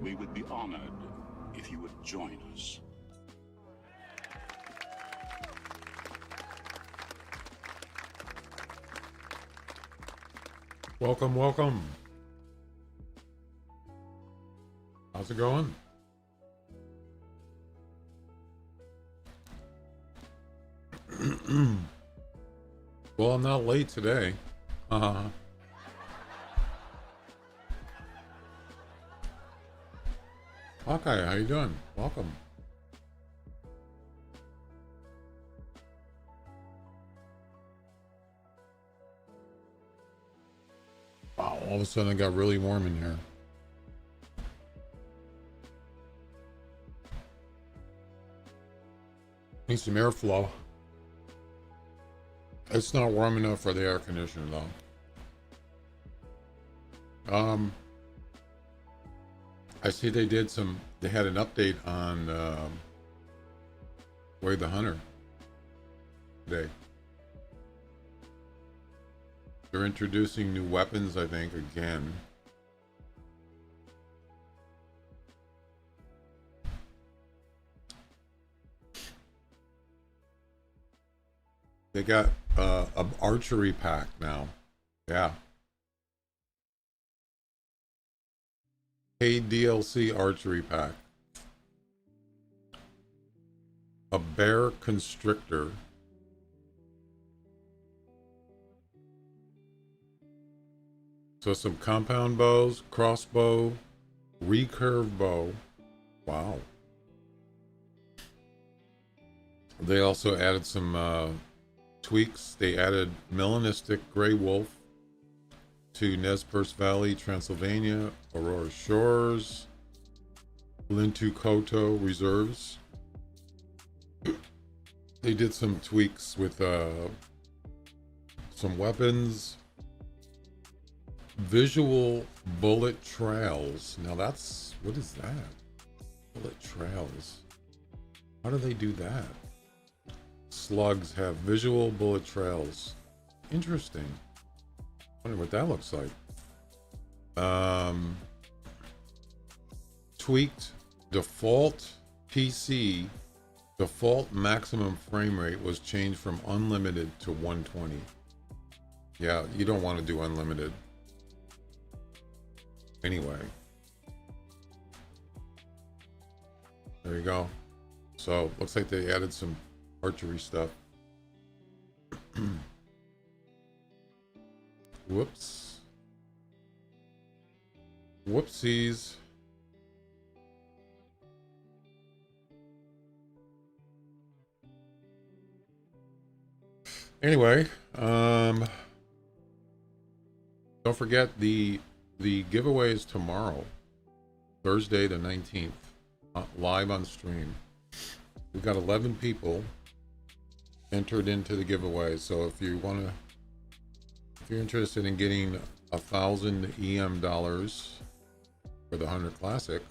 We would be honored if you would join us. Welcome, welcome. How's it going? Well, I'm not late today. Hawkeye, how you doing? Welcome. Wow, all of a sudden it got really warm in here. Need some airflow. It's not warm enough for the air conditioner though. I see they had an update on theHunter today. They're introducing new weapons, I think, again. They got an archery pack now. Yeah. Paid DLC archery pack. A bear constrictor. So some compound bows, crossbow, recurve bow. Wow. They also added some tweaks. They added melanistic gray wolf to Nez Perce Valley, Transylvania, Aurora Shores, Lintu Koto reserves. They did some tweaks with some weapons, visual bullet trails. Now that's, what is that? Bullet trails. How do they do that? Slugs have visual bullet trails. Interesting. Wonder what that looks like. Tweaked default PC default maximum frame rate was changed from unlimited to 120. Yeah, you don't want to do unlimited. Anyway. There you go. So, looks like they added some archery stuff. Whoops. Whoopsies. Anyway, don't forget the giveaway is tomorrow, Thursday the 19th, live on stream. We've got 11 people entered into the giveaway. So if you're interested in getting 1,000 EM dollars for the Hunter Classic,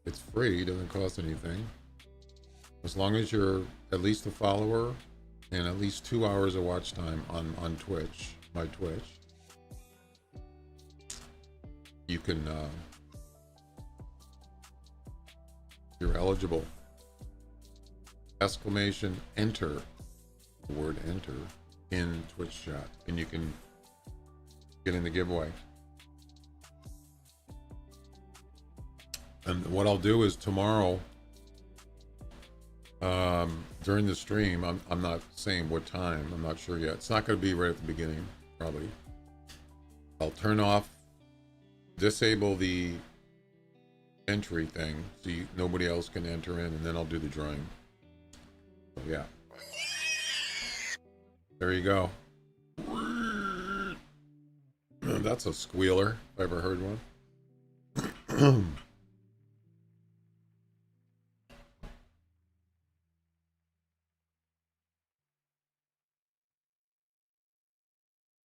it's free, doesn't cost anything. As long as you're at least a follower and at least 2 hours of watch time on Twitch, my Twitch, you can, you're eligible. Exclamation enter, the word enter in Twitch chat, and you can get in the giveaway. And what I'll do is tomorrow, during the stream, I'm not saying what time, I'm not sure yet. It's not going to be right at the beginning, probably. I'll turn off, disable the entry thing so nobody else can enter in, and then I'll do the drawing. So yeah, there you go. That's a squealer if I ever heard one.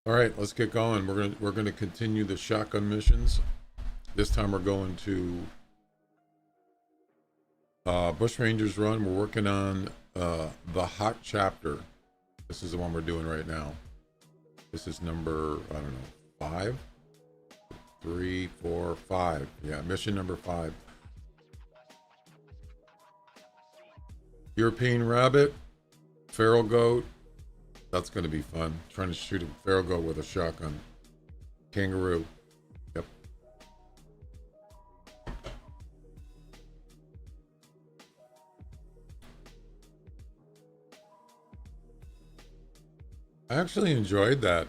All right, let's get going. We're gonna continue the shotgun missions. This time we're going to Bushrangers Run. We're working on the hot chapter. This is the one we're doing right now. This is number, I don't know, 5, 3, 4, 5. Yeah, mission number 5. European rabbit, feral goat. That's going to be fun. Trying to shoot a feral goat with a shotgun. Kangaroo. Yep. I actually enjoyed that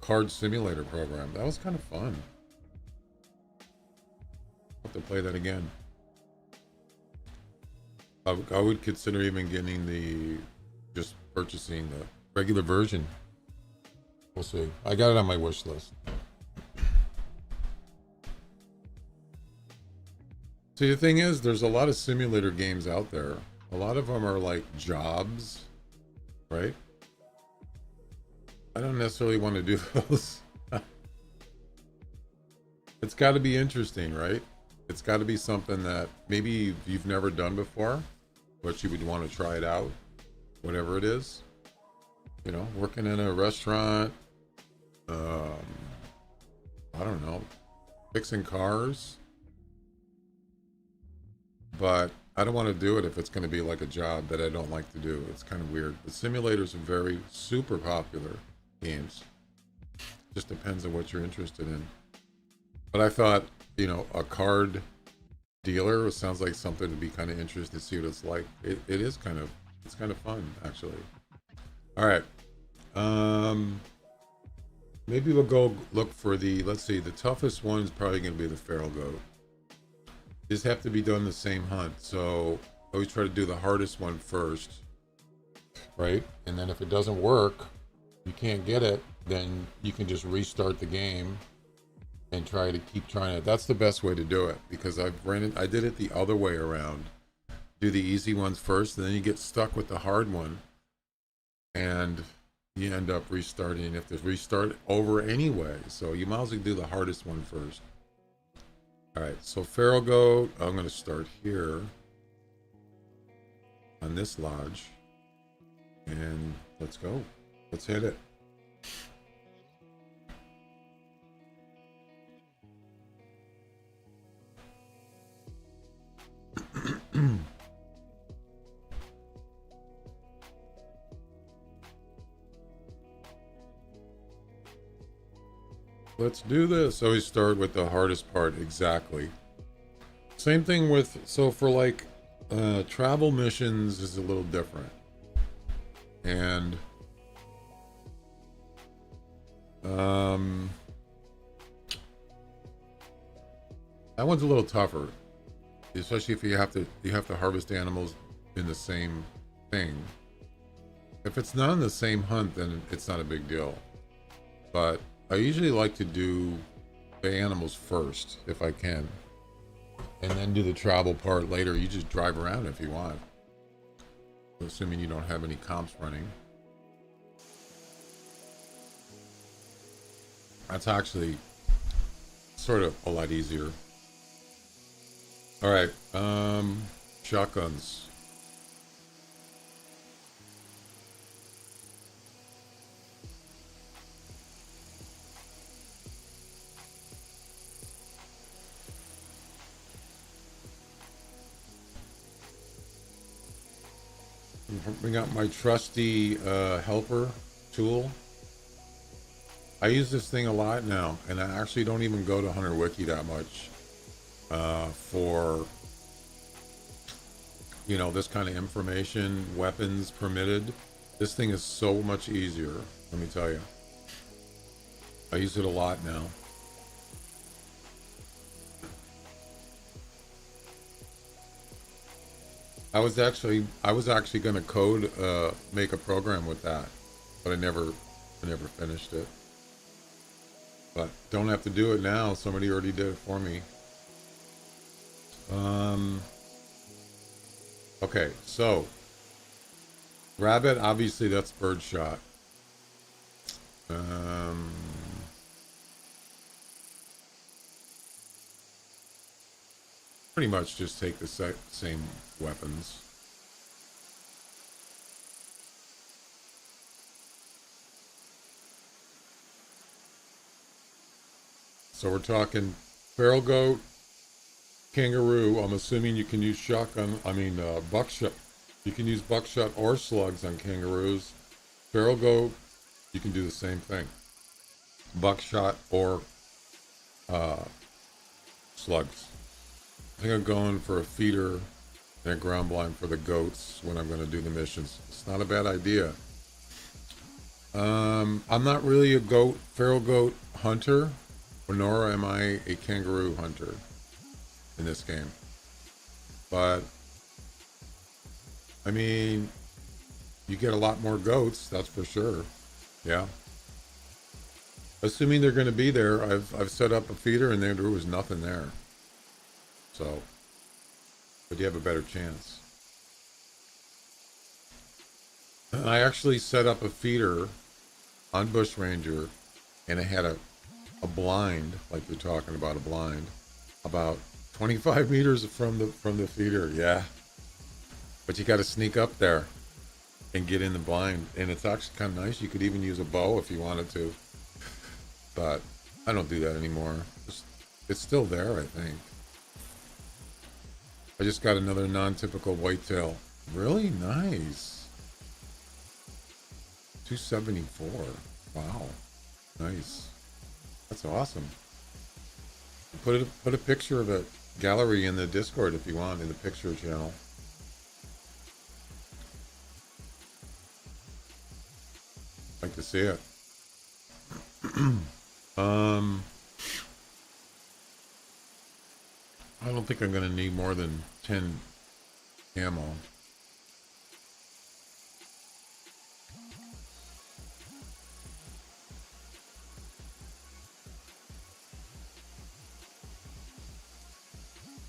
card simulator program. That was kind of fun. I'll have to play that again. I would consider even getting just purchasing the regular version. We'll see. I got it on my wish list. See, the thing is, there's a lot of simulator games out there. A lot of them are like jobs, right? I don't necessarily want to do those. It's got to be interesting, right? It's got to be something that maybe you've never done before, but you would want to try it out. Whatever it is, you know, working in a restaurant, I don't know, fixing cars, but I don't want to do it if it's going to be like a job that I don't like to do. It's kind of weird. The simulators are super popular games. Just depends on what you're interested in. But I thought, you know, a card dealer sounds like something to be kind of interested to see what it's like. It is kind of, it's kind of fun, actually. All right. Maybe we'll go look for let's see, the toughest one is probably going to be the feral goat. These have to be done the same hunt. So I always try to do the hardest one first, right? And then if it doesn't work, you can't get it, then you can just restart the game and try to keep trying it. That's the best way to do it, because I did it the other way around. do the easy ones first, and then you get stuck with the hard one, and you end up restarting. You have to restart over anyway, so you might as well do the hardest one first. All right, so feral goat, I'm going to start here on this lodge, and let's go. Let's hit it. Let's do this. Always start with the hardest part. Exactly. Same thing with, so for like travel missions is a little different. And that one's a little tougher, especially if you have to harvest animals in the same thing. If it's not in the same hunt, then it's not a big deal. But I usually like to do the animals first if I can, and then do the travel part later. You just drive around if you want, assuming you don't have any comps running. That's actually sort of a lot easier. All right, shotguns. Bring out my trusty helper tool. I use this thing a lot now, and I actually don't even go to Hunter Wiki that much for, you know, this kind of information, weapons permitted. This thing is so much easier, let me tell you. I use it a lot now. I was actually going to code make a program with that, but I never finished it. But don't have to do it now. Somebody already did it for me. Okay, so rabbit, obviously that's birdshot. Pretty much just take the same weapons. So we're talking feral goat, kangaroo. I'm assuming you can use buckshot. You can use buckshot or slugs on kangaroos. Feral goat, you can do the same thing. Buckshot or slugs. I think I'm going for a feeder and a ground blind for the goats when I'm going to do the missions. It's not a bad idea. I'm not really a feral goat hunter, nor am I a kangaroo hunter in this game. But, I mean, you get a lot more goats, that's for sure. Yeah. Assuming they're going to be there, I've set up a feeder and there was nothing there. So, but you have a better chance. I actually set up a feeder on Bush Ranger, and it had a blind, like you're talking about, a blind, about 25 meters from the feeder. Yeah, but you got to sneak up there and get in the blind, and it's actually kind of nice. You could even use a bow if you wanted to, but I don't do that anymore. It's still there, I think. I just got another non-typical whitetail. Really nice. 274. Wow. Nice. That's awesome. Put a picture of a gallery in the Discord if you want, in the picture channel. Like to see it. I don't think I'm going to need more than 10 ammo.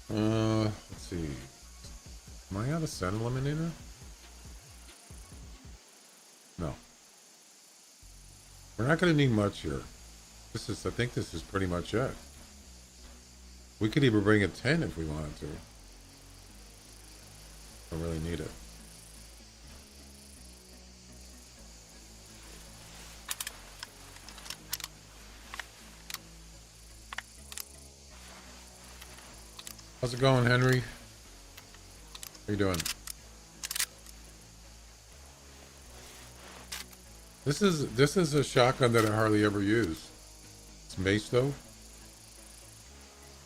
Let's see. Am I out of Sun Eliminator? No. We're not going to need much here. I think this is pretty much it. We could even bring a 10 if we wanted to. Don't really need it. How's it going, Henry? How you doing? This is a shotgun that I hardly ever use. It's mace though.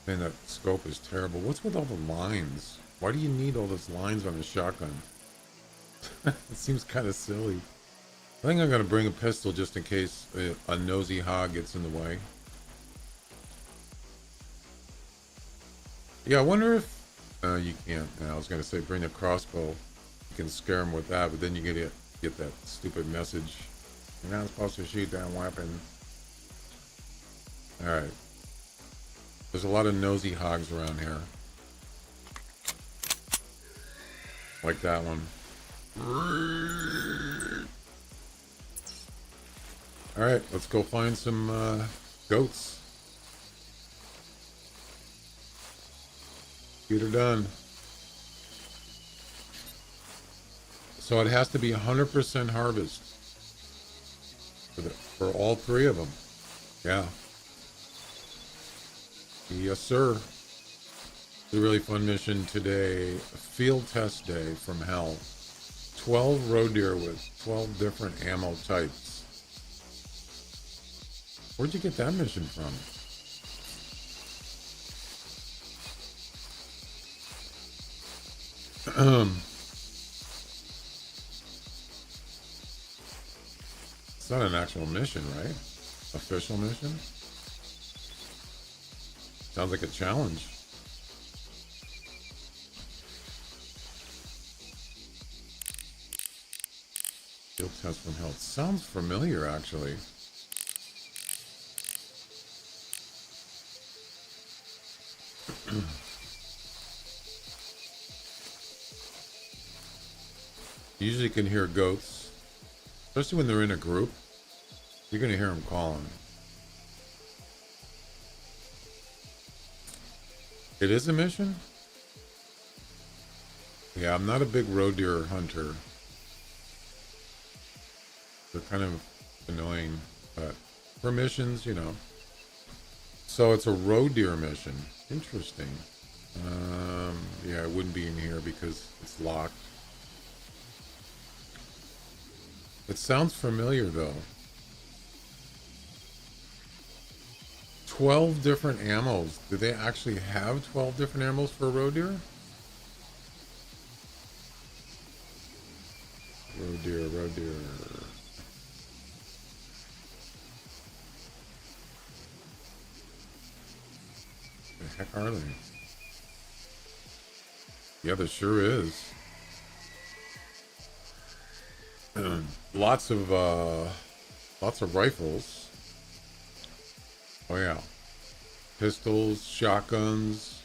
Man, that scope is terrible. What's with all the lines? Why do you need all those lines on a shotgun? It seems kind of silly. I think I'm gonna bring a pistol just in case a nosy hog gets in the way. Yeah, I wonder if you can't. I was gonna say bring a crossbow. You can scare them with that, but then you get that stupid message. You're not supposed to shoot that weapon. All right. There's a lot of nosy hogs around here. Like that one. All right, let's go find some goats. Get her done. So it has to be 100% harvest for all three of them. Yeah. Yes, sir. It's a really fun mission today. A field test day from hell. 12 roe deer with 12 different ammo types. Where'd you get that mission from? It's not an actual mission, right? Official mission? Sounds like a challenge. Field test from health. Sounds familiar, actually. You usually can hear goats, especially when they're in a group. You're going to hear them calling. It is a mission? Yeah, I'm not a big roe deer hunter. They're kind of annoying, but for missions, you know. So it's a roe deer mission. Interesting. Yeah, it wouldn't be in here because it's locked. It sounds familiar though. 12 different ammos. Do they actually have 12 different ammos for a roe deer? Roe deer, roe deer. The heck are they? Yeah, there sure is. Lots of rifles. Oh yeah, pistols, shotguns,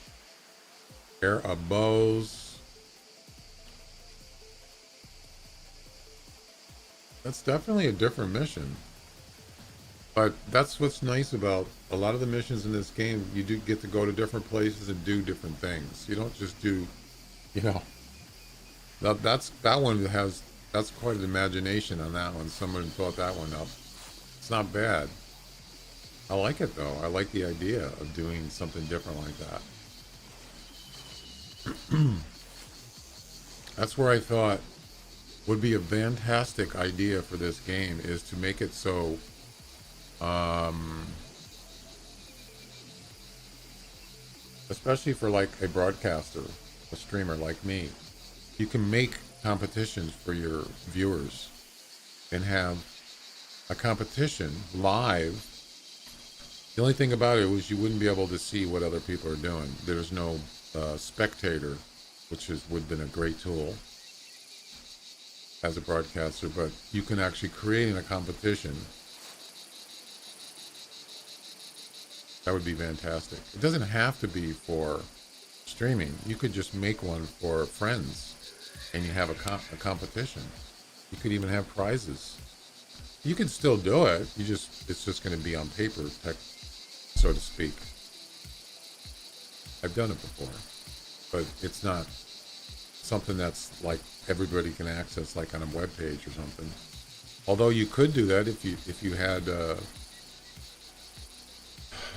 bows. That's definitely a different mission. But that's what's nice about a lot of the missions in this game. You do get to go to different places and do different things. You don't just do, you know. That one has. That's quite an imagination on that one. Someone thought that one up. It's not bad. I like it though. I like the idea of doing something different like that. That's where I thought would be a fantastic idea for this game is to make it so especially for like a broadcaster, a streamer like me, you can make competitions for your viewers and have a competition live. The only thing about it was you wouldn't be able to see what other people are doing. There's no spectator, which would have been a great tool as a broadcaster, but you can actually create in a competition. That would be fantastic. It doesn't have to be for streaming. You could just make one for friends, and you have a competition. You could even have prizes. You can still do it. It's just going to be on paper, so to speak. I've done it before, but it's not something that's like everybody can access, like on a web page or something. Although you could do that if you had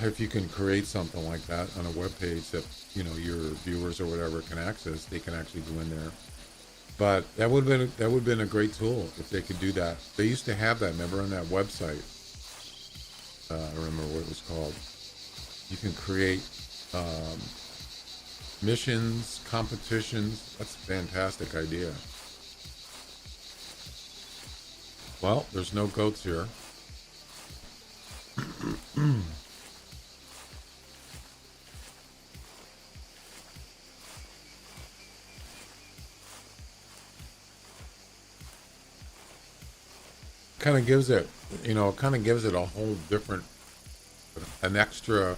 if you can create something like that on a web page that your viewers or whatever can access, they can actually go in there. But that would have been a great tool if they could do that. They used to have that, remember, on that website. I remember what it was called. You can create missions, competitions. That's a fantastic idea. Well, there's no goats here. Kind of gives it, a whole different, an extra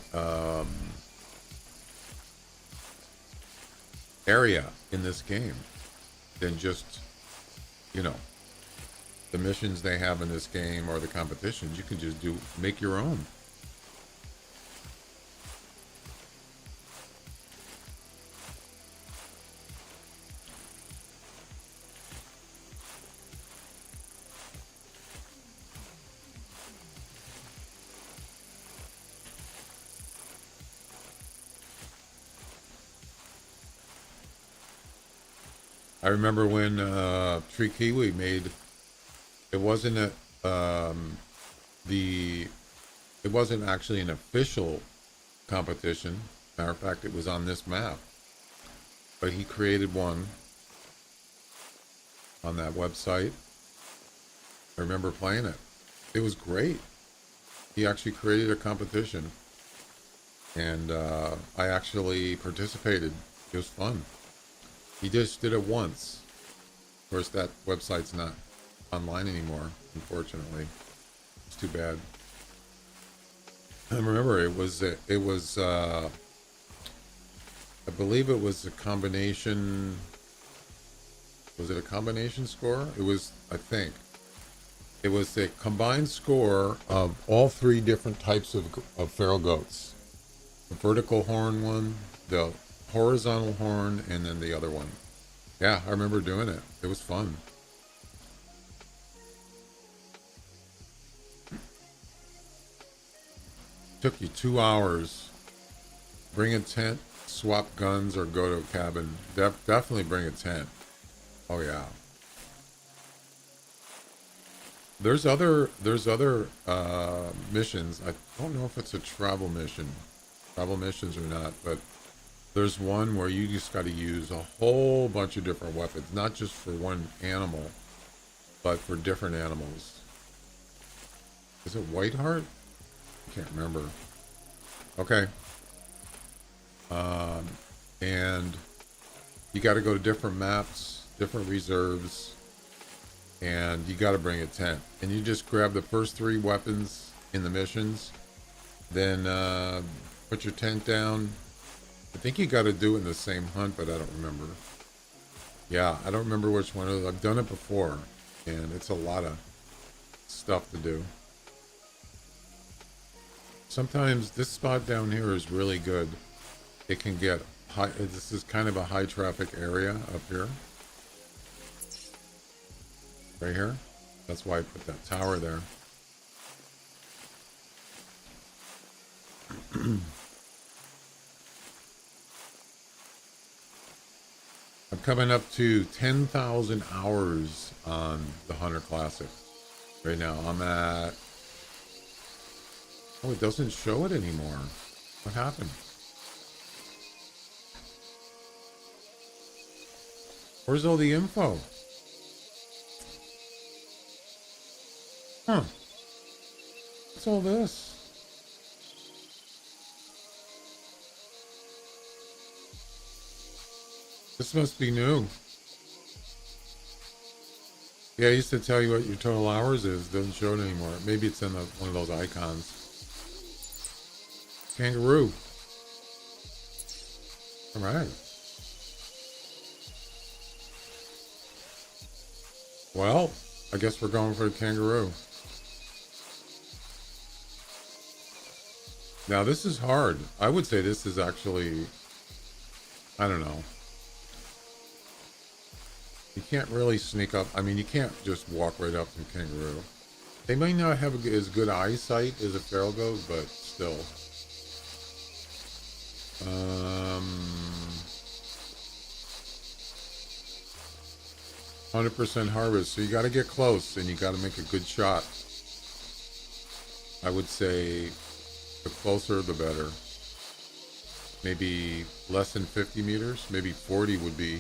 area in this game than just, the missions they have in this game or the competitions. You can just make your own. I remember when Tree Kiwi made, it wasn't it wasn't actually an official competition. Matter of fact, it was on this map, but he created one on that website. I remember playing it. It was great. He actually created a competition, and I actually participated. It was fun. He just did it once. Of course, that website's not online anymore, unfortunately. It's too bad. I remember it was I believe it was a combination. Was it a combination score? It was, I think. It was a combined score of all three different types of feral goats. The vertical horn one, the horizontal horn, and then the other one. Yeah, I remember doing it. It was fun. Took you 2 hours. Bring a tent, swap guns, or go to a cabin. Definitely bring a tent. Oh yeah. There's other missions. I don't know if it's a travel missions or not, but there's one where you just got to use a whole bunch of different weapons, not just for one animal, but for different animals. Is it Whiteheart? I can't remember. Okay. And you got to go to different maps, different reserves, and you got to bring a tent. And you just grab the first 3 weapons in the missions, then put your tent down. I think you got to do it in the same hunt, but I don't remember. Yeah, I don't remember which one it is. I've done it before, and it's a lot of stuff to do. Sometimes this spot down here is really good. It can get high. This is kind of a high traffic area up here. Right here. That's why I put that tower there. I'm coming up to 10,000 hours on the Hunter Classic. Right now I'm at... Oh, it doesn't show it anymore. What happened? Where's all the info? Huh. What's all this? This must be new. Yeah, I used to tell you what your total hours is. It doesn't show it anymore. Maybe it's in one of those icons. Kangaroo. All right. Well, I guess we're going for the kangaroo. Now, this is hard. I would say this is actually, I don't know. You can't really sneak up. I mean, you can't just walk right up to the kangaroo. They may not have as good eyesight as a feral goat, but still. 100% harvest. So you got to get close and you got to make a good shot. I would say the closer, the better. Maybe less than 50 meters, maybe 40 would be,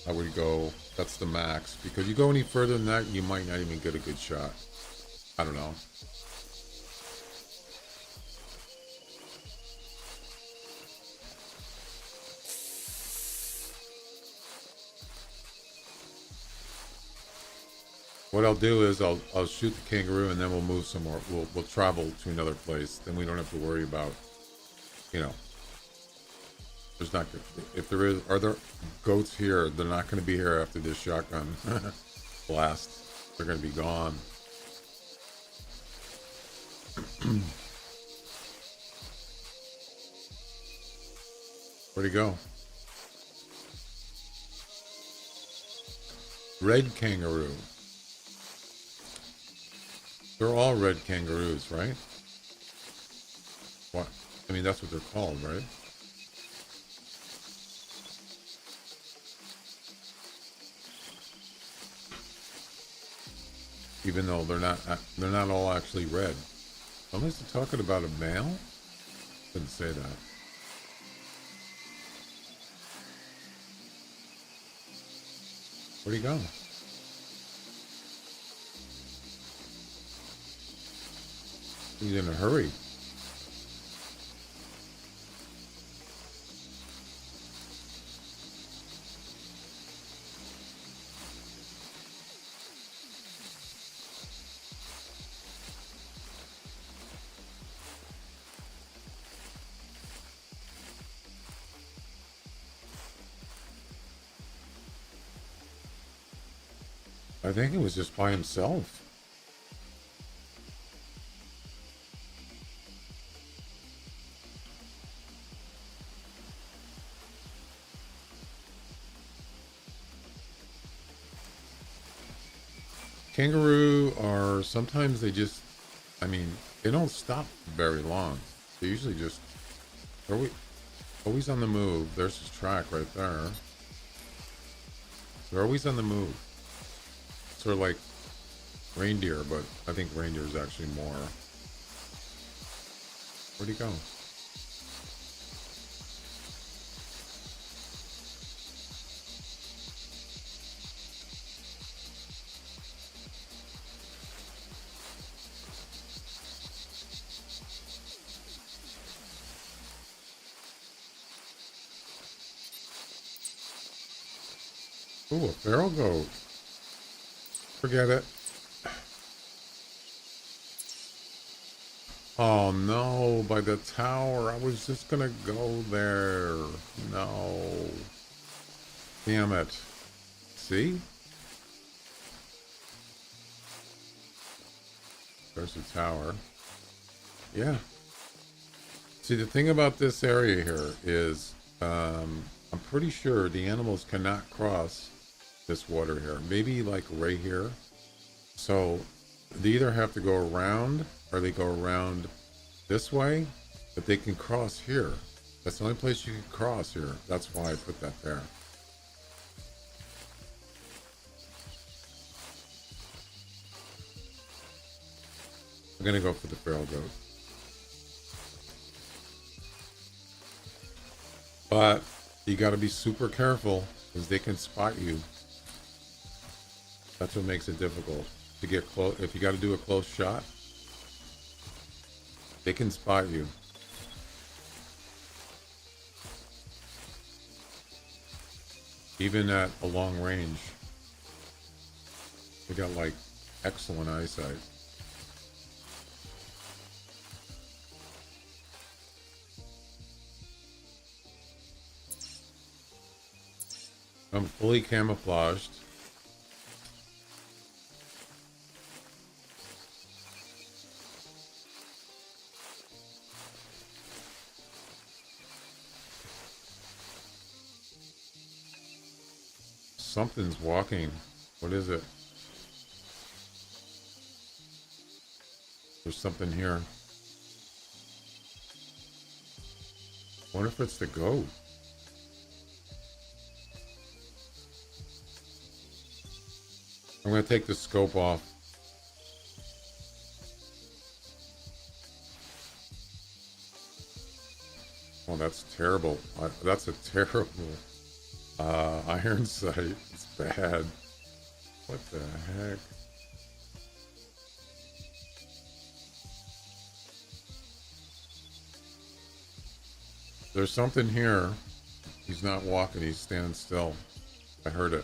I would go, that's the max. Because you go any further than that, you might not even get a good shot. I don't know. What I'll do is I'll shoot the kangaroo and then we'll move some more. We'll travel to another place. Then we don't have to worry about, you know, there's not, if there is, are there goats here? They're not going to be here after this shotgun blast. They're going to be gone. Where'd he go? Red kangaroo. They're all red kangaroos, right? What? I mean, that's what they're called, right? Even though they're not all actually red. Unless they're talking about a male? Couldn't say that. Where'd he go? He's in a hurry. I think he was just by himself. Kangaroo are sometimes they just, I mean, they don't stop very long. They usually just, they're always on the move. There's his track right there. They're always on the move. Sort of like reindeer, but I think reindeer is actually more. Where'd he go? Ooh, a feral goat. Forget it. Oh no, by the tower. I was just gonna go there. No. Damn it. See? There's the tower. Yeah. See, the thing about this area here is I'm pretty sure the animals cannot cross this water here. Maybe like right here. So they either have to go around or they go around this way, but they can cross here. That's the only place you can cross here. That's why I put that there. I'm gonna go for the feral goat. But you gotta be super careful because they can spot you. That's what makes it difficult to get close. If you got to do a close shot, they can spot you. Even at a long range, they got like excellent eyesight. I'm fully camouflaged. Something's walking. What is it? There's something here. I wonder if it's the goat. I'm going to take the scope off. Oh, that's terrible. That's a terrible iron sight. It's bad. What the heck? There's something here. He's not walking. He's standing still. I heard it.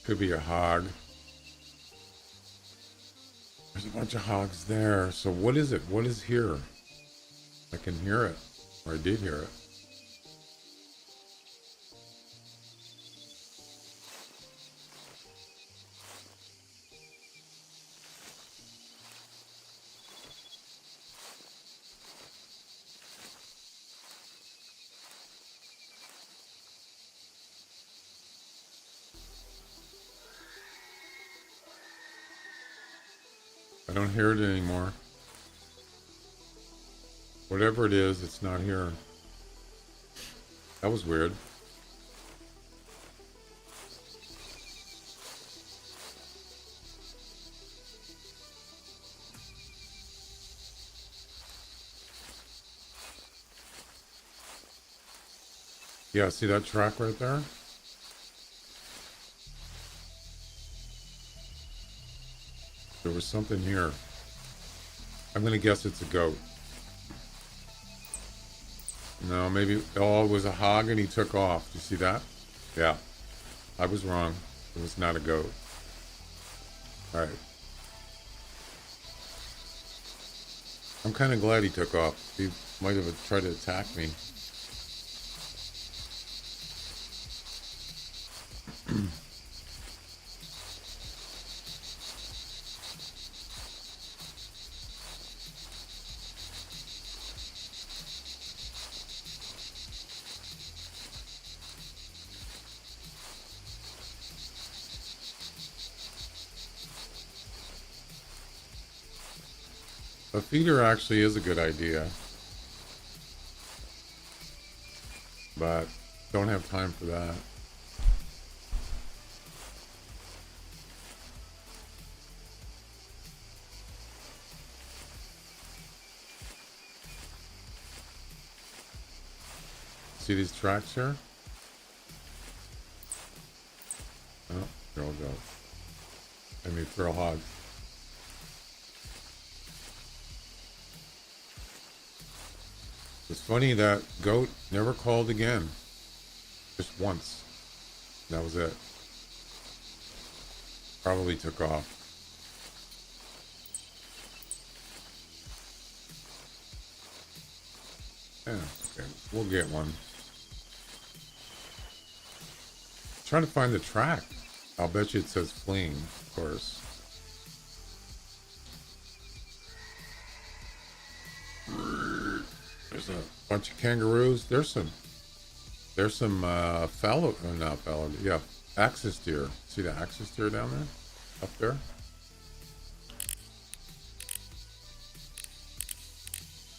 Could be a hog. There's a bunch of hogs there. So what is it? What is here? I can hear it. Or I did hear it. I don't hear it anymore. Whatever it is, it's not here. That was weird. Yeah, see that track right there? There was something here. I'm gonna guess it's a goat. No, maybe, oh, it was a hog and he took off. Do you see that? Yeah, I was wrong. It was not a goat. All right. I'm kind of glad he took off. He might have tried to attack me. A feeder actually is a good idea, but don't have time for that. See these tracks here? Oh, there we go. I mean, throw hog. It's funny that goat never called again. Just once. That was it. Probably took off. Yeah, okay. We'll get one. Trying to find the track. I'll bet you it says fleeing, of course. There's a bunch of kangaroos. There's some fallow, not fallow, yeah, axis deer. See the axis deer down there? Up there?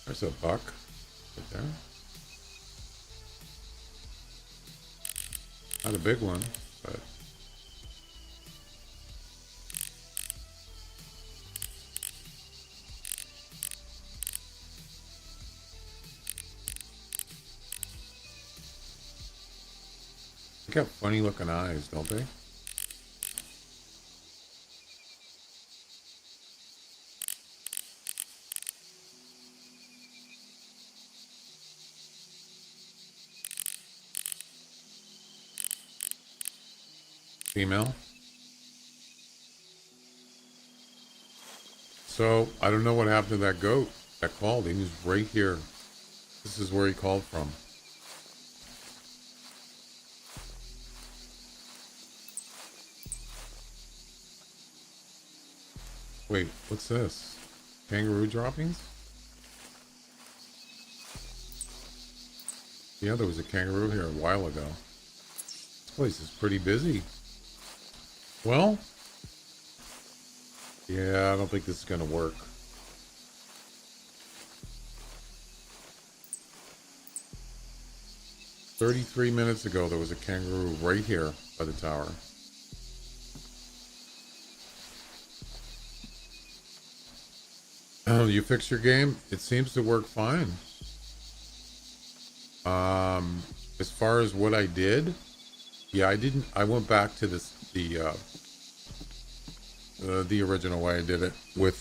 There's a buck right there. Not a big one, but they got funny looking eyes, don't they? female. So I don't know what happened to that goat that called. He was right here. This is where he called from. Wait, what's this? Kangaroo droppings? Yeah, there was a kangaroo here a while ago. This place is pretty busy. Well, yeah, I don't think this is going to work. "33 minutes ago, there was a kangaroo right here by the tower." Oh, you fixed your game? It seems to work fine. As far as what I did, yeah, I went back to the original way I did it with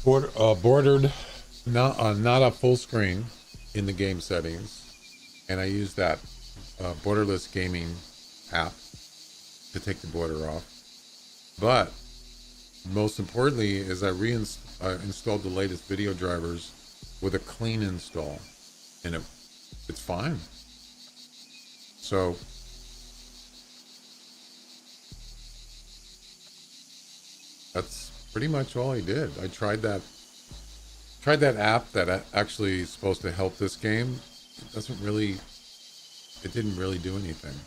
bordered, not a full screen in the game settings, and I used that borderless gaming app to take the border off. But most importantly is I installed the latest video drivers with a clean install, and it's fine. So that's pretty much all I did. I tried that app that actually is supposed to help this game. It didn't really do anything.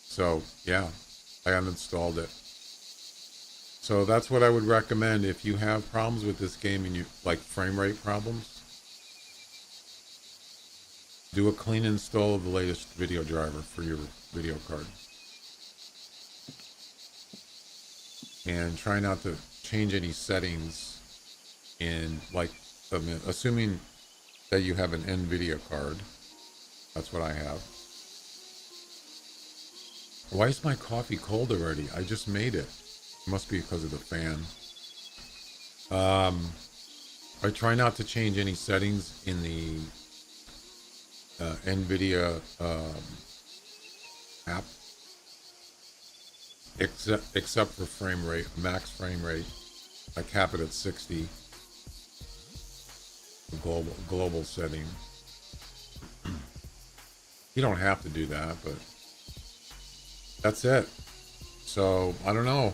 So yeah, I uninstalled it. So that's what I would recommend if you have problems with this game and you like frame rate problems. Do a clean install of the latest video driver for your video card. And try not to change any settings in, like, assuming that you have an NVIDIA card. That's what I have. Why is my coffee cold already? I just made it. It must be because of the fan. I try not to change any settings in the NVIDIA app, except for frame rate, max frame rate. I cap it at 60. Global setting. You don't have to do that, but that's it. So I don't know.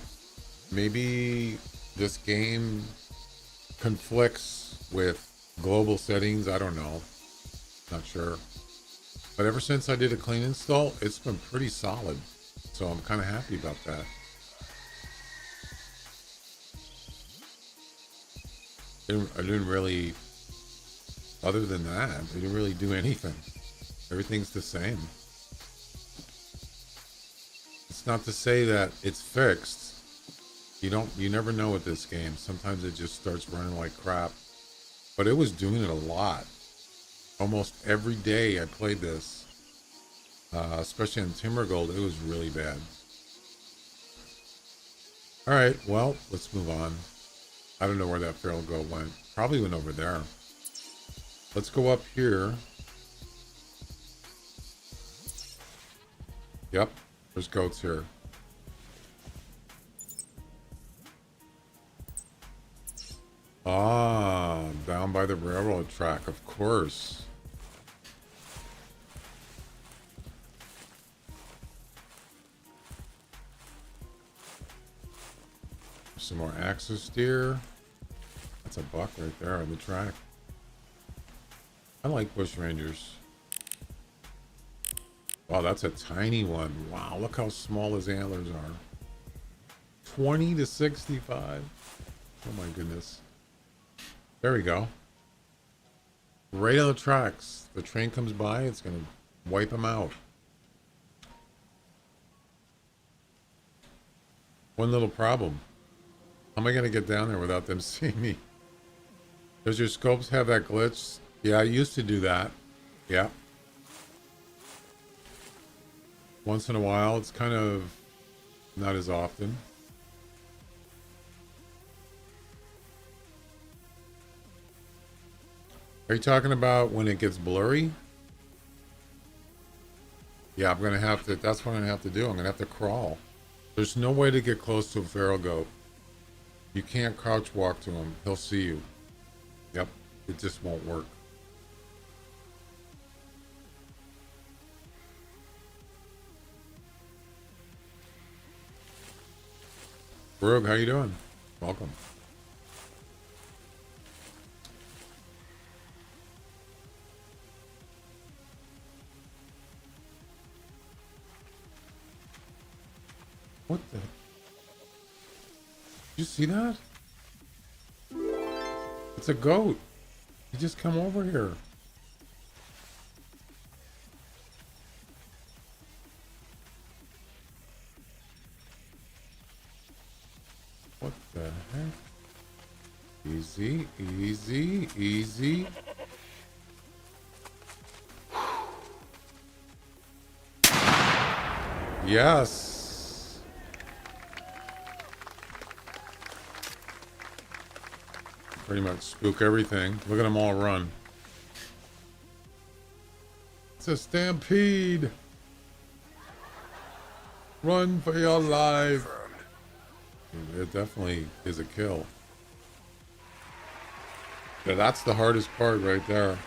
Maybe this game conflicts with global settings. I don't know. Not sure. But ever since I did a clean install, it's been pretty solid. So I'm kind of happy about that. I didn't really, other than that, I didn't really do anything. Everything's the same. It's not to say that it's fixed. You never know with this game. Sometimes it just starts running like crap. But it was doing it a lot. Almost every day I played this, especially on Timbergold, it was really bad. All right, well, let's move on. I don't know where that feral goat went. Probably went over there. Let's go up here. Yep, there's goats here. Ah, down by the railroad track, of course. Some more axis deer. That's a buck right there on the track. I like bush rangers. Wow, that's a tiny one. Wow, look how small his antlers are. 20 to 65. Oh my goodness. There we go. Right on the tracks. The train comes by, it's going to wipe them out. One little problem. How am I going to get down there without them seeing me? Does your scopes have that glitch? Yeah, I used to do that. Yeah. Once in a while. It's kind of not as often. Are you talking about when it gets blurry? Yeah, I'm gonna have to. That's what I'm gonna have to do. I'm gonna have to crawl. There's no way to get close to a feral goat. You can't crouch walk to him. He'll see you. Yep, it just won't work. Rogue, how you doing? Welcome. What the? Did you see that? It's a goat. He just come over here. What the heck? Easy, easy, easy. Yes. Pretty much spook everything. Look at them all run. It's a stampede. Run for your life. It definitely is a kill. Yeah, that's the hardest part right there.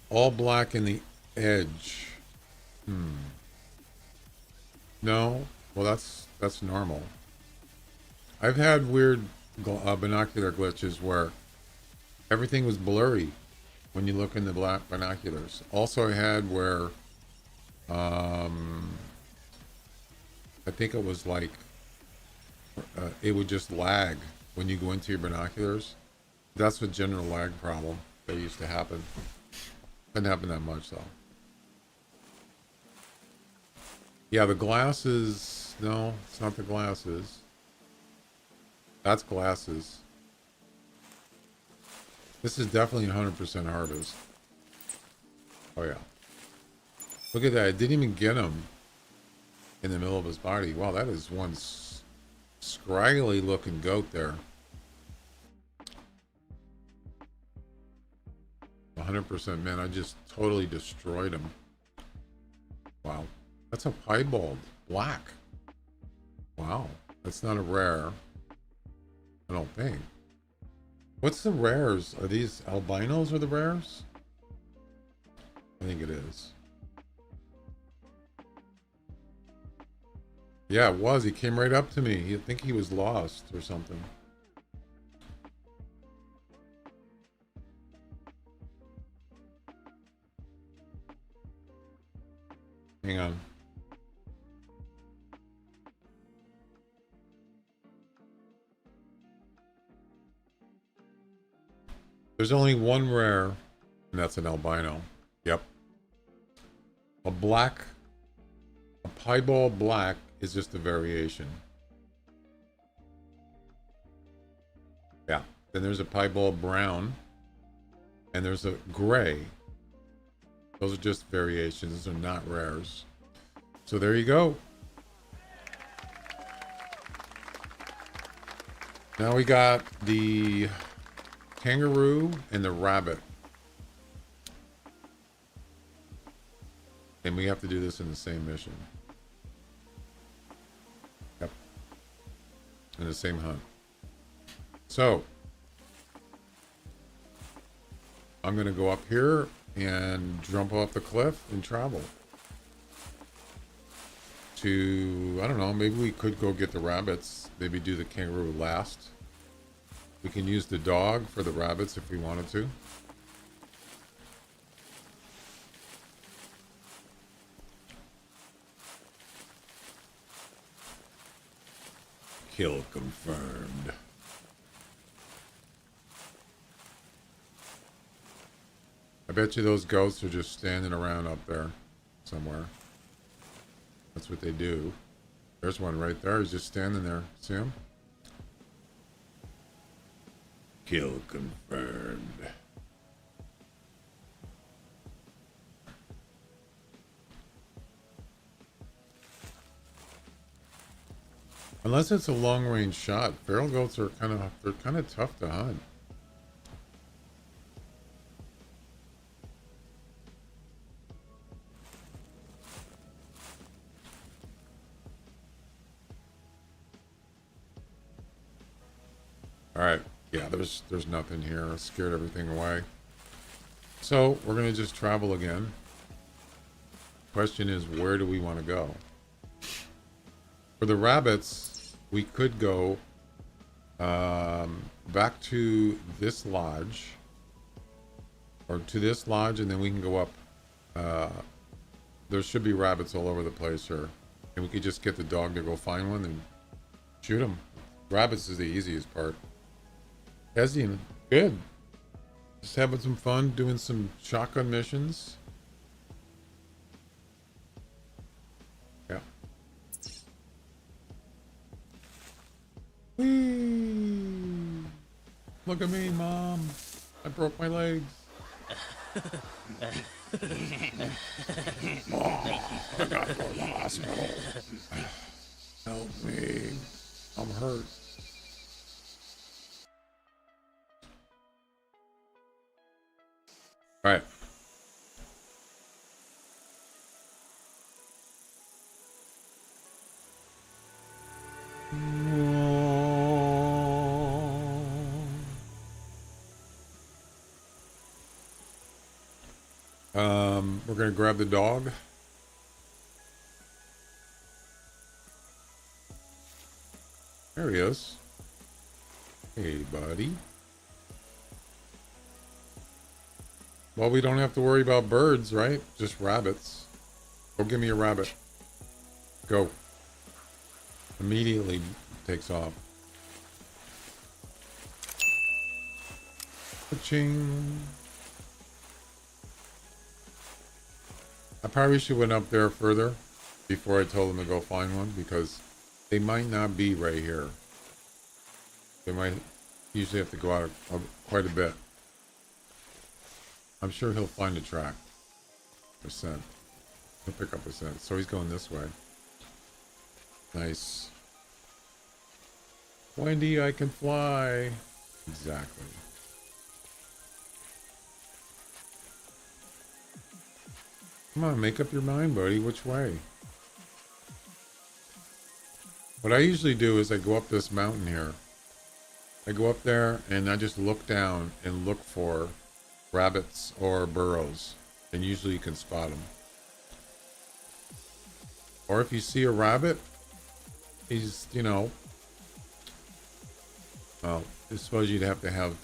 All black in the edge. No. Well, that's normal. I've had weird binocular glitches where everything was blurry when you look in the black binoculars. Also, I had where I think it was like it would just lag when you go into your binoculars. That's a general lag problem that used to happen. Doesn't happen that much though. Yeah, the glasses. No, it's not the glasses. That's glasses. This is definitely 100% harvest. Oh yeah. Look at that. It didn't even get him in the middle of his body. Wow, that is one scraggly looking goat there. 100%, man. I just totally destroyed him. Wow. That's a piebald. Black. Wow. That's not a rare. I don't think. What's the rares? Are these albinos or the rares? I think it is. Yeah, it was. He came right up to me. I think he was lost or something. Hang on. There's only one rare, and that's an albino. Yep. A piebald black is just a variation. Yeah. Then there's a piebald brown, and there's a gray. Those are just variations. Those are not rares. So there you go. Now we got the kangaroo and the rabbit. And we have to do this in the same mission. Yep. In the same hunt. So I'm going to go up here and jump off the cliff and travel to, I don't know, maybe we could go get the rabbits. Maybe do the kangaroo last. We can use the dog for the rabbits if we wanted to. Kill confirmed. I bet you those goats are just standing around up there somewhere. That's what they do. There's one right there. He's just standing there. See him? Kill confirmed. Unless it's a long range shot. Feral goats are they're kind of tough to hunt. All right. Yeah, there's nothing here. I scared everything away. So we're gonna just travel again. Question is, where do we want to go? For the rabbits, we could go back to this lodge, or to this lodge, and then we can go up. There should be rabbits all over the place here, and we could just get the dog to go find one and shoot them. Rabbits is the easiest part. Hesian, good. Just having some fun, doing some shotgun missions. Yeah. Whee! Look at me, Mom. I broke my legs. Oh, I gotta go to the hospital. Help me. I'm hurt. All right. We're gonna grab the dog. There he is. Hey, buddy. Well, we don't have to worry about birds, right? Just rabbits. Go give me a rabbit. Go. Immediately takes off. Ching. I probably should have went up there further before I told them to go find one, because they might not be right here. They might usually have to go out quite a bit. I'm sure he'll find a track. A scent. He'll pick up a scent. So he's going this way. Nice. Wendy, I can fly. Exactly. Come on, make up your mind, buddy. Which way? What I usually do is I go up this mountain here. I go up there and I just look down and look for rabbits or burrows. And usually you can spot them. Or if you see a rabbit, he's, you know, well, I suppose you'd have to have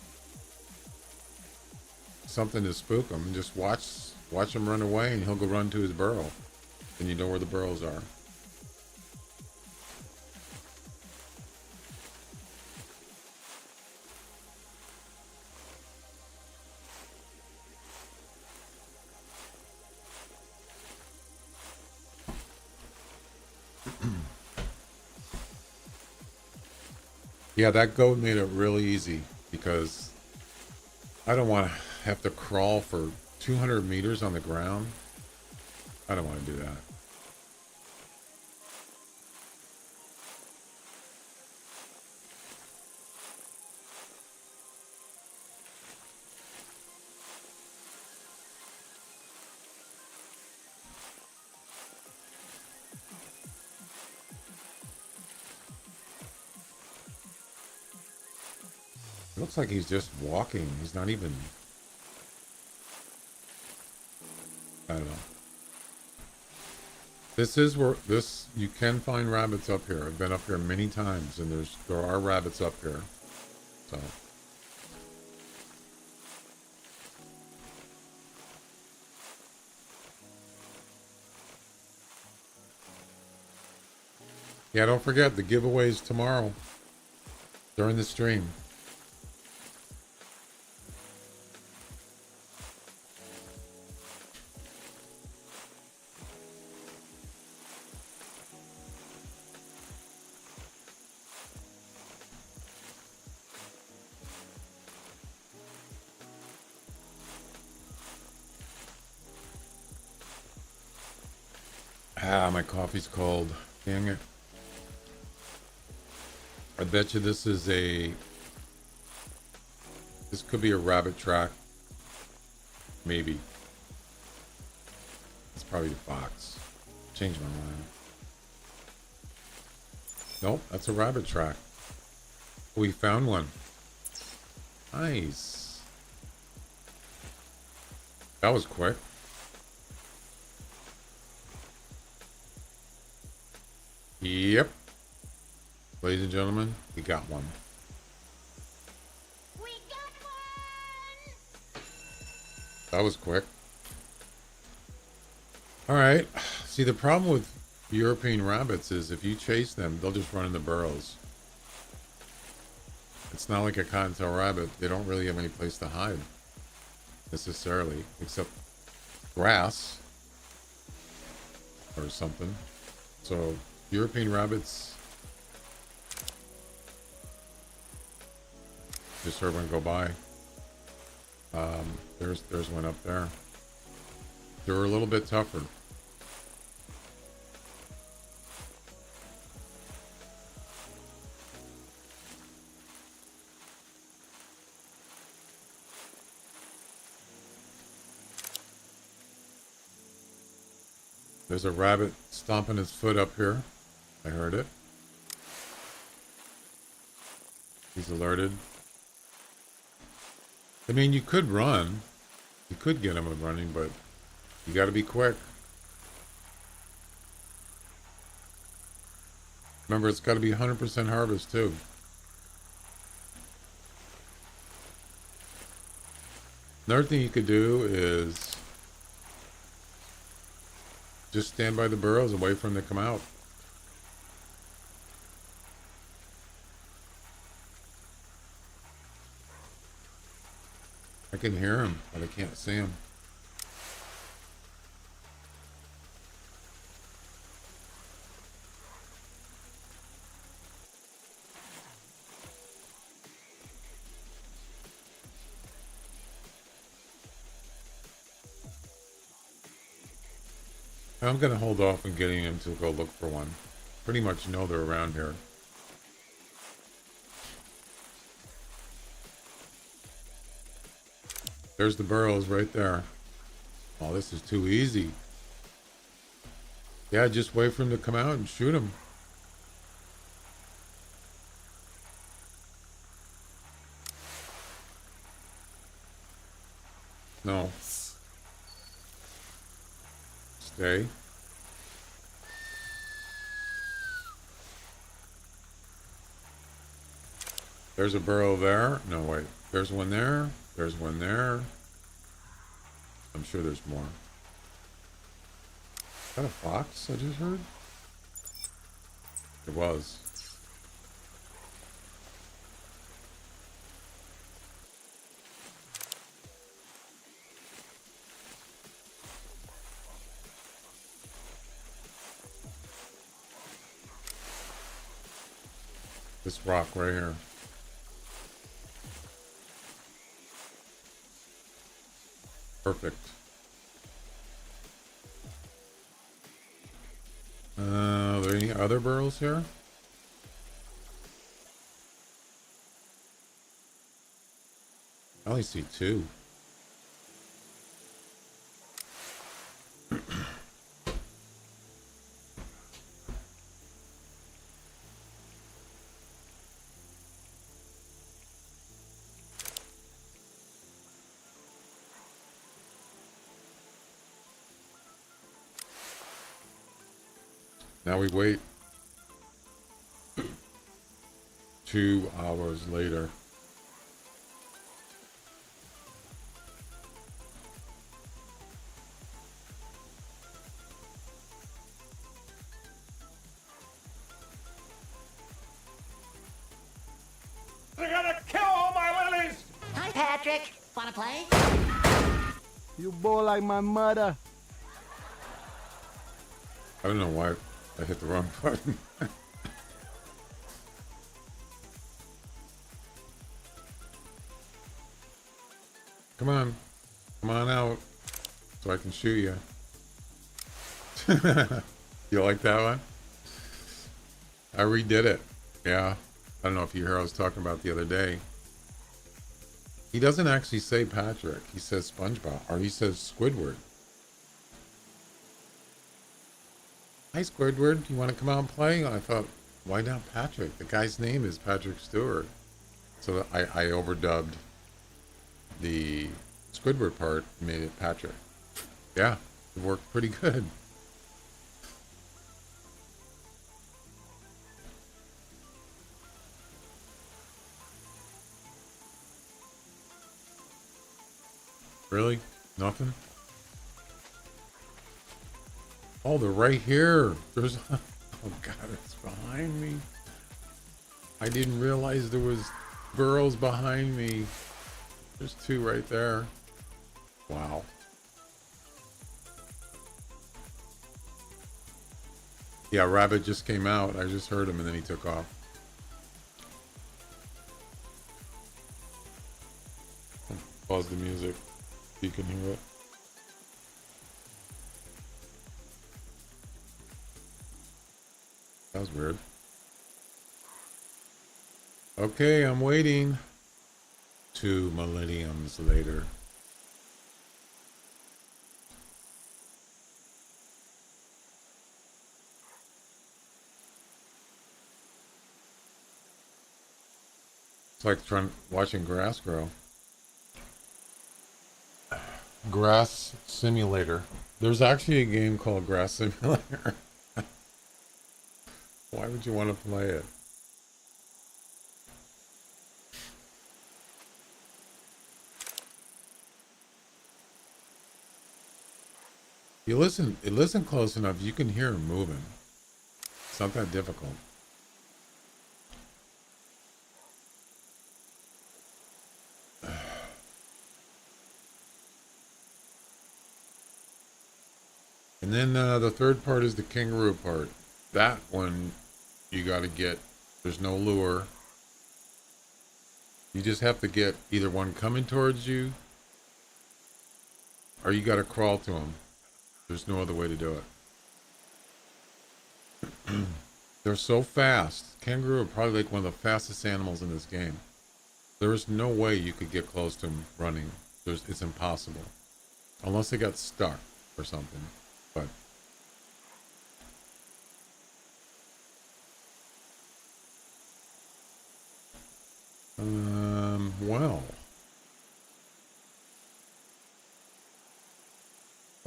something to spook him, and just watch him run away, and he'll go run to his burrow, and you know where the burrows are. Yeah, that goat made it really easy, because I don't want to have to crawl for 200 meters on the ground. I don't want to do that. It looks like he's just walking. He's not even... I don't know. This is where you can find rabbits up here. I've been up here many times, and there are rabbits up here. So yeah, don't forget the giveaways tomorrow during the stream. Ah, my coffee's cold. Dang it. I bet you this is this could be a rabbit track. Maybe. It's probably a fox. Change my mind. Nope, that's a rabbit track. We found one. Nice. That was quick. Yep. Ladies and gentlemen, we got one. We got one! That was quick. Alright. See, the problem with European rabbits is if you chase them, they'll just run in the burrows. It's not like a cottontail rabbit. They don't really have any place to hide, necessarily, except grass or something. So European rabbits, just heard one go by. There's one up there. They were a little bit tougher. There's a rabbit stomping his foot up here. I heard it. He's alerted. I mean, you could run. You could get him running, but you got to be quick. Remember, it's got to be 100% harvest, too. Another thing you could do is just stand by the burrows and wait for them to come out. I can hear him, but I can't see him. I'm going to hold off on getting him to go look for one. Pretty much know they're around here. There's the burrows right there. Oh, this is too easy. Yeah, just wait for him to come out and shoot him. No. Stay. There's a burrow there. No, wait. There's one there. There's one there. I'm sure there's more. Is that a fox I just heard? It was. This rock right here. Perfect. Are there any other burrows here? I only see two. Now we wait. 2 hours later. They're gonna kill all my lilies! Hi, Patrick. Wanna play? You boy like my mother. I don't know why I hit the wrong button. Come on. Come on out so I can shoot you. You like that one? I redid it. Yeah. I don't know if you hear I was talking about the other day. He doesn't actually say Patrick. He says SpongeBob, or he says Squidward. Hi, Squidward. You want to come out and play? And I thought, why not Patrick? The guy's name is Patrick Stewart. So I overdubbed the Squidward part and made it Patrick. Yeah, it worked pretty good. Really? Nothing? Oh, they're right here. There's... Oh, God, it's behind me. I didn't realize there was burrows behind me. There's two right there. Wow. Yeah, Rabbit just came out. I just heard him and then he took off. Pause the music. You can hear it. That was weird. Okay, I'm waiting. 2 millenniums later. It's like watching grass grow. Grass Simulator. There's actually a game called Grass Simulator. Why would you want to play it? You listen close enough, you can hear him moving. It's not that difficult. And then the third part is the kangaroo part. That one you got to get. There's no lure. You just have to get either one coming towards you, or you got to crawl to them. There's no other way to do it. They're so fast. Kangaroo are probably like one of the fastest animals in this game. There is no way you could get close to them running. It's impossible. Unless they got stuck or something. But well.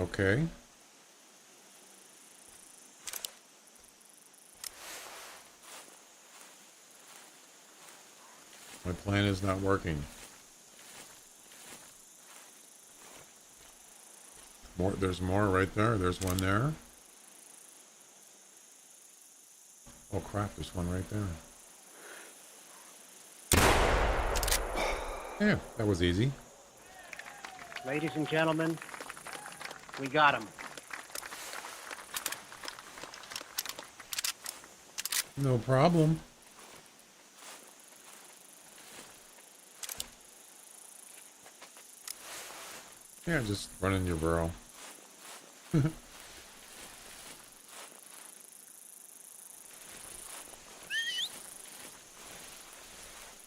Okay. My plan is not working. There's more right there. There's one there. Oh crap, there's one right there. Yeah, that was easy. Ladies and gentlemen, we got him. No problem. Yeah, just run in your burrow.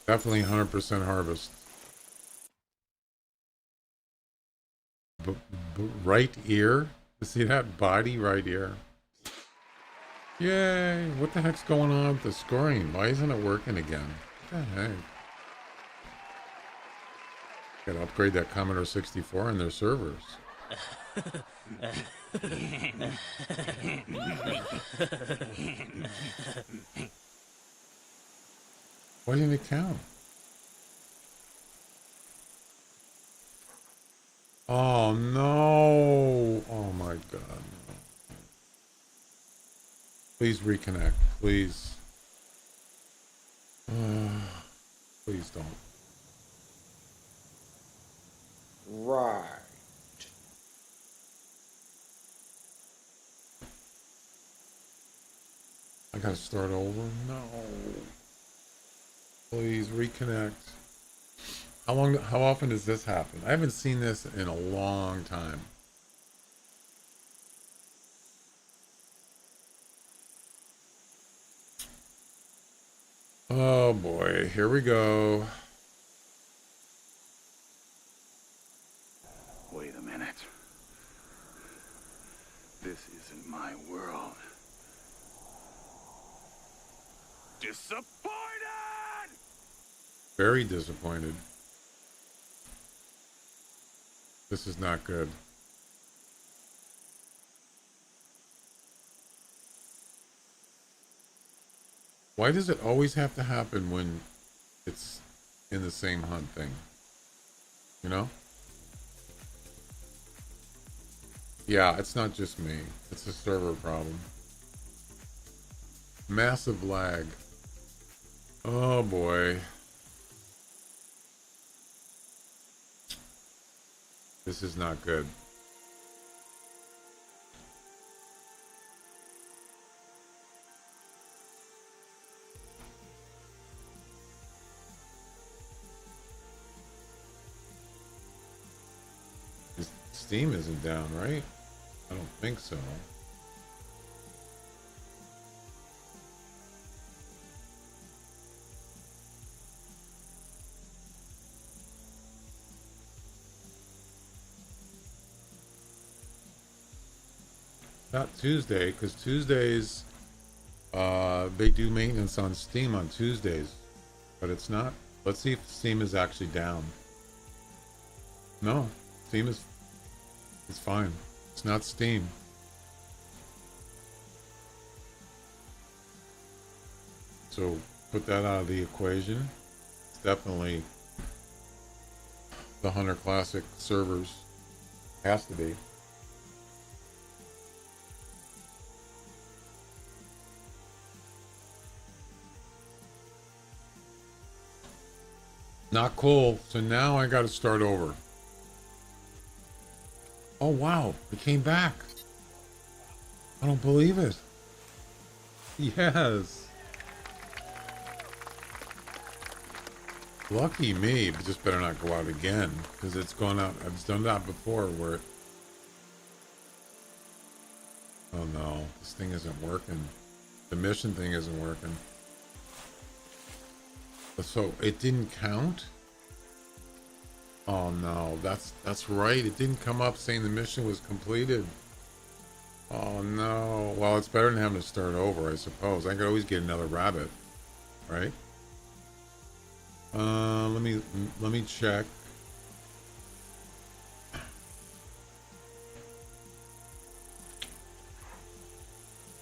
Definitely 100% harvest. Right ear? See that body right ear? Yay! What the heck's going on with the scoring? Why isn't it working again? What the heck? Gotta upgrade that Commodore 64 and their servers. Why didn't it count? Oh no! Oh my god. No. Please reconnect. Please. Please don't. Right. I gotta start over? No. Please reconnect. How often does this happen? I haven't seen this in a long time. Oh boy, here we go. Wait a minute. This isn't my world. Disappointed! Very disappointed. This is not good. Why does it always have to happen when it's in the same hunt thing? You know? Yeah, it's not just me. It's a server problem. Massive lag. Oh boy. This is not good. Steam isn't down, right? I don't think so. Not Tuesday, because Tuesdays, they do maintenance on Steam on Tuesdays, but it's not. Let's see if Steam is actually down. No, Steam is, it's fine. It's not Steam. So put that out of the equation. It's definitely the Hunter Classic servers. Has to be. Not cool. So now I got to start over. Oh, wow. It came back. I don't believe it. Yes. Lucky me, but just better not go out again, because it's gone out. I've done that before where it... Oh no, this thing isn't working. The mission thing isn't working. So it didn't count? Oh no, that's right. It didn't come up saying the mission was completed. Oh no. Well, it's better than having to start over, I suppose. I could always get another rabbit, right? Let me check.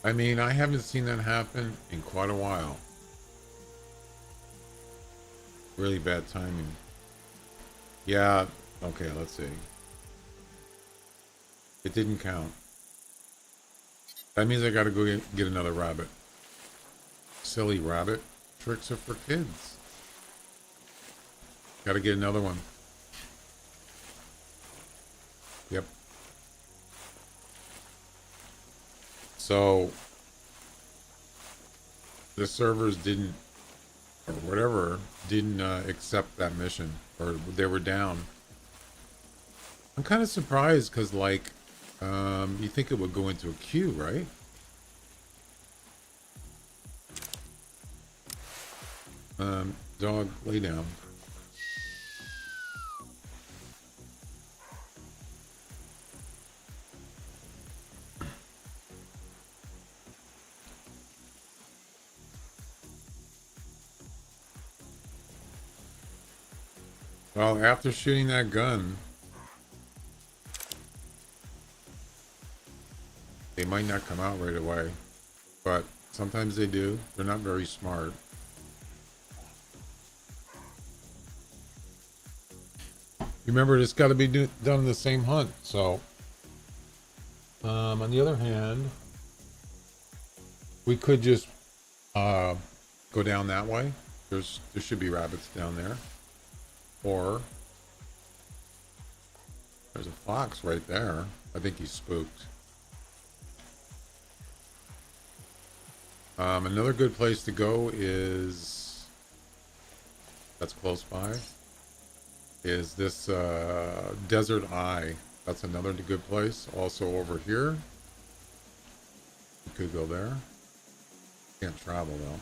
I mean, I haven't seen that happen in quite a while. Really bad timing. Yeah, okay, let's see. It didn't count. That means I gotta go get another rabbit. Silly rabbit. Tricks are for kids. Gotta get another one. Yep. So the servers didn't, or whatever, didn't accept that mission, or they were down. I'm kind of surprised because, like, you think it would go into a queue, right? Dog, lay down. Well, after shooting that gun, they might not come out right away, but sometimes they do. They're not very smart. Remember, it's got to be done in the same hunt. So, on the other hand, we could just go down that way. There should be rabbits down there. Or there's a fox right there. I think he's spooked. Another good place to go is, that's close by, is this Desert Eye. That's another good place. Also over here. You could go there. Can't travel though.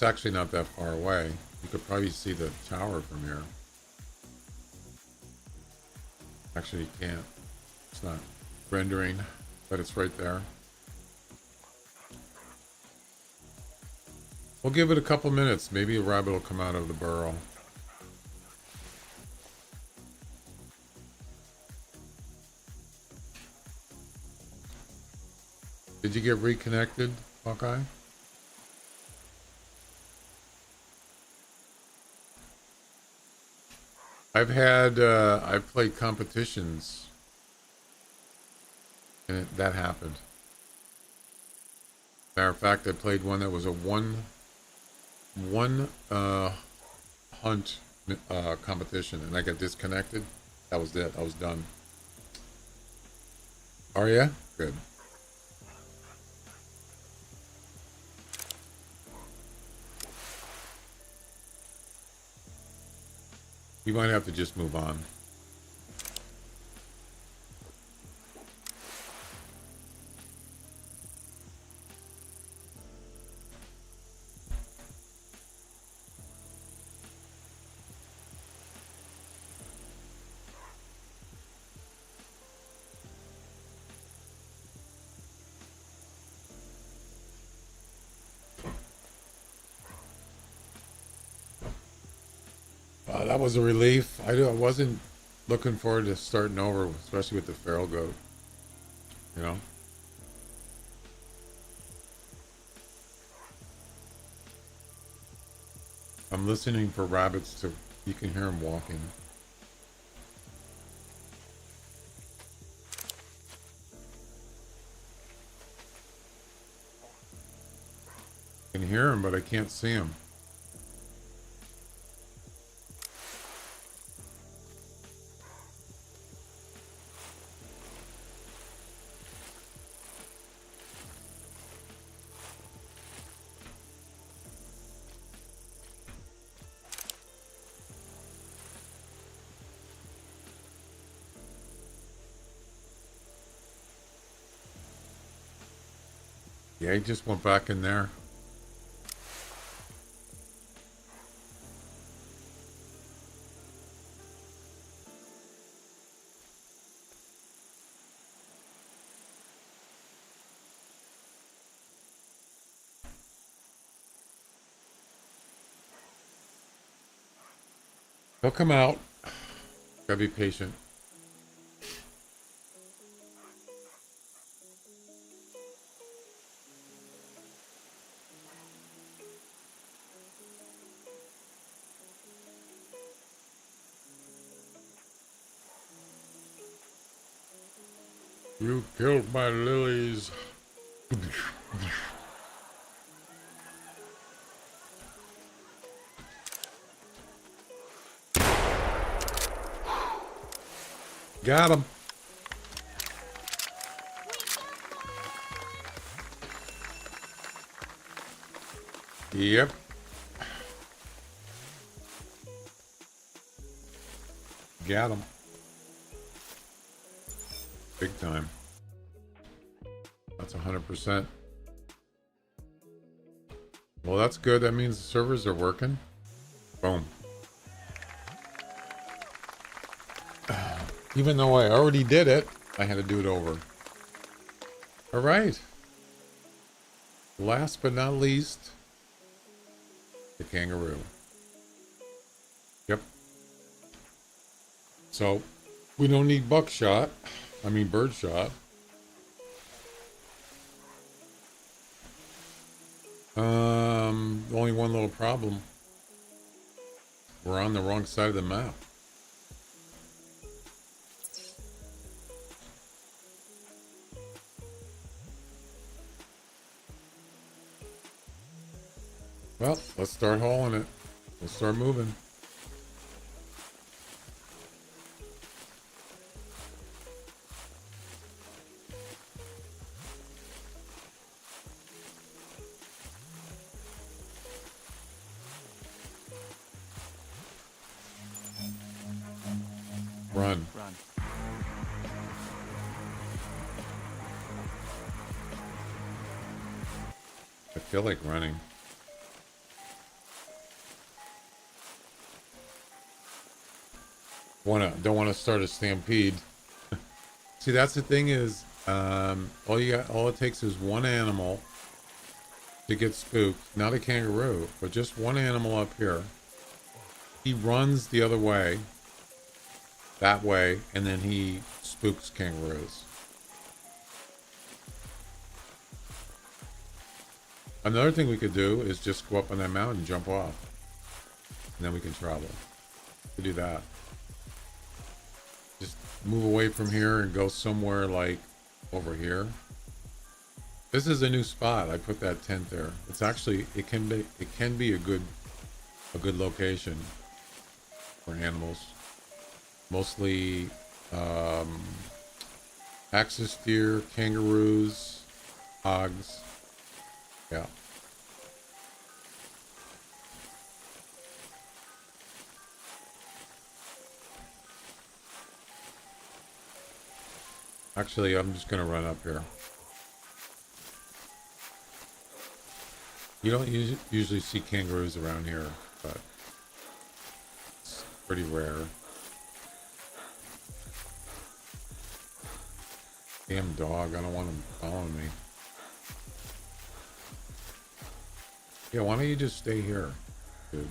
it's actually not that far away. You could probably see the tower from here. Actually, you can't. It's not rendering, but it's right there. We'll give it a couple minutes. Maybe a rabbit will come out of the burrow. Did you get reconnected, Hawkeye? I've played competitions and that happened. Matter of fact, I played one that was a one hunt competition, and I got disconnected. That was it. I was done. Are ya? Good. We might have to just move on. That was a relief. I wasn't looking forward to starting over, especially with the feral goat. You know? I'm listening for rabbits to... You can hear them walking. I can hear them, but I can't see them. Yeah, he just went back in there. He'll come out. Gotta be patient. You killed my lilies. Got him. Yep. Got him. Big time. That's 100%. Well, that's good. That means the servers are working. Boom. Even though I already did it, I had to do it over. All right. Last but not least, the kangaroo. Yep. So, we don't need buckshot. I mean birdshot. Only one little problem. We're on the wrong side of the map. Well, let's start hauling it. Let's start moving. Run. Run. I feel like running. Don't wanna start a stampede. See, that's the thing is, all it takes is one animal to get spooked. Not a kangaroo, but just one animal up here. He runs the other way, that way, and then he spooks kangaroos. Another thing we could do is just go up on that mountain and jump off. And then we can travel. We do that. Just move away from here and go somewhere like over here. This is a new spot. I put that tent there. It's actually, it can be a good location for animals. Mostly axis deer, kangaroos, hogs. Yeah. Actually, I'm just gonna run up here. You don't usually see kangaroos around here, but it's pretty rare. Damn dog, I don't want him following me. Yeah, why don't you just stay here, dude?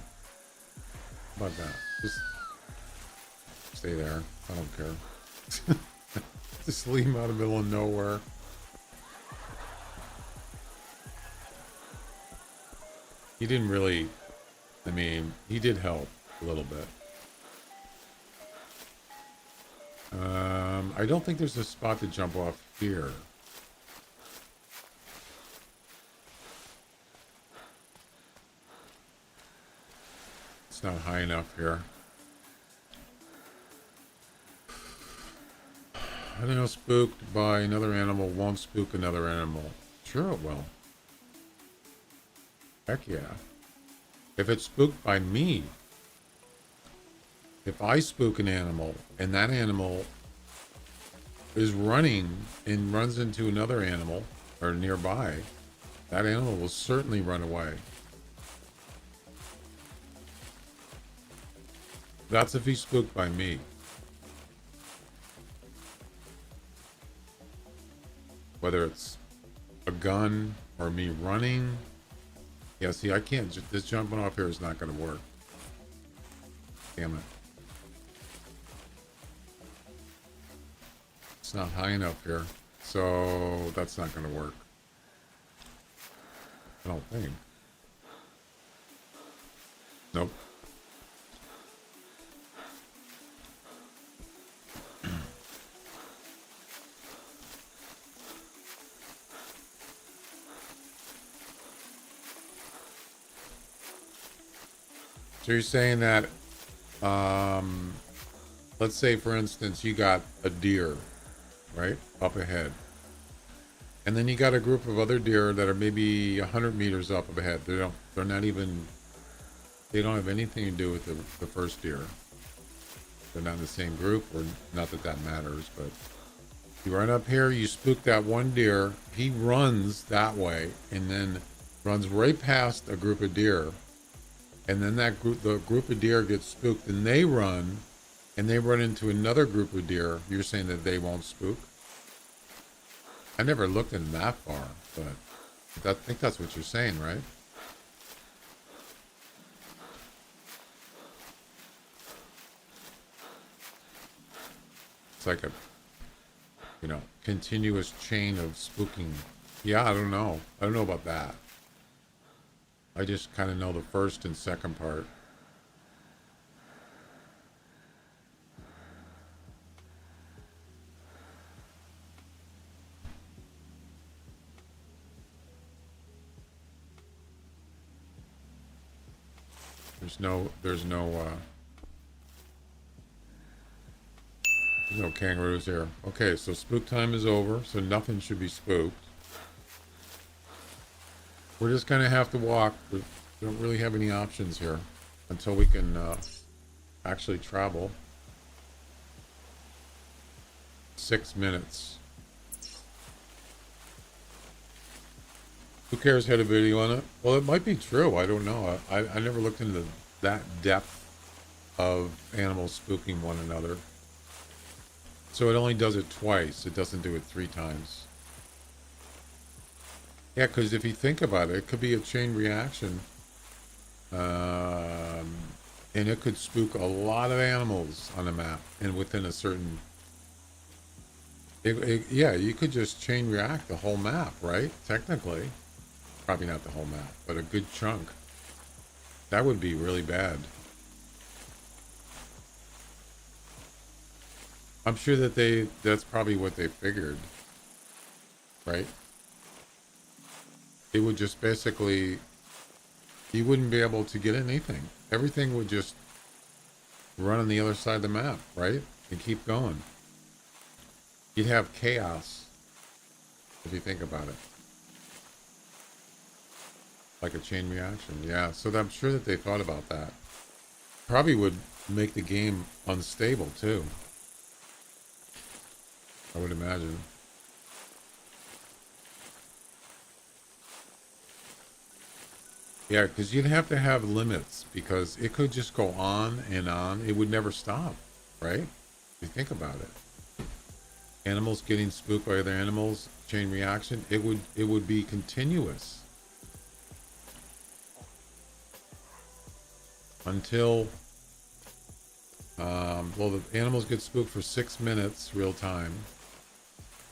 How about that? Just stay there. I don't care. Just leave him out of the middle of nowhere. He didn't really, I mean, he did help a little bit. I don't think there's a spot to jump off here. It's not high enough here. I don't know, spooked by another animal won't spook another animal. Sure it will. Heck yeah. If it's spooked by me, if I spook an animal and that animal is running and runs into another animal or nearby, that animal will certainly run away. That's if he's spooked by me. Whether it's a gun or me running. Yeah, see, I can't, this jumping off here is not going to work. Damn it. It's not high enough here, so that's not going to work. I don't think. Nope. So you're saying that, let's say for instance, you got a deer, right, up ahead. And then you got a group of other deer that are maybe 100 meters up ahead. They don't have anything to do with the first deer. They're not in the same group, or not that that matters, but you run up here, you spook that one deer, he runs that way, and then runs right past a group of deer. And then the group of deer gets spooked and they run into another group of deer. You're saying that they won't spook? I never looked in that far, but I think that's what you're saying, right? It's like a, continuous chain of spooking. Yeah, I don't know. I don't know about that. I just kind of know the first and second part. There's no kangaroos here. Okay, so spook time is over, so nothing should be spooked. We're just gonna have to walk. We don't really have any options here until we can actually travel. 6 minutes. Who cares had a video on it? Well, it might be true. I don't know. I never looked into that depth of animals spooking one another. So it only does it twice. It doesn't do it 3 times. Yeah, because if you think about it, it could be a chain reaction. And it could spook a lot of animals on a map and within a certain... yeah, you could just chain react the whole map, right? Technically. Probably not the whole map, but a good chunk. That would be really bad. I'm sure that that's probably what they figured, right? It would just basically, you wouldn't be able to get anything. Everything would just run on the other side of the map, right? And keep going. You'd have chaos, if you think about it. Like a chain reaction, yeah. So I'm sure that they thought about that. Probably would make the game unstable, too. I would imagine. Yeah, because you'd have to have limits, because it could just go on and on. It would never stop, right? If you think about it. Animals getting spooked by other animals, chain reaction, it would be continuous. Until, well, the animals get spooked for 6 minutes, real time.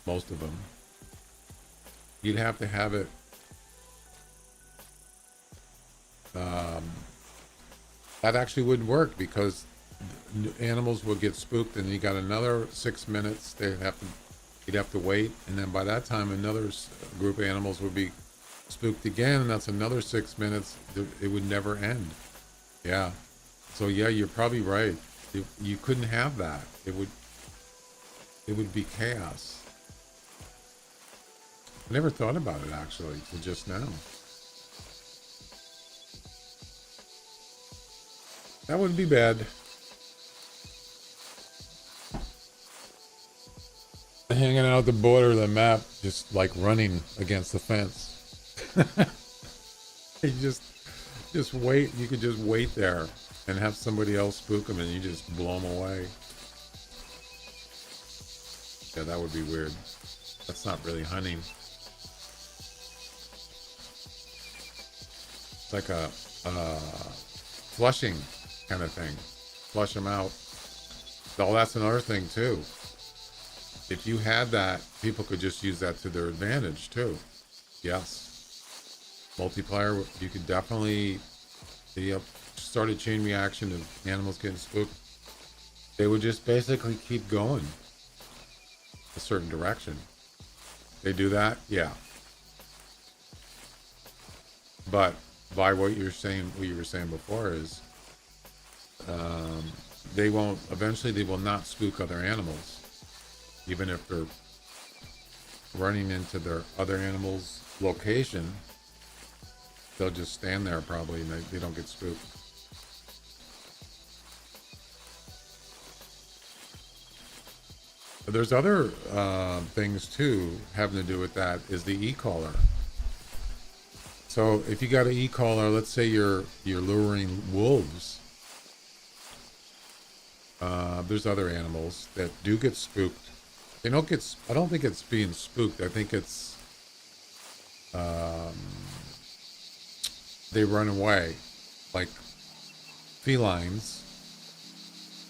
Most of them. You'd have to have it, that actually wouldn't work, because animals would get spooked and you got another 6 minutes. You'd have to wait, and then by that time another group of animals would be spooked again, and that's another 6 minutes. It would never end. Yeah. So yeah, you're probably right. You couldn't have that. It would be chaos. I never thought about it actually till just now. That wouldn't be bad. Hanging out the border of the map, just like running against the fence. You just wait. You could just wait there and have somebody else spook them, and you just blow them away. Yeah, that would be weird. That's not really hunting. It's like a flushing kind of thing. Flush them out. Oh, that's another thing too. If you had that, people could just use that to their advantage too. Yes. Multiplier, you could definitely start a chain reaction of animals getting spooked. They would just basically keep going a certain direction. They do that, yeah. But by what you were saying before is, eventually they will not spook other animals. Even if they're running into their other animals' location, they'll just stand there probably, and they don't get spooked. But there's other things too having to do with that, is the e-collar. So if you got an e-collar, let's say you're luring wolves. There's other animals that do get spooked. They don't get. I don't think it's being spooked. I think it's they run away, like felines.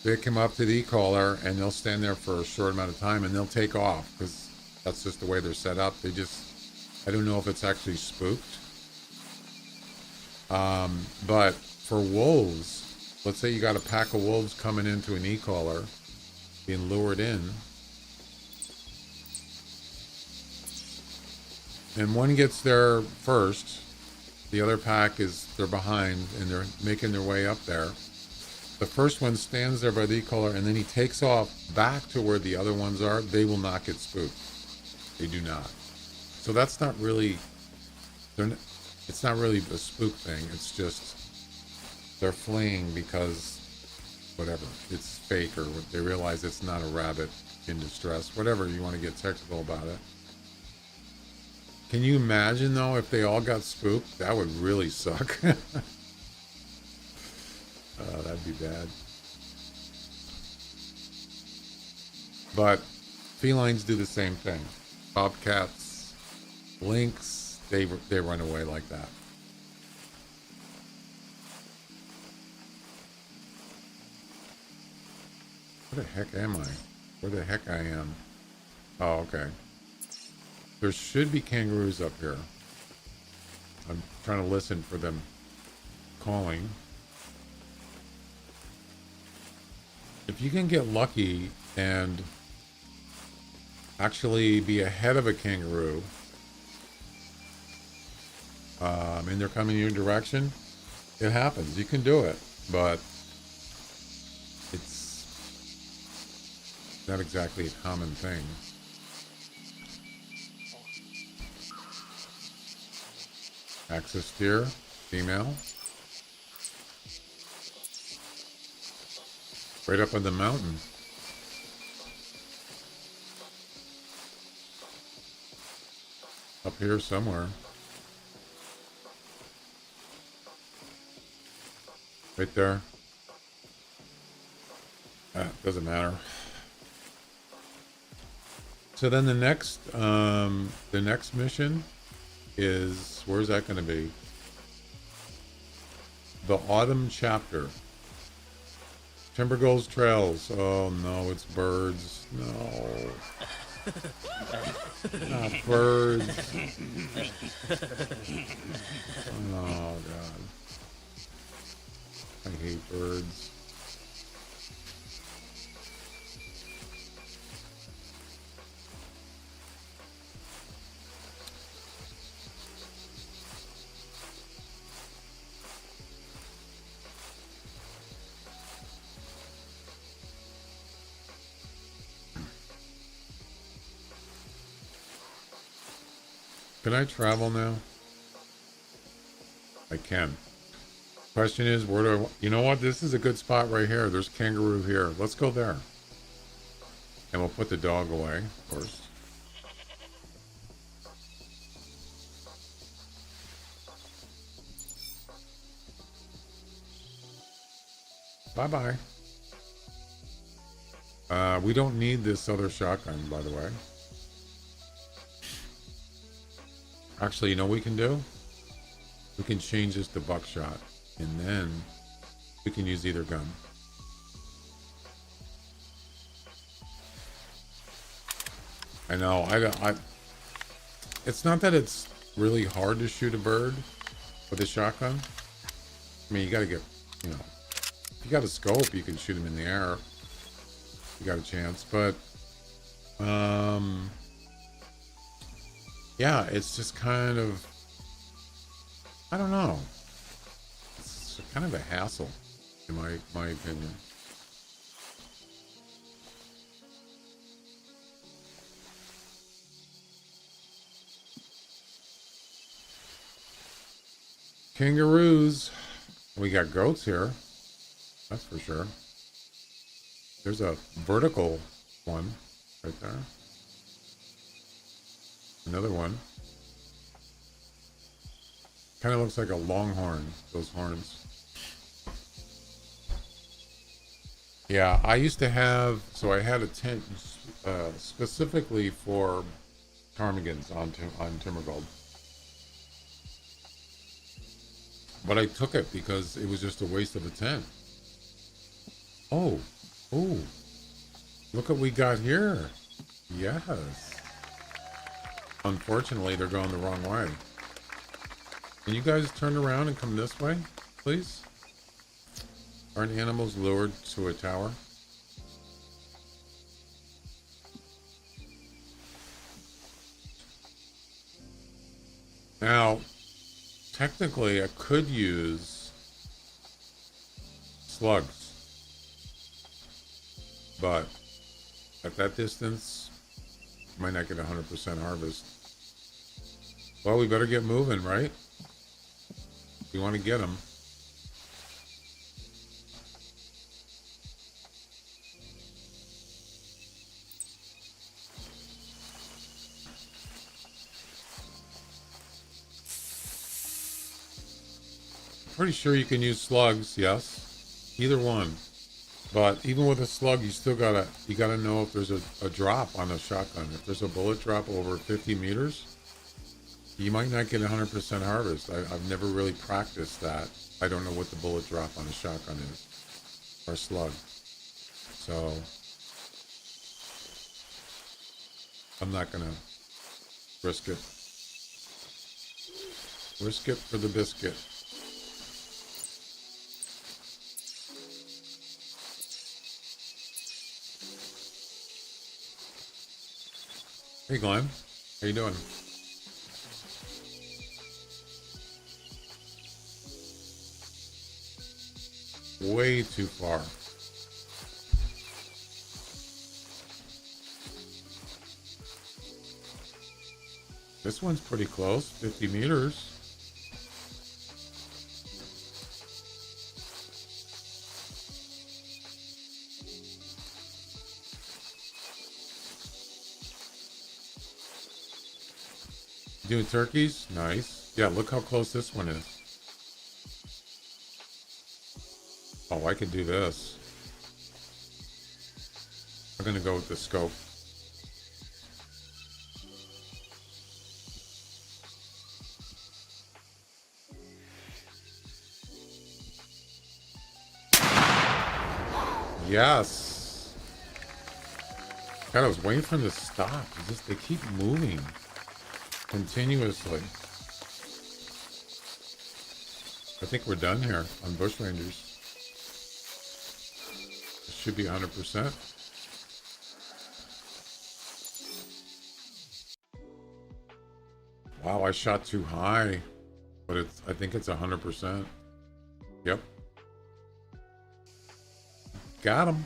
They come up to the e-collar and they'll stand there for a short amount of time and they'll take off, because that's just the way they're set up. I don't know if it's actually spooked. But for wolves, let's say you got a pack of wolves coming into an e-collar, being lured in, and one gets there first, the other pack they're behind, and they're making their way up there. The first one stands there by the e-collar, and then he takes off back to where the other ones are. They will not get spooked. They do not. So that's not really, it's not really a spook thing. It's just they're fleeing because whatever, it's fake, or they realize it's not a rabbit in distress, whatever you want to get technical about it. Can you imagine though if they all got spooked? That would really suck. That'd be bad. But felines do the same thing. Bobcats, lynx, they run away like that. Where the heck am I? Where the heck I am? Oh, okay. There should be kangaroos up here. I'm trying to listen for them calling. If you can get lucky and actually be ahead of a kangaroo, and they're coming in your direction, it happens. You can do it, but it's not exactly a common thing. Axis steer, female. Right up on the mountain. Up here somewhere. Right there. Doesn't matter. So then the next mission is, where's that going to be? The autumn chapter. Timber Goals Trails. Oh no, it's birds. No. Not birds. Oh god. I hate birds. Can I travel now? I can. Question is, where do I... You know what? This is a good spot right here. There's kangaroo here. Let's go there. And we'll put the dog away, of course. Bye-bye. We don't need this other shotgun, by the way. Actually, you know what we can do? We can change this to buckshot, and then we can use either gun. I know, it's not that it's really hard to shoot a bird with a shotgun. I mean, you gotta get, you know, if you got a scope, you can shoot them in the air. You got a chance, but, yeah, it's just kind of, I don't know. It's kind of a hassle, in my opinion. Kangaroos. We got goats here. That's for sure. There's a vertical one right there. Another one. Kind of looks like a longhorn, those horns. Yeah, I used to have, so I had a tent specifically for ptarmigans on Timbergold. But I took it because it was just a waste of a tent. Oh, look what we got here. Yes. Unfortunately, they're going the wrong way. Can you guys turn around and come this way, please? Aren't animals lured to a tower? Now, technically, I could use slugs, but at that distance, might not get 100% harvest. Well, we better get moving, right? We want to get them. Pretty sure you can use slugs, yes. Either one. But even with a slug, you gotta know if there's a drop on a shotgun. If there's a bullet drop over 50 meters, you might not get 100% harvest. I've never really practiced that. I don't know what the bullet drop on a shotgun is or slug. So I'm not gonna risk it. Risk it for the biscuit. Hey Glenn, how you doing? Way too far. This one's pretty close, 50 meters. Doing turkeys? Nice. Yeah, look how close this one is. Oh, I could do this. I'm gonna go with the scope. Yes. God, I was waiting for them to stop. They keep moving continuously. I think we're done here on bush rangers. It should be 100%. Wow, I shot too high, but I think it's 100%. Yep. Got him.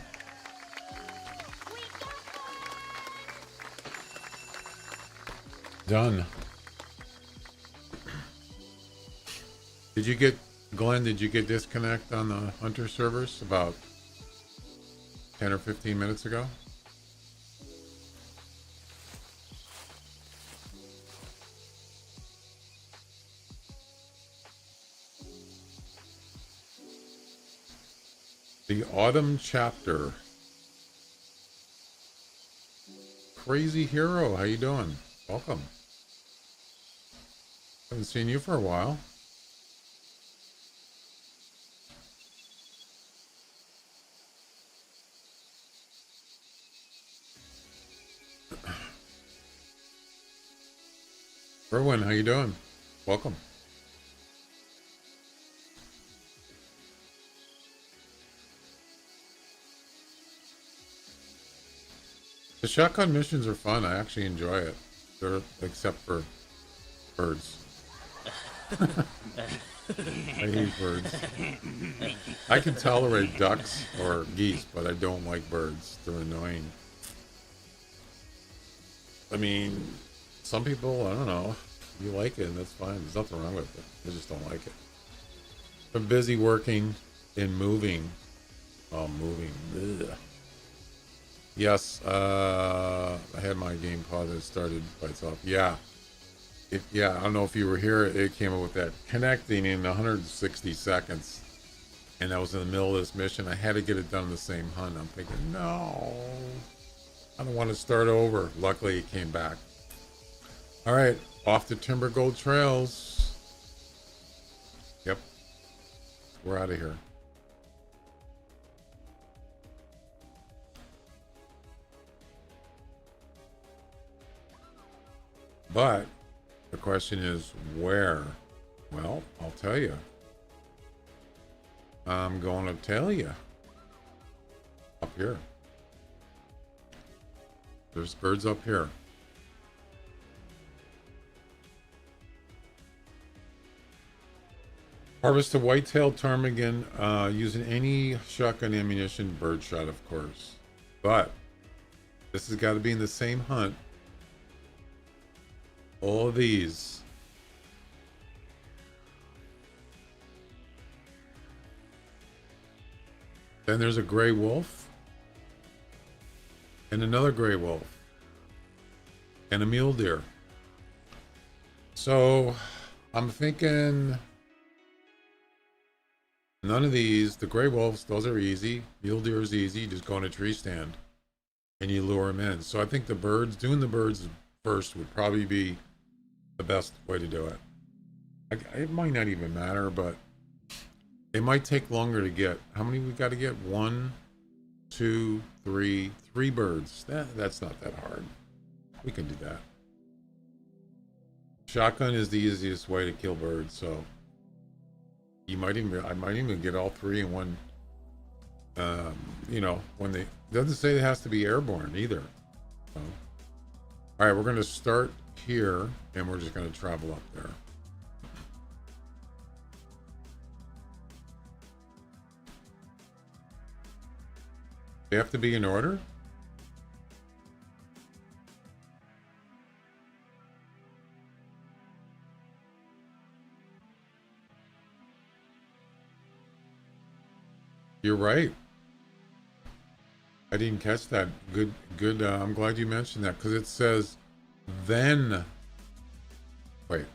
Done. Did you get, Glenn, did you get disconnect on the Hunter servers about 10 or 15 minutes ago? The Autumn Chapter. Crazy Hero, how you doing? Welcome. Haven't seen you for a while. Erwin, how you doing? Welcome. The shotgun missions are fun. I actually enjoy it. They're, except for birds. I hate birds. I can tolerate ducks or geese, but I don't like birds. They're annoying. I mean, some people, I don't know. You like it, and that's fine. There's nothing wrong with it. I just don't like it. I'm busy working and moving. Oh, moving. Ugh. Yes, I had my game paused and it started by itself. Yeah. Yeah, I don't know if you were here. It came up with that connecting in 160 seconds. And I was in the middle of this mission. I had to get it done in the same hunt. I'm thinking, no, I don't want to start over. Luckily, it came back. All right, off to Timber Gold Trails. Yep, we're out of here. But the question is where? Well, I'll tell you. I'm going to tell you. Up here. There's birds up here. Harvest a white-tailed ptarmigan using any shotgun ammunition, birdshot, of course. But this has got to be in the same hunt. All of these. Then there's a gray wolf. And another gray wolf. And a mule deer. So I'm thinking None of these. The gray wolves, those are easy. Mule deer is easy. Just go in a tree stand and you lure them in. So I think the birds, doing the birds first would probably be the best way to do it. It might not even matter, but it might take longer to get. How many we got to get? 1, 2, 3, 3 birds. That's not that hard. We can do that. Shotgun is the easiest way to kill birds, so I might even get all 3 in one. You know, when they doesn't say it has to be airborne either. So. All right, we're going to start here, and we're just going to travel up there. They have to be in order? You're right. I didn't catch that. Good. I'm glad you mentioned that because it says then. Wait.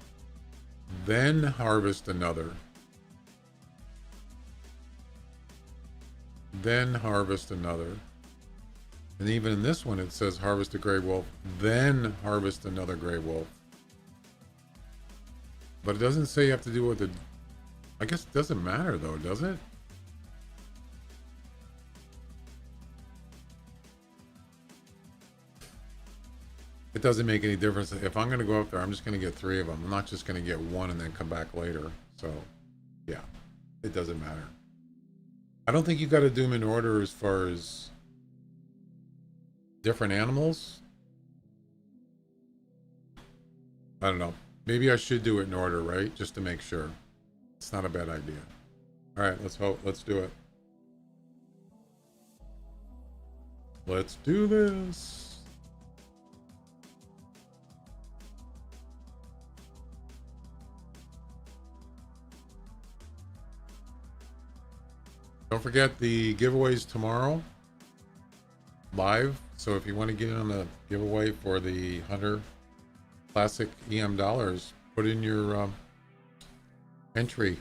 Then harvest another. Then harvest another. And even in this one, it says harvest a gray wolf, then harvest another gray wolf. But it doesn't say you have to do it with the. I guess it doesn't matter though, does it? It doesn't make any difference. If I'm going to go up there, I'm just going to get 3 of them. I'm not just going to get 1 and then come back later. So, yeah, it doesn't matter. I don't think you got to do them in order as far as different animals. I don't know. Maybe I should do it in order, right? Just to make sure. It's not a bad idea. All right, let's hope. Let's do it. Let's do this. Don't forget the giveaways tomorrow live. So if you want to get in on the giveaway for the Hunter Classic EM dollars, put in your entry,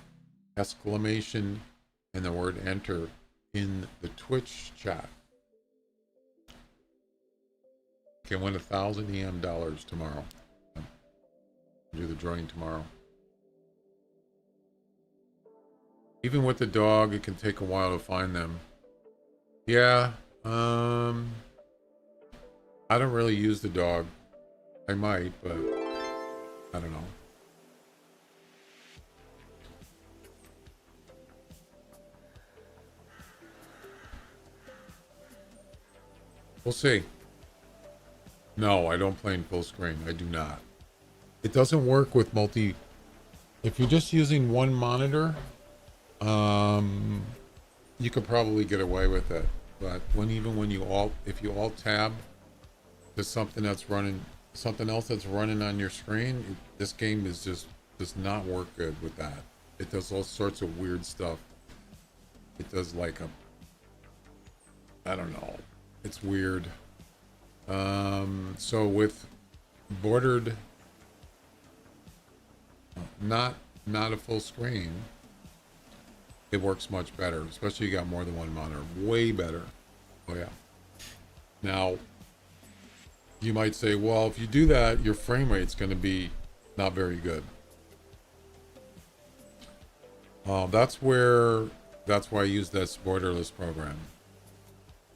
exclamation, and the word enter in the Twitch chat. You can win 1,000 EM dollars tomorrow. Do the drawing tomorrow. Even with the dog, it can take a while to find them. Yeah, I don't really use the dog. I might, but I don't know. We'll see. No, I don't play in full screen. I do not. It doesn't work with multi. If you're just using one monitor, you could probably get away with it. But if you alt tab to something that's running, something else that's running on your screen, this game does not work good with that. It does all sorts of weird stuff. It does like I don't know. It's weird. So with bordered, not a full screen, it works much better, especially you got more than one monitor. Way better. Oh yeah. Now, you might say, well, if you do that, your frame rate's going to be not very good. That's why I use this borderless program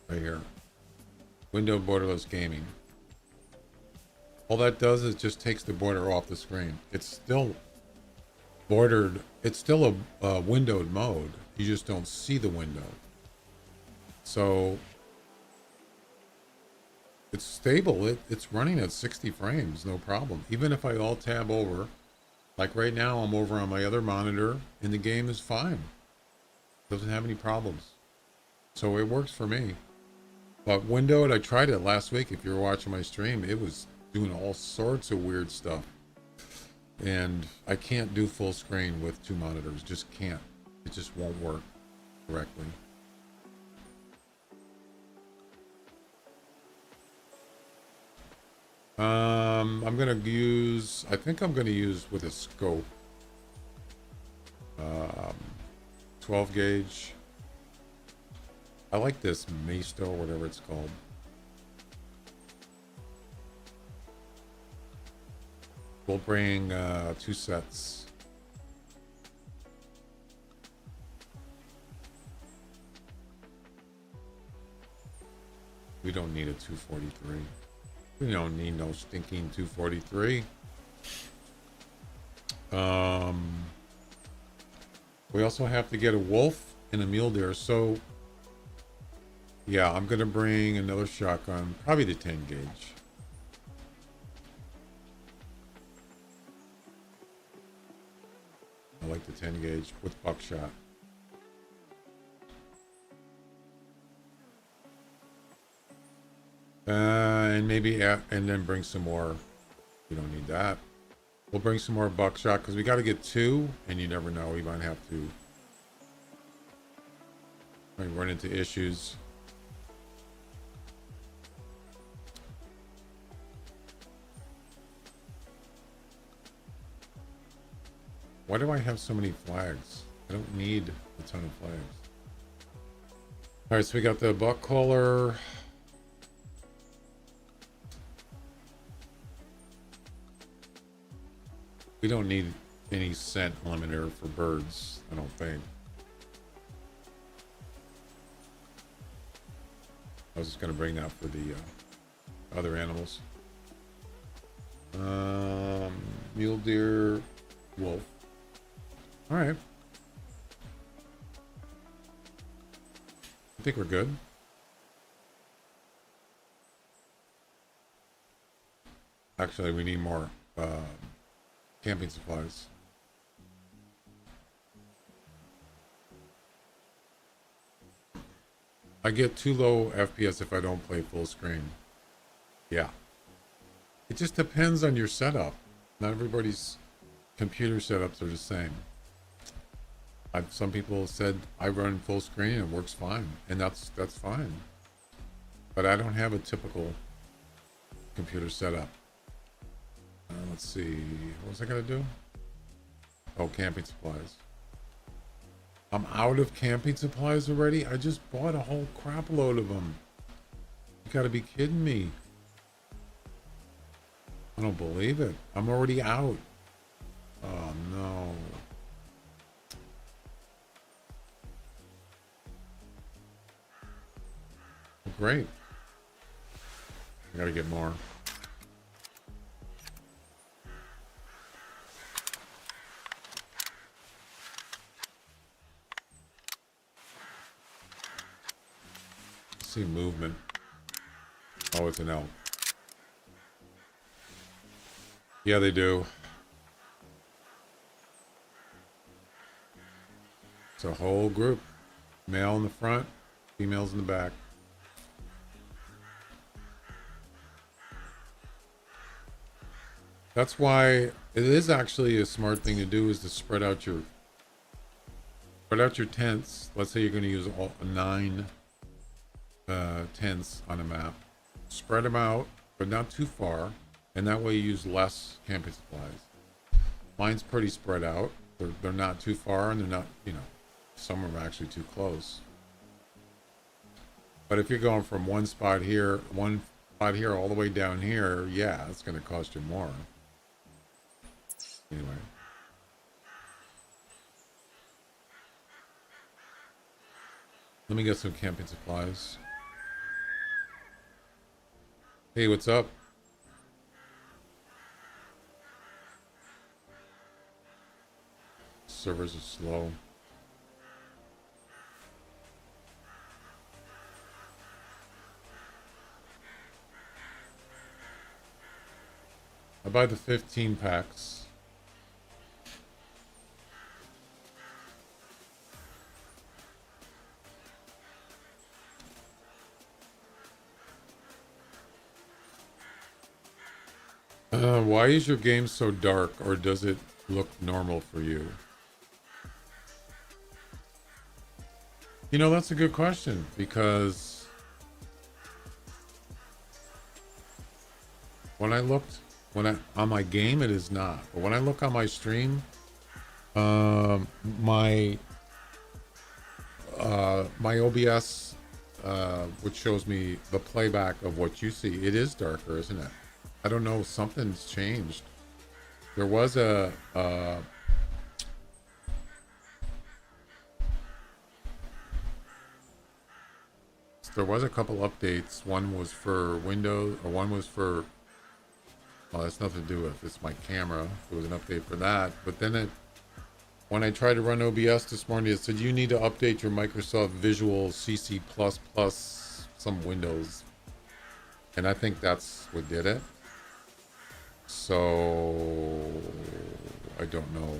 right here. Window borderless gaming. All that does is just takes the border off the screen. It's still bordered. It's still a windowed mode. You just don't see the window. So it's stable. It's running at 60 frames, no problem. Even if I alt tab over, like right now, I'm over on my other monitor, and the game is fine. Doesn't have any problems. So it works for me. But windowed, I tried it last week. If you were watching my stream, it was doing all sorts of weird stuff. And I can't do full screen with 2 monitors. Just can't. It just won't work correctly. I think I'm gonna use with a scope. 12 gauge. I like this Maisto, whatever it's called. We'll bring 2 sets. We don't need a 243. We don't need no stinking 243. We also have to get a wolf and a mule deer. So, yeah, I'm gonna bring another shotgun, probably the 10 gauge. I like the 10 gauge with buckshot. And maybe and then bring some more. We don't need that. We'll bring some more buckshot because we got to get 2, and you never know. We might have to run into issues. Why do I have so many flags? I don't need a ton of flags. All right, so we got the buck collar. We don't need any scent limiter for birds, I don't think. I was just going to bring that for the other animals. Mule deer, wolf. All right. I think we're good. Actually, we need more camping supplies. I get too low FPS if I don't play full screen. Yeah. It just depends on your setup. Not everybody's computer setups are the same. Some people said I run full screen and it works fine, and that's fine. But I don't have a typical computer setup. Let's see, what was I gonna do? Oh, camping supplies. I'm out of camping supplies already? I just bought a whole crap load of them. You gotta be kidding me. I don't believe it. I'm already out. Oh no. Great. I gotta get more. See movement. Oh, it's an elk. Yeah, they do. It's a whole group. Male in the front, females in the back. That's why it is actually a smart thing to do, is to spread out your tents. Let's say you're going to use all 9 tents on a map. Spread them out, but not too far, and that way you use less camping supplies. Mine's pretty spread out. They're not too far, and they're not, you know, some are actually too close. But if you're going from one spot here all the way down here, yeah, it's going to cost you more. Anyway. Let me get some camping supplies. Hey, what's up? Servers are slow. I buy the 15 packs. Why is your game so dark, or does it look normal for you? You know, that's a good question, because when I on my game, it is not. But when I look on my stream, my my OBS, which shows me the playback of what you see, it is darker, isn't it? I don't know, something's changed. There was a couple updates. One was for Windows, or one was for, well, that's nothing to do with, it's my camera. There was an update for that. But then when I tried to run OBS this morning, it said you need to update your Microsoft Visual CC++, some Windows. And I think that's what did it. So, I don't know.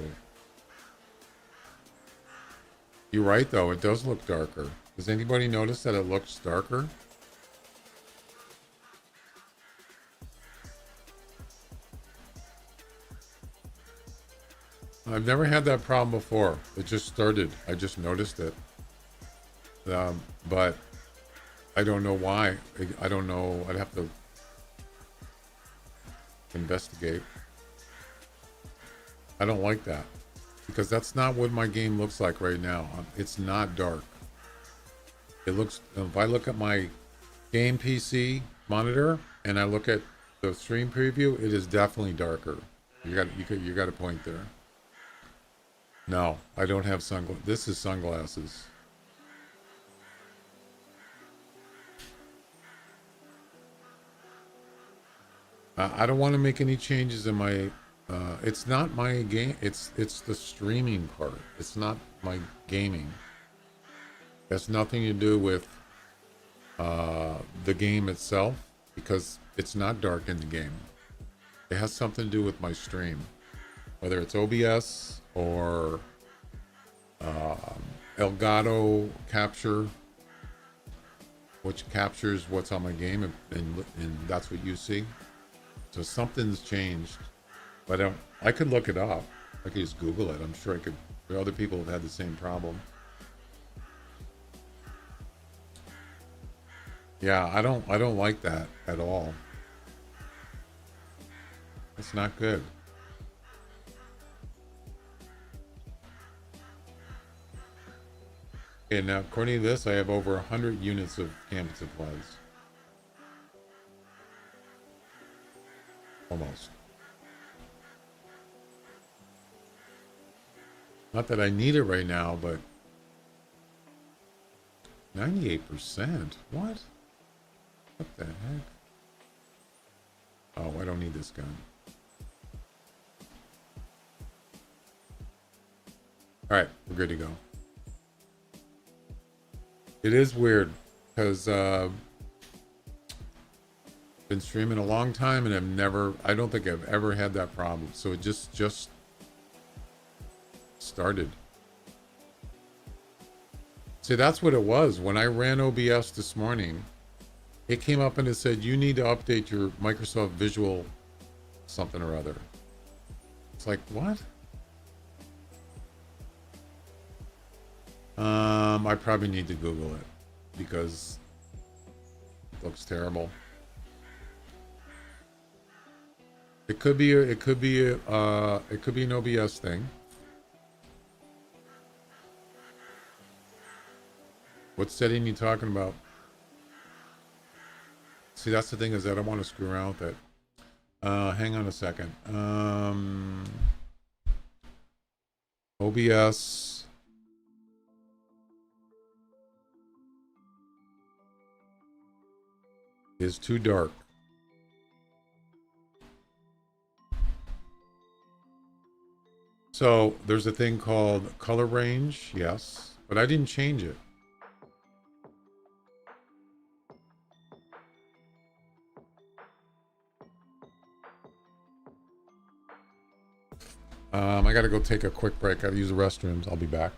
You're right, though. It does look darker. Does anybody notice that it looks darker? I've never had that problem before. It just started. I just noticed it. But I don't know why. I don't know. I'd have to investigate. I don't like that. Because that's not what my game looks like right now. It's not dark. It looks, if I look at my game PC monitor and I look at the stream preview, it is definitely darker. You got a point there. No, I don't have sunglasses. This is sunglasses. I don't want to make any changes in my. It's not my game. It's the streaming part. It's not my gaming. It has nothing to do with the game itself, because it's not dark in the game. It has something to do with my stream, whether it's OBS or Elgato Capture, which captures what's on my game, and that's what you see. So something's changed, but I could look it up. I could just Google it. I'm sure I could. Other people have had the same problem. Yeah, I don't like that at all. It's not good. And now, according to this, I have over 100 units of camping supplies. Almost. Not that I need it right now, but 98%? What? What the heck? Oh, I don't need this gun. Alright, we're good to go. It is weird, because been streaming a long time and I don't think I've ever had that problem. So it just started. See, that's what it was. When I ran OBS this morning, it came up and it said, you need to update your Microsoft Visual something or other. It's like, what? I probably need to Google it because it looks terrible. It could be an OBS thing. What setting are you talking about? See, that's the thing, is that I don't want to screw around with it. Hang on a second. OBS. Is too dark. So there's a thing called color range, yes, but I didn't change it. I gotta go take a quick break. I gotta use the restrooms. I'll be back.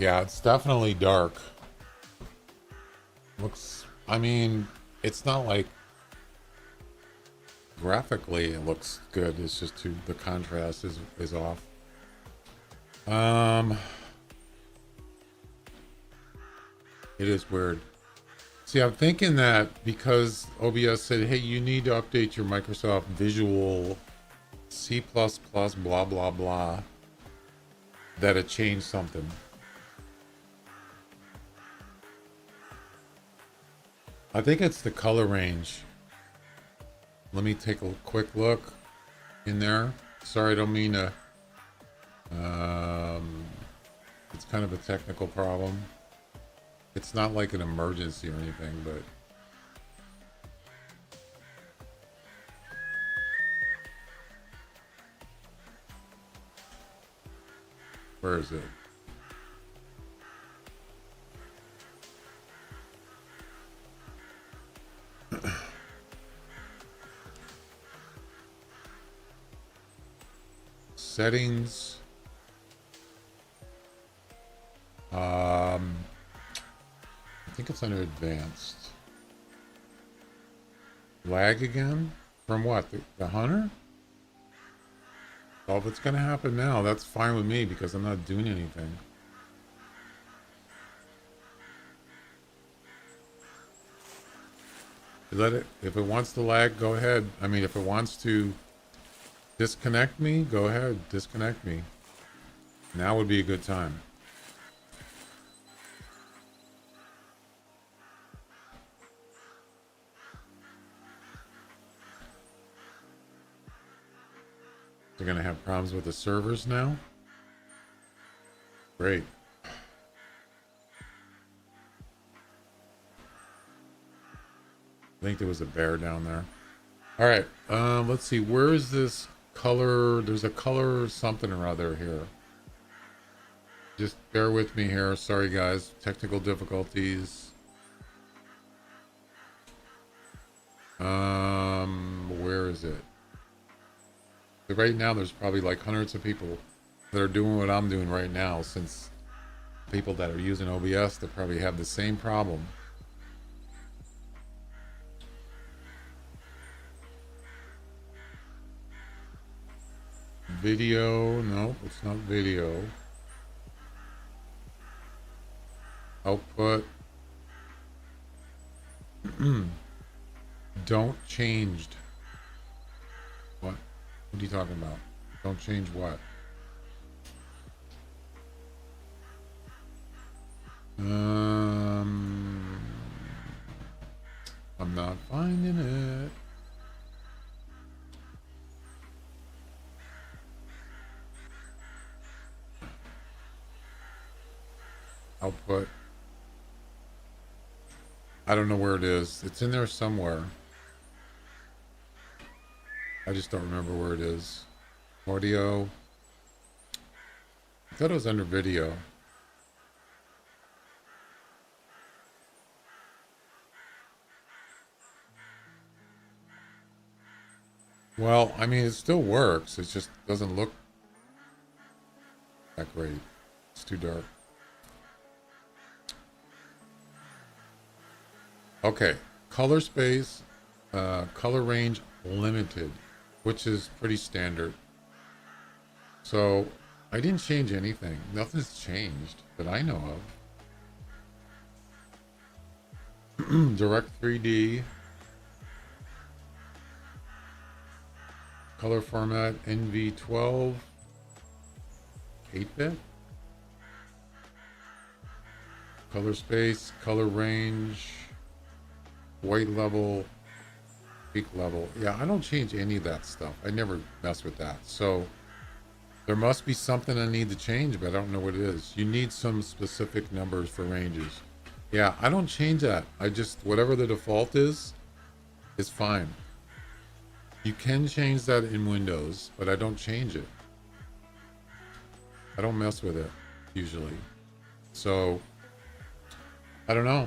Yeah, it's definitely dark. Looks, I mean, it's not like graphically it looks good. It's just the contrast is off. It is weird. See, I'm thinking that because OBS said, hey, you need to update your Microsoft Visual C++, blah, blah, blah, that it changed something. I think it's the color range. Let me take a quick look in there. Sorry, I don't mean to. It's kind of a technical problem. It's not like an emergency or anything, but. Where is it? Settings. I think it's under advanced. Lag again? From what? The Hunter? Well, if it's gonna happen now, that's fine with me because I'm not doing anything. Let it, if it wants to lag, go ahead. I mean, if it wants to disconnect me, go ahead, disconnect me. Now would be a good time. They're gonna have problems with the servers now? Great. I think there was a bear down there. All right, let's see. Where is this color? There's a color something or other here. Just bear with me here. Sorry, guys. Technical difficulties. Where is it? Right now, there's probably like hundreds of people that are doing what I'm doing right now, since people that are using OBS, they probably have the same problem. Video, no, it's not video. Output. Don't changed. What? What are you talking about? Don't change what? I'm not finding it. Output. I don't know where it is. It's in there somewhere. I just don't remember where it is. Audio. I thought it was under video. Well, I mean, it still works. It just doesn't look that great. It's too dark. Okay, color space, color range limited, which is pretty standard. So I didn't change anything. Nothing's changed that I know of. Direct 3D. Color format NV12. 8-bit. Color space, color range. White level, peak level. Yeah, I don't change any of that stuff. I never mess with that. So there must be something I need to change, but I don't know what it is. You need some specific numbers for ranges. Yeah, I don't change that. I just, whatever the default is fine. You can change that in Windows, but I don't change it. I don't mess with it, usually. So, I don't know.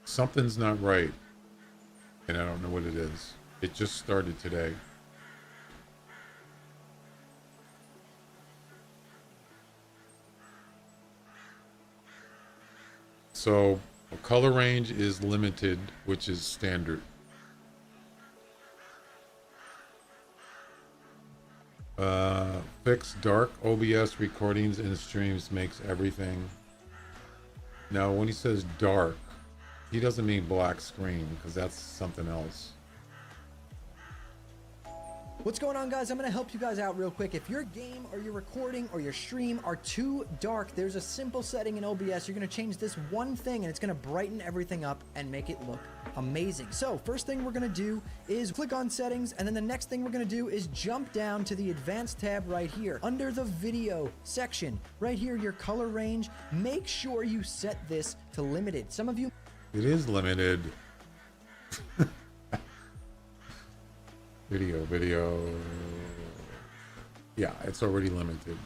Something's not right, and I don't know what it is. It just started today. So color range is limited, which is standard. Fix dark OBS recordings and streams makes everything. Now, when he says dark, he doesn't mean black screen, because that's something else. What's going on, guys? I'm going to help you guys out real quick. If your game or your recording or your stream are too dark, there's a simple setting in OBS. You're going to change this one thing and it's going to brighten everything up and make it look amazing. So first thing we're going to do is click on settings, and then the next thing we're going to do is jump down to the advanced tab right here under the video section. Right here, your color range. Make sure you set this to limited. Some of you... It is limited. Video. Yeah, it's already limited.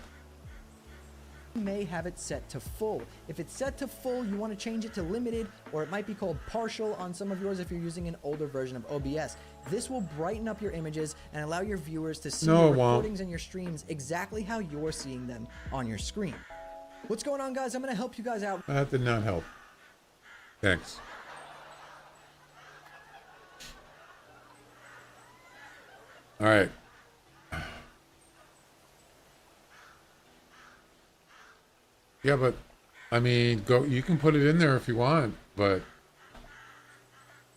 May have it set to full. If it's set to full, you want to change it to limited, or it might be called partial on some of yours if you're using an older version of OBS. This will brighten up your images and allow your viewers to see your recordings and your streams exactly how you're seeing them on your screen. What's going on, guys? I'm going to help you guys out. That did not help. Thanks. All right. Yeah, but I mean, you can put it in there if you want, but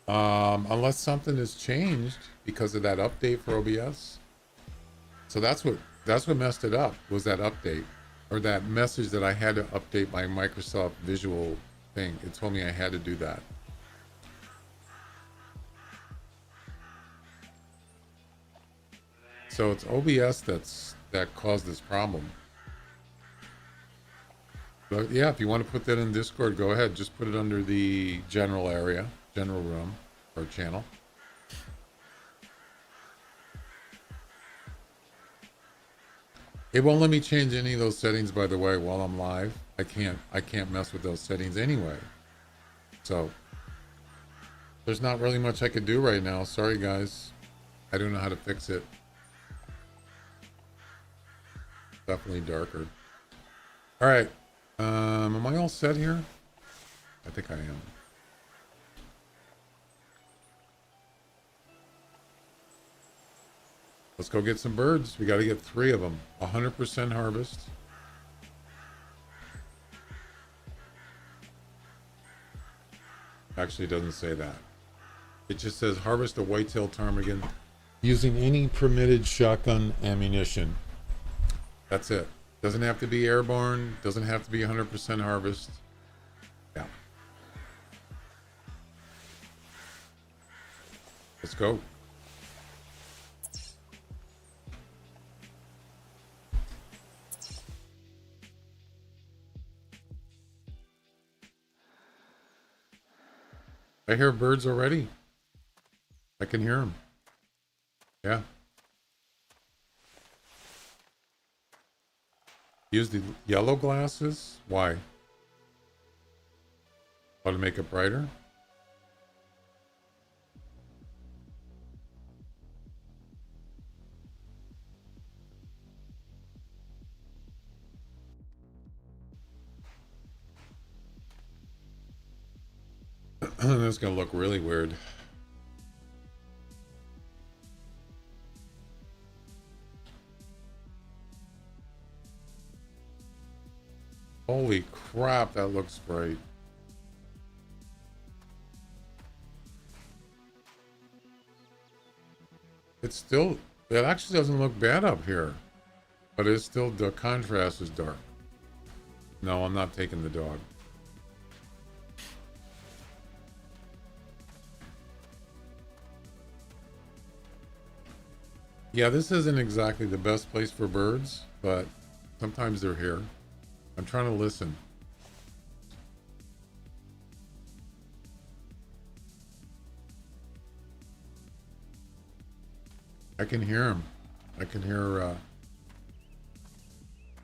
unless something has changed because of that update for OBS. So that's what messed it up, was that update, or that message that I had to update my Microsoft Visual thing. It told me I had to do that. So it's OBS that caused this problem. But yeah, if you want to put that in Discord, go ahead. Just put it under the general area, general room, or channel. It won't let me change any of those settings, by the way, while I'm live. I can't mess with those settings anyway. So there's not really much I could do right now. Sorry, guys. I don't know how to fix it. Definitely darker. All right. Am I all set here? I think I am. Let's go get some birds. We got to get 3 of them. 100% harvest. Actually, it doesn't say that. It just says harvest a white-tailed ptarmigan using any permitted shotgun ammunition. That's it. Doesn't have to be airborne. Doesn't have to be 100% harvest. Yeah. Let's go. I hear birds already. I can hear them. Yeah. Use the yellow glasses? Why? How to make it brighter? That's gonna look really weird. Holy crap, that looks bright. It actually doesn't look bad up here, but it's still, the contrast is dark. No, I'm not taking the dog. Yeah, this isn't exactly the best place for birds, but sometimes they're here. I'm trying to listen. I can hear them. I can hear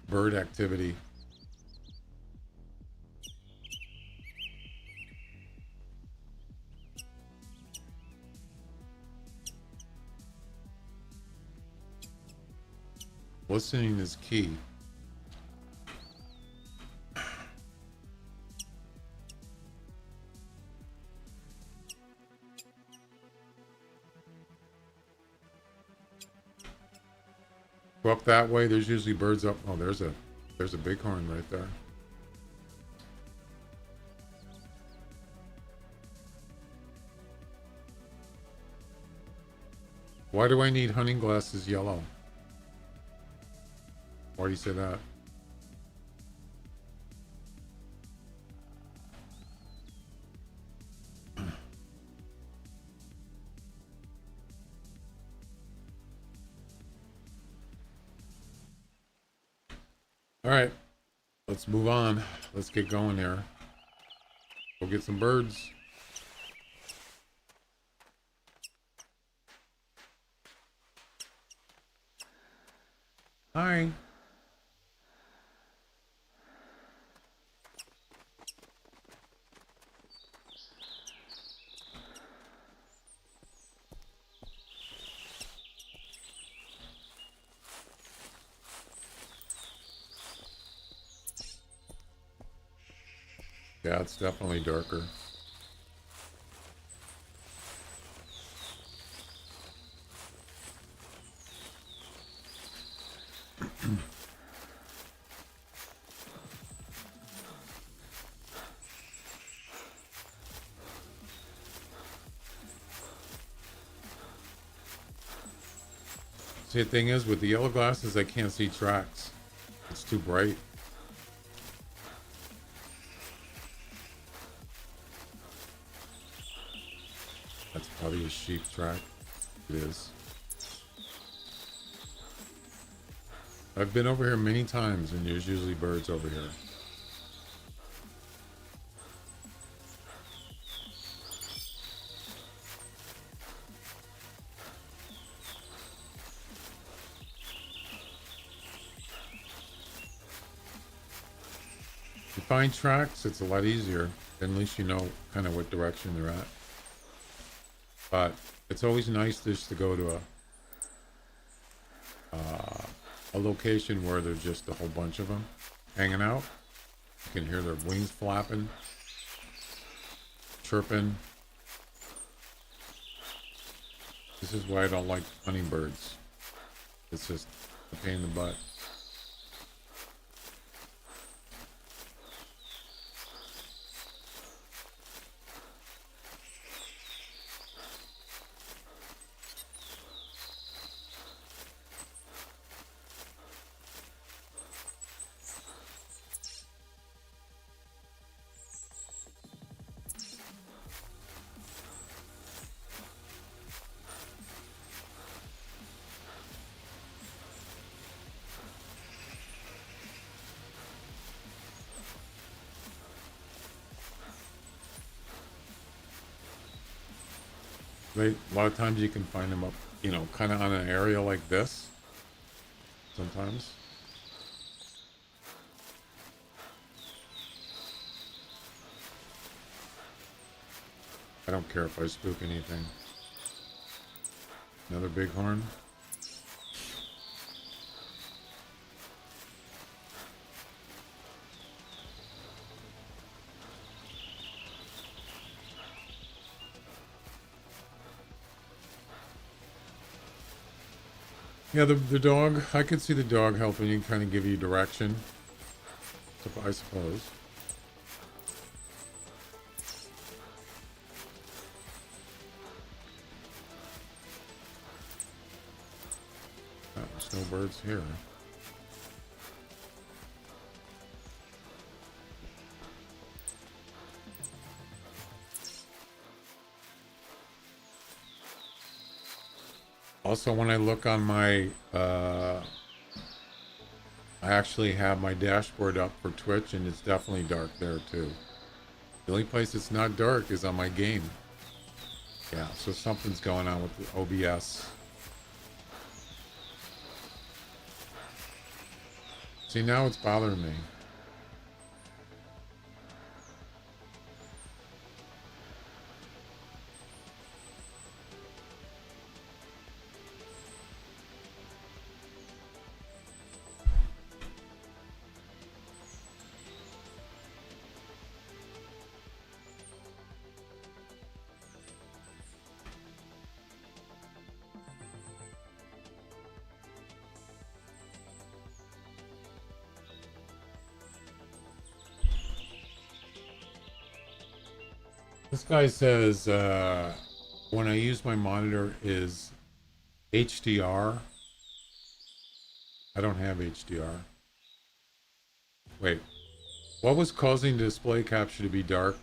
bird activity. Listening is key. Go up that way. There's usually birds up. Oh, there's a bighorn right there. Why do I need hunting glasses yellow? Why do you say that? All right, let's move on. Let's get going here. Go get some birds. Hi. Yeah, it's definitely darker. See, the thing is, with the yellow glasses, I can't see tracks. It's too bright. That's probably a sheep track. It is. I've been over here many times, and there's usually birds over here. If you find tracks, it's a lot easier. At least you know kind of what direction they're at. But it's always nice just to go to a location where there's just a whole bunch of them hanging out. You can hear their wings flapping, chirping. This is why I don't like hunting birds. It's just a pain in the butt. A lot of times you can find them up, you know, kind of on an area like this. Sometimes. I don't care if I spook anything. Another bighorn. Yeah, the dog, I could see the dog helping you, kind of give you direction, I suppose. Oh, there's no birds here. Also, when I look on my, I actually have my dashboard up for Twitch, and it's definitely dark there too. The only place it's not dark is on my game. Yeah, so something's going on with the OBS. See, now it's bothering me. This guy says when I use my monitor is HDR. I don't have HDR. Wait, what was causing the display capture to be dark,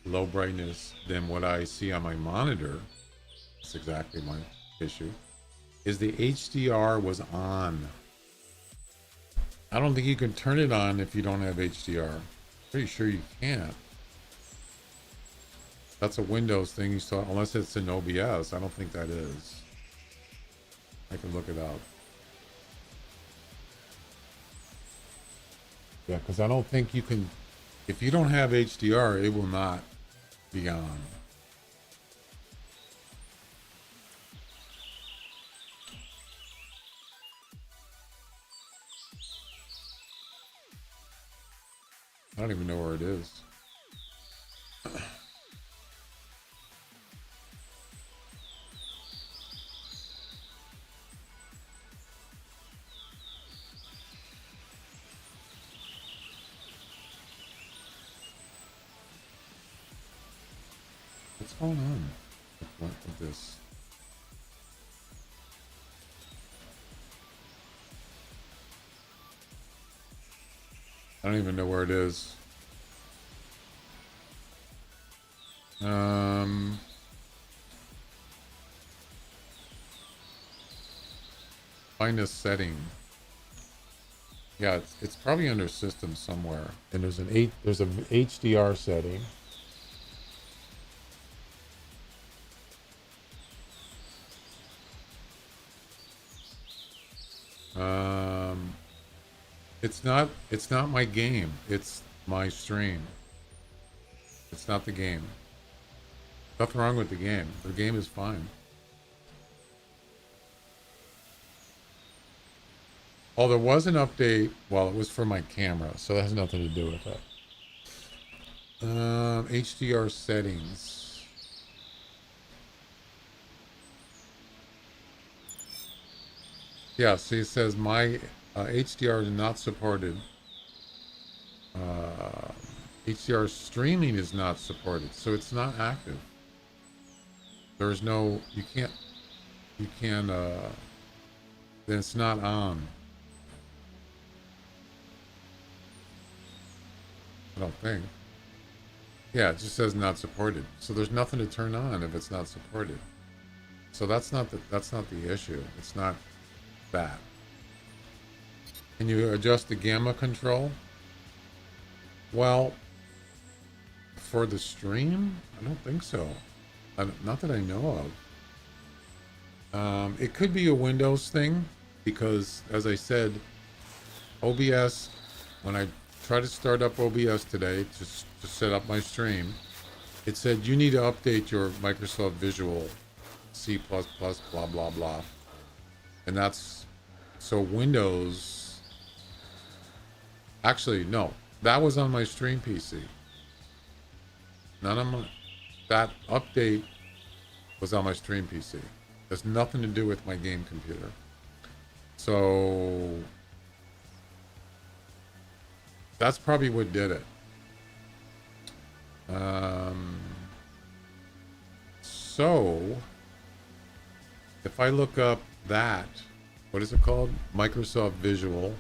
low brightness than what I see on my monitor? That's exactly my issue. Is the HDR was on. I don't think you can turn it on if you don't have HDR. Pretty sure you can't. That's a Windows thing you saw, unless it's in OBS. I don't think that is. I can look it up. Yeah, because I don't think you can. If you don't have HDR, it will not be on. I don't even know where it is. What's going on with this? I don't even know where it is. Find a setting. Yeah, it's probably under system somewhere. And there's an HDR setting. It's not my game. It's my stream. It's not the game. Nothing wrong with the game. The game is fine. Oh, there was an update. Well, it was for my camera, so that has nothing to do with it. HDR settings. Yeah, see, it says my HDR is not supported. HDR streaming is not supported, so it's not active. There's no, you can't, then it's not on. I don't think. Yeah, it just says not supported. So there's nothing to turn on if it's not supported. So that's not the issue. It's not that. Can you adjust the gamma control? Well, for the stream, I don't think so. Not that I know of. It could be a Windows thing because, as I said, OBS, when I tried to start up OBS today to set up my stream, it said you need to update your Microsoft Visual C++, blah, blah, blah. And that's, so Windows, actually, no, that was on my stream PC. None of my, that update was on my stream PC. There's nothing to do with my game computer. So that's probably what did it. So if I look up that, what is it called? Microsoft Visual.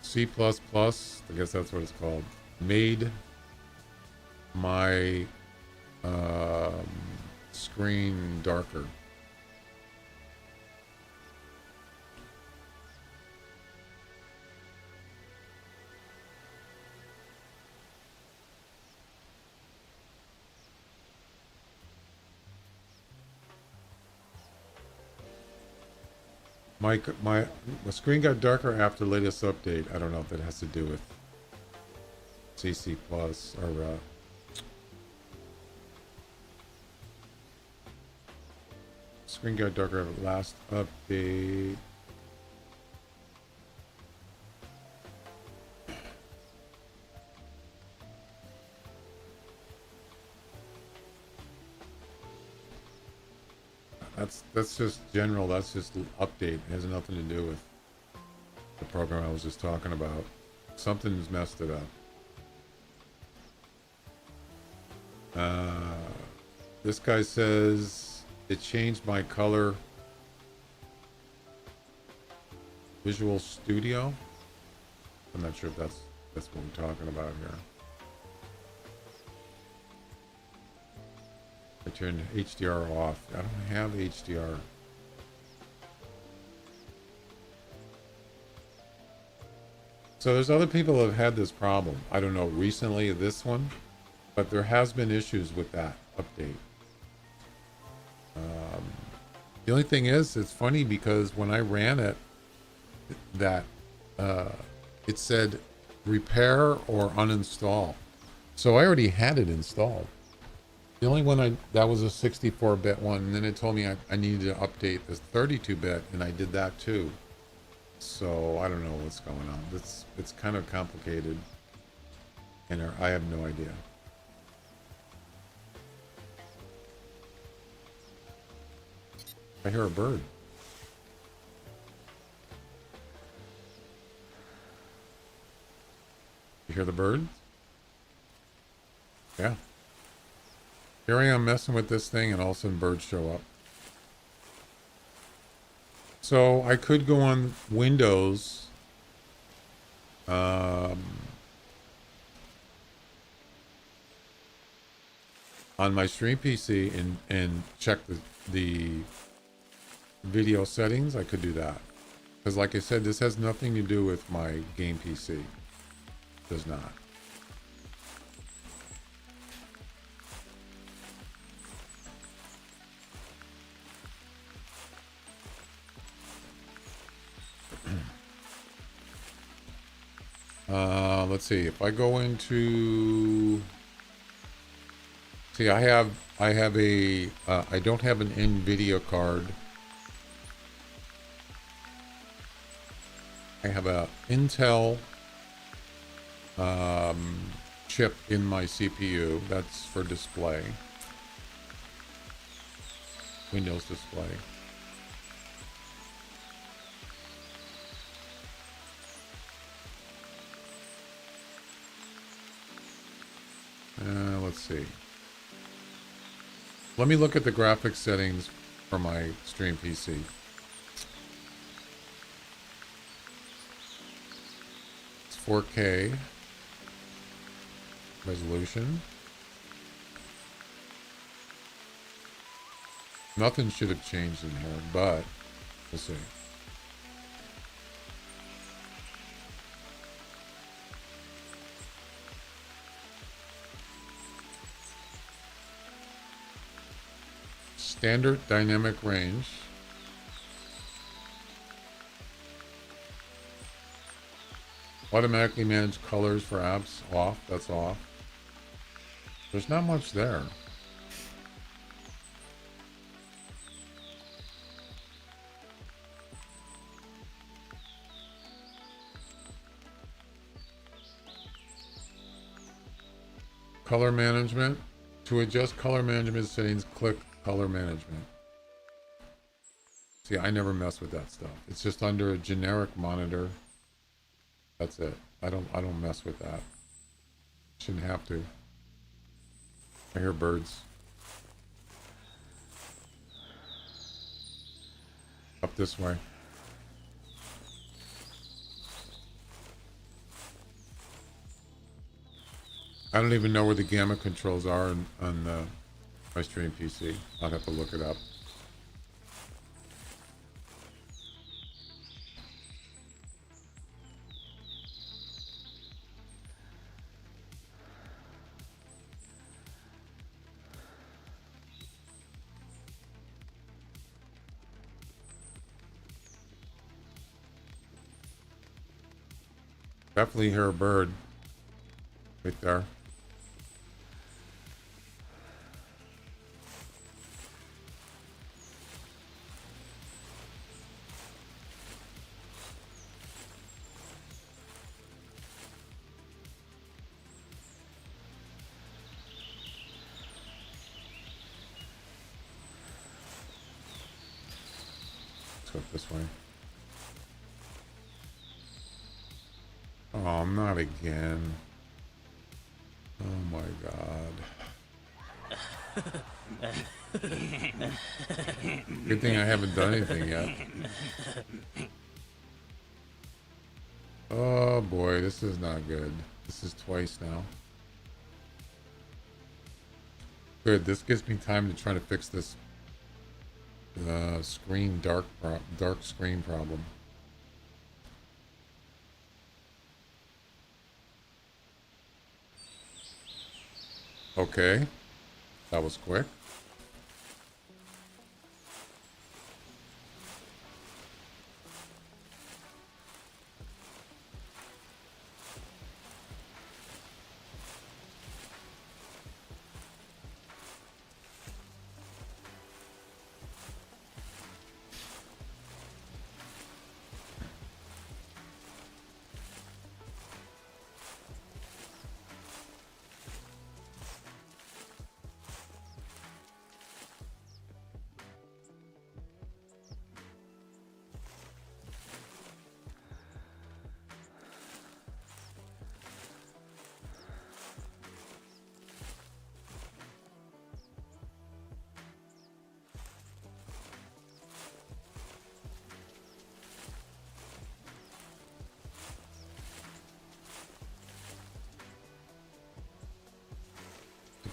C++, I guess that's what it's called, made my screen darker. My screen got darker after latest update. I don't know if that has to do with CC Plus or screen got darker after last update. That's just general. That's just update. It has nothing to do with the program I was just talking about. Something's messed it up. This guy says it changed my color. Visual Studio. I'm not sure if that's what we're talking about here. I turned HDR off. I don't have HDR. So there's other people that have had this problem. I don't know recently this one, but there has been issues with that update. The only thing is, it's funny because when I ran it, that it said repair or uninstall. So I already had it installed. The only one that was a 64-bit one, and then it told me I needed to update this 32-bit, and I did that too. So I don't know what's going on. It's kind of complicated, and I have no idea. I hear a bird. You hear the bird? Yeah. Here I am messing with this thing, and all of a sudden birds show up. So I could go on Windows. On my stream PC and check the video settings. I could do that. Because like I said, this has nothing to do with my game PC. Does not. Let's see. If I go into, see, I have a I don't have an NVIDIA card. I have a Intel chip in my CPU. That's for display. Windows display. Let's see. Let me look at the graphics settings for my stream PC. It's 4K resolution. Nothing should have changed in here, but we'll see. Standard dynamic range. Automatically manage colors for apps off. That's off. There's not much there. Color management. To adjust color management settings, click color management. See, I never mess with that stuff. It's just under a generic monitor. That's it. I don't mess with that. Shouldn't have to. I hear birds. Up this way. I don't even know where the gamma controls are on my stream PC. I'll have to look it up. Definitely hear a bird right there. go this way. Oh, not again. Oh my god. Good thing I haven't done anything yet. Oh boy, this is not good. This is twice now. Good, this gives me time to try to fix this screen dark screen problem. Okay, that was quick.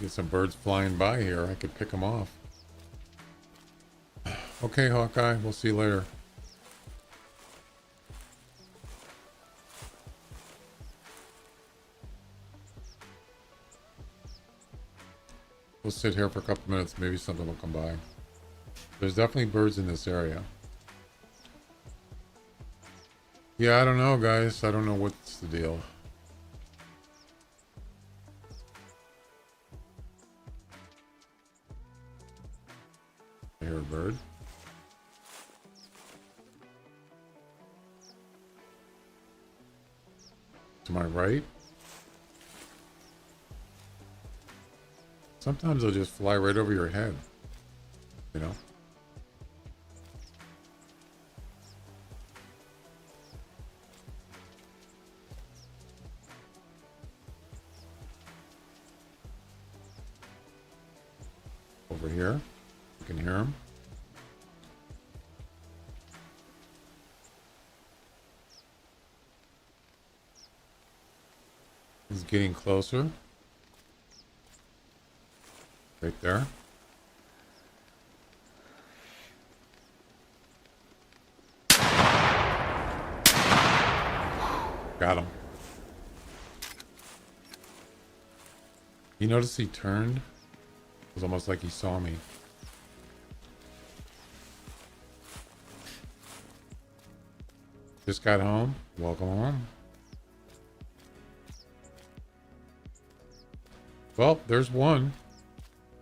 Get some birds flying by here. I could pick them off. Okay, Hawkeye. We'll see you later. We'll sit here for a couple minutes. Maybe something will come by. There's definitely birds in this area. Yeah, I don't know, guys. I don't know what's the deal. I hear a bird. To my right. Sometimes they'll just fly right over your head. You know? Over here. You can hear them. He's getting closer. Right there. Got him. You notice he turned? It was almost like he saw me. Just got home. Welcome home. Well, there's one.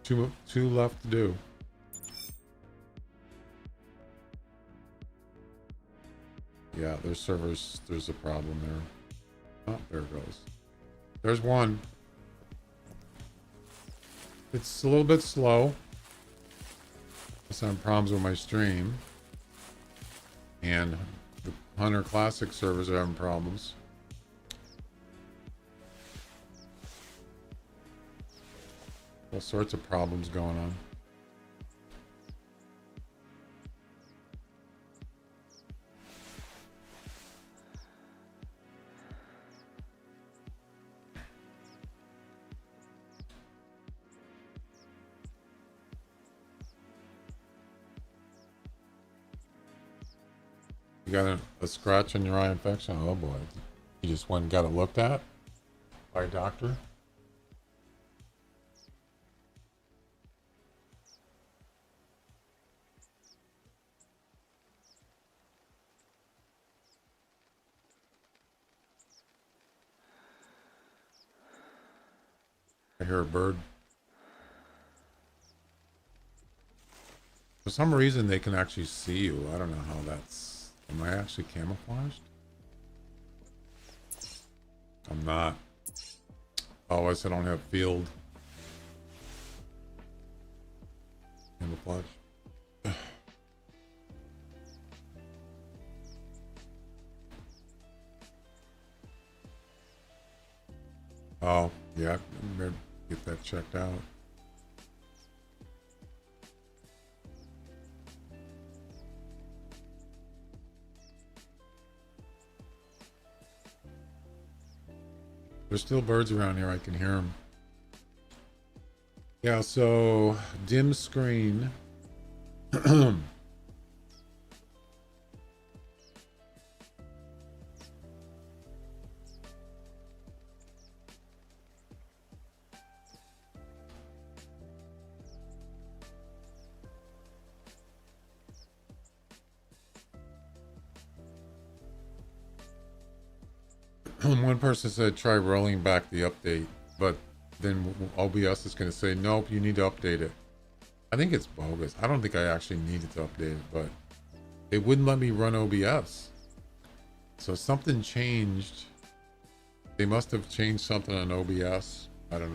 Two left to do. Yeah, there's servers. There's a problem there. Oh, there it goes. There's one. It's a little bit slow. I'm having problems with my stream. And the Hunter Classic servers are having problems. All sorts of problems going on. You got a scratch on your eye infection? Oh boy. You just went and got it looked at by a doctor? I hear a bird. For some reason, they can actually see you. I don't know how that's... Am I actually camouflaged? I'm not. Oh, I said I don't have field camouflage. Oh, yeah. Better get that checked out. There's still birds around here. I can hear them. Yeah, so dim screen. One person said try rolling back the update, but then OBS is going to say, nope, you need to update it. I think it's bogus. I don't think I actually needed to update it, but it wouldn't let me run OBS. So something changed. They must have changed something on OBS. I don't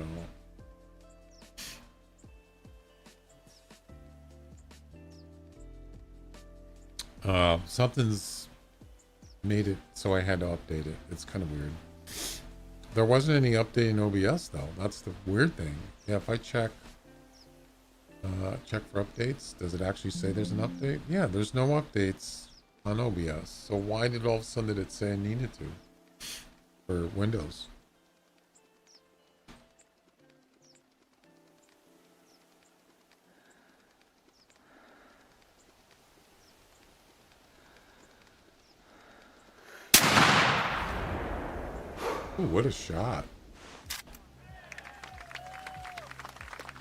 know. Something's made it so I had to update it. It's kind of weird. There wasn't any update in OBS though. That's the weird thing. Yeah, if I check for updates, does it actually say there's an update? Yeah, there's no updates on OBS. So why did all of a sudden did it say I needed to for Windows? Ooh, what a shot.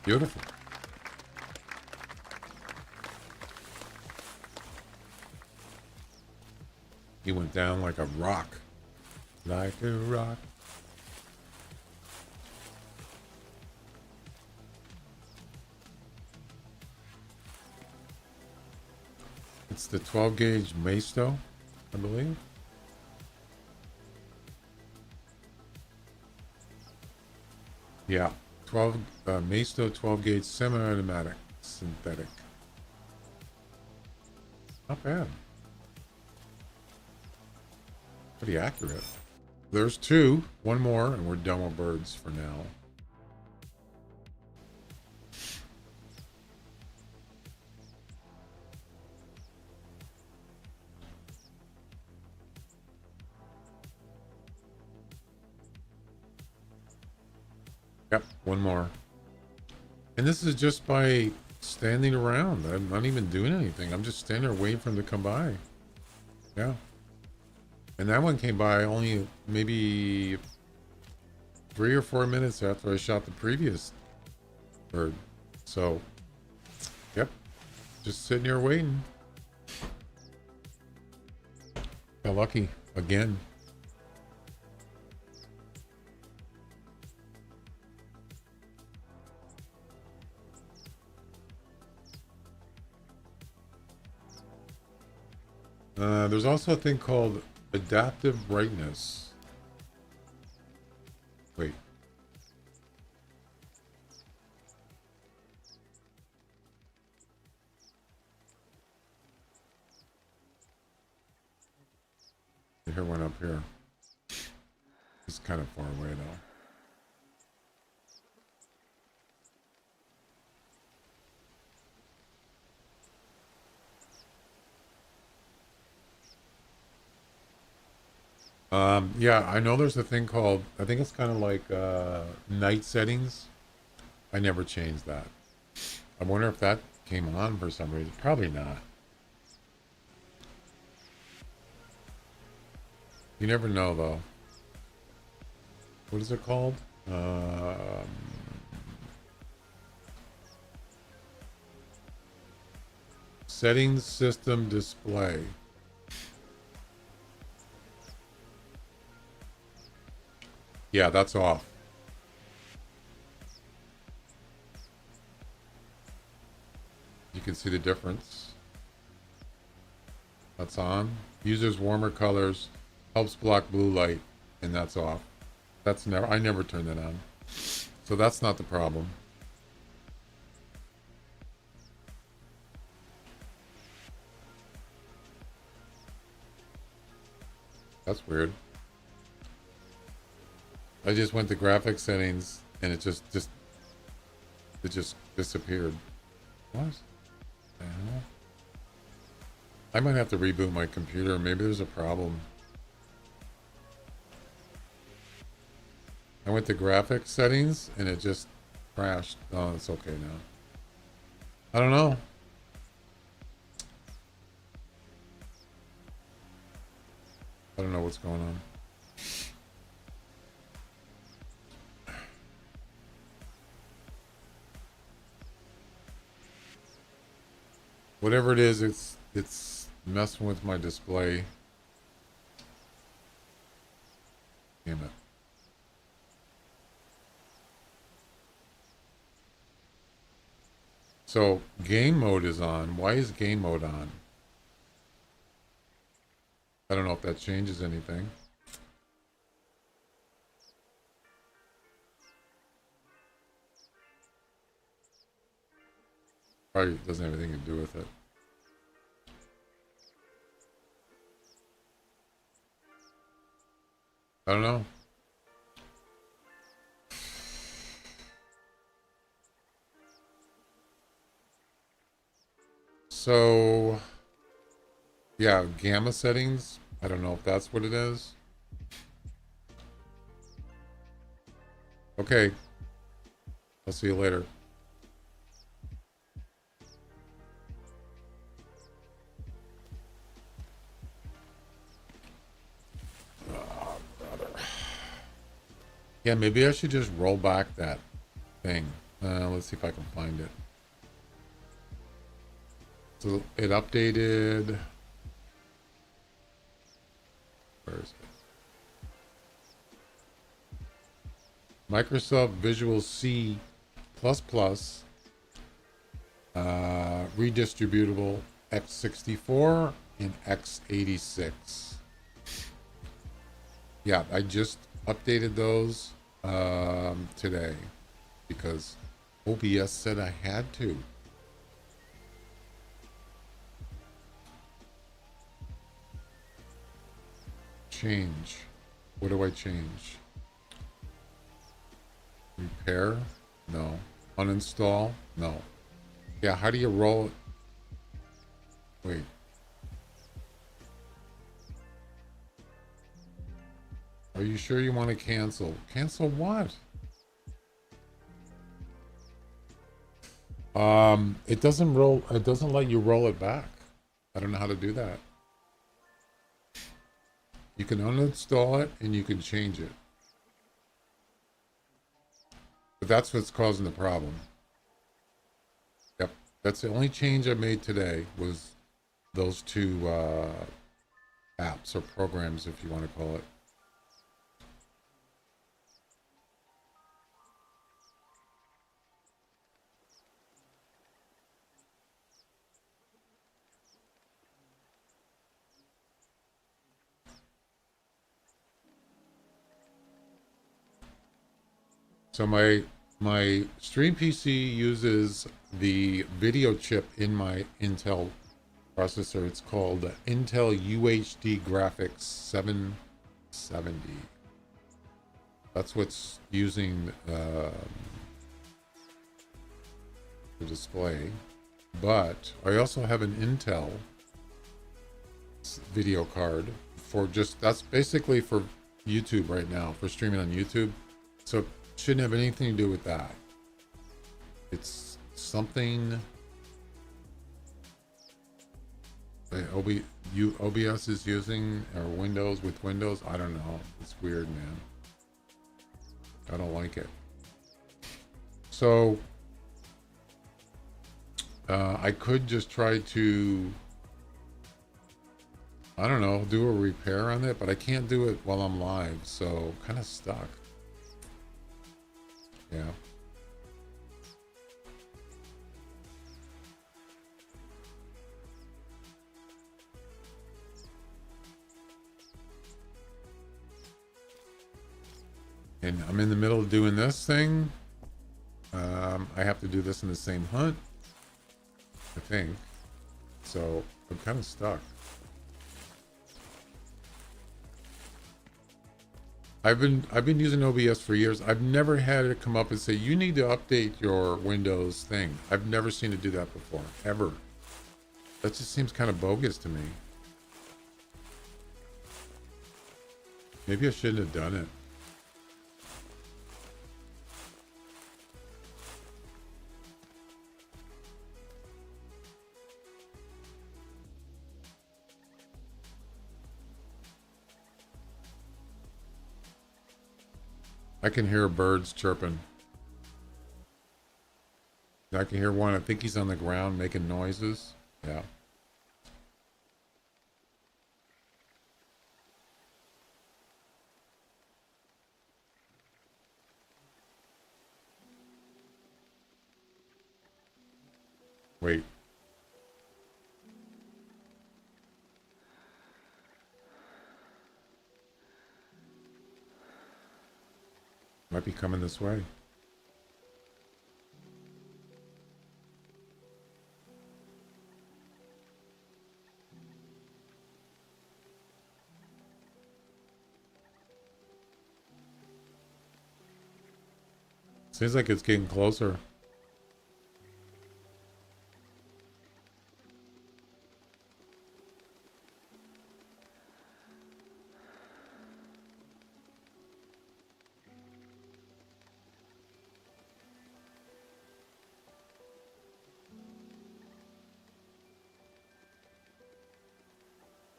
Beautiful. He went down like a rock. Like a rock. It's the 12 gauge Maisto, I believe. Yeah, 12 Maisto 12 gauge semi-automatic synthetic. Not bad. Pretty accurate. There's two, one more, and we're done with birds for now. Yep, one more. And this is just by standing around. I'm not even doing anything. I'm just standing there waiting for him to come by. Yeah. And that one came by only maybe 3 or 4 minutes after I shot the previous bird. So, yep. Just sitting here waiting. Got lucky again. There's also a thing called adaptive brightness. Wait. Here, one up here. It's kind of far away though. Yeah, I know there's a thing called, I think it's kind of like night settings. I never changed that. I wonder if that came on for some reason. Probably not. You never know though. What is it called? Settings system display. Yeah, that's off. You can see the difference. That's on. Uses warmer colors, helps block blue light, and that's off. That's never, I never turn that on. So that's not the problem. That's weird. I just went to graphics settings and it just disappeared. What the hell? I might have to reboot my computer. Maybe there's a problem. I went to graphics settings and it just crashed. Oh, it's okay now. I don't know. I don't know what's going on. Whatever it is, it's messing with my display. Damn it. So game mode is on. Why is game mode on? I don't know if that changes anything. Probably doesn't have anything to do with it. I don't know. So, yeah, gamma settings. I don't know if that's what it is. Okay. I'll see you later. Oh, brother. Yeah, maybe I should just roll back that thing. Let's see if I can find it. So it updated. Where is it? Microsoft Visual C++, redistributable x64 and x86. Yeah, I just updated those today because OBS said I had to. Change. What do I change? Repair? No. Uninstall? No. Yeah, how do you roll it? Wait. Are you sure you want to cancel? Cancel what? It doesn't roll, it doesn't let you roll it back. I don't know how to do that. You can uninstall it and you can change it. But that's what's causing the problem. Yep. That's the only change I made today was those two apps or programs, if you want to call it. So my stream PC uses the video chip in my Intel processor. It's called the Intel UHD Graphics 770. That's what's using the display. But I also have an Intel video card for just, that's basically for YouTube right now, for streaming on YouTube. So shouldn't have anything to do with that. It's something that OBS is using, or Windows with Windows. I don't know. It's weird, man. I don't like it. So I could just try to, I don't know, do a repair on it, but I can't do it while I'm live, so kind of stuck. Yeah. And I'm in the middle of doing this thing. I have to do this in the same hunt, I think. So I'm kind of stuck. I've been using OBS for years. I've never had it come up and say you need to update your Windows thing. I've never seen it do that before, ever. That just seems kind of bogus to me. Maybe I shouldn't have done it. I can hear birds chirping. I can hear one. I think he's on the ground making noises. Yeah. Wait. Might be coming this way. Seems like it's getting closer.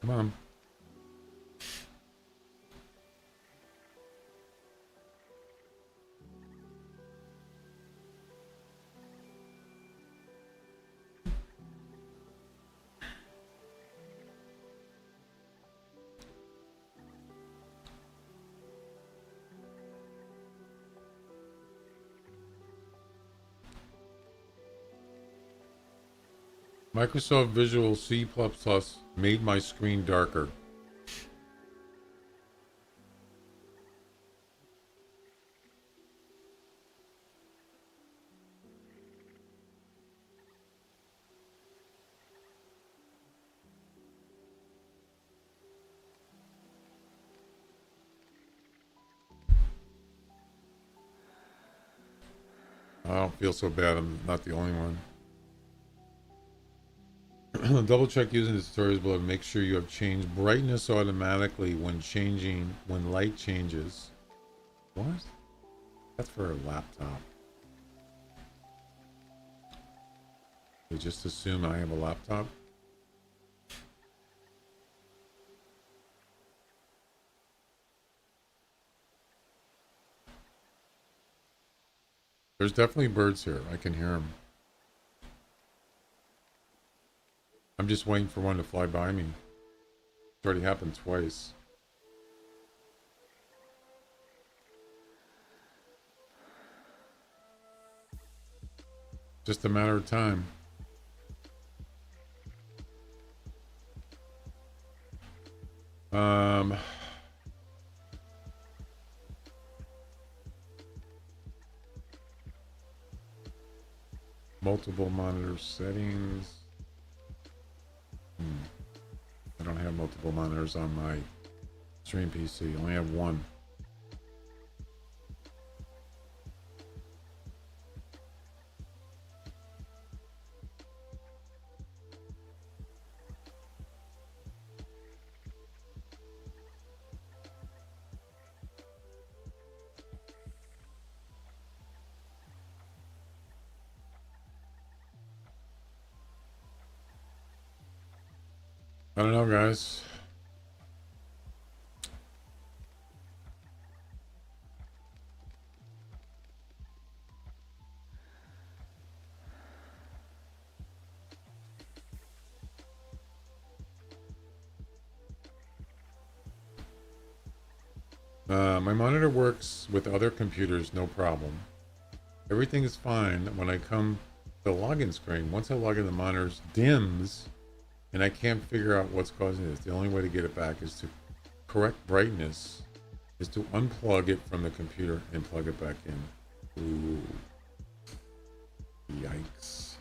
Come on. Microsoft Visual C++ made my screen darker. I don't feel so bad. I'm not the only one. Double check using the tutorials below to make sure you have changed brightness automatically when light changes. What? That's for a laptop. They just assume I have a laptop. There's definitely birds here. I can hear them. I'm just waiting for one to fly by me. It's already happened twice. Just a matter of time. Multiple monitor settings. I don't have multiple monitors on my stream PC. I only have one. I don't know, guys. My monitor works with other computers, no problem. Everything is fine when I come to the login screen. Once I log in, the monitor dims, and I can't figure out what's causing this. The only way to get it back is to correct brightness, is to unplug it from the computer and plug it back in. Ooh. Yikes.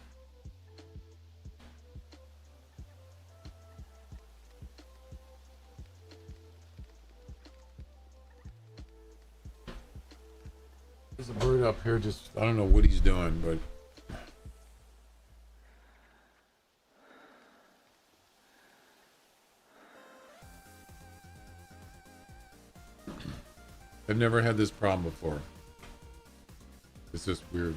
There's a bird up here. Just I don't know what he's doing, but I've never had this problem before. It's just weird.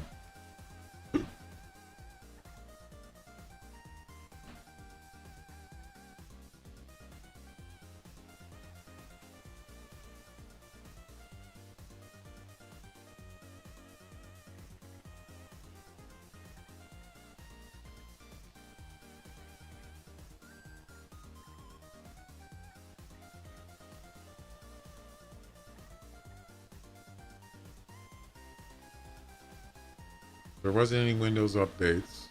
There wasn't any Windows updates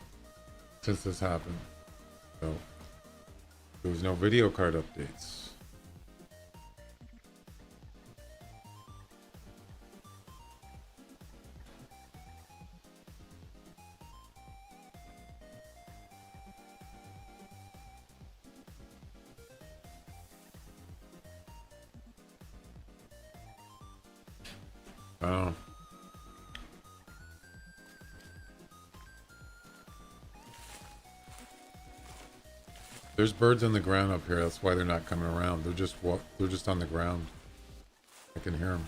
since this happened. So there was no video card updates. Oh. There's birds on the ground up here. That's why they're not coming around. They're just on the ground. I can hear them.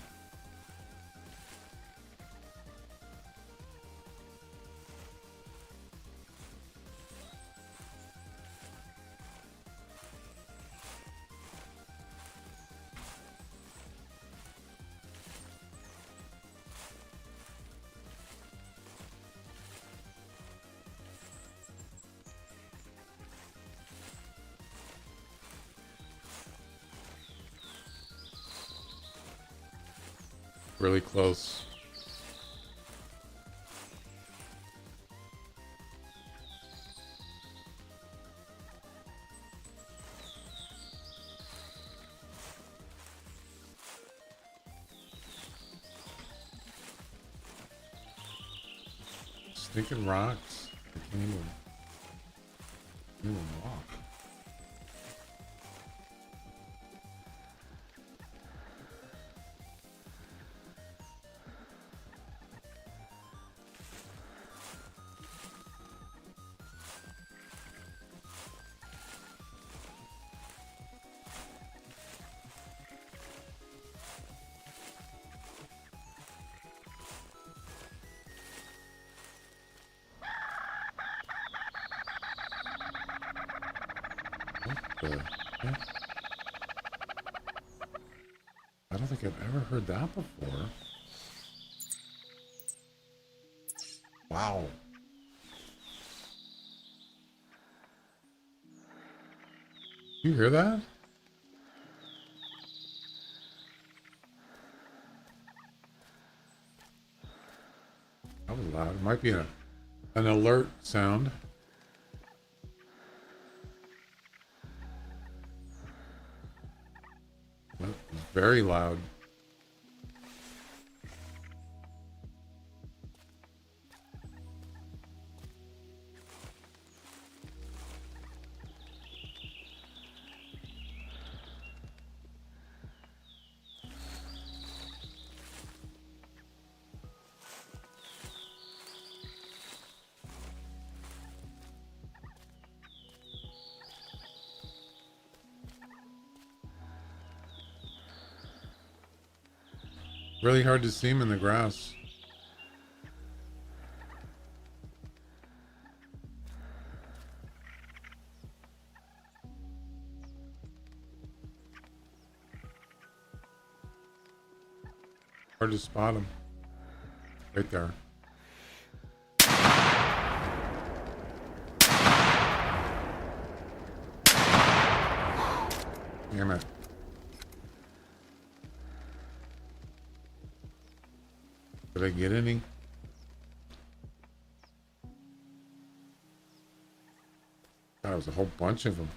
Really close. Stinking rocks. I can't even walk. What the heck? I don't think I've ever heard that before. Wow. You hear that? That was loud. It might be an alert sound. Well, it's very loud. Really hard to see him in the grass. Hard to spot him. Right there. Damn it. Did I get any? God, it was a whole bunch of them.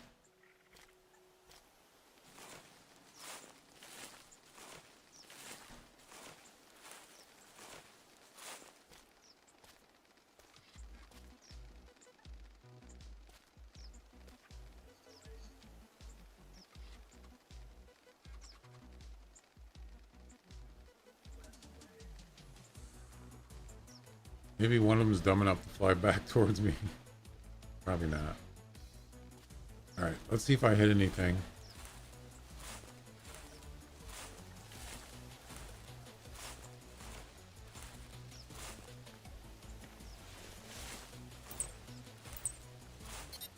Maybe one of them is dumb enough to fly back towards me. Probably not. All right, let's see if I hit anything.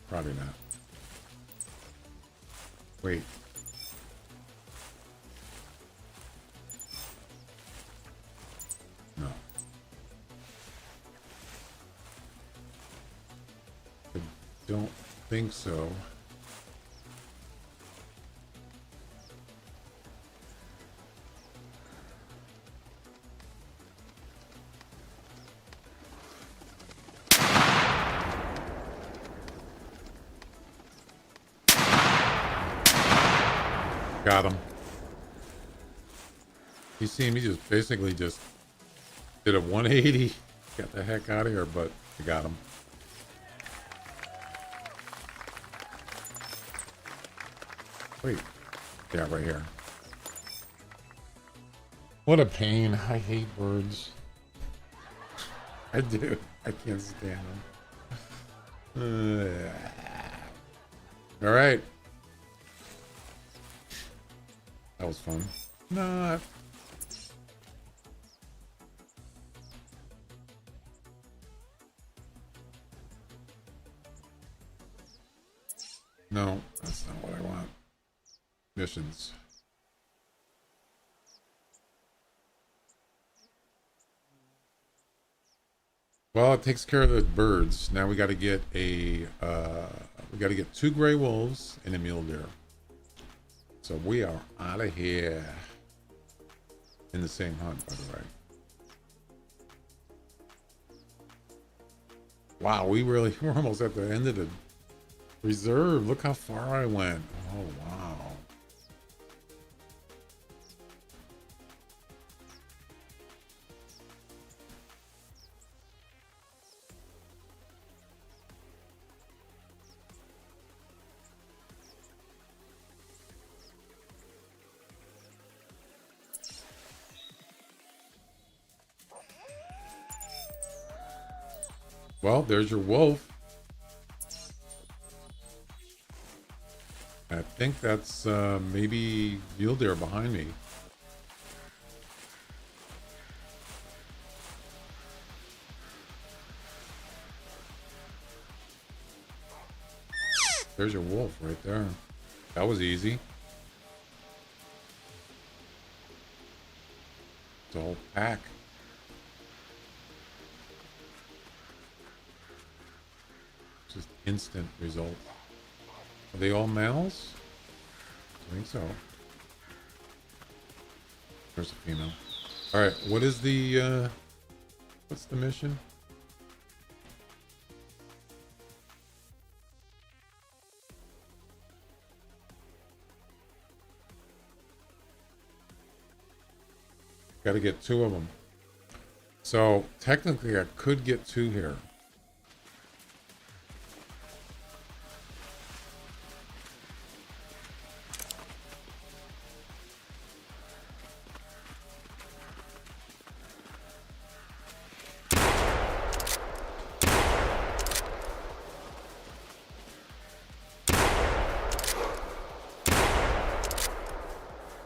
Probably not. Wait. No. I don't think so. Got him. You see him, he just basically just did a 180. Got the heck out of here, but I got him. Wait. Yeah, right here. What a pain. I hate birds. I do. I can't stand them. All right. That was fun. Not. No, that's not what I want. Missions. Well, it takes care of the birds. Now we got to get a we got to get 2 gray wolves and a mule deer. So we are out of here. In the same hunt, by the way. Wow, we're almost at the end of the reserve. Look how far I went. Oh, wow. Well, there's your wolf. I think that's maybe mule deer behind me. There's your wolf right there. That was easy. It's a whole pack. Just instant result. Are they all males? I think so. There's a female. All right, what is the what's the mission? Got to get 2 of them. So technically I could get 2 here.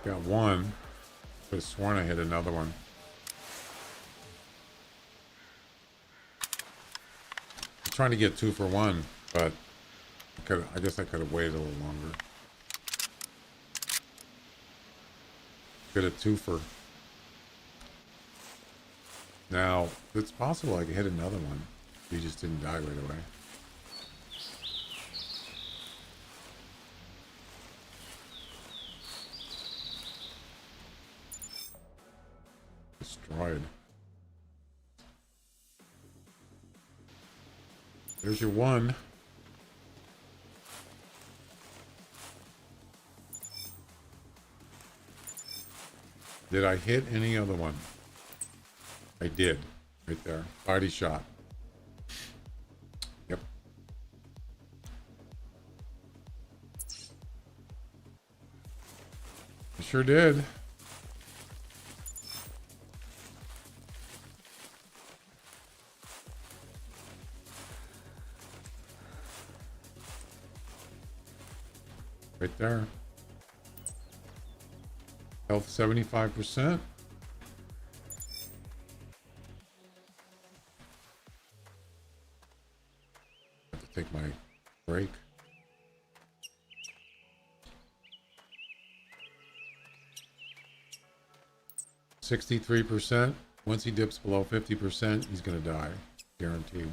Got 1. Could have sworn I hit another one. I'm trying to get 2 for 1, but I guess I could have waited a little longer. Get a 2 for. Now, it's possible I could hit another one. He just didn't die right away. Destroyed. There's your 1. Did I hit any other one? I did. Right there. Body shot. Yep. I sure did. Right there. Health 75%. Have to take my break. %63%. Once he dips below 50%, he's gonna die. Guaranteed.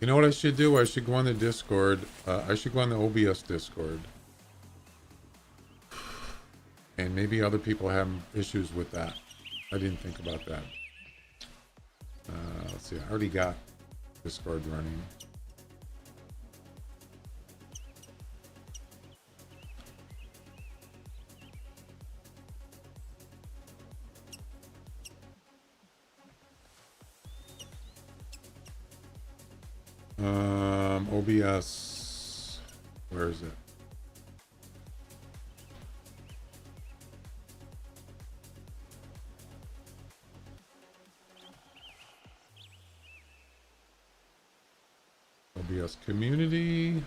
You know what I should do? I should go on the Discord. I should go on the OBS Discord. And maybe other people have issues with that. I didn't think about that. Let's see. I already got Discord running. OBS, where is it? OBS community.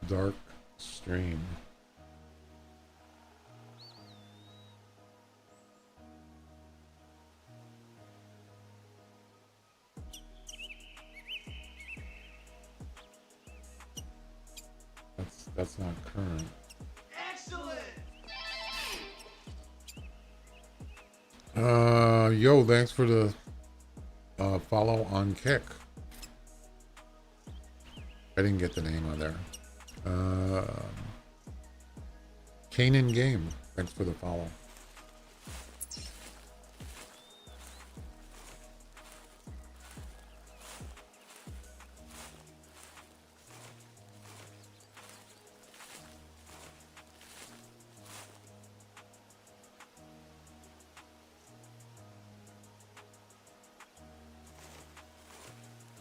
Dark stream. That's not current. Excellent. Yo, thanks for the follow on Kick. I didn't get the name on there. Kanan Game, thanks for the follow.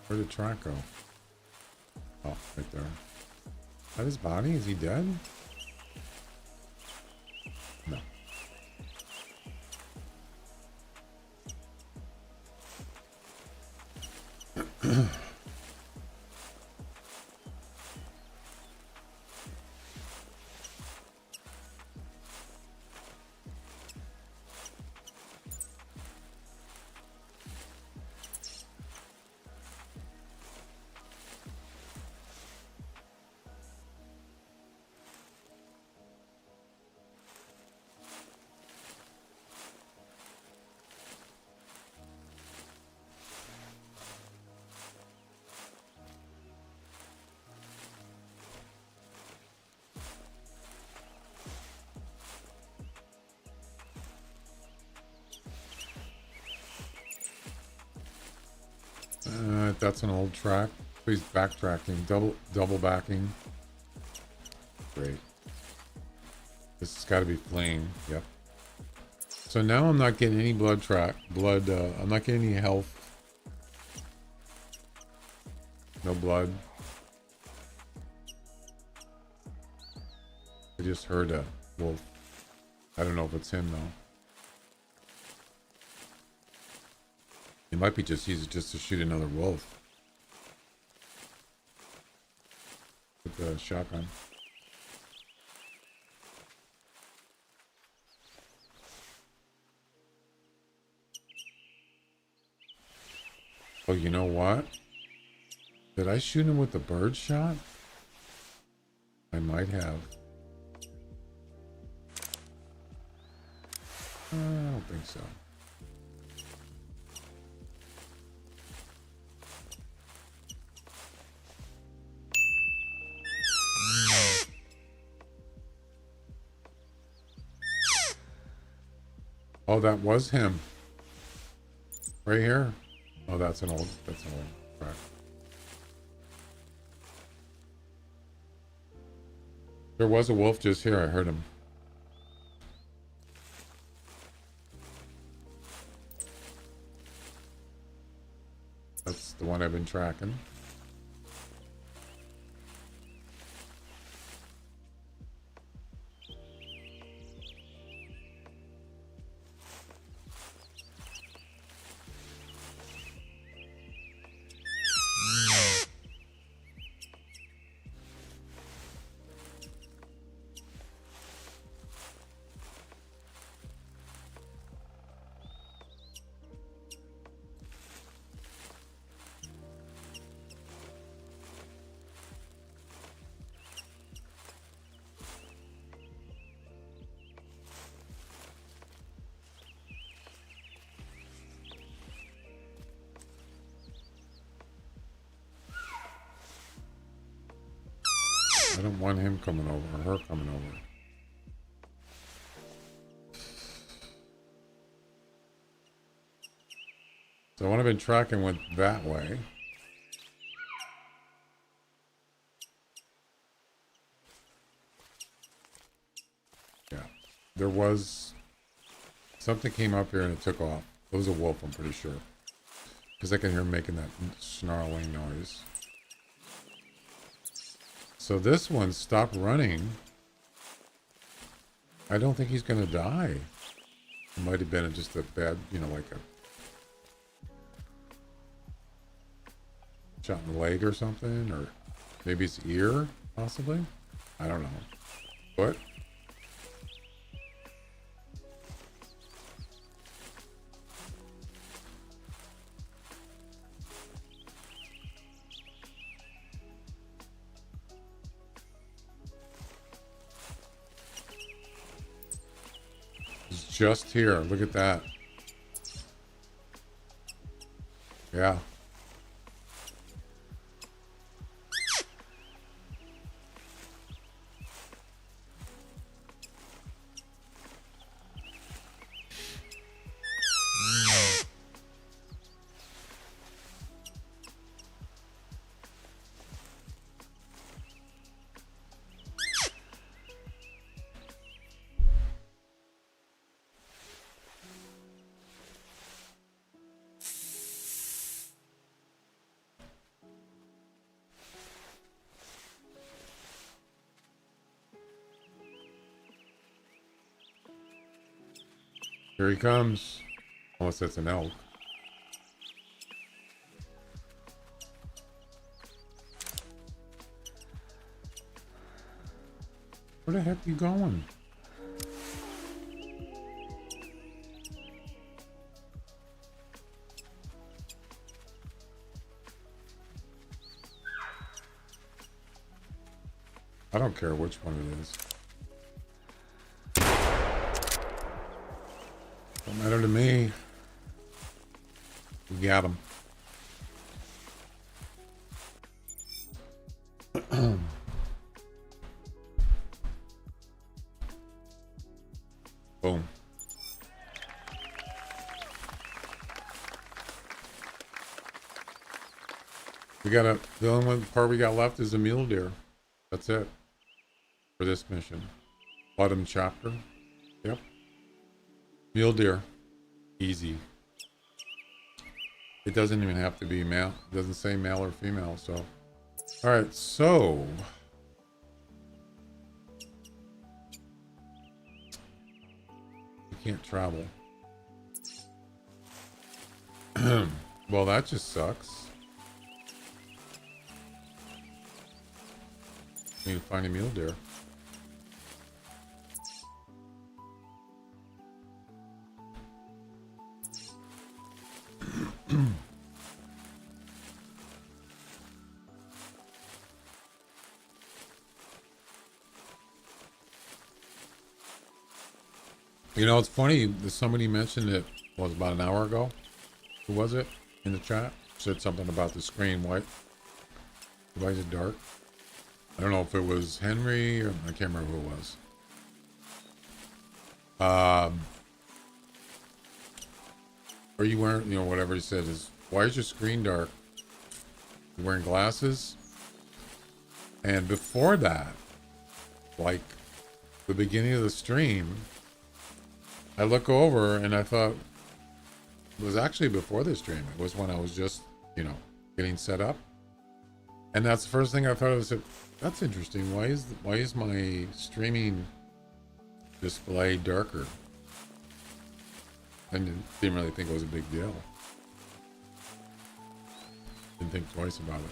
Where did track go? Oh, right there. Is that his body? Is he dead? No. That's an old track. Please backtracking, double backing. Great. This has got to be flame. Yep. So now I'm not getting any blood. I'm not getting any health. No blood. I just heard a wolf. I don't know if it's him though. It might be just easy just to shoot another wolf with the shotgun. Oh, you know what? Did I shoot him with the bird shot? I might have. I don't think so. Oh, that was him. Right here. Oh, that's an old track. There was a wolf just here. I heard him. That's the one I've been tracking. I don't want him coming over or her coming over. So what I've been tracking went that way. Yeah. There was something came up here and it took off. It was a wolf, I'm pretty sure. Because I can hear him making that snarling noise. So this one stopped running. I don't think he's gonna die. It might have been just a bad, you know, like a shot in the leg or something, or maybe his ear, possibly. I don't know. What? Just here. Look at that. Yeah. Here he comes. Unless that's an elk. Where the heck are you going? I don't care which one it is. Don't matter to me. We got him. Boom. The only one part we got left is a mule deer. That's it for this mission. Bottom chapter. Yep. Mule deer. Easy. It doesn't even have to be male. It doesn't say male or female, so. Alright, so. You can't travel. Well, that just sucks. Need to find a mule deer. You know, it's funny. Somebody mentioned it was about an hour ago. Who was it in the chat? Said something about the screen. Why is it dark? I don't know if it was Henry or I can't remember who it was. are you wearing, you know, whatever he said is, why is your screen dark? You wearing glasses? And before that, like the beginning of the stream, I look over and I thought, it was actually before the stream. It was when I was just, you know, getting set up. And that's the first thing I thought of. I said, that's interesting. Why is my streaming display darker? I didn't really think it was a big deal. Didn't think twice about it.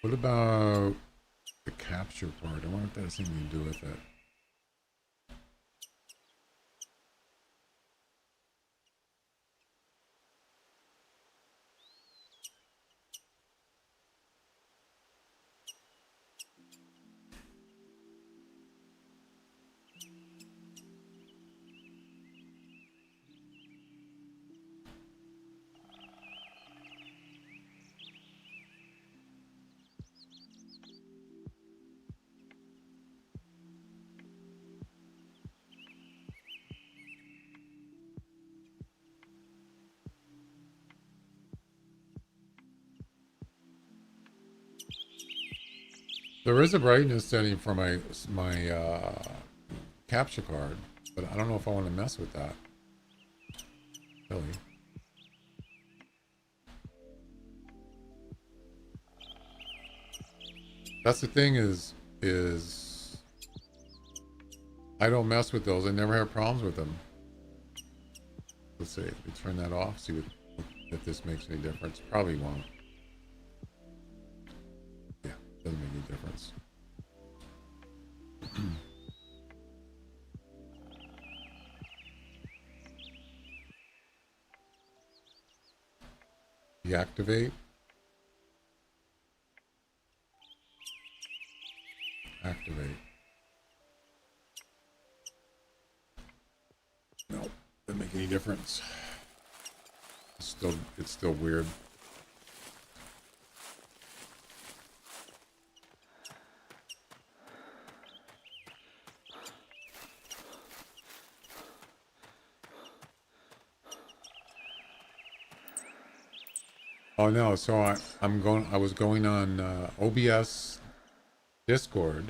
What about the capture part? I wonder if that has anything to do with it. There is a brightness setting for my capture card, but I don't know if I want to mess with that. Really. That's the thing is I don't mess with those. I never have problems with them. Let's see. Let me turn that off. See if this makes any difference. Probably won't. Yeah, doesn't make any difference. Deactivate. Activate. Nope, doesn't make any difference. It's still weird. Oh no, so I was going on OBS Discord.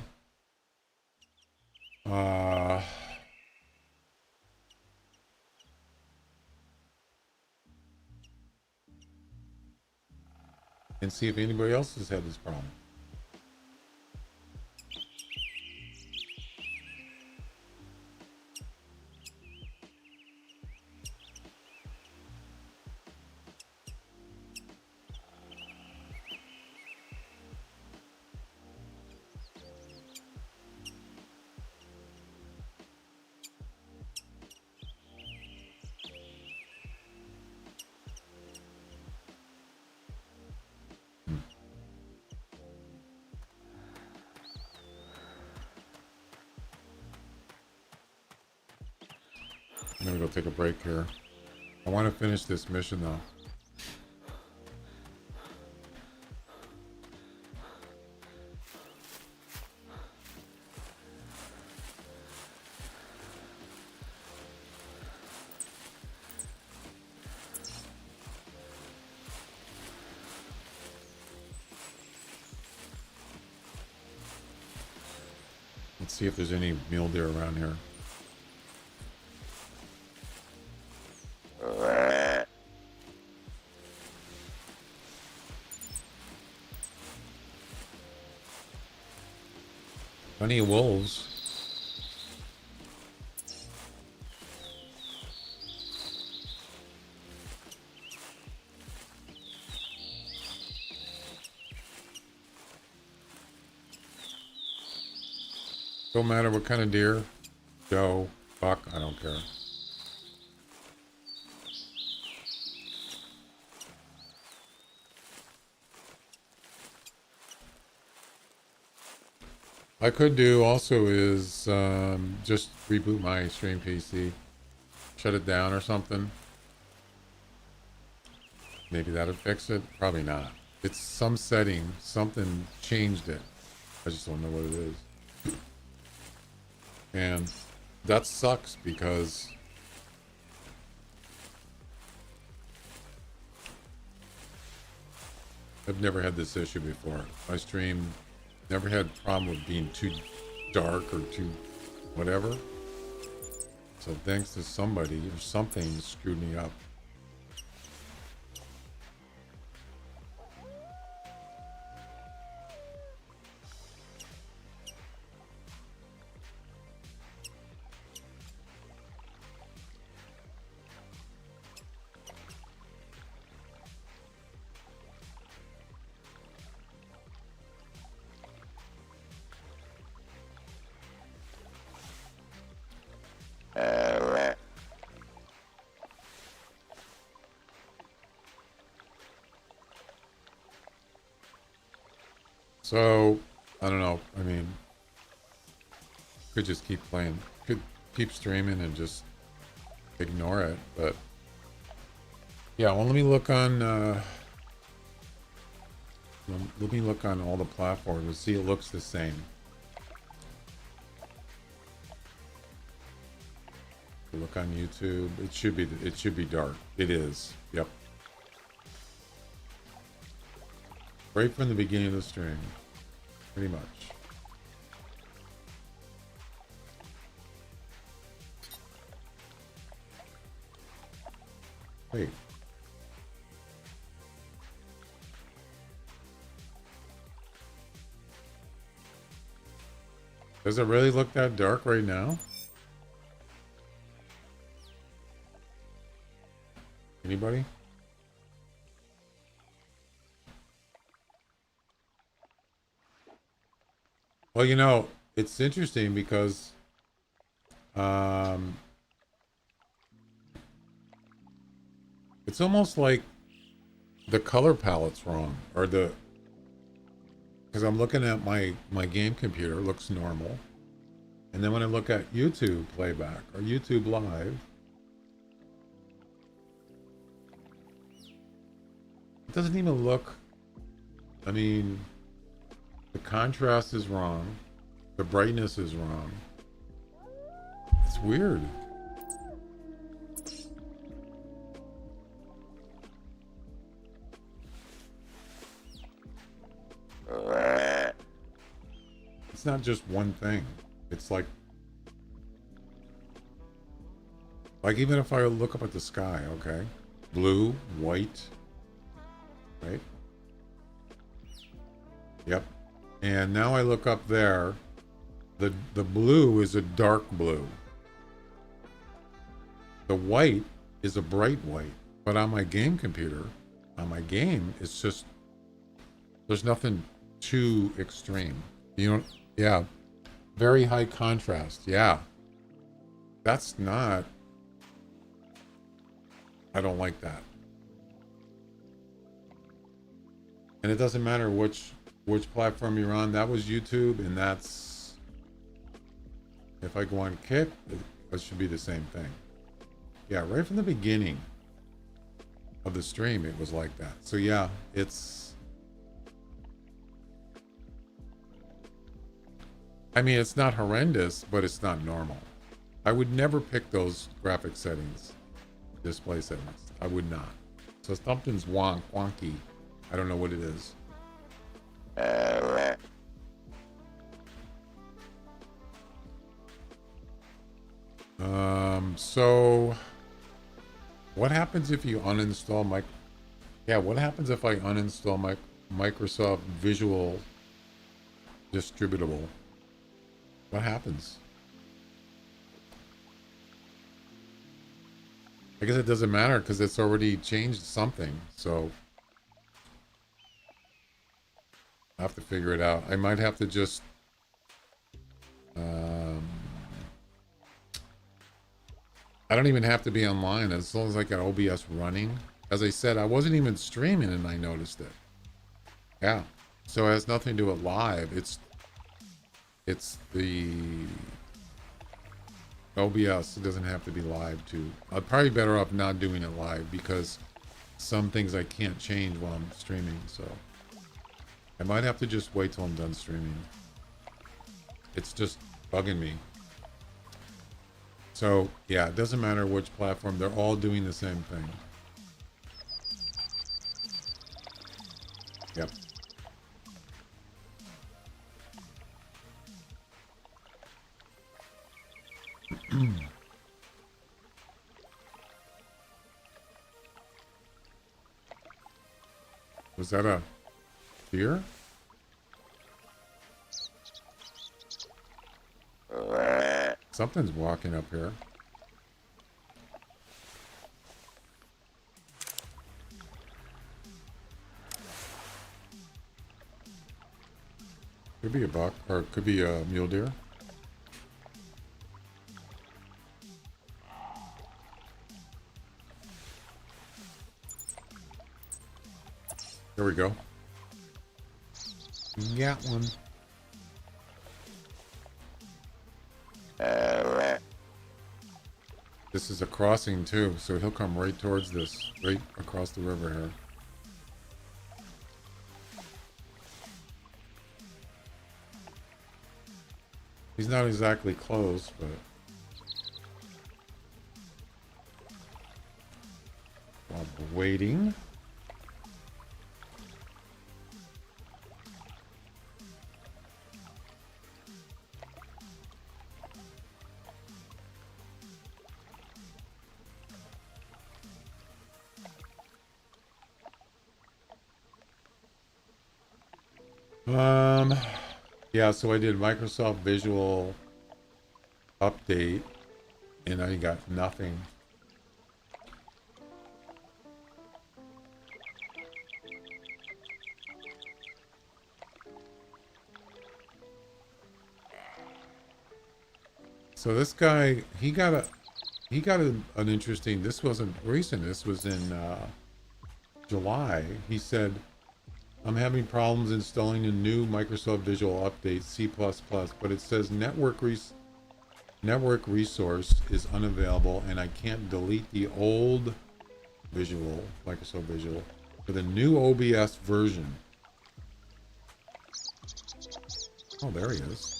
And see if anybody else has had this problem. I'm gonna go take a break here. I want to finish this mission though. Let's see if there's any mule deer around here. Plenty of wolves. Don't matter what kind of deer. Doe, buck, I don't care. I could do also is just reboot my stream PC, shut it down or something. Maybe that'll fix it. Probably not. It's some setting, something changed it. I just don't know what it is. And that sucks because I've never had this issue before. My stream never had a problem with being too dark or too whatever. So thanks to somebody or something screwed me up. So, I don't know. I mean, could just keep playing. Could keep streaming and just ignore it. But, yeah, well, let me look on all the platforms and see it looks the same. Look on YouTube. It should be dark. It is. Yep. Right from the beginning of the stream. Pretty much. Wait. Does it really look that dark right now? Anybody? Well, you know, it's interesting because it's almost like the color palette's wrong, or because I'm looking at my game computer, it looks normal, and then when I look at YouTube playback or YouTube live, it doesn't even look. I mean, the contrast is wrong. The brightness is wrong. It's weird. It's not just one thing. It's like even if I look up at the sky, okay? Blue, white, right? Yep. And now I look up there, the blue is a dark blue. The white is a bright white. But on my game computer, on my game, it's just, there's nothing too extreme. You know, yeah. Very high contrast, yeah. That's not, I don't like that. And it doesn't matter which platform you're on. That was YouTube, and that's, if I go on Kick, it should be the same thing. Yeah, right from the beginning of the stream, it was like that. So yeah, it's, I mean, it's not horrendous, but it's not normal. I would never pick those graphic settings, display settings. I would not. So something's wonky. I don't know what it is. So what happens if you uninstall what happens if I uninstall Microsoft Visual Distributable? What happens? I guess it doesn't matter because it's already changed something, so I have to figure it out. I might have to just I don't even have to be online as long as I got OBS running. As I said, I wasn't even streaming and I noticed it. Yeah. So it has nothing to do with live. It's It's the OBS. It doesn't have to be live too. I'd probably better off not doing it live because some things I can't change while I'm streaming. So I might have to just wait till I'm done streaming. It's just bugging me. So yeah, it doesn't matter which platform. They're all doing the same thing. Yep. Was that a deer? Something's walking up here. Could be a buck, or it could be a mule deer. There we go. Got one. This is a crossing too, so he'll come right towards this, right across the river here. He's not exactly close, but while we're waiting. Yeah, so I did Microsoft Visual Update, and I got nothing. So this guy, he got an interesting. This wasn't recent. This was in July. He said, I'm having problems installing a new Microsoft Visual Update C++, but it says network resource is unavailable and I can't delete the old Microsoft Visual for the new OBS version. Oh, there he is.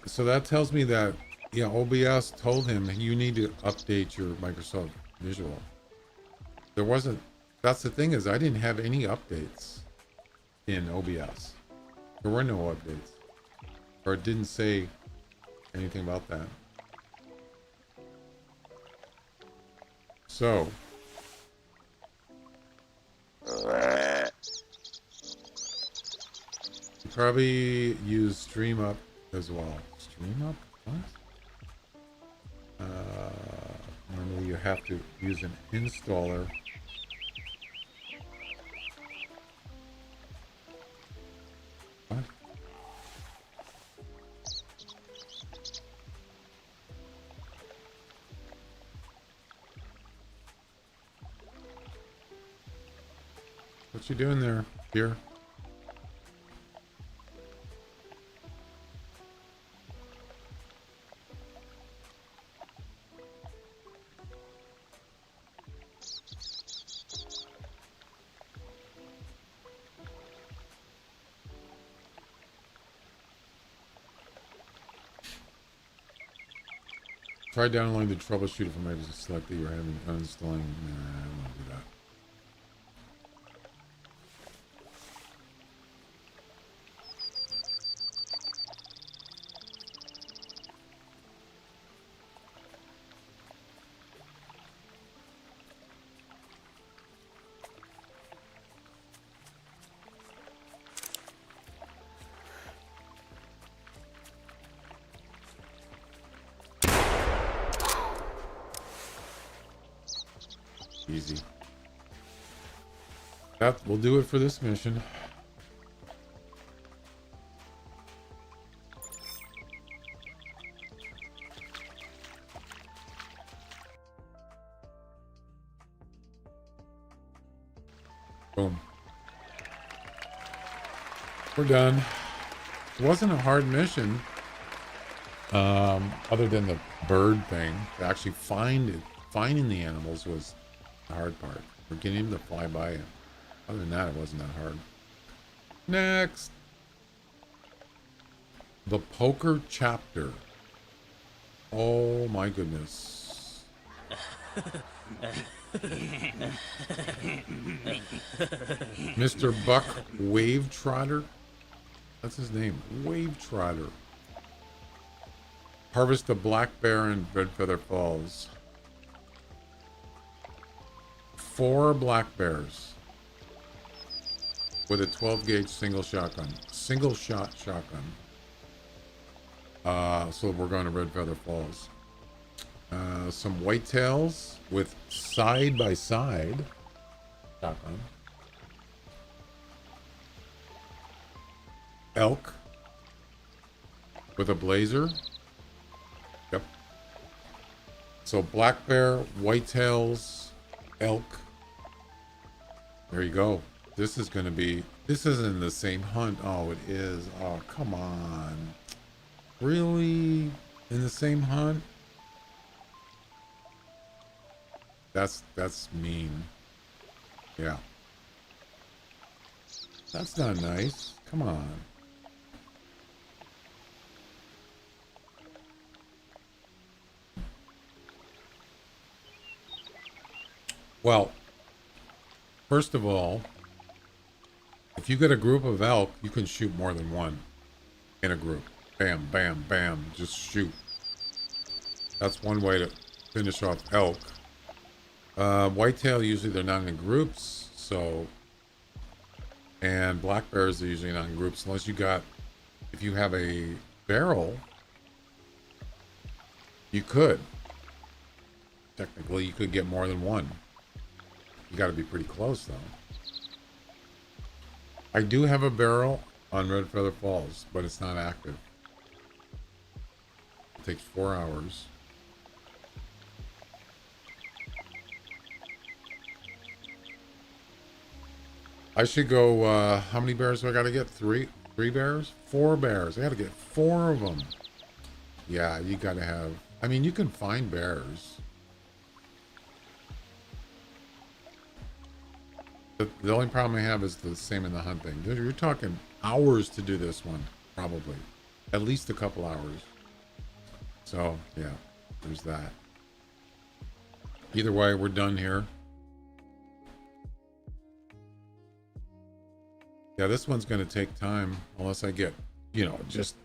So that tells me that, yeah, OBS told him you need to update your Microsoft Visual. There wasn't, that's the thing is I didn't have any updates in OBS. There were no updates. Or it didn't say anything about that. So. You probably use StreamUp as well. StreamUp? What? Normally you have to use an installer. What? What you doing there, dear? Try downloading the troubleshooter from maybe select that you're having uninstalling. Nah, I won't do that. Easy. That will do it for this mission. Boom. We're done. It wasn't a hard mission. Other than the bird thing. To actually finding the animals was the hard part. We're getting them to fly by it. Other than that, it wasn't that hard. Next. The poker chapter. Oh my goodness. Mr. Buck Wave Trotter. That's his name. Wave Trotter. Harvest a black bear in Red Feather Falls. 4 black bears with a 12 gauge single shotgun. Single shot shotgun. So we're going to Red Feather Falls. Some whitetails with side by side shotgun. Elk with a blazer. Yep. So black bear, whitetails, elk. There you go. This is going to be. This isn't the same hunt. Oh, it is. Oh, come on. Really? In the same hunt? That's mean. Yeah. That's not nice. Come on. Well, first of all, if you get a group of elk, you can shoot more than one in a group. Bam, bam, bam. Just shoot. That's one way to finish off elk. Whitetail, usually they're not in groups, so... And black bears are usually not in groups, unless you got... If you have a barrel, you could. Technically, you could get more than one. You got to be pretty close, though. I do have a barrel on Red Feather Falls, but it's not active. It takes 4 hours. I should go, how many bears do I got to get? 3 bears? 4 bears. I got to get 4 of them. Yeah, you got to have... I mean, you can find bears. The only problem I have is the same in the hunt thing. You're talking hours to do this one, probably. At least a couple hours. So, yeah, there's that. Either way, we're done here. Yeah, this one's going to take time, unless I get, you know, just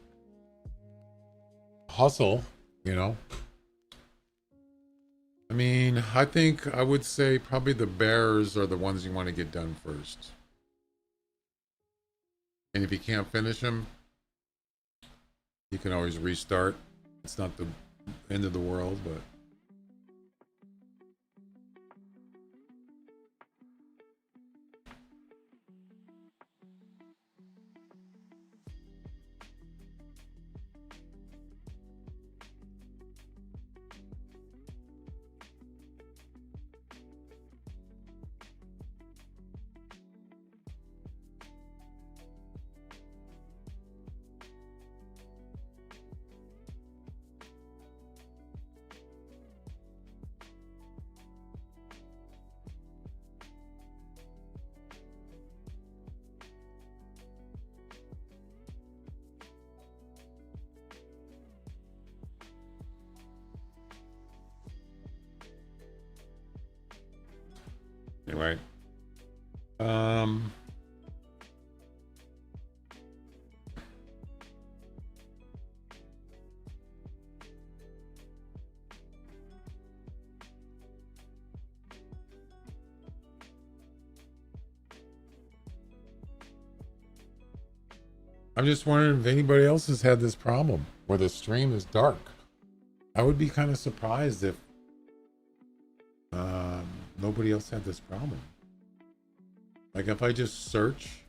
hustle, you know. I mean, I think I would say probably the bears are the ones you want to get done first. And if you can't finish them, you can always restart. It's not the end of the world, but... Anyway, I'm just wondering if anybody else has had this problem where the stream is dark. I would be kind of surprised if nobody else had this problem. Like if I just search,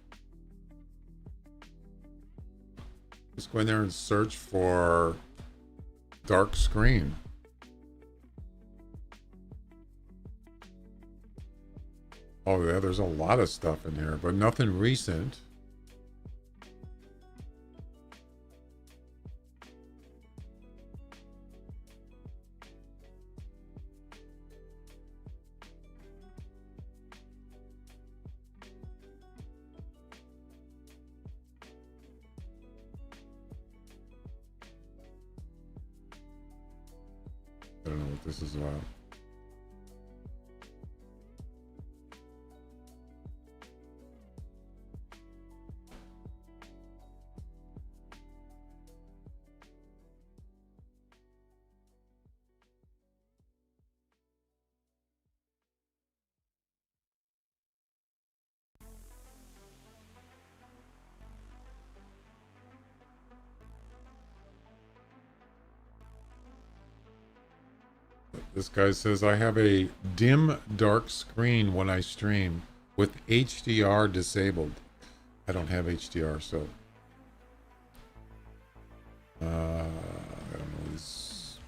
just go in there and search for dark screen. Oh yeah, there's a lot of stuff in here, but nothing recent. I don't know what this is about. This guy says, I have a dim, dark screen when I stream with HDR disabled. I don't have HDR, so... I don't know this.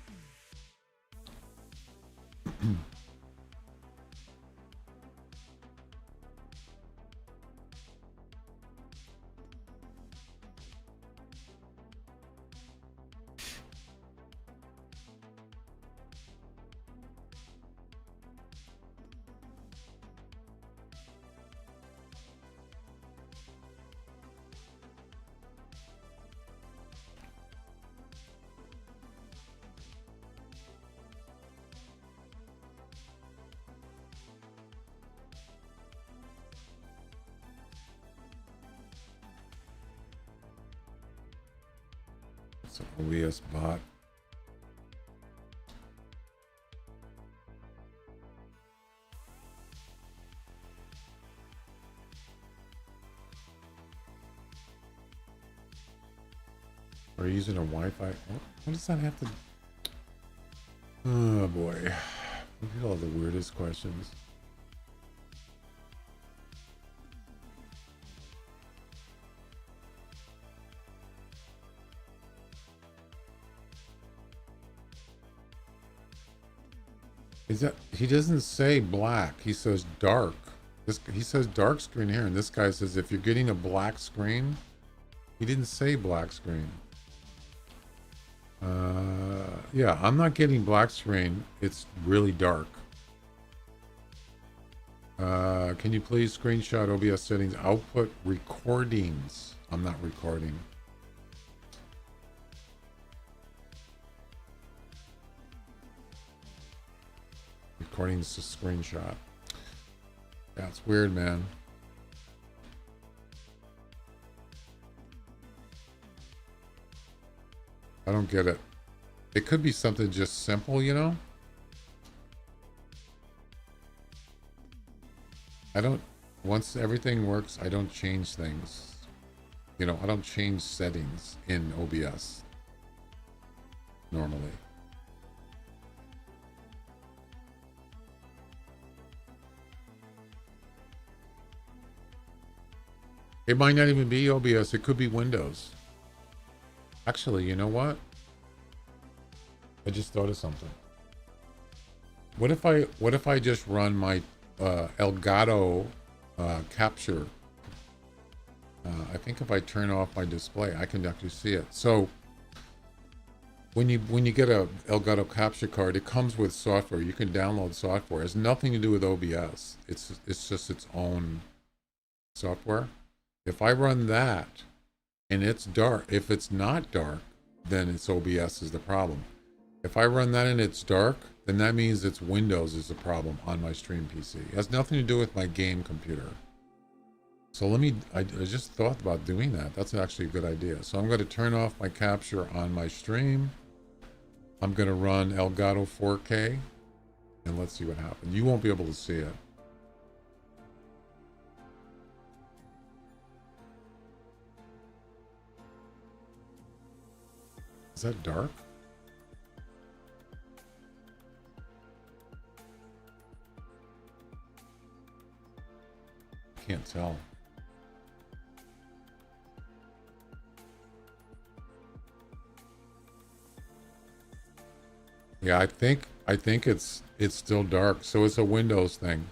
It's an OBS bot. Are you using a Wi-Fi? What does that have to... Oh boy. Look at all the weirdest questions. Is that, he doesn't say black, he says dark. He says dark screen here, and this guy says if you're getting a black screen, he didn't say black screen. Yeah, I'm not getting black screen. It's really dark. Can you please screenshot OBS settings, output recordings? I'm not recording. Recordings to screenshot. That's weird, man. I don't get it. It could be something just simple, you know? Once everything works, I don't change things. You know, I don't change settings in OBS normally. It might not even be OBS, it could be Windows. Actually, you know what? I just thought of something. What if I just run my Elgato capture? I think if I turn off my display, I can actually see it. So when you get a Elgato capture card, it comes with software. You can download software. It has nothing to do with OBS. It's just its own software. If I run that and it's dark, if it's not dark, then it's OBS is the problem. If I run that and it's dark, then that means it's Windows is the problem on my stream PC. It has nothing to do with my game computer. So I just thought about doing that. That's actually a good idea. So I'm going to turn off my capture on my stream. I'm going to run Elgato 4K and let's see what happens. You won't be able to see it. Is that dark? Can't tell. Yeah, I think it's still dark, so it's a Windows thing.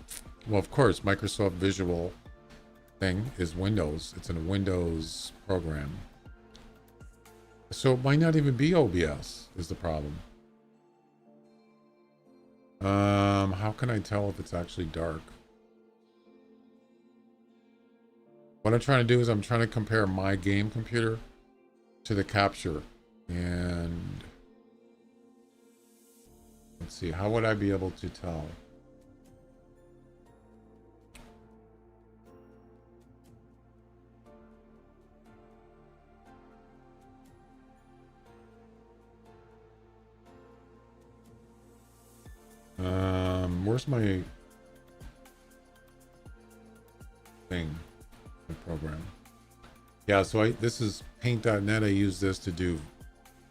Well, of course, Microsoft Visual thing is Windows. It's in a Windows program. So it might not even be OBS is the problem. How can I tell if it's actually dark? What I'm trying to do is I'm trying to compare my game computer to the capture. And let's see, how would I be able to tell? Where's my thing? My program. Yeah, so this is paint.net. I use this to do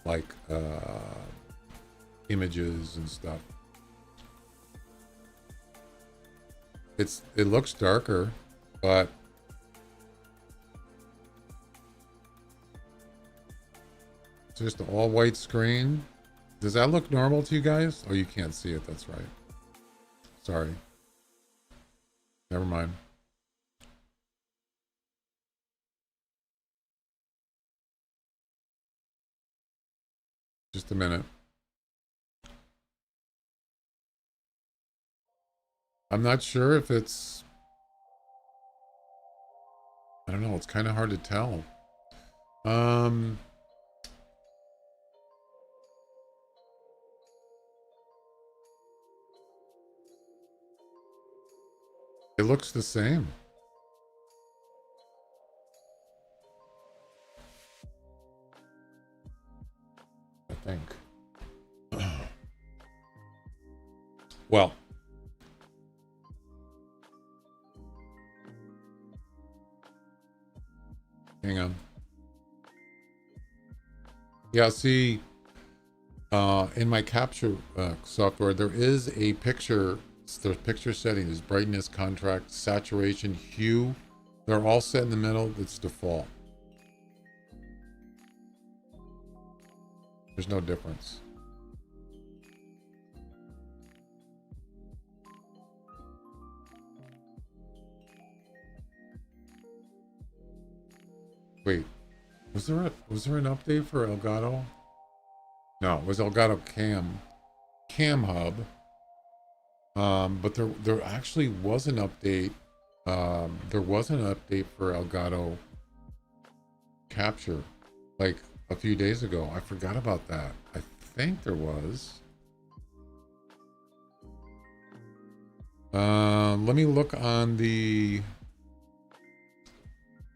like images and stuff. It looks darker, but it's just an all white screen. Does that look normal to you guys? Oh, you can't see it. That's right. Sorry. Never mind. Just a minute. I'm not sure if it's... I don't know. It's kind of hard to tell. It looks the same. I think. Well. Hang on. Yeah, see, in my capture software, there is a picture. There's picture settings, brightness, contrast, saturation, hue. They're all set in the middle. It's default. There's no difference. Wait, was there an update for Elgato? No, it was Elgato Cam Hub. But there actually was an update. There was an update for Elgato Capture, like a few days ago. I forgot about that. I think there was. Let me look on the...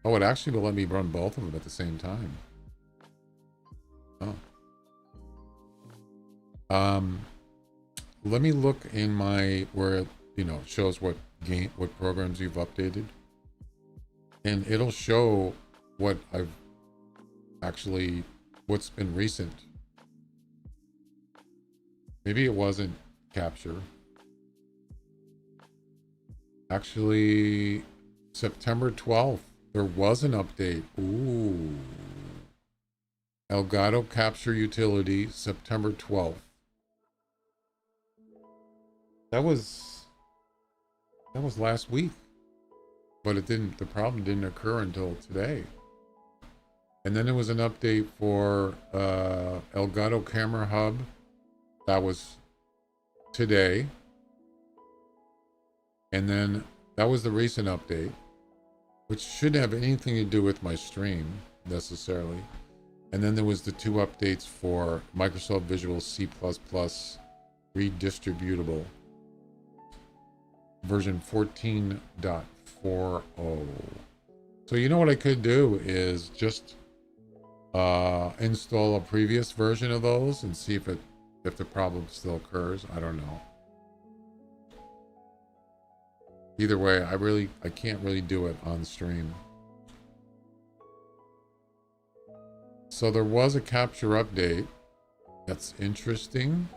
Oh, it actually will let me run both of them at the same time. Oh. Let me look in my, where it, shows what programs you've updated. And it'll show what I've actually, what's been recent. Maybe it wasn't Capture. Actually, September 12th, there was an update. Ooh. Elgato Capture Utility, September 12th. That was last week, but the problem didn't occur until today. And then there was an update for Elgato Camera Hub. That was today. And then that was the recent update, which shouldn't have anything to do with my stream necessarily. And then there was the two updates for Microsoft Visual C++ redistributable. Version 14.40. So you know what I could do is just install a previous version of those and see if the problem still occurs. I don't know. Either way, I can't really do it on stream. So there was a capture update. That's interesting.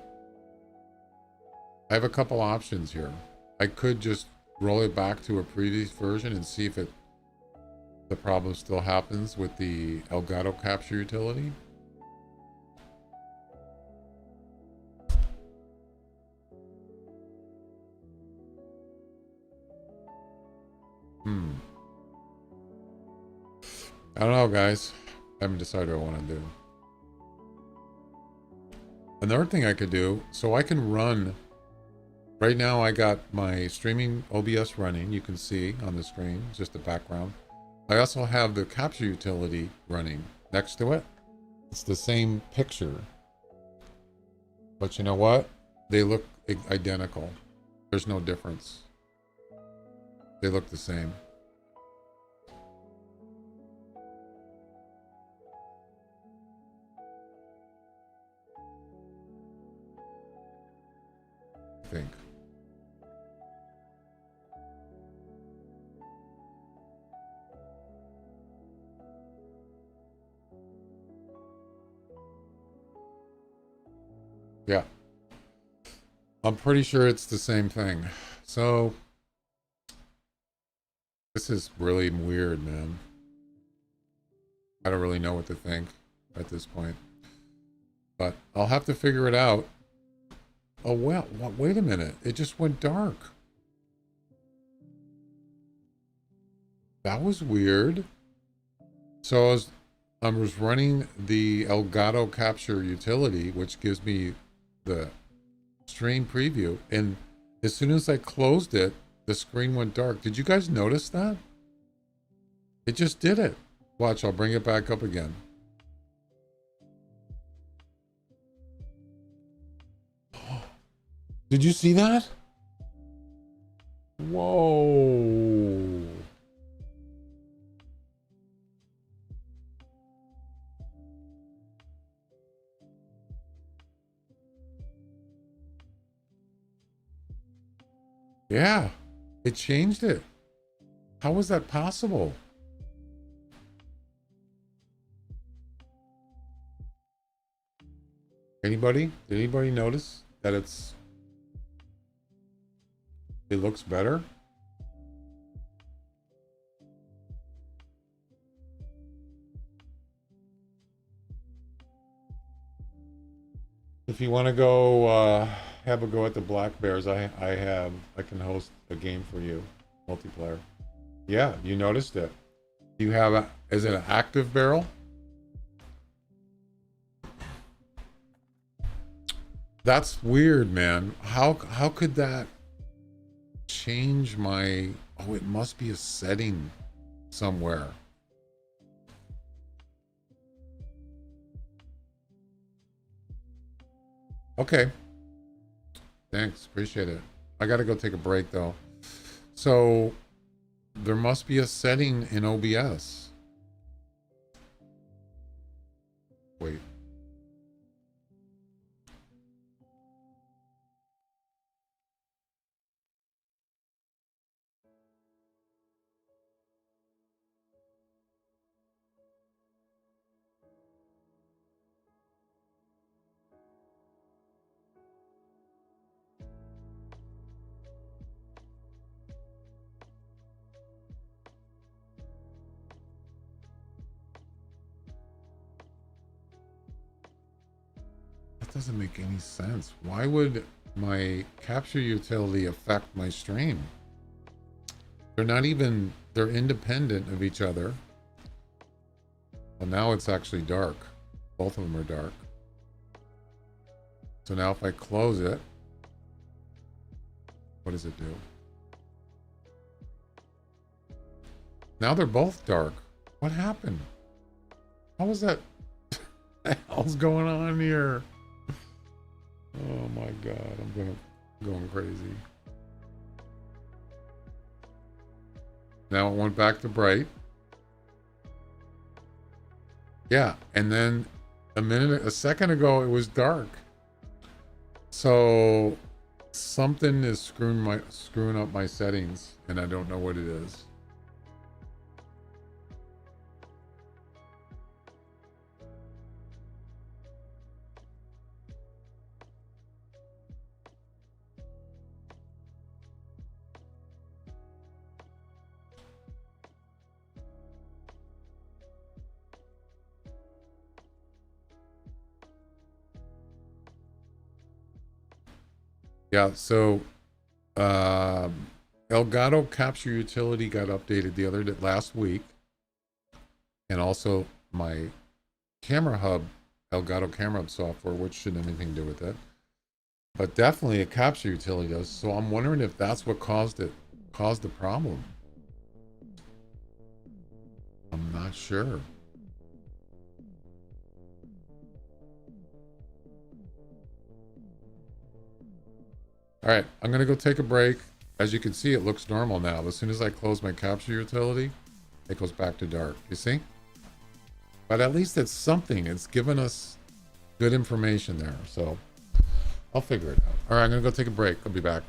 I have a couple options here. I could just roll it back to a previous version and see if the problem still happens with the Elgato Capture utility. I don't know, guys. I haven't decided what I want to do. Another thing I could do, so I can run. Right now I got my streaming OBS running. You can see on the screen, just the background. I also have the capture utility running next to it. It's the same picture. But you know what? They look identical. There's no difference. They look the same. I think. Yeah. I'm pretty sure it's the same thing. So, this is really weird, man. I don't really know what to think at this point. But I'll have to figure it out. Oh, well, wait a minute. It just went dark. That was weird. So I was running the Elgato Capture utility, which gives me the stream preview, and as soon as I closed it, the screen went dark. Did you guys notice that? It just did it. Watch, I'll bring it back up again. Did you see that? Whoa. Yeah, it changed it. How was that possible? Anybody? Did anybody notice that it looks better? If you want to go have a go at the Black Bears, I can host a game for you, multiplayer. Yeah, you noticed it. You have is it an active barrel? That's weird, man. How could that change my... Oh, it must be a setting somewhere. Okay. Thanks. Appreciate it. I got to go take a break, though. So, there must be a setting in OBS. Wait. That doesn't make any sense. Why would my capture utility affect my stream? They're not even, they're independent of each other. Well, now it's actually dark. Both of them are dark. So now if I close it, what does it do? Now they're both dark. What happened? How was that? What the hell's going on here? Oh my god, I'm going crazy. Now it went back to bright. Yeah, and then a second ago it was dark. So something is screwing up my settings, and I don't know what it is. Yeah, so Elgato Capture Utility got updated last week, and also my camera hub, Elgato camera hub software, which shouldn't have anything to do with it. But definitely a capture utility does. So I'm wondering if that's what caused the problem. I'm not sure. All right, I'm gonna go take a break. As you can see, it looks normal now. As soon as I close my capture utility, it goes back to dark. You see? But at least it's something. It's given us good information there. So I'll figure it out. All right, I'm gonna go take a break. I'll be back.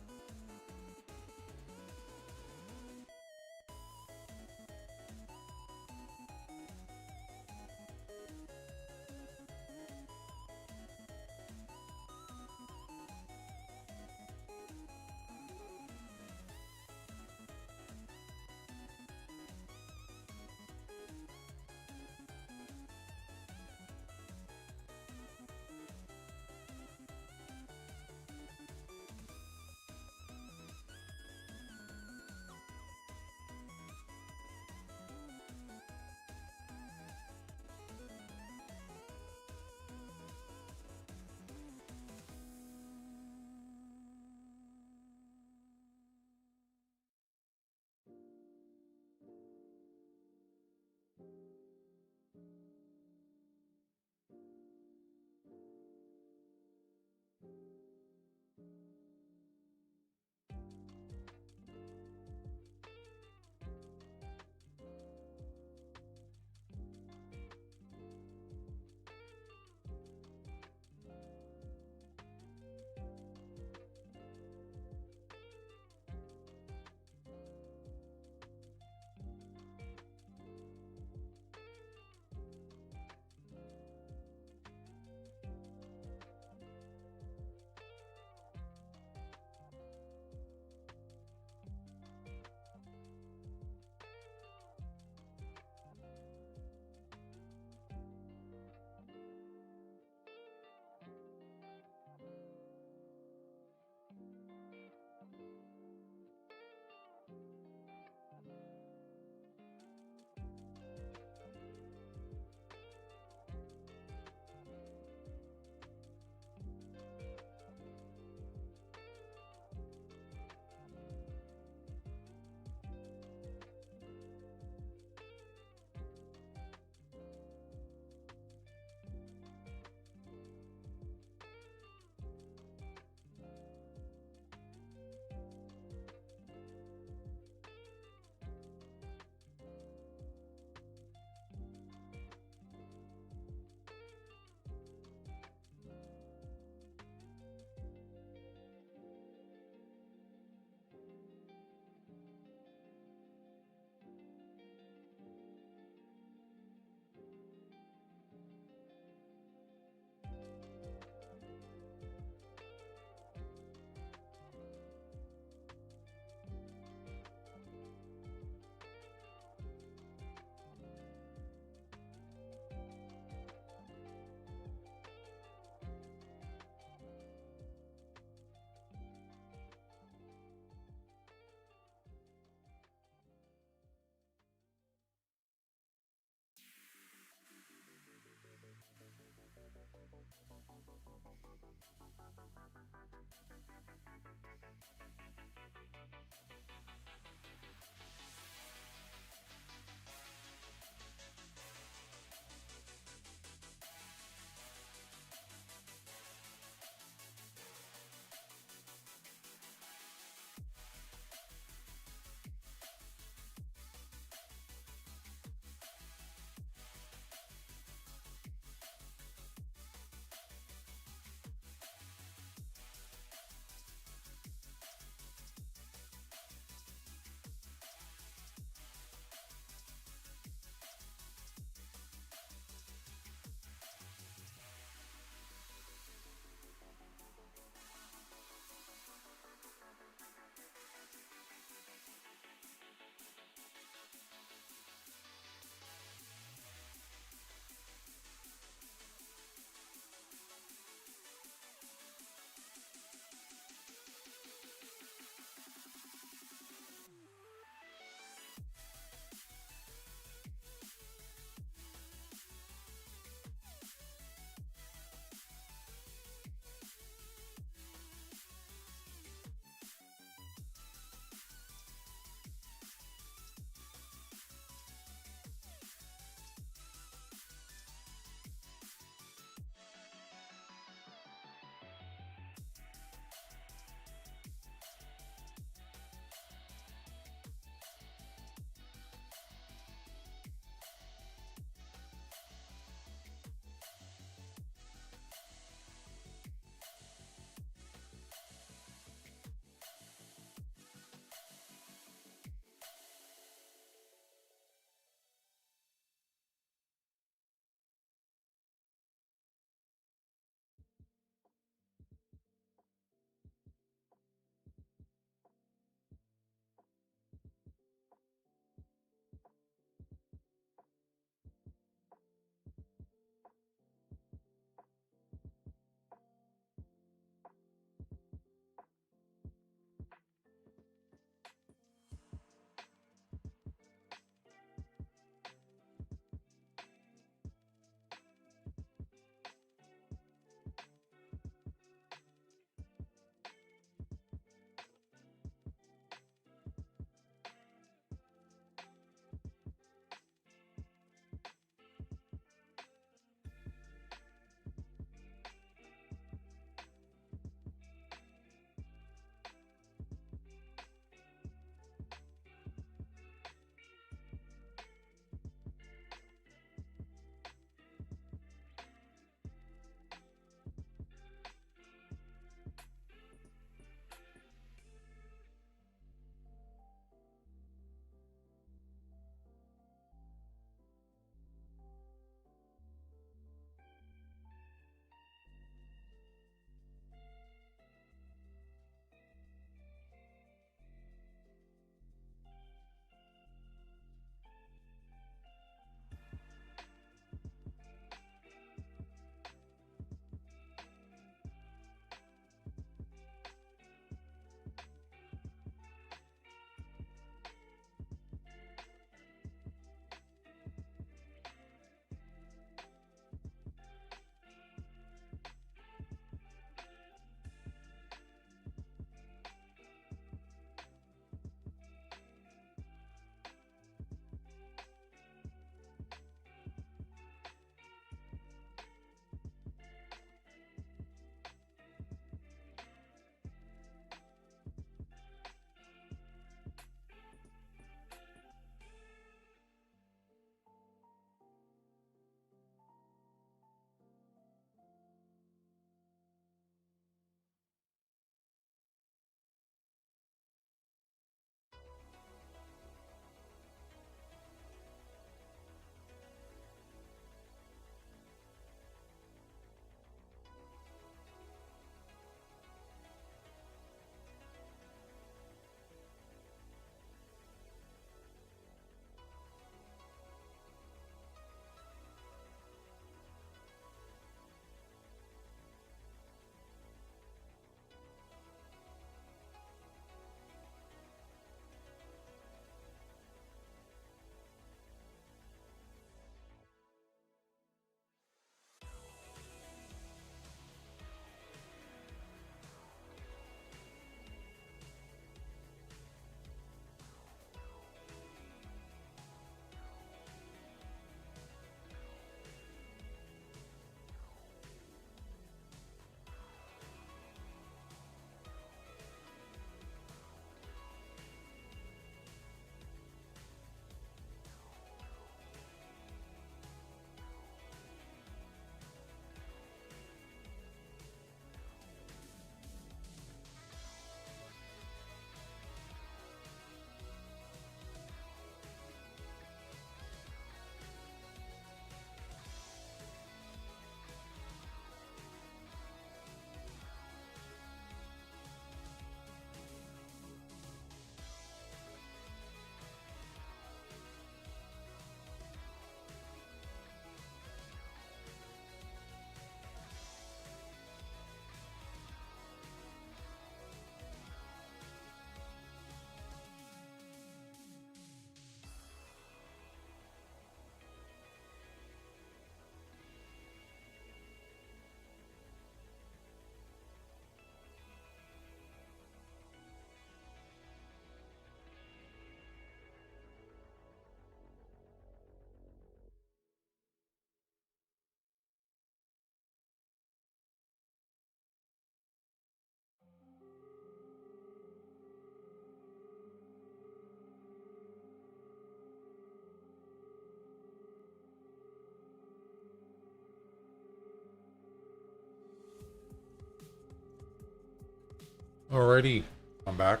Alrighty, I'm back.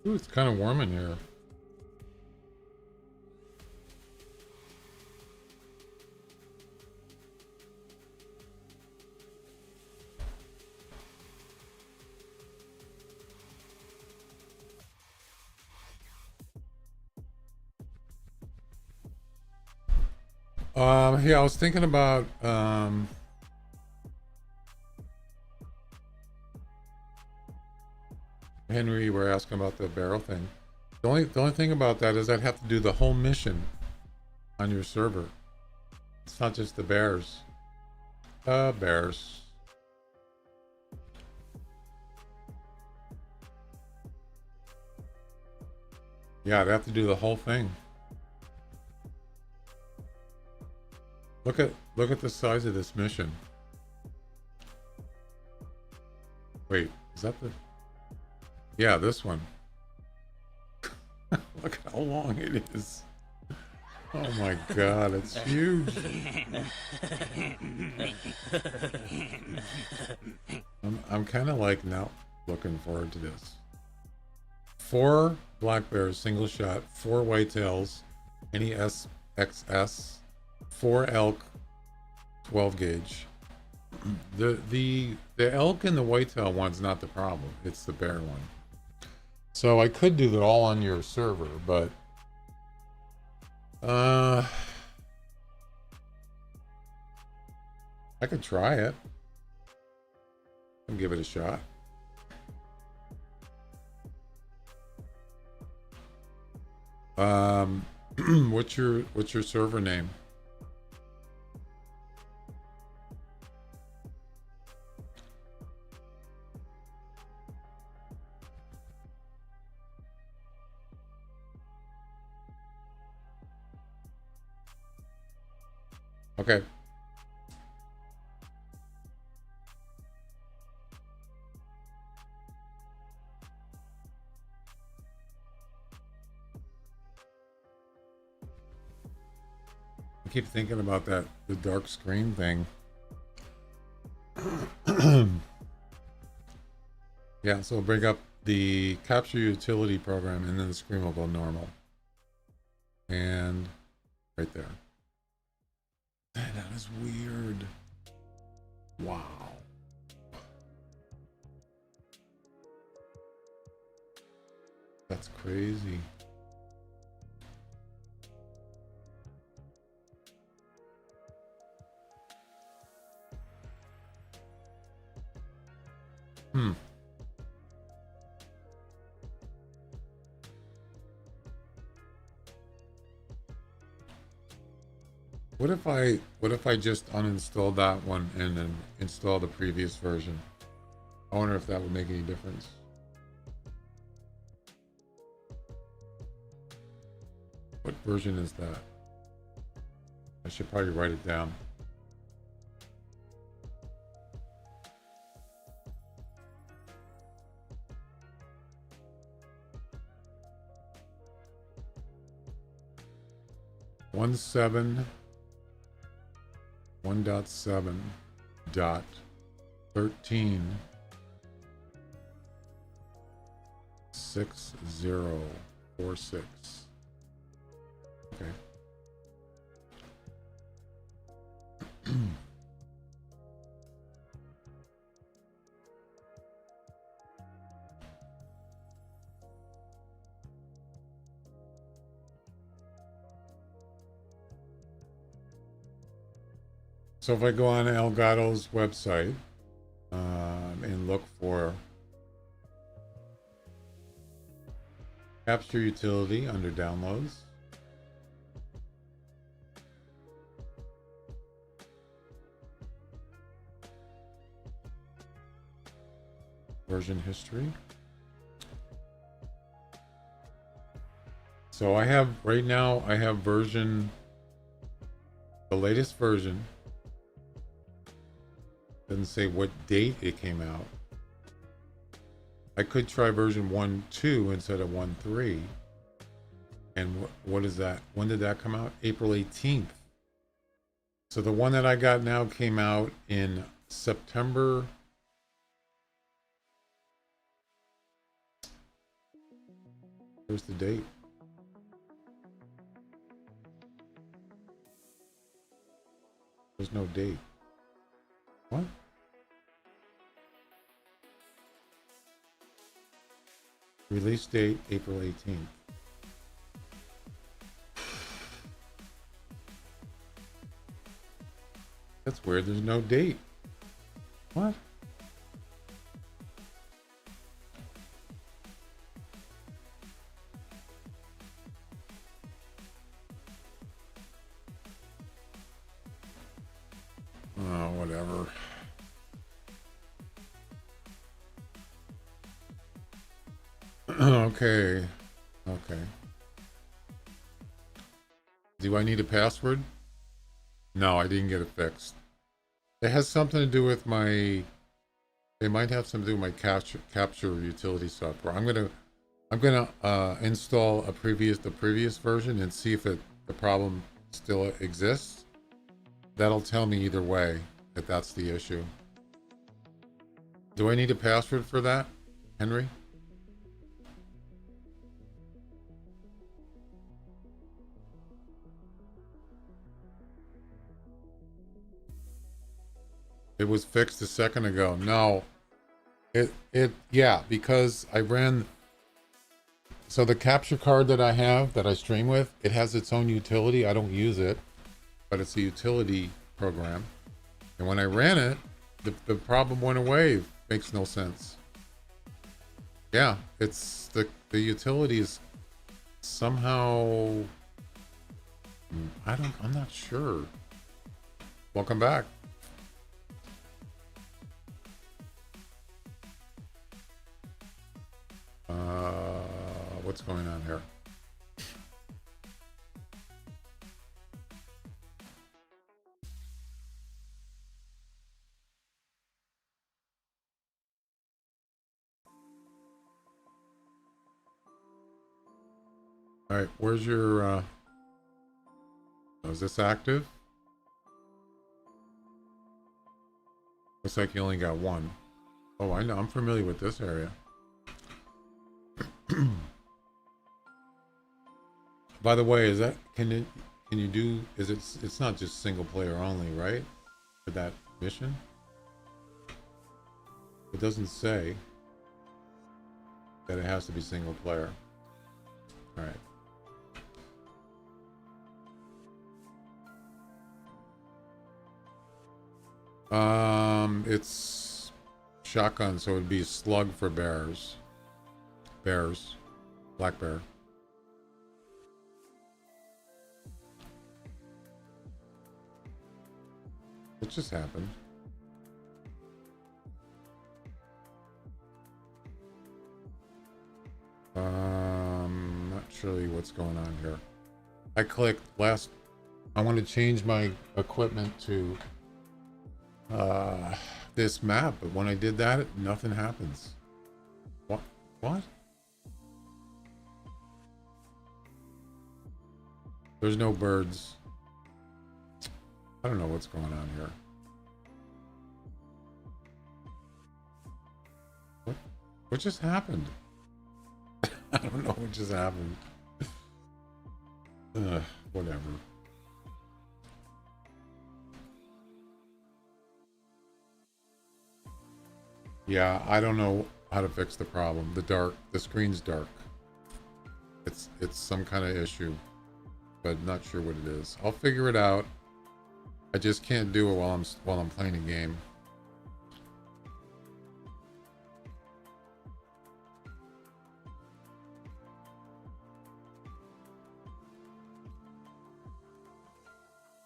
Ooh, it's kind of warm in here. Yeah, I was thinking about Henry, you were asking about the barrel thing. The only thing about that is I'd have to do the whole mission on your server. It's not just the bears. Bears. Yeah, I'd have to do the whole thing. Look at the size of this mission. Wait, is that the... Yeah, this one. Look how long it is. Oh my god, it's huge. I'm kind of like now looking forward to this. 4 black bears, single shot, 4 whitetails, any SXS, 4 elk, 12 gauge. The elk and the whitetail one's not the problem. It's the bear one. So I could do that all on your server, but I could try it and give it a shot. What's your server name? Okay. I keep thinking about the dark screen thing. Yeah, so we'll bring up the capture utility program and then the screen will go normal. And right there. That is weird. Wow. That's crazy. What if I just uninstalled that one and then install the previous version? I wonder if that would make any difference. What version is that? I should probably write it down. One 1.7.13.6046. Okay. So if I go on Elgato's website and look for capture utility under downloads, version history. So I have right now, I have version, the latest version. Doesn't say what date it came out. I could try version 1.2 instead of 1.3. And what is that? When did that come out? April 18th. So the one that I got now came out in September. Where's the date? There's no date. What? Release date April 18th. That's weird. There's no date. What? Oh, whatever. Okay. Okay. Do I need a password? No, I didn't get it fixed. It has something to do with my... It might have something to do with my capture utility software. I'm gonna install the previous version and see if the problem still exists. That'll tell me either way that that's the issue. Do I need a password for that, Henry? It was fixed a second ago. No. Yeah, because I ran... So the capture card that I have, that I stream with, it has its own utility. I don't use it, but it's a utility program. And when I ran it, the problem went away. Makes no sense. Yeah, it's the utility is somehow... I'm not sure. Welcome back. What's going on here? All right, where's your, oh, is this active? Looks like you only got one. Oh, I know, I'm familiar with this area. By the way, is that, can you do, it's not just single player only, right? For that mission? It doesn't say that it has to be single player. All right. It's shotgun, so it'd be slug for bears. Bears. Black bear. What just happened? Not surely what's going on here. I clicked last. I want to change my equipment to this map, but when I did that, nothing happens. What? What? There's no birds. I don't know what's going on here. What just happened? I don't know what just happened. Whatever. Yeah, I don't know how to fix the problem. The screen's dark. It's some kind of issue, but not sure what it is. I'll figure it out. I just can't do it while I'm playing a game.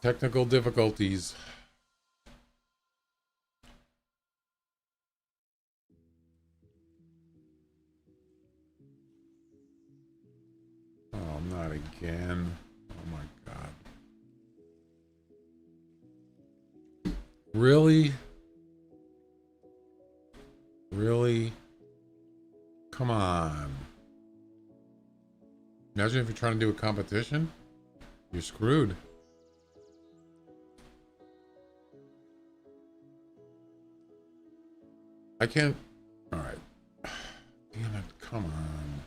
Technical difficulties. Oh, not again. Oh my God. Really? Really? Come on. Imagine if you're trying to do a competition. You're screwed. I can't. All right. Damn it! Come on.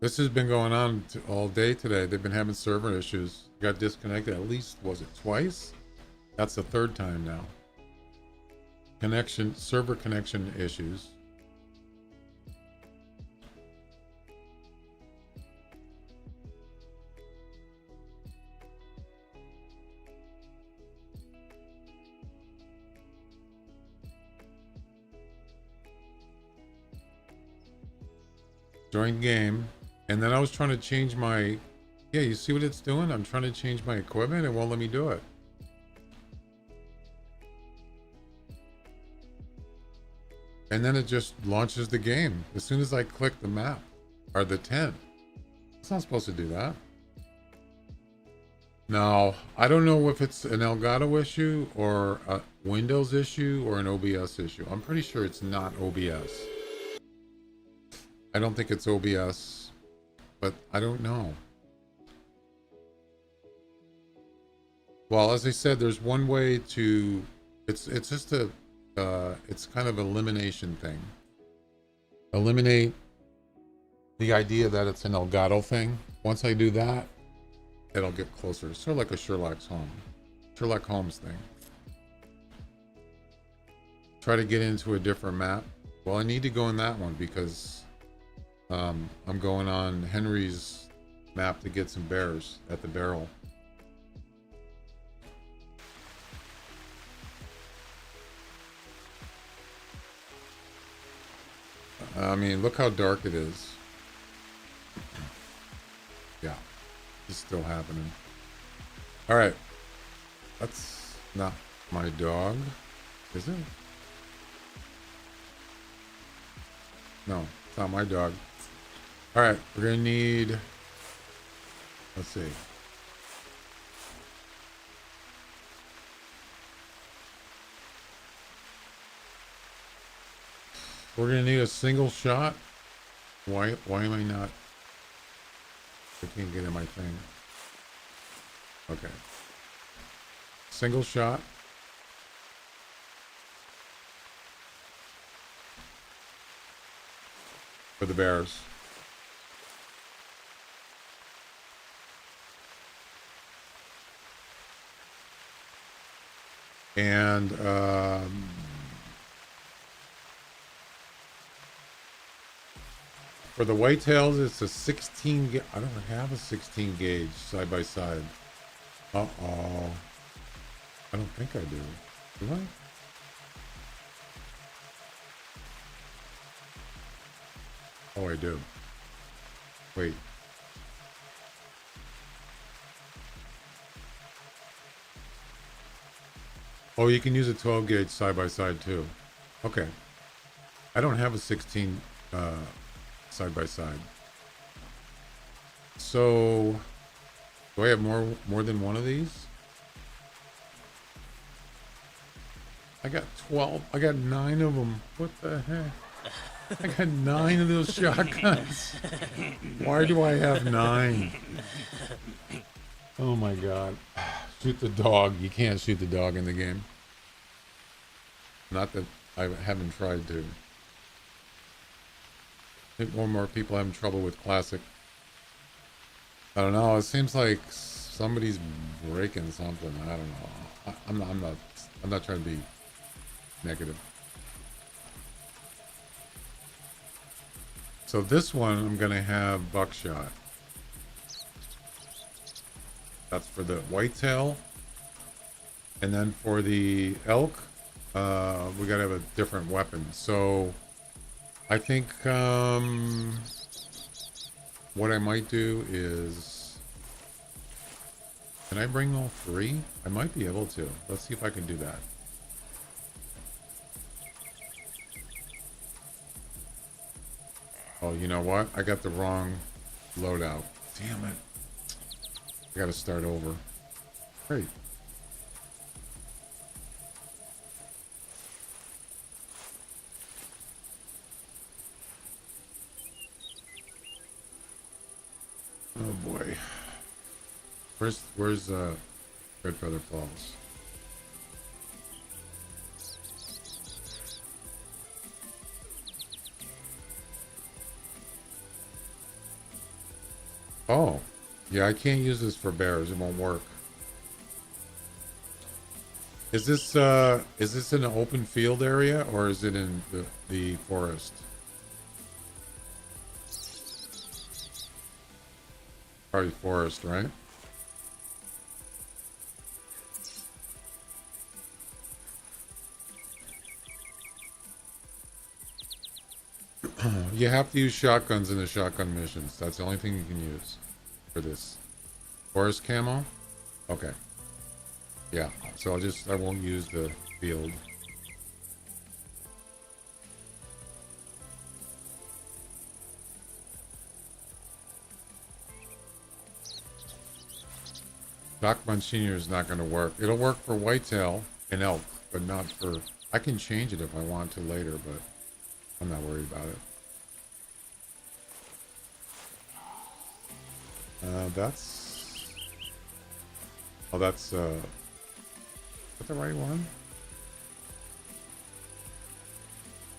This has been going on all day today. They've been having server issues. Got disconnected at least, was it twice? That's the third time now. Server connection issues. Join game. And then I was trying to change my, yeah, you see what it's doing? I'm trying to change my equipment. It won't let me do it. And then it just launches the game as soon as I click the map or the tent. It's not supposed to do that. Now, I don't know if it's an Elgato issue or a Windows issue or an OBS issue. I'm pretty sure it's not OBS. I don't think it's OBS, but I don't know. Well, as I said, there's one way to, it's just a, it's kind of an elimination thing. Eliminate the idea that it's an Elgato thing. Once I do that, it'll get closer. It's sort of like a Sherlock Holmes thing. Try to get into a different map. Well, I need to go in that one because I'm going on Henry's map to get some bears at the barrel. I mean, look how dark it is. Yeah, it's still happening. All right, that's not my dog, is it? No, it's not my dog. All right, we're gonna need, let's see. We're gonna need a single shot. Why am I not? I can't get in my thing. Okay. Single shot. For the bears. And for the whitetails, it's a 16 I don't have a 16 gauge side by side. Uh-oh. I don't think I do. Do I? Oh, I do. Wait. Oh, you can use a 12 gauge side by side too. Okay. I don't have a 16 side by side. So, do I have more than one of these? I got 12. I got 9 of them. What the heck? I got 9 of those shotguns. Why do I have 9? Oh my god. Shoot the dog. You can't shoot the dog in the game. Not that I haven't tried to. I think more and more people having trouble with classic. I don't know. It seems like somebody's breaking something. I don't know. I'm not trying to be negative. So this one, I'm gonna have buckshot. That's for the whitetail. And then for the elk, we gotta have a different weapon. So I think what I might do is, can I bring all 3? I might be able to. Let's see if I can do that. Oh, you know what? I got the wrong loadout. Damn it. I gotta start over. Great. Oh boy. Where's Red Feather Falls? Oh, yeah, I can't use this for bears. It won't work. Is this in an open field area or is it in the forest? Probably forest, right? You have to use shotguns in the shotgun missions. That's the only thing you can use for this. Forest camo? Okay. Yeah, so I won't use the field. Doc Monsignor is not going to work. It'll work for whitetail and elk, but not for... I can change it if I want to later, but I'm not worried about it. That's... Oh, that's... Is that the right one?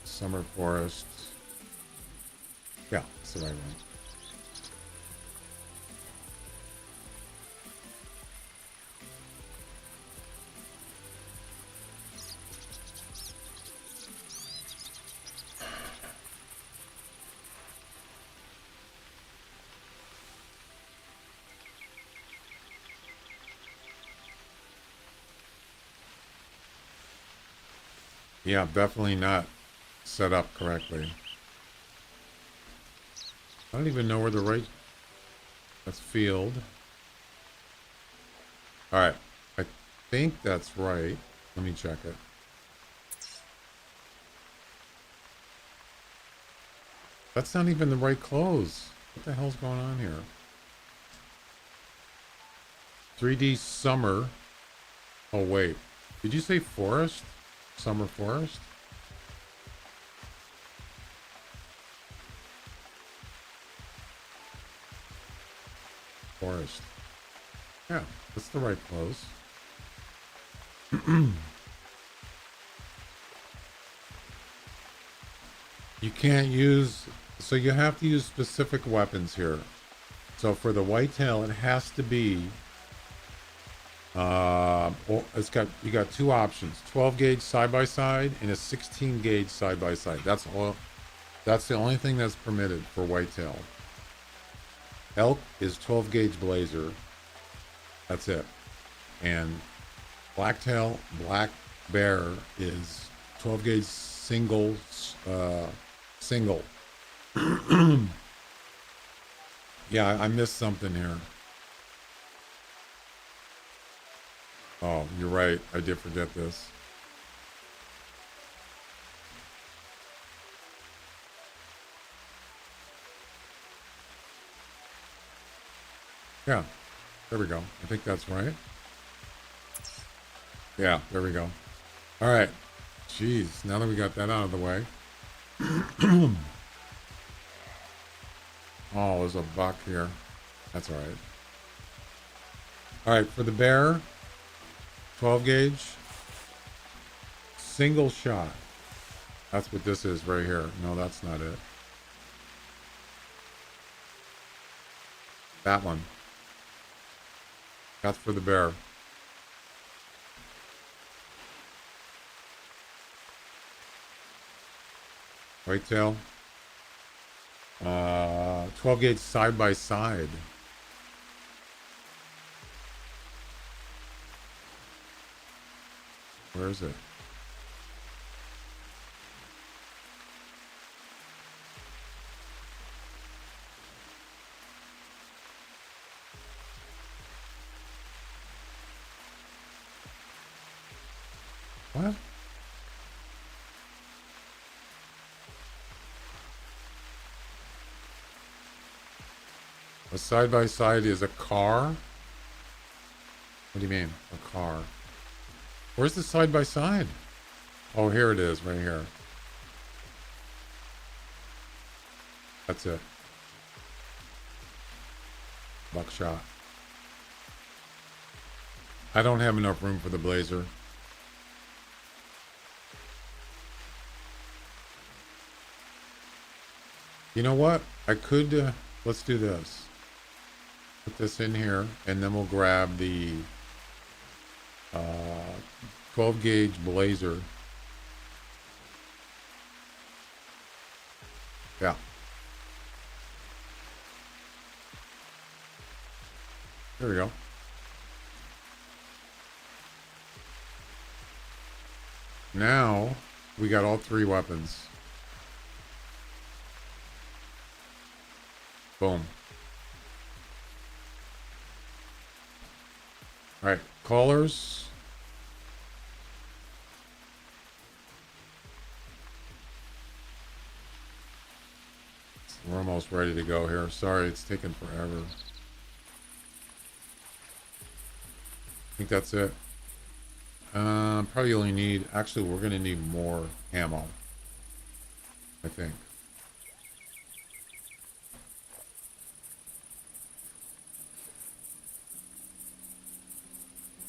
Summer Forest. Yeah, it's the right one. Yeah, definitely not set up correctly. I don't even know where the right... That's field. Alright. I think that's right. Let me check it. That's not even the right clothes. What the hell's going on here? 3D summer. Oh, wait. Did you say forest? Summer forest? Forest. Yeah, that's the right clothes. You can't use... So you have to use specific weapons here. So for the whitetail, it has to be... you got two options: 12 gauge side by side and a 16 gauge side by side. That's all. That's the only thing that's permitted for whitetail. Elk is 12 gauge blazer. That's it. And blacktail, black bear is 12 gauge single. Yeah, I missed something here. Oh, you're right. I did forget this. Yeah, there we go. I think that's right. Yeah, there we go. All right. Jeez, now that we got that out of the way. Oh, there's a buck here. That's all right. All right, for the bear, 12 gauge, single shot. That's what this is right here. No, that's not it. That one. That's for the bear. Whitetail. 12 gauge side by side. Where is it? What? A side by side is a car? What do you mean? A car? Where's the side by side? Oh, here it is, right here. That's it. Buckshot. I don't have enough room for the blazer. You know what? I could, let's do this. Put this in here, and then we'll grab the 12 gauge blazer. Yeah. There we go. Now we got all 3 weapons. Boom. All right, callers. We're almost ready to go here. Sorry, it's taken forever. I think that's it. Probably only need, actually, we're going to need more ammo, I think.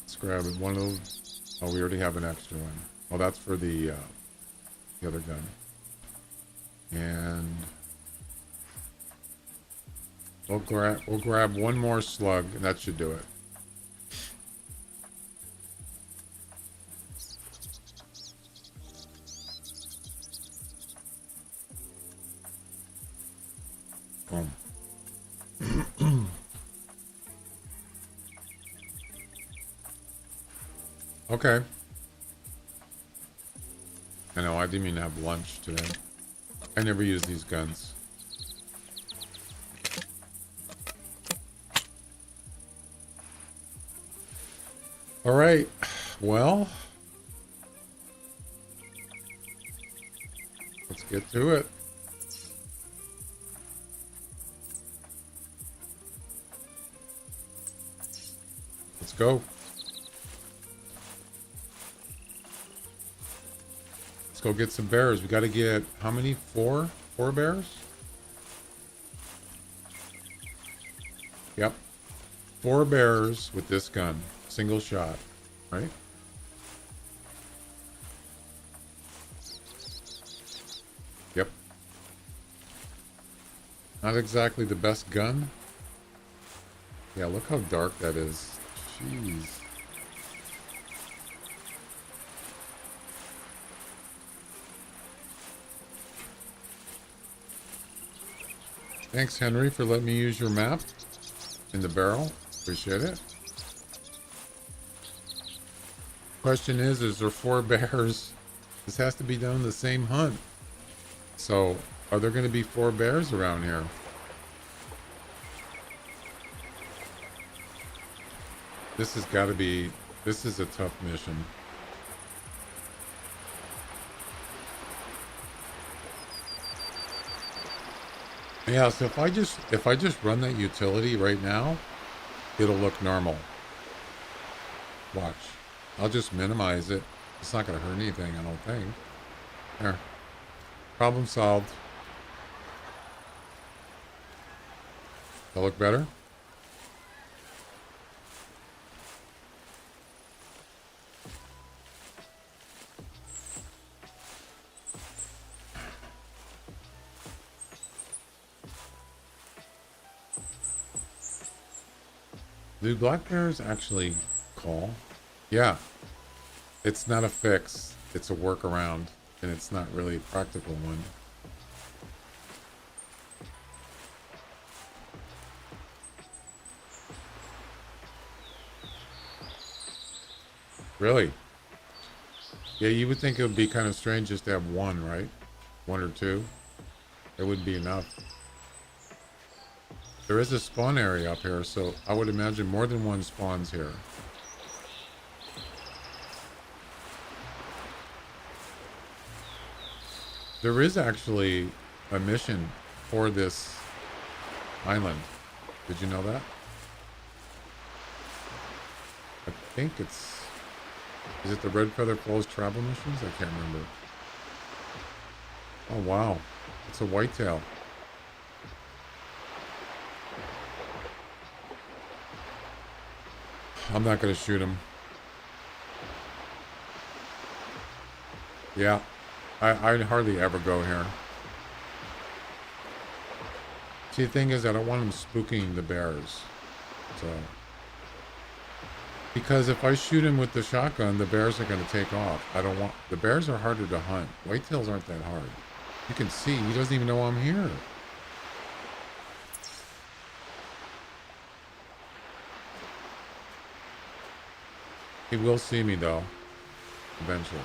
Let's grab one of those. Oh, we already have an extra one. Oh, that's for the other gun. And we'll grab one more slug, and that should do it. Boom. Okay. I know, I didn't even have lunch today. I never use these guns. All right. Well, let's get to it. Let's go. Let's go get some bears. We got to get how many? Four bears? Yep. 4 bears with this gun. Single shot, right? Yep. Not exactly the best gun. Yeah, look how dark that is. Jeez. Thanks, Henry, for letting me use your map in the barrel. Appreciate it. Question is there 4 bears? This has to be done in the same hunt. So, are there going to be 4 bears around here? This has got to be, this is a tough mission. Yeah, so if I just run that utility right now, it'll look normal. Watch. I'll just minimize it. It's not going to hurt anything, I don't think. There. Problem solved. That look better? Do black bears actually call? Yeah. It's not a fix. It's a workaround. And it's not really a practical one. Really? Yeah, you would think it would be kind of strange just to have one, right? 1 or 2. It wouldn't be enough. There is a spawn area up here, so I would imagine more than one spawns here. There is actually a mission for this island. Did you know that? I think it's... Is it the Red Feather Falls travel missions? I can't remember. Oh, wow. It's a whitetail. I'm not going to shoot him. Yeah. I hardly ever go here. See, the thing is, I don't want them spooking the bears. So, because if I shoot him with the shotgun, the bears are going to take off. I don't want... The bears are harder to hunt. Whitetails aren't that hard. You can see, he doesn't even know I'm here. He will see me, though. Eventually.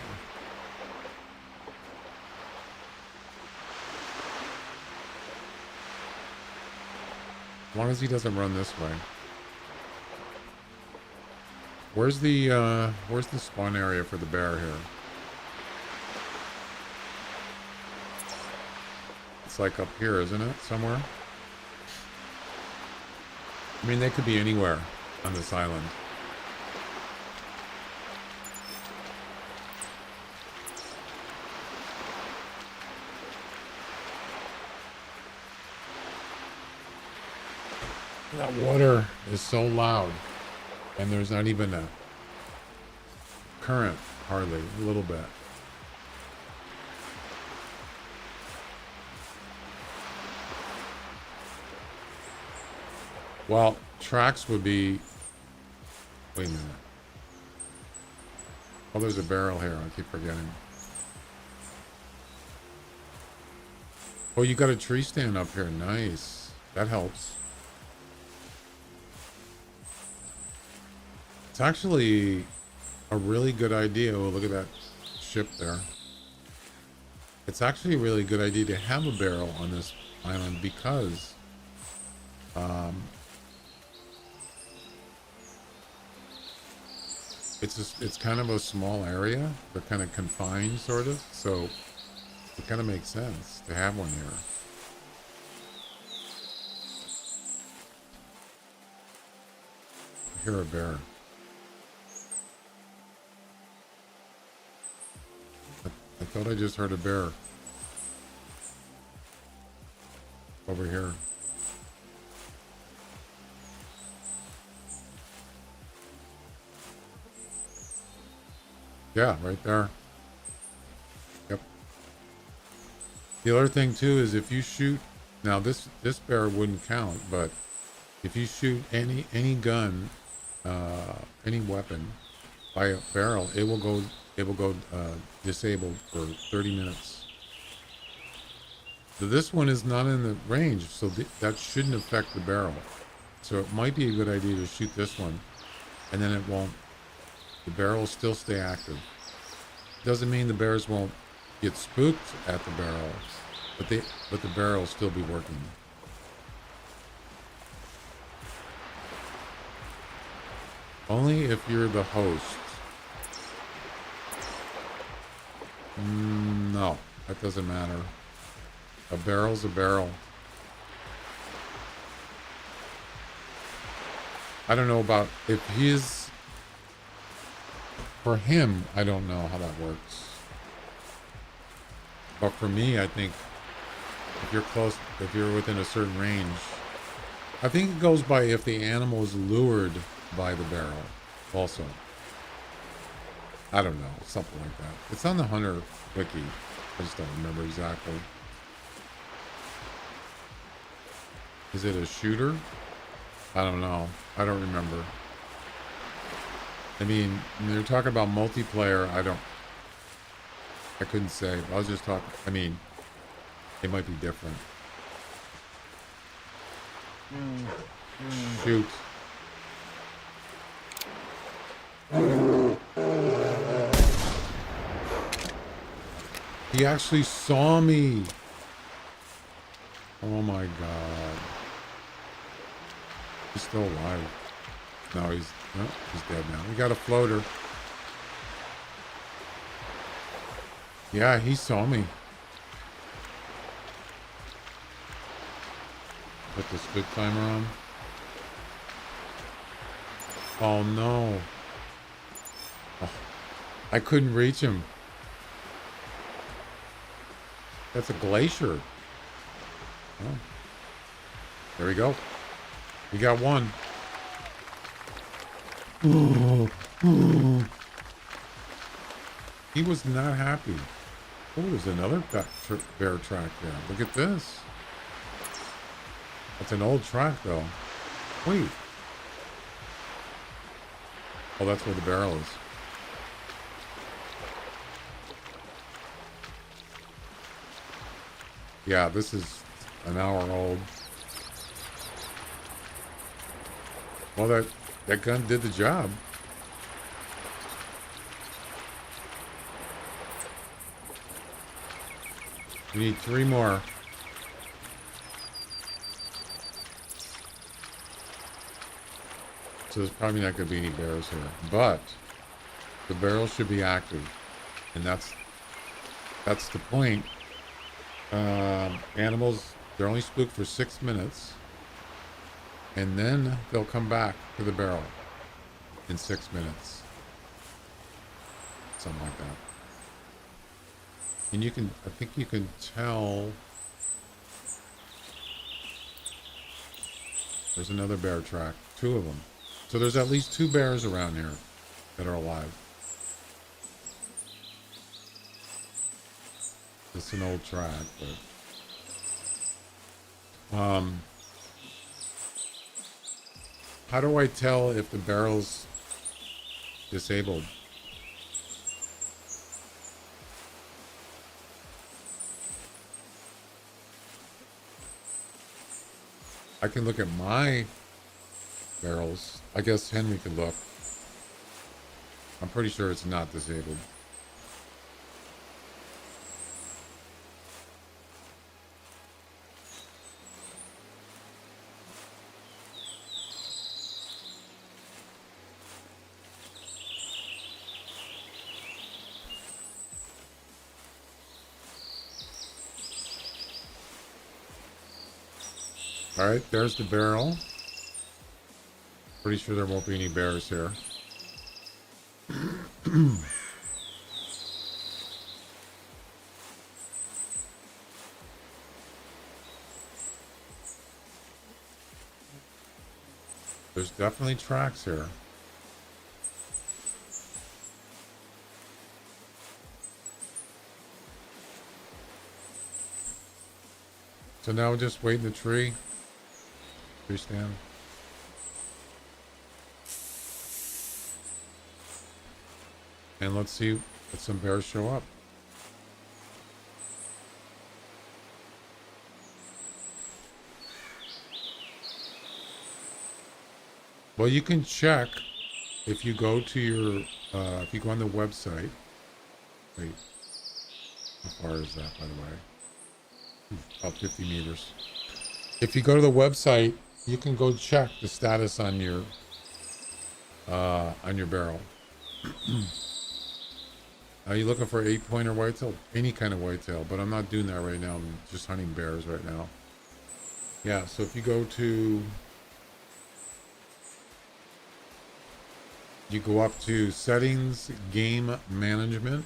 As long as he doesn't run this way. Where's the spawn area for the bear here? It's like up here, isn't it? Somewhere? I mean, they could be anywhere on this island. That water is so loud, and there's not even a current, hardly, a little bit. Well, tracks would be... Wait a minute. Oh, there's a barrel here. I keep forgetting. Oh, you got a tree stand up here. Nice. That helps. It's actually a really good idea. Oh, look at that ship there. It's actually a really good idea to have a barrel on this island because it's kind of a small area, but kind of confined, sort of. So it kind of makes sense to have one here. I hear a bear. I thought I just heard a bear over here. Yeah, right there. Yep. The other thing too is if you shoot, now this bear wouldn't count, but if you shoot any gun, any weapon by a barrel, it will go disabled for 30 minutes. So this one is not in the range, so that shouldn't affect the barrel. So it might be a good idea to shoot this one, and then it won't. The barrel will still stay active. Doesn't mean the bears won't get spooked at the barrel, but the barrel will still be working. Only if you're the host. No, that doesn't matter. A barrel's a barrel. I don't know about if he's... For him, I don't know how that works. But for me, I think if you're close, if you're within a certain range, I think it goes by if the animal is lured by the barrel also. I don't know, something like that. It's on the Hunter wiki. I just don't remember exactly. Is it a shooter? I don't know. I don't remember. I mean, when you're talking about multiplayer, I couldn't say. I was just talking, I mean, it might be different. Shoot. He actually saw me. Oh my god. He's still alive. No, he's dead now. We got a floater. Yeah, he saw me. Put the spit timer on. Oh no. Oh, I couldn't reach him. That's a glacier. Oh. There we go. We got one. He was not happy. Oh, there's another bear track there. Look at this. That's an old track, though. Wait. Oh, that's where the barrel is. Yeah, this is an hour old. Well, that gun did the job. We need 3 more. So there's probably not going to be any bears here. But the barrel should be active. And that's the point. Animals, they're only spooked for 6 minutes. And then they'll come back to the barrel in 6 minutes. Something like that. And you can, I think you can tell. There's another bear track, 2 of them. So there's at least 2 bears around here that are alive. It's an old track, but how do I tell if the barrel's disabled? I can look at my barrels. I guess Henry could look. I'm pretty sure it's not disabled. All right, there's the barrel. Pretty sure there won't be any bears here. There's definitely tracks here. So now we'll just wait in the tree. Tree stand. And let's see if some bears show up. Well, you can check if you go to your, if you go on the website. Wait, how far is that, by the way? About 50 meters. If you go to the website, you can go check the status on your barrel. Are you looking for 8-pointer whitetail? Any kind of whitetail, but I'm not doing that right now. I'm just hunting bears right now. Yeah, so if you go to, you go up to settings, game management,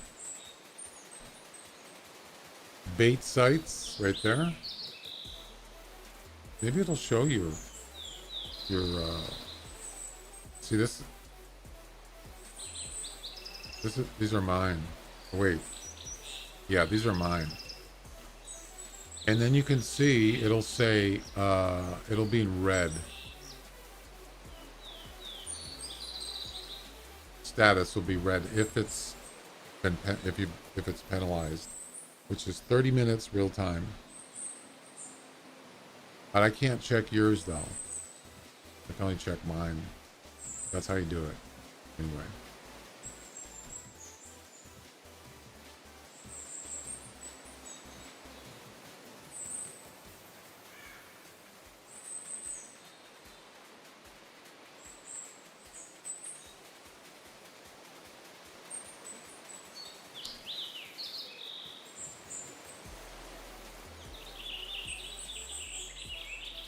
bait sites right there. Maybe it'll show you your, see this? These are mine. Wait. Yeah, these are mine. And then you can see, it'll say, it'll be in red. Status will be red if it's been, if it's penalized, which is 30 minutes real time. But I can't check yours though. I can only check mine. That's how you do it. Anyway.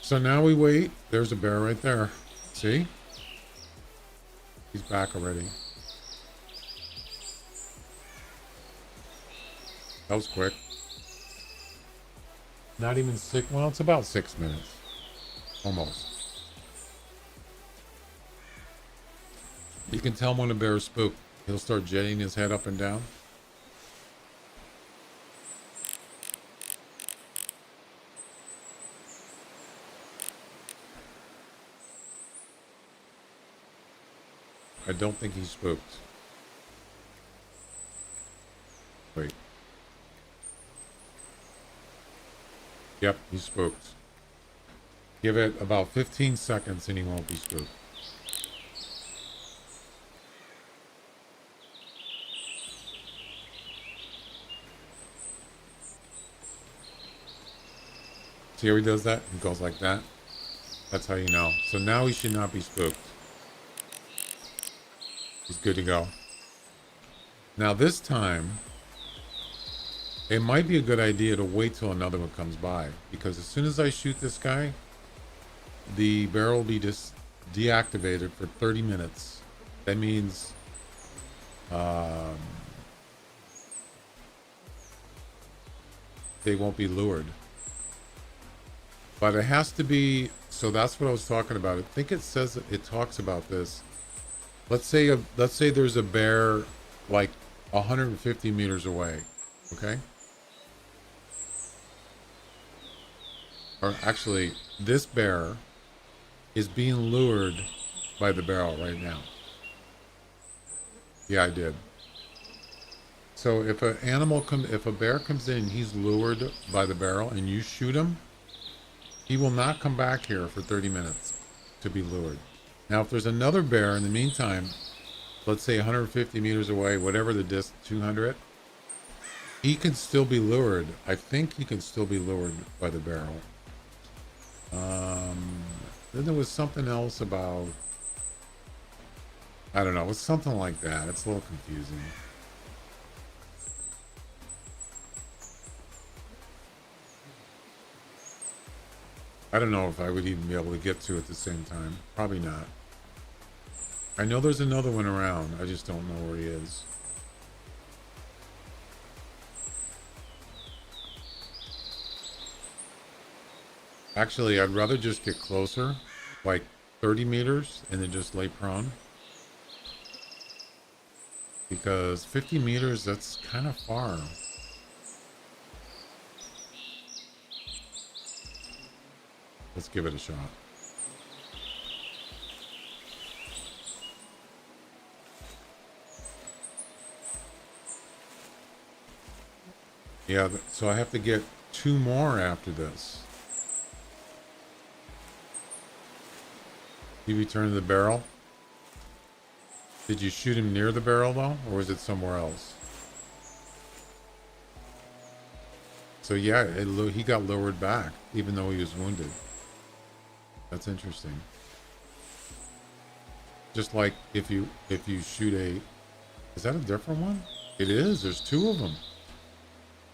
So now we wait. There's a bear right there. See? He's back already. That was quick. Not even 6. Well, it's about 6 minutes. Almost. You can tell when a bear is spooked. He'll start jetting his head up and down. I don't think he's spooked. Wait. Yep, he's spooked. Give it about 15 seconds and he won't be spooked. See how he does that? He goes like that. That's how you know. So now he should not be spooked. He's good to go. Now this time, it might be a good idea to wait till another one comes by. Because as soon as I shoot this guy, the barrel will be just deactivated for 30 minutes. That means they won't be lured. But it has to be, so that's what I was talking about. I think it says, it talks about this. Let's say there's a bear like 150 meters away, okay? Or actually, this bear is being lured by the barrel right now. Yeah, I did. So if if a bear comes in and he's lured by the barrel and you shoot him, he will not come back here for 30 minutes to be lured. Now, if there's another bear in the meantime, let's say 150 meters away, whatever the distance, 200, he can still be lured. I think he can still be lured by the barrel. Then there was something else about, I don't know, it was something like that. It's a little confusing. I don't know if I would even be able to get to it at the same time. Probably not. I know there's another one around. I just don't know where he is. Actually, I'd rather just get closer, like 30 meters, and then just lay prone. Because 50 meters, that's kind of far. Let's give it a shot. Yeah, so I have to get 2 more after this. You return to the barrel? Did you shoot him near the barrel though, or was it somewhere else? So yeah, he got lowered back, even though he was wounded. That's interesting. Just like if you shoot a, is that a different one? It is. There's 2 of them.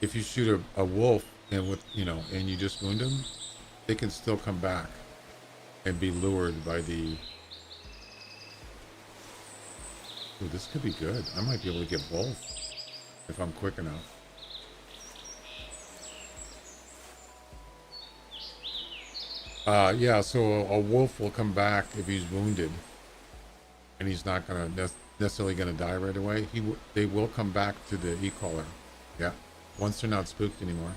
If you shoot a wolf and and you just wound them, they can still come back and be lured by the. Ooh, this could be good. I might be able to get both if I'm quick enough. Yeah, so a wolf will come back if he's wounded, and he's not gonna necessarily gonna die right away. They will come back to the e-collar. Yeah, once they're not spooked anymore.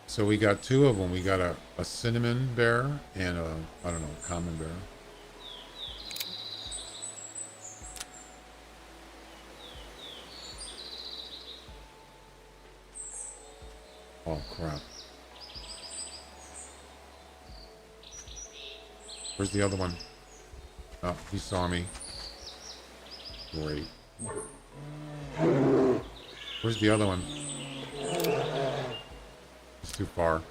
So we got 2 of them. We got a cinnamon bear and a, I don't know, common bear. Oh crap. Where's the other one? Oh, he saw me. Great. Where's the other one? It's too far.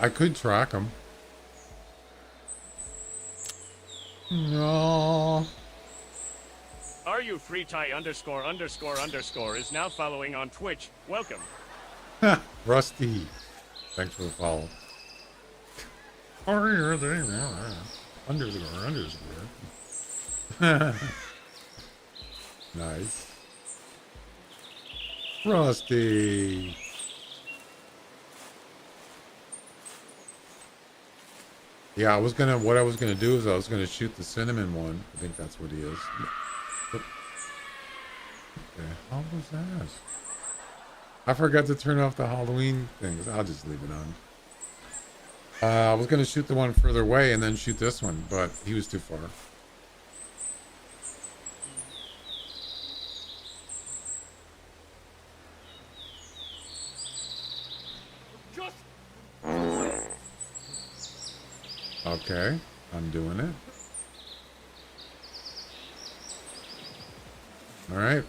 I could track him. No. Are you freetie ___ is now following on Twitch. Welcome. Rusty. Thanks for the follow. Underscore. Nice. Rusty. Yeah, what I was gonna do is I was gonna shoot the cinnamon one. I think that's what he is. The hell was that? I forgot to turn off the Halloween things. I'll just leave it on. I was going to shoot the one further away and then shoot this one, but he was too far. Okay, I'm doing it. All right.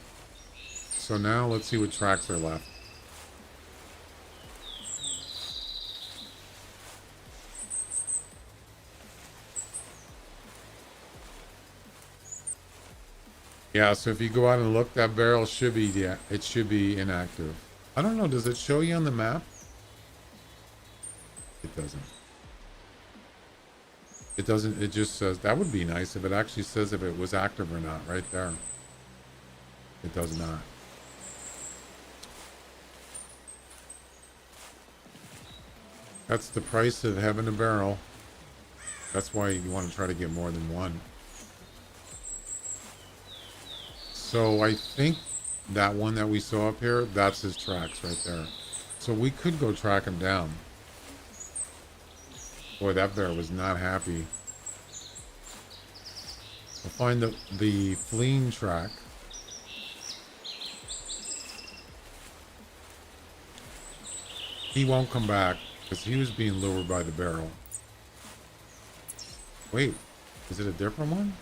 So now let's see what tracks are left. Yeah, so if you go out and look, that barrel should be, yeah, it should be inactive. I don't know, does it show you on the map? It doesn't. It doesn't, it just says, that would be nice if it actually says if it was active or not, right there. It does not. That's the price of having a barrel. That's why you want to try to get more than one. So I think that one that we saw up here, that's his tracks right there. So we could go track him down. Boy, that bear was not happy. We'll find the fleeing track. He won't come back because he was being lured by the barrel. Wait, is it a different one?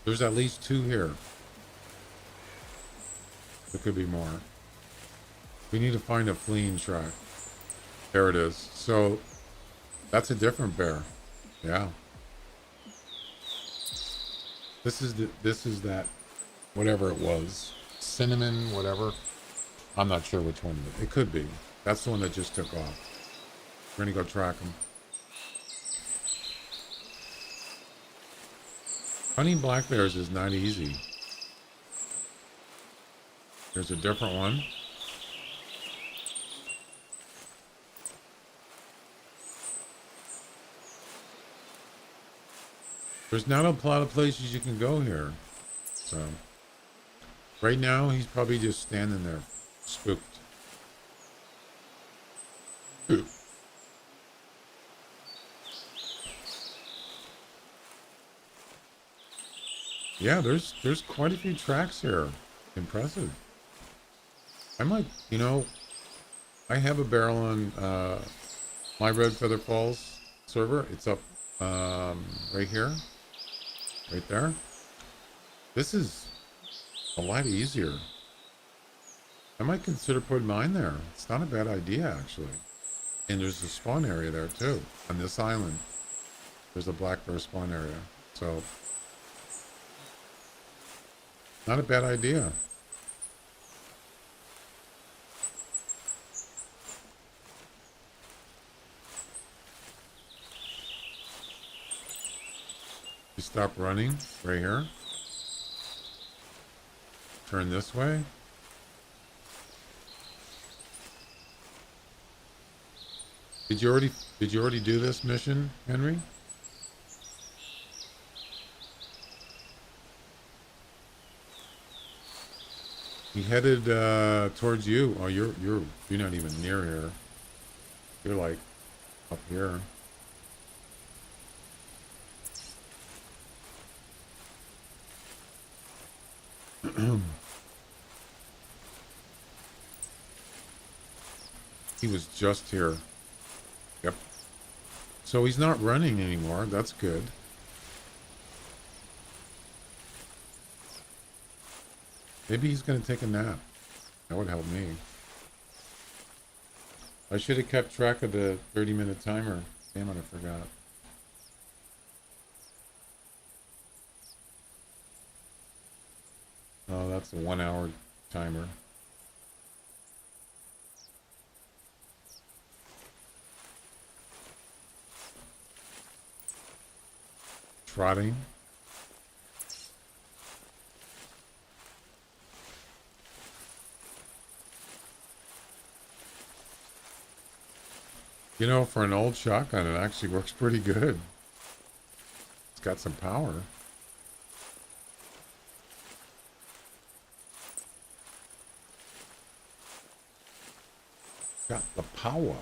There's at least two here. There could be more. We need to find a fleeing track. There it is. So that's a different bear. Yeah. This is that whatever it was. Cinnamon, whatever. I'm not sure which one. It could be. That's the one that just took off. We're gonna go track him. Hunting black bears is not easy. There's a different one. There's not a lot of places you can go here. So, right now, he's probably just standing there, spooked. Yeah, there's quite a few tracks here. Impressive. I might, you know, I have a barrel on my Red Feather Falls server. It's up right here. Right there. This is a lot easier. I might consider putting mine there. It's not a bad idea, actually. And there's a spawn area there, too. On this island. There's a black bear spawn area. So, not a bad idea. You stop running right here. Turn this way. Did you already do this mission, Henry? He headed towards you. Oh, you're not even near here. You're like up here. He was just here. Yep. So he's not running anymore. That's good. Maybe he's going to take a nap. That would help me. I should have kept track of the 30-minute timer. Damn it, I forgot. Oh, that's a 1-hour timer. Trotting. You know, for an old shotgun, it actually works pretty good. It's got some power. Got the power.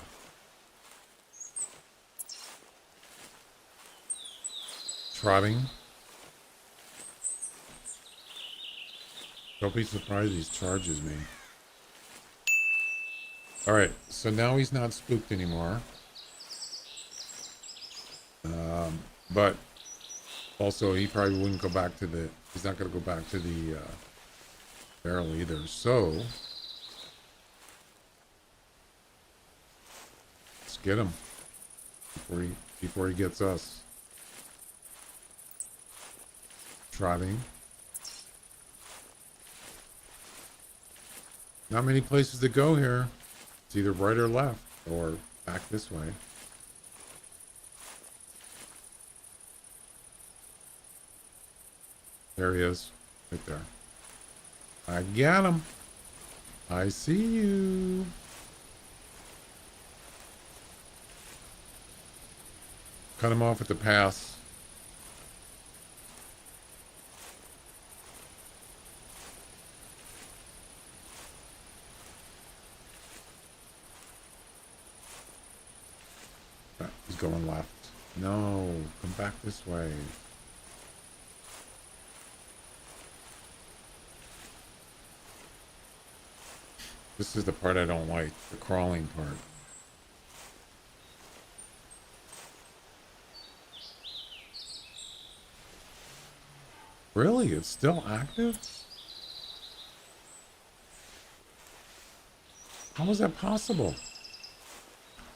Trotting. Don't be surprised he charges me. Alright, so now he's not spooked anymore. But also he probably wouldn't go back to the... He's not going to go back to the barrel either. So... let's get him. Before he gets us. Trotting. Not many places to go here. It's either right or left, or back this way. There he is, right there. I got him. I see you. Cut him off at the pass. He's going left. No, come back this way. This is the part I don't like, the crawling part. Really? It's still active? How is that possible?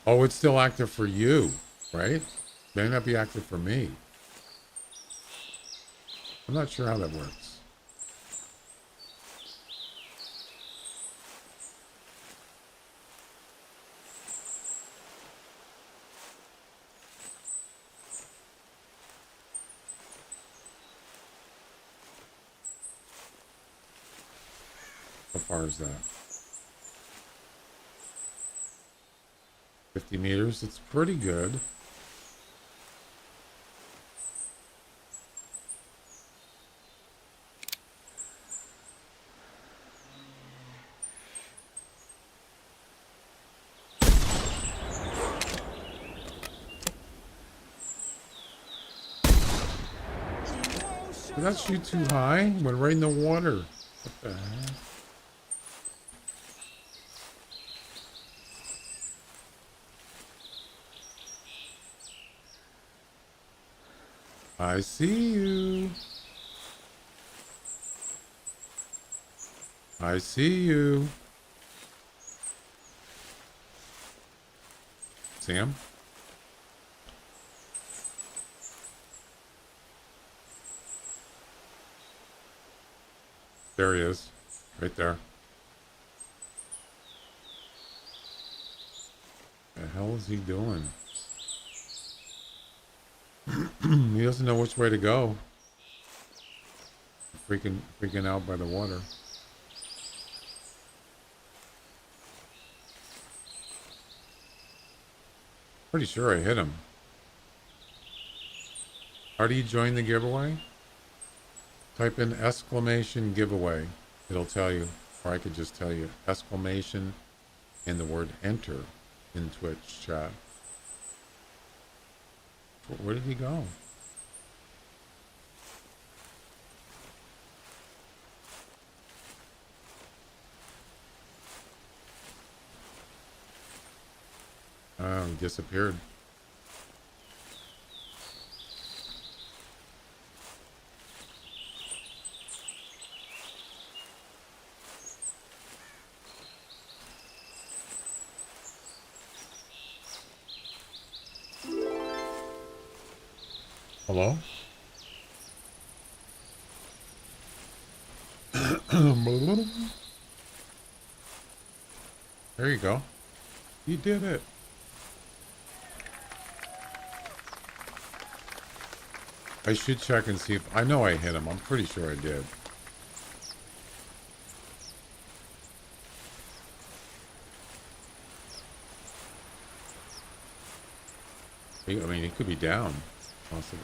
Oh, it's still active for you, right? May not be active for me. I'm not sure how that works. How far is that? 50 meters, it's pretty good. Did that shoot too high? Went right in the water. What the heck? I see you. I see you. Sam? There he is. Right there. The hell is he doing? He doesn't know which way to go. Freaking out by the water. Pretty sure I hit him. How do you join the giveaway? Type in exclamation giveaway. It'll tell you, or I could just tell you exclamation and the word enter in Twitch chat. Where did he go? Oh, he disappeared. Hello? There you go. You did it. I should check and see if... I know I hit him. I'm pretty sure I did. I mean, he could be down. Possible.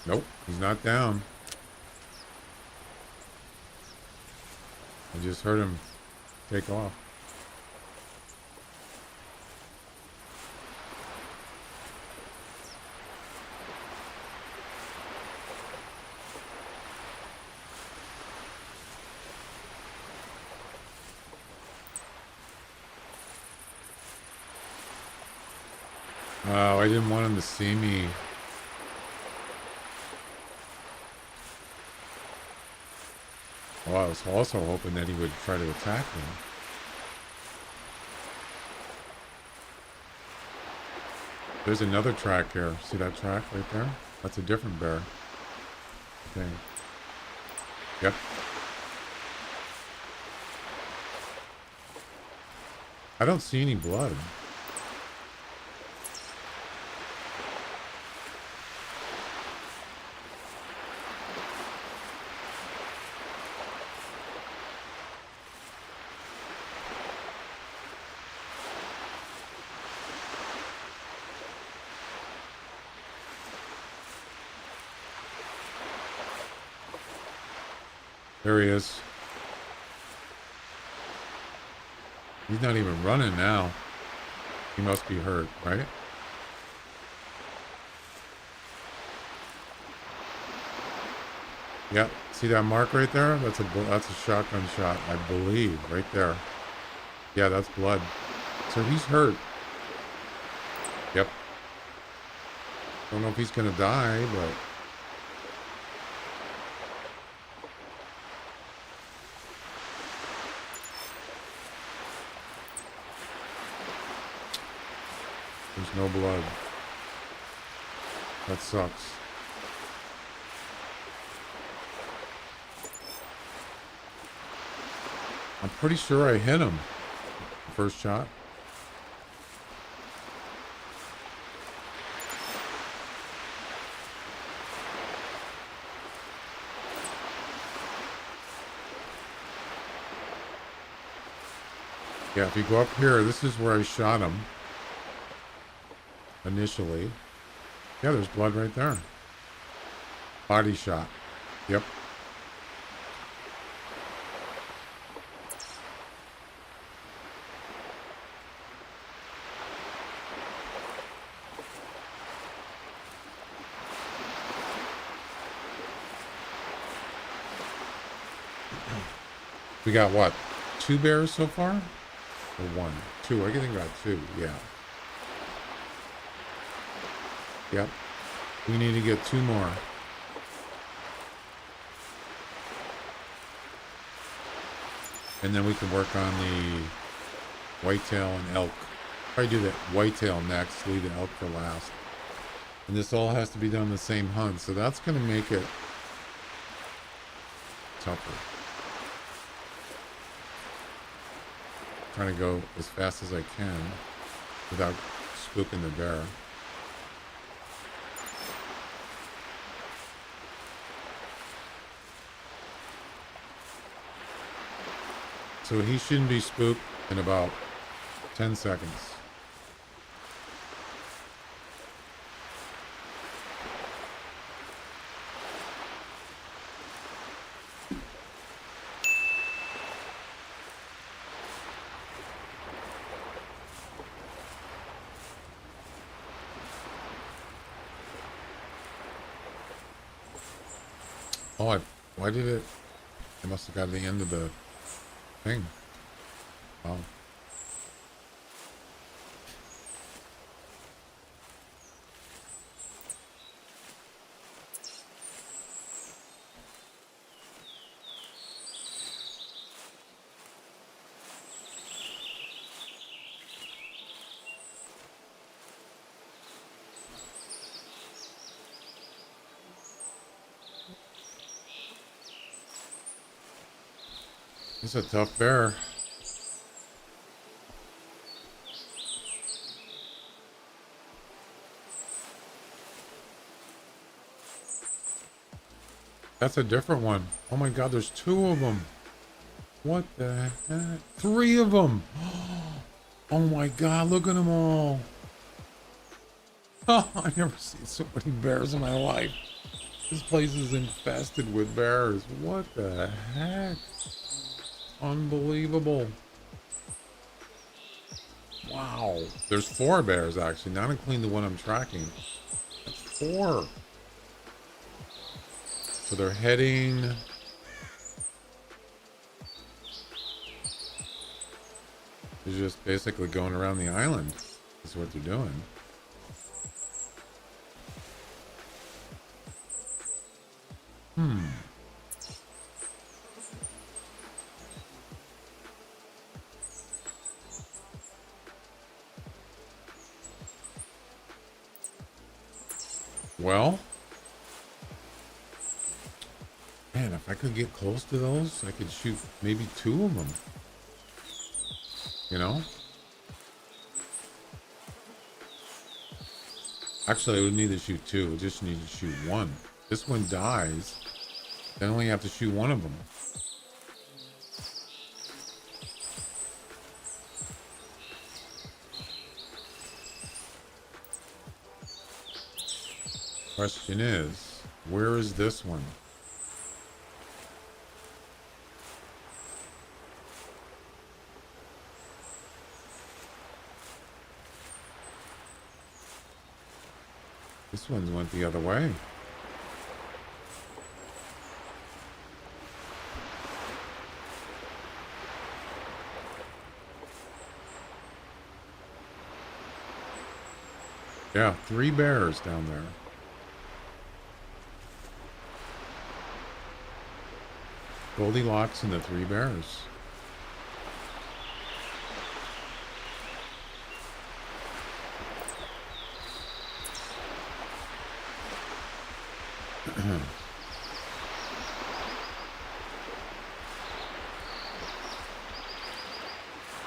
Nope, he's not down. I just heard him take off. Oh, I didn't want him to see me. Well, I was also hoping that he would try to attack me. There's another track here. See that track right there? That's a different bear. Okay. Yep. I don't see any blood. There he is. He's not even running now. He must be hurt, right? Yep. See that mark right there? That's a shotgun shot, I believe, right there. Yeah, that's blood. So he's hurt. Yep. Don't know if he's gonna die, but there's no blood. That sucks. I'm pretty sure I hit him. First shot. Yeah, if you go up here, this is where I shot him. Initially. Yeah, there's blood right there. Body shot. Yep. We got what? 2 bears so far? Or 1? 2. I think we got 2. Yeah. Yep. We need to get 2 more. And then we can work on the whitetail and elk. Probably do the whitetail next, leave the elk for last. And this all has to be done in the same hunt, so that's going to make it tougher. Trying to go as fast as I can without spooking the bear. So he shouldn't be spooked in about 10 seconds. Oh, why did it? I must have got to the end of the thing. Wow. It's a tough bear. That's a different one. Oh my God, there's 2 of them. What the heck? 3 of them. Oh my God, look at them all. Oh, I've never seen so many bears in my life. This place is infested with bears. What the heck? Unbelievable. Wow. There's 4 bears, actually, not including the one I'm tracking. That's 4. So they're heading... They're just basically going around the island. That's what they're doing. Well, man, if I could get close to those, I could shoot maybe 2 of them. You know? Actually, I would need to shoot 2. I just need to shoot 1. This one dies, then I only have to shoot 1 of them. Question is, where is this one? This one went the other way. Yeah, 3 bears down there. Goldilocks and the 3 bears.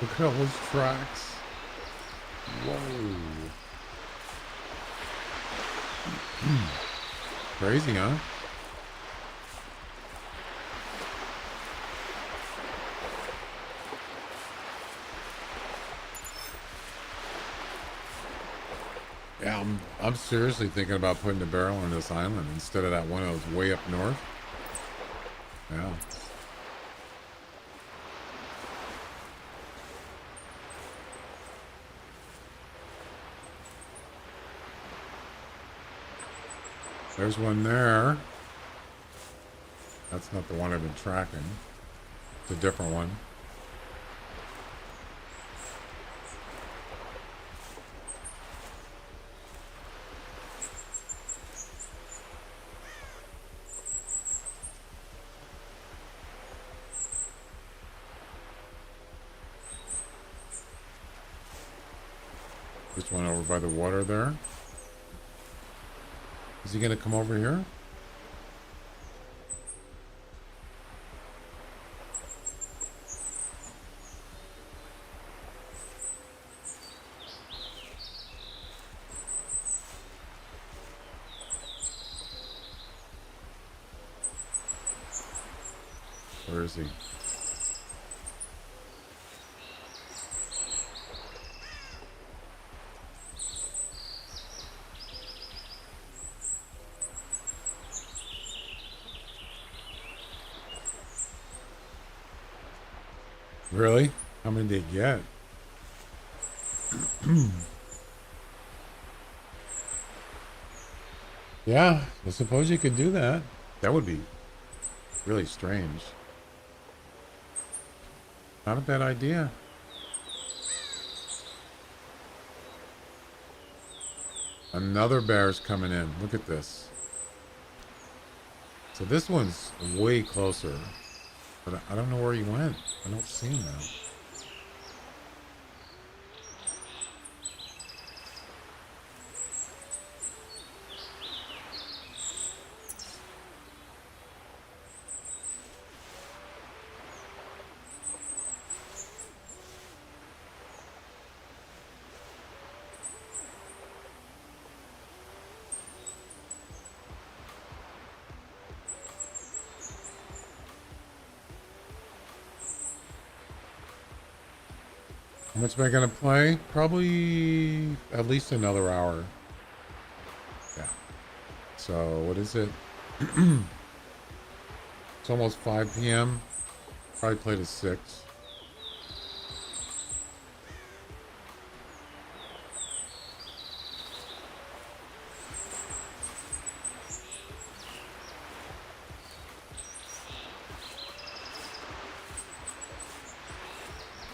Look at all those tracks. Whoa. Crazy, huh? Yeah, I'm seriously thinking about putting a barrel on this island instead of that one that was way up north. Yeah. There's one there. That's not the one I've been tracking. It's a different one. This one over by the water there. Is he gonna come over here? Where is he? Really? How many did they get? Yeah, I suppose you could do that. That would be really strange. Not a bad idea. Another bear's coming in. Look at this. So this one's way closer. But I don't know where he went. I don't see him now. How much am I gonna play? Probably at least another hour. Yeah. So what is it? It's almost 5 p.m. Probably play to 6.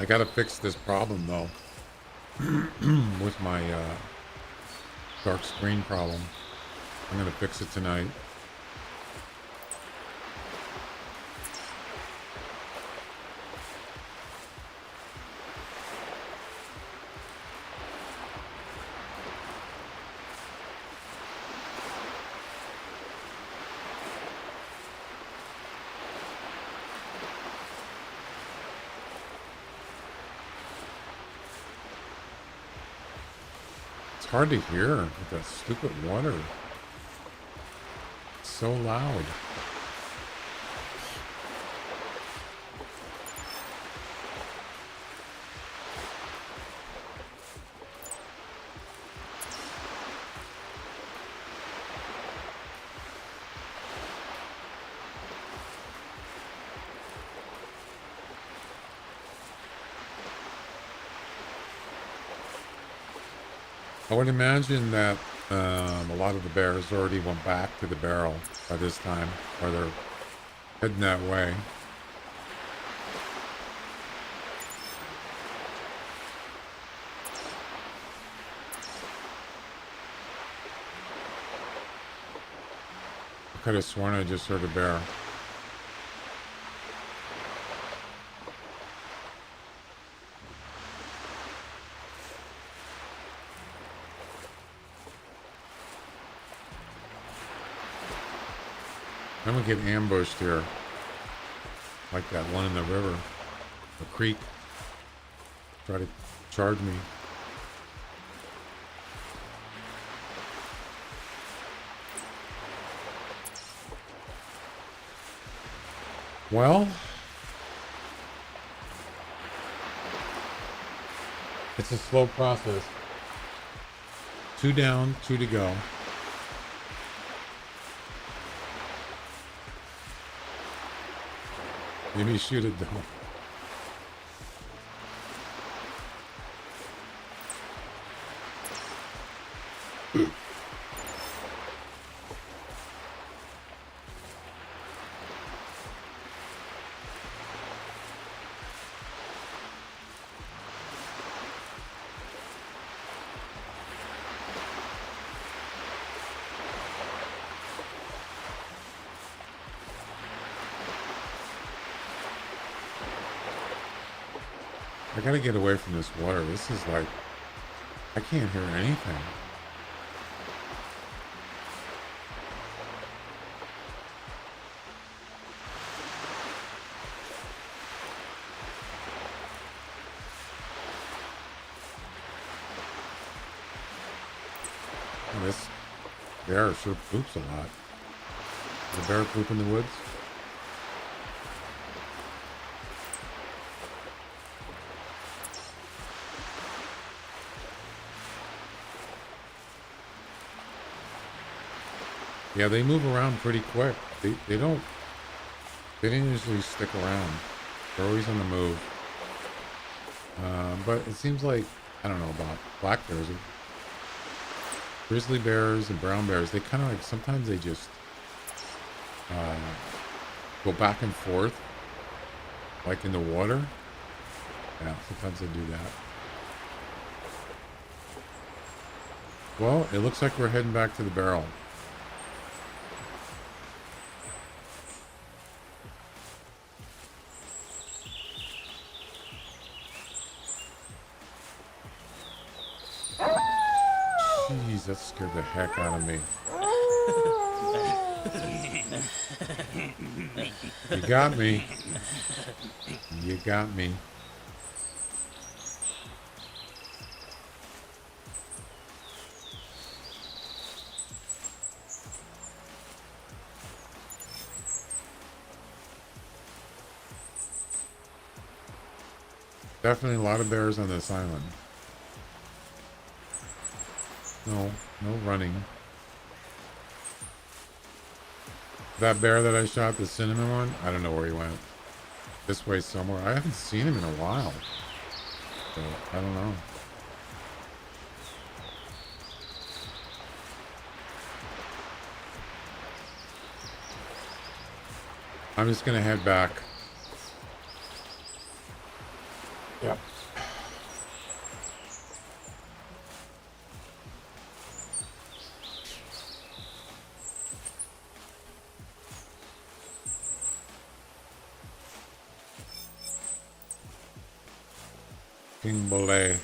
gotta fix this problem though with my dark screen problem. I'm gonna fix it tonight. It's hard to hear with that stupid water. It's so loud. I would imagine that a lot of the bears already went back to the barrel by this time, or they're heading that way. I could have sworn I just heard a bear. I'm gonna get ambushed here, like that one in the river, the creek. Try to charge me. Well, it's a slow process. 2 down, 2 to go. Maybe shoot it though. I gotta get away from this water. This is like, I can't hear anything. Oh, this bear sure poops a lot. Does a bear poop in the woods? Yeah, they move around pretty quick. They don't usually stick around. They're always on the move. But it seems like, I don't know about black bears. Grizzly bears and brown bears, they kind of like, sometimes they just go back and forth, like in the water. Yeah, sometimes they do that. Well, it looks like we're heading back to the barrel. Jeez, that scared the heck out of me. You got me. You got me. Definitely a lot of bears on this island. No running. That bear that I shot, the cinnamon one, I don't know where he went. This way somewhere. I haven't seen him in a while. So, I don't know. I'm just gonna head back. Yep. King Belay.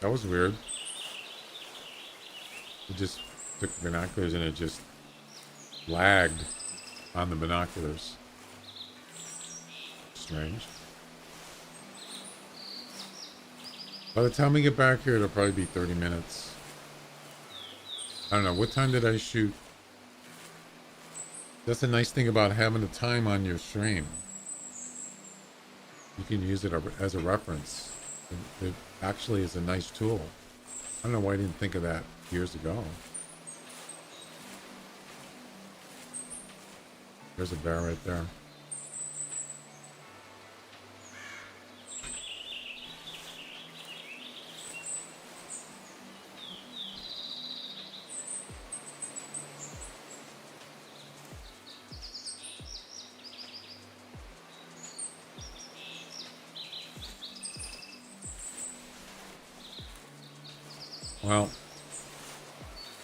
That was weird. It just took binoculars and it just lagged on the binoculars. Strange. By the time we get back here, it'll probably be 30 minutes. I don't know. What time did I shoot? That's the nice thing about having the time on your stream. You can use it as a reference. It actually is a nice tool. I don't know why I didn't think of that years ago. There's a bear right there. Well,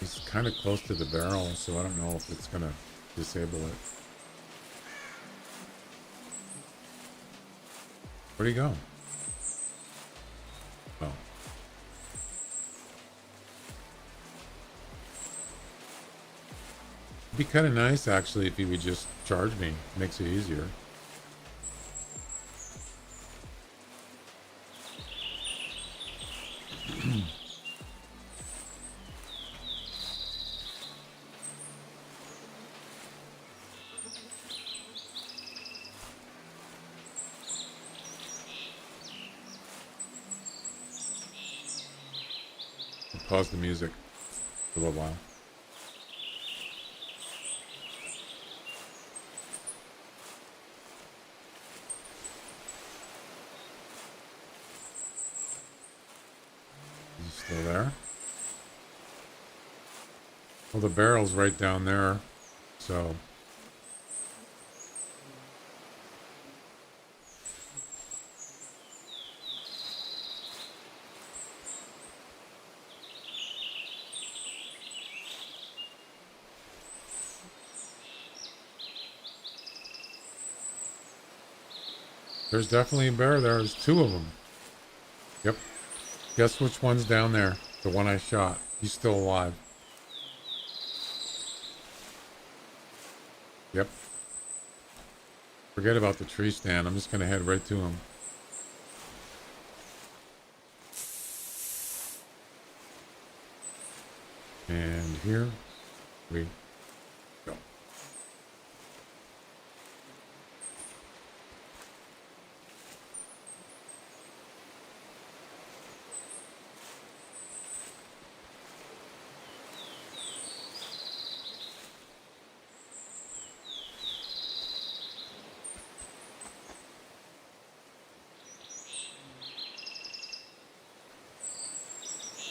he's kind of close to the barrel, so I don't know if it's going to disable it. Where'd he go? Oh. It'd be kind of nice, actually, if he would just charge me. Makes it easier. Pause the music for a little while. Is he still there? Well, the barrel's right down there, so... There's definitely a bear there. There's two of them. Yep. Guess which one's down there? The one I shot. He's still alive. Yep. Forget about the tree stand. I'm just going to head right to him. And here we go.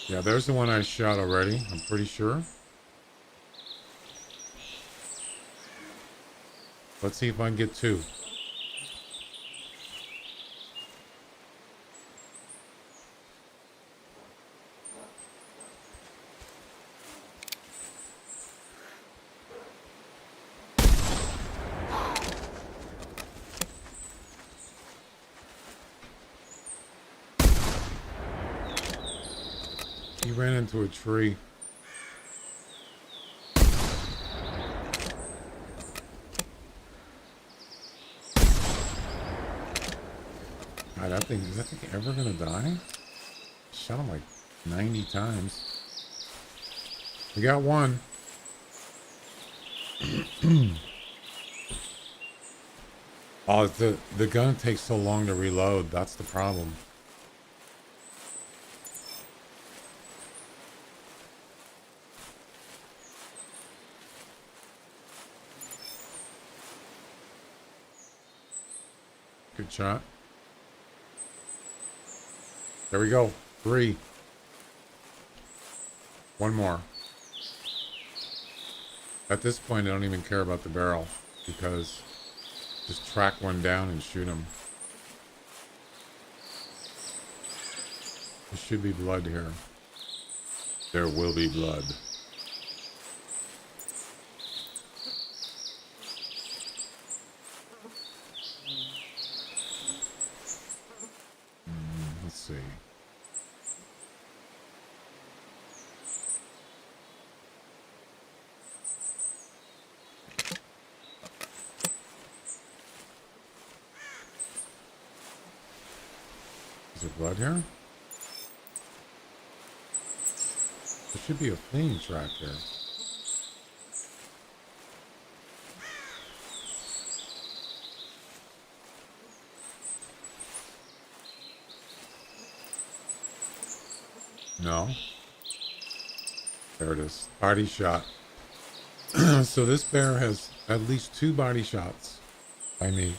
Yeah, there's the one I shot already, I'm pretty sure. Let's see if I can get two. He ran into a tree. God, that thing, is that thing ever gonna die? Shot him like 90 times. We got one. Oh, the gun takes so long to reload. That's the problem. Good shot. There we go. 3. One more. At this point, I don't even care about the barrel because Just track one down and shoot him. There should be blood here. There will be blood. Let's see. Is there blood here? There should be a fleeing track here. No. There it is. Body shot. So this bear has at least 2 body shots by me.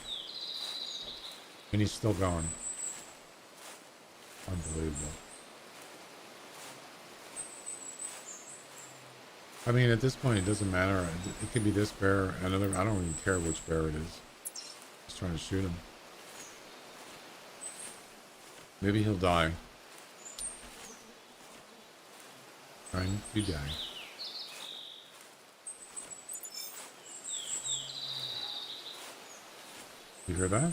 And he's still going. Unbelievable. I mean, at this point, it doesn't matter. It could be this bear, another. I don't even care which bear it is. Just trying to shoot him. Maybe he'll die. Trying to die. You hear that?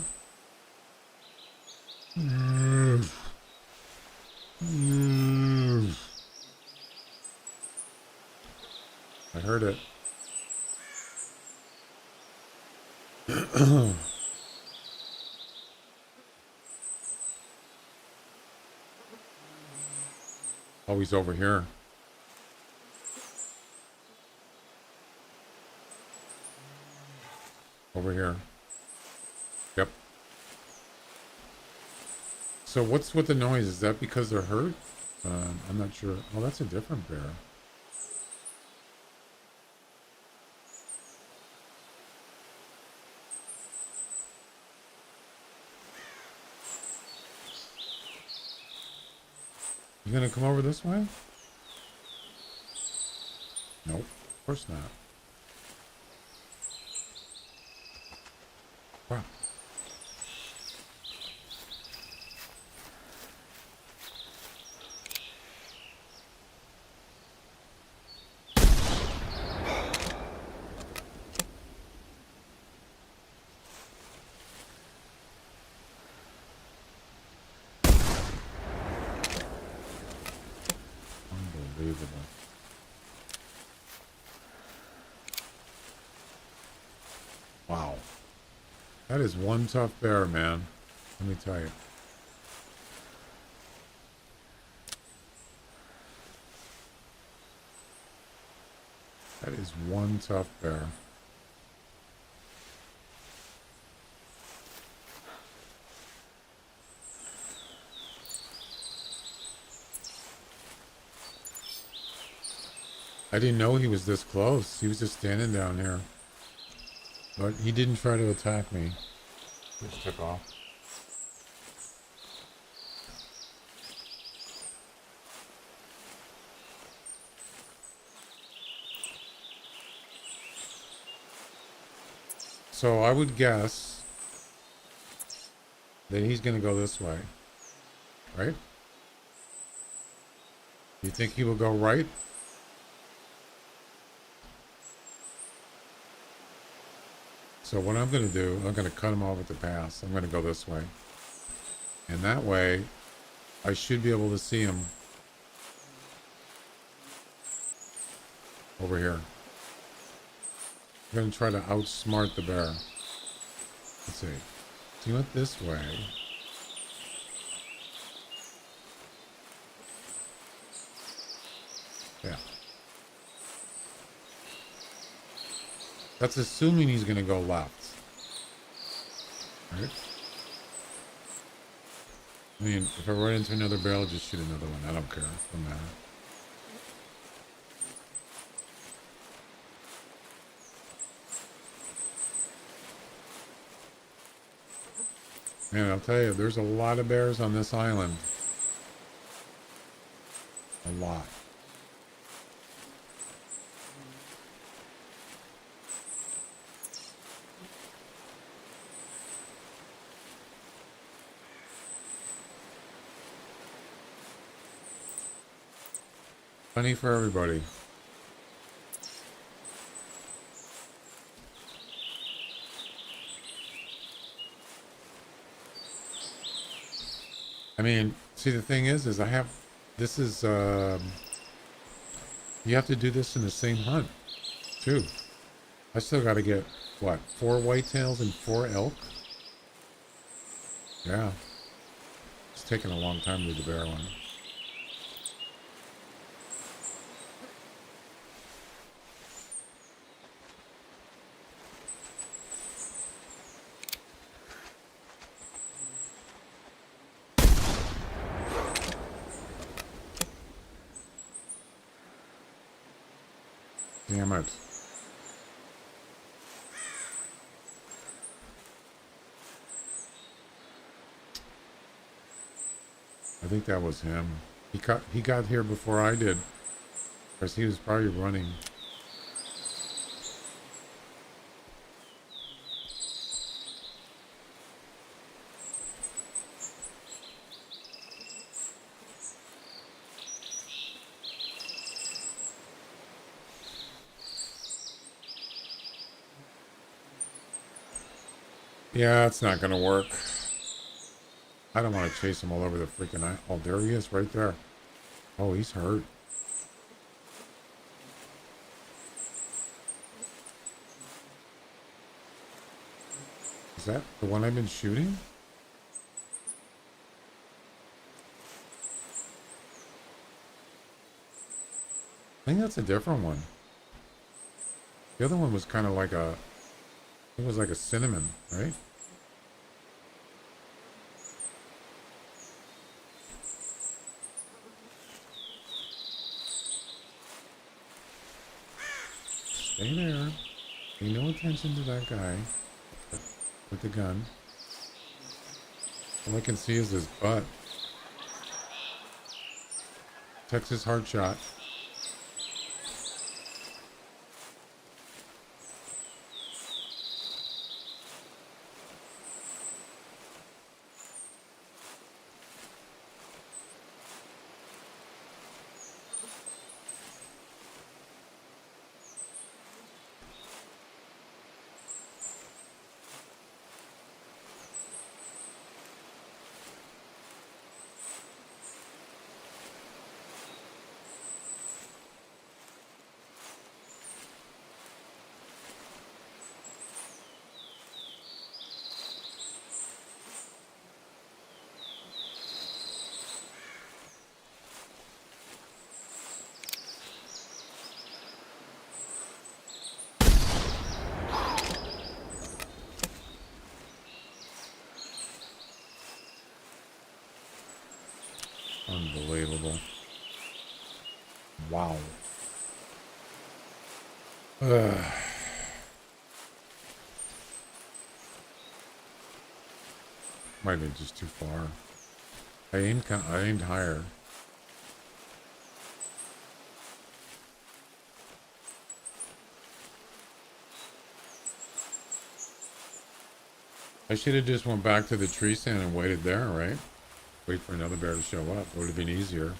I heard it. Oh, he's over here. Over here. Yep. So what's with the noise? Is that because they're hurt? I'm not sure. Oh, that's a different bear. You gonna come over this way? Nope, of course not. Wow. Unbelievable. Wow. That is one tough bear, man. Let me tell you. That is one tough bear. I didn't know he was this close. He was just standing down here. But he didn't try to attack me. Just took off. So I would guess that he's going to go this way. Right? You think he will go right? So what I'm going to do, I'm going to cut him off at the pass. I'm going to go this way. And that way, I should be able to see him over here. I'm going to try to outsmart the bear. Let's see. So he went this way. Yeah. That's assuming he's going to go left. Right? I mean, if I run into another barrel, just shoot another one. I don't care. It doesn't matter. Man, I'll tell you, there's a lot of bears on this island. A lot. Plenty for everybody. I mean, see, the thing is this is, you have to do this in the same hunt, too. I still got to get, what, 4 whitetails and 4 elk? Yeah. It's taking a long time to do the bear one. Damn it. I think that was him. He got here before I did. Because he was probably running. Yeah, it's not gonna work. I don't want to chase him all over the freaking eye. Oh, there he is, right there. Oh, he's hurt. Is that the one I've been shooting? I think that's a different one. The other one was kind of like a... It was like a cinnamon, right? Stay there. Pay no attention to that guy with the gun. All I can see is his butt. Texas hard shot. Unbelievable. Wow. Might have been just too far. I aimed higher. I should have just went back to the tree stand and waited there, right? Wait for another bear to show up. It would have been easier.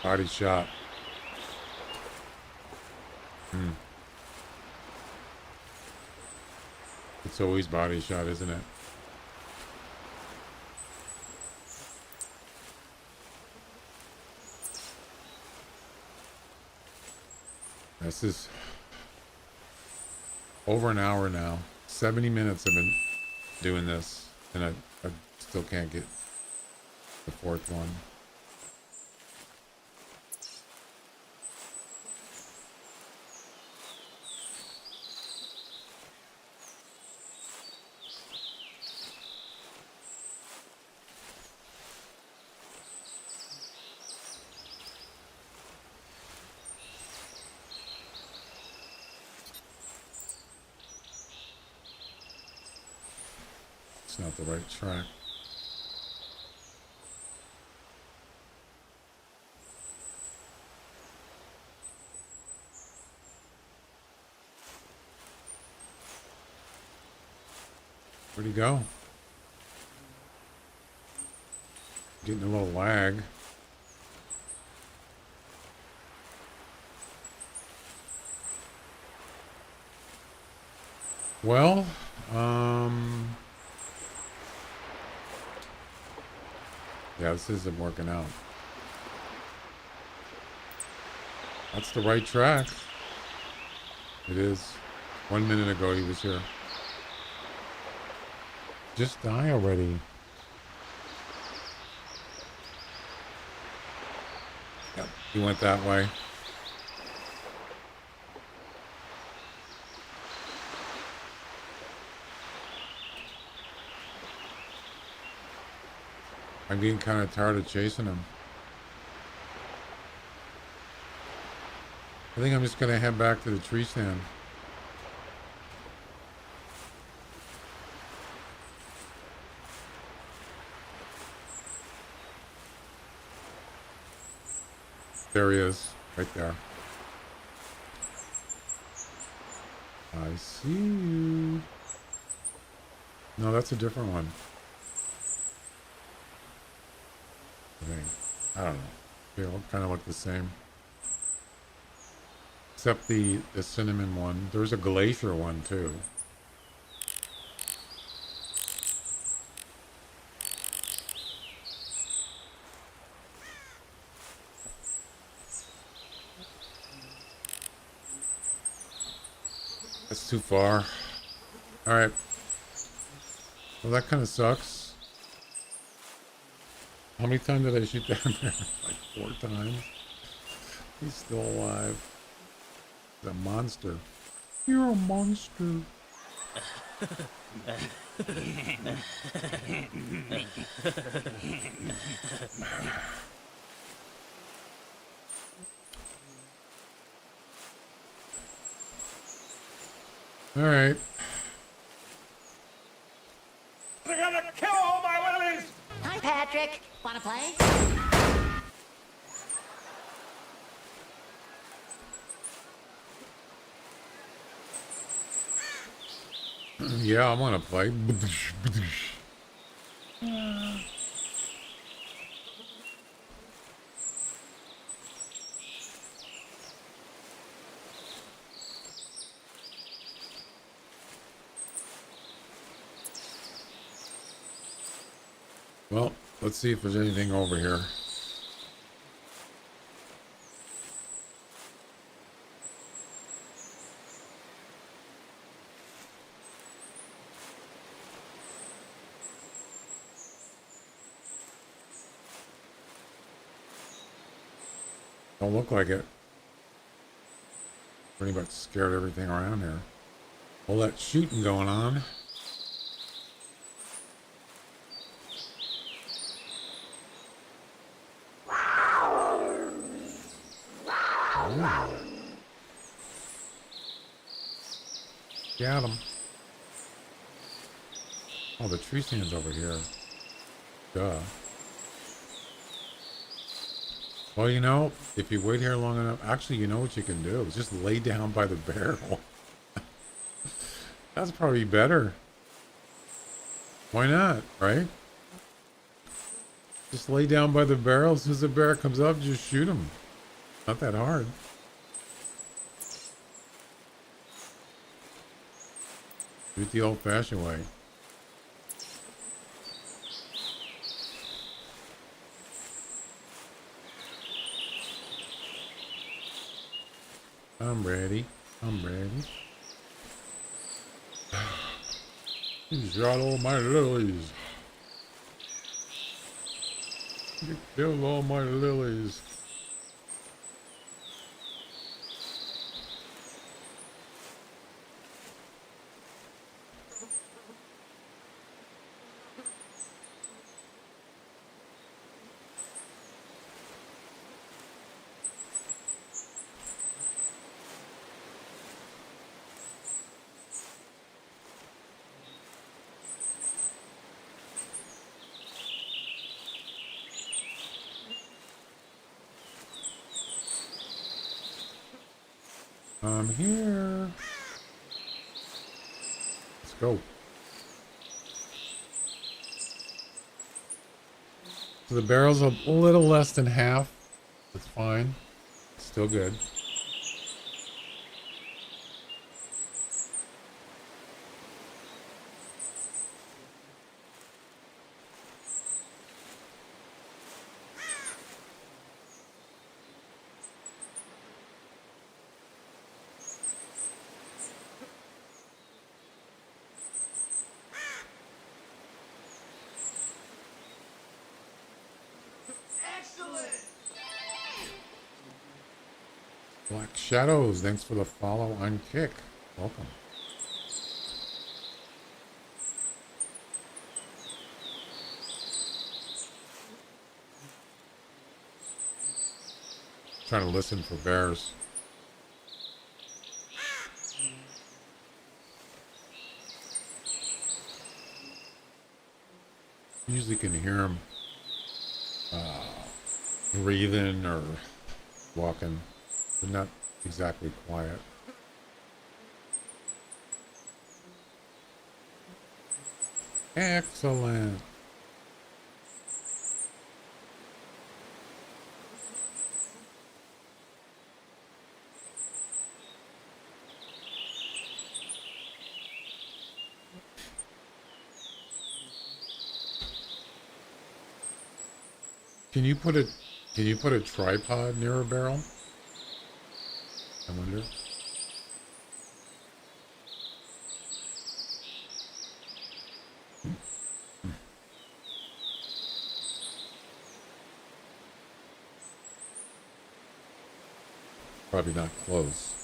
Body shot. It's always body shot, isn't it? This is over an hour now. 70 minutes I've been doing this, and I still can't get the fourth one. That's not the right track. Where'd he go? Getting a little lag. Well, yeah, this isn't working out. That's the right track. It is. 1 minute ago he was here. Just die already. Yep, he went that way. I'm getting kind of tired of chasing him. I think I'm just going to head back to the tree stand. There he is, right there. I see you. No, that's a different one. I don't know. They all kind of look the same. Except the cinnamon one. There's a glacier one too. That's too far. Alright. Well, that kind of sucks. How many times did I shoot that man? Like 4 times. He's still alive. He's a monster. You're a monster. All right. They're gonna kill all my willies! Hi, Patrick. Wanna play? Yeah, I'm gonna play. Well, let's see if there's anything over here. Don't look like it. Pretty much scared everything around here. All that shooting going on. Oh. Got him. Oh, the tree stand's over here. Duh. Well, you know, if you wait here long enough, actually, you know what you can do? Just lay down by the barrel. That's probably better. Why not, right? Just lay down by the barrel. As soon as the bear comes up, just shoot him. Not that hard. Do it the old-fashioned way. I'm ready. I'm ready. You shot all my lilies. You killed all my lilies. I'm here. Let's go. So the barrel's a little less than half. That's fine. Still good. Black Shadows, thanks for the follow on Kick. Welcome. Trying to listen for bears. Usually can hear them breathing or walking. They're not exactly quiet. Excellent. Can you put a tripod near a barrel? I wonder. Probably not close.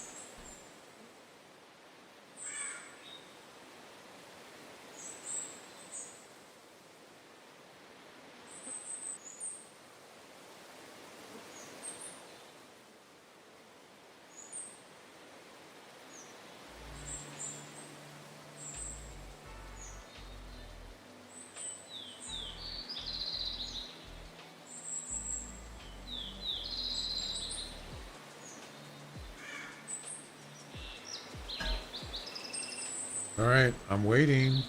All right, I'm waiting.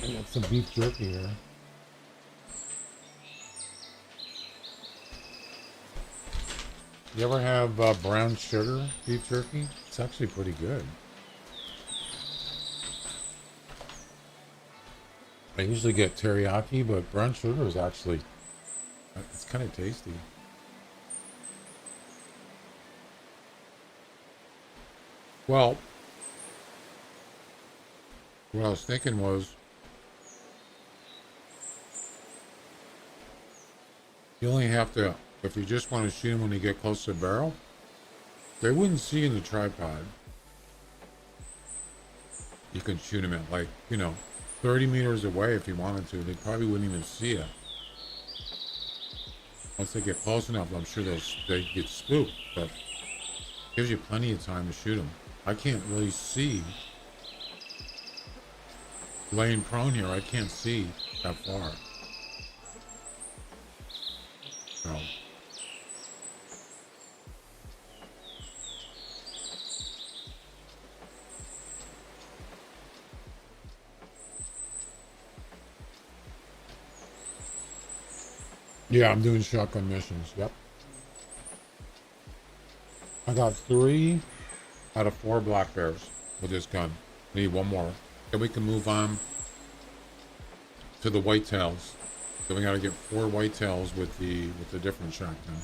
I got some beef jerky here. You ever have brown sugar beef jerky? It's actually pretty good. I usually get teriyaki, but brown sugar is actually, it's kind of tasty. Well, what I was thinking was, you only have to, if you just want to shoot them when you get close to the barrel, they wouldn't see you in the tripod. You can shoot them at 30 meters away if you wanted to. They probably wouldn't even see you. Once they get close enough, I'm sure they get spooked, but it gives you plenty of time to shoot them. I can't really see. Laying prone here, I can't see that far. So. Yeah, I'm doing shotgun missions. Yep. I got 3 out of 4 black bears with this gun. I need 1 more. Then we can move on to the whitetails. Then we got to get 4 whitetails with the different shotgun.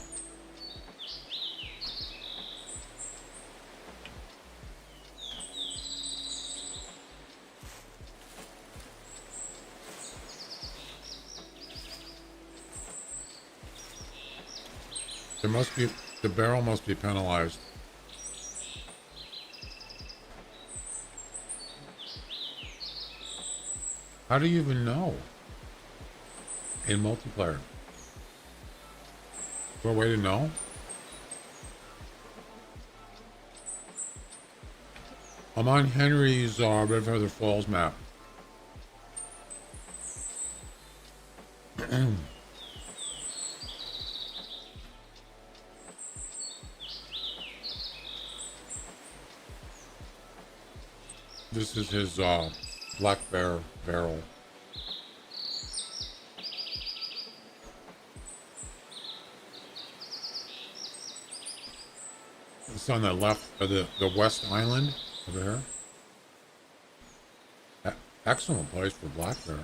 The barrel must be penalized. How do you even know? In multiplayer. Is there a way to know? I'm on Henry's Red Feather Falls map. This is his black bear barrel. It's on the left of the West Island over here. Excellent place for black bear.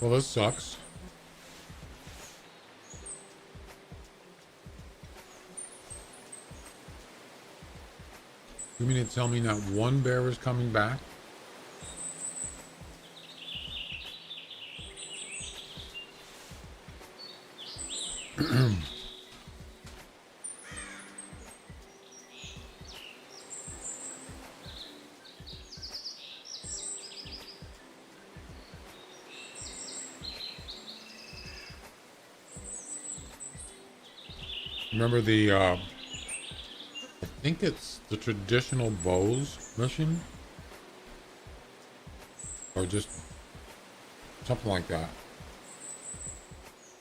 Well, this sucks. You mean to tell me not one bear is coming back? Remember the, I think it's the traditional bows mission? Or just something like that.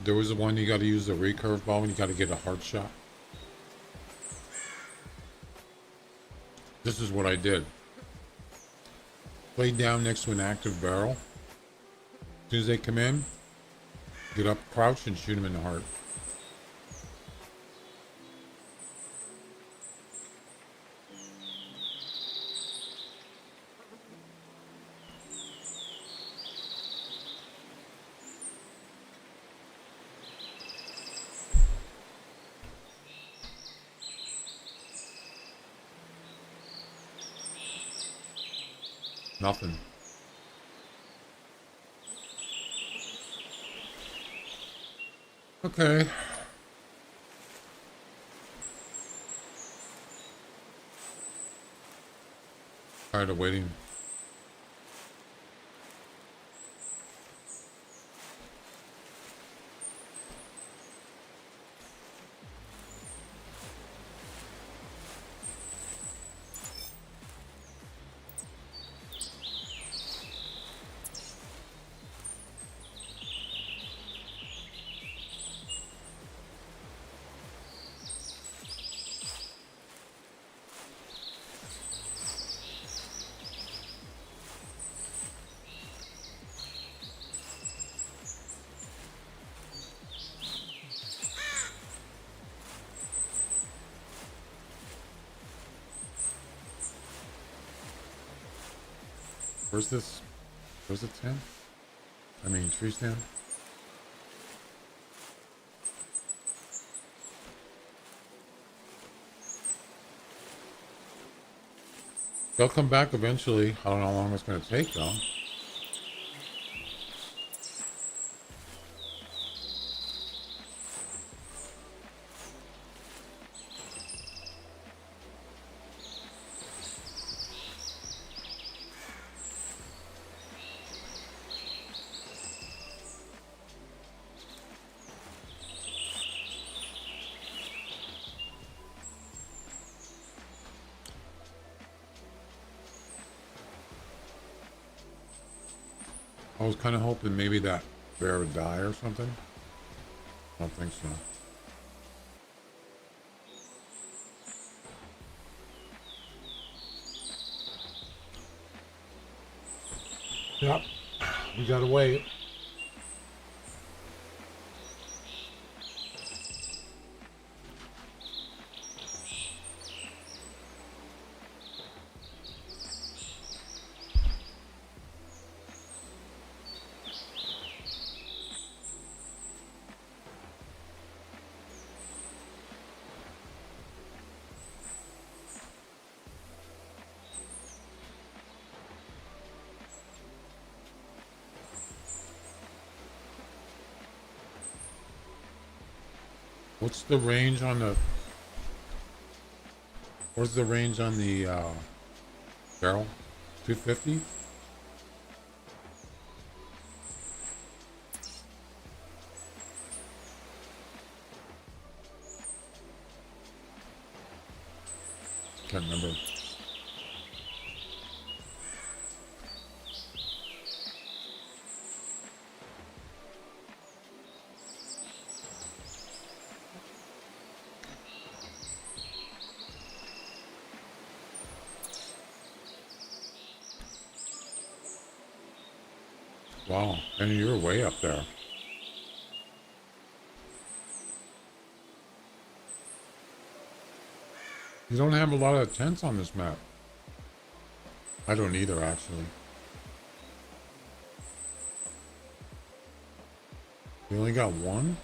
There was the one you got to use the recurve bow and you got to get a hard shot. This is what I did. Lay down next to an active barrel. As soon as they come in, get up, crouch, and shoot them in the heart. Nothing. Okay. Tired of waiting. Where's this? Where's the tent? I mean, tree stand? They'll come back eventually. I don't know how long it's going to take, though. I was kind of hoping maybe that bear would die or something. I don't think so. Yep, we gotta wait. What's the range on the... What's the range on the barrel? 250? Can't remember. Wow, and you're way up there. You don't have a lot of tents on this map. I don't either, actually. You only got one?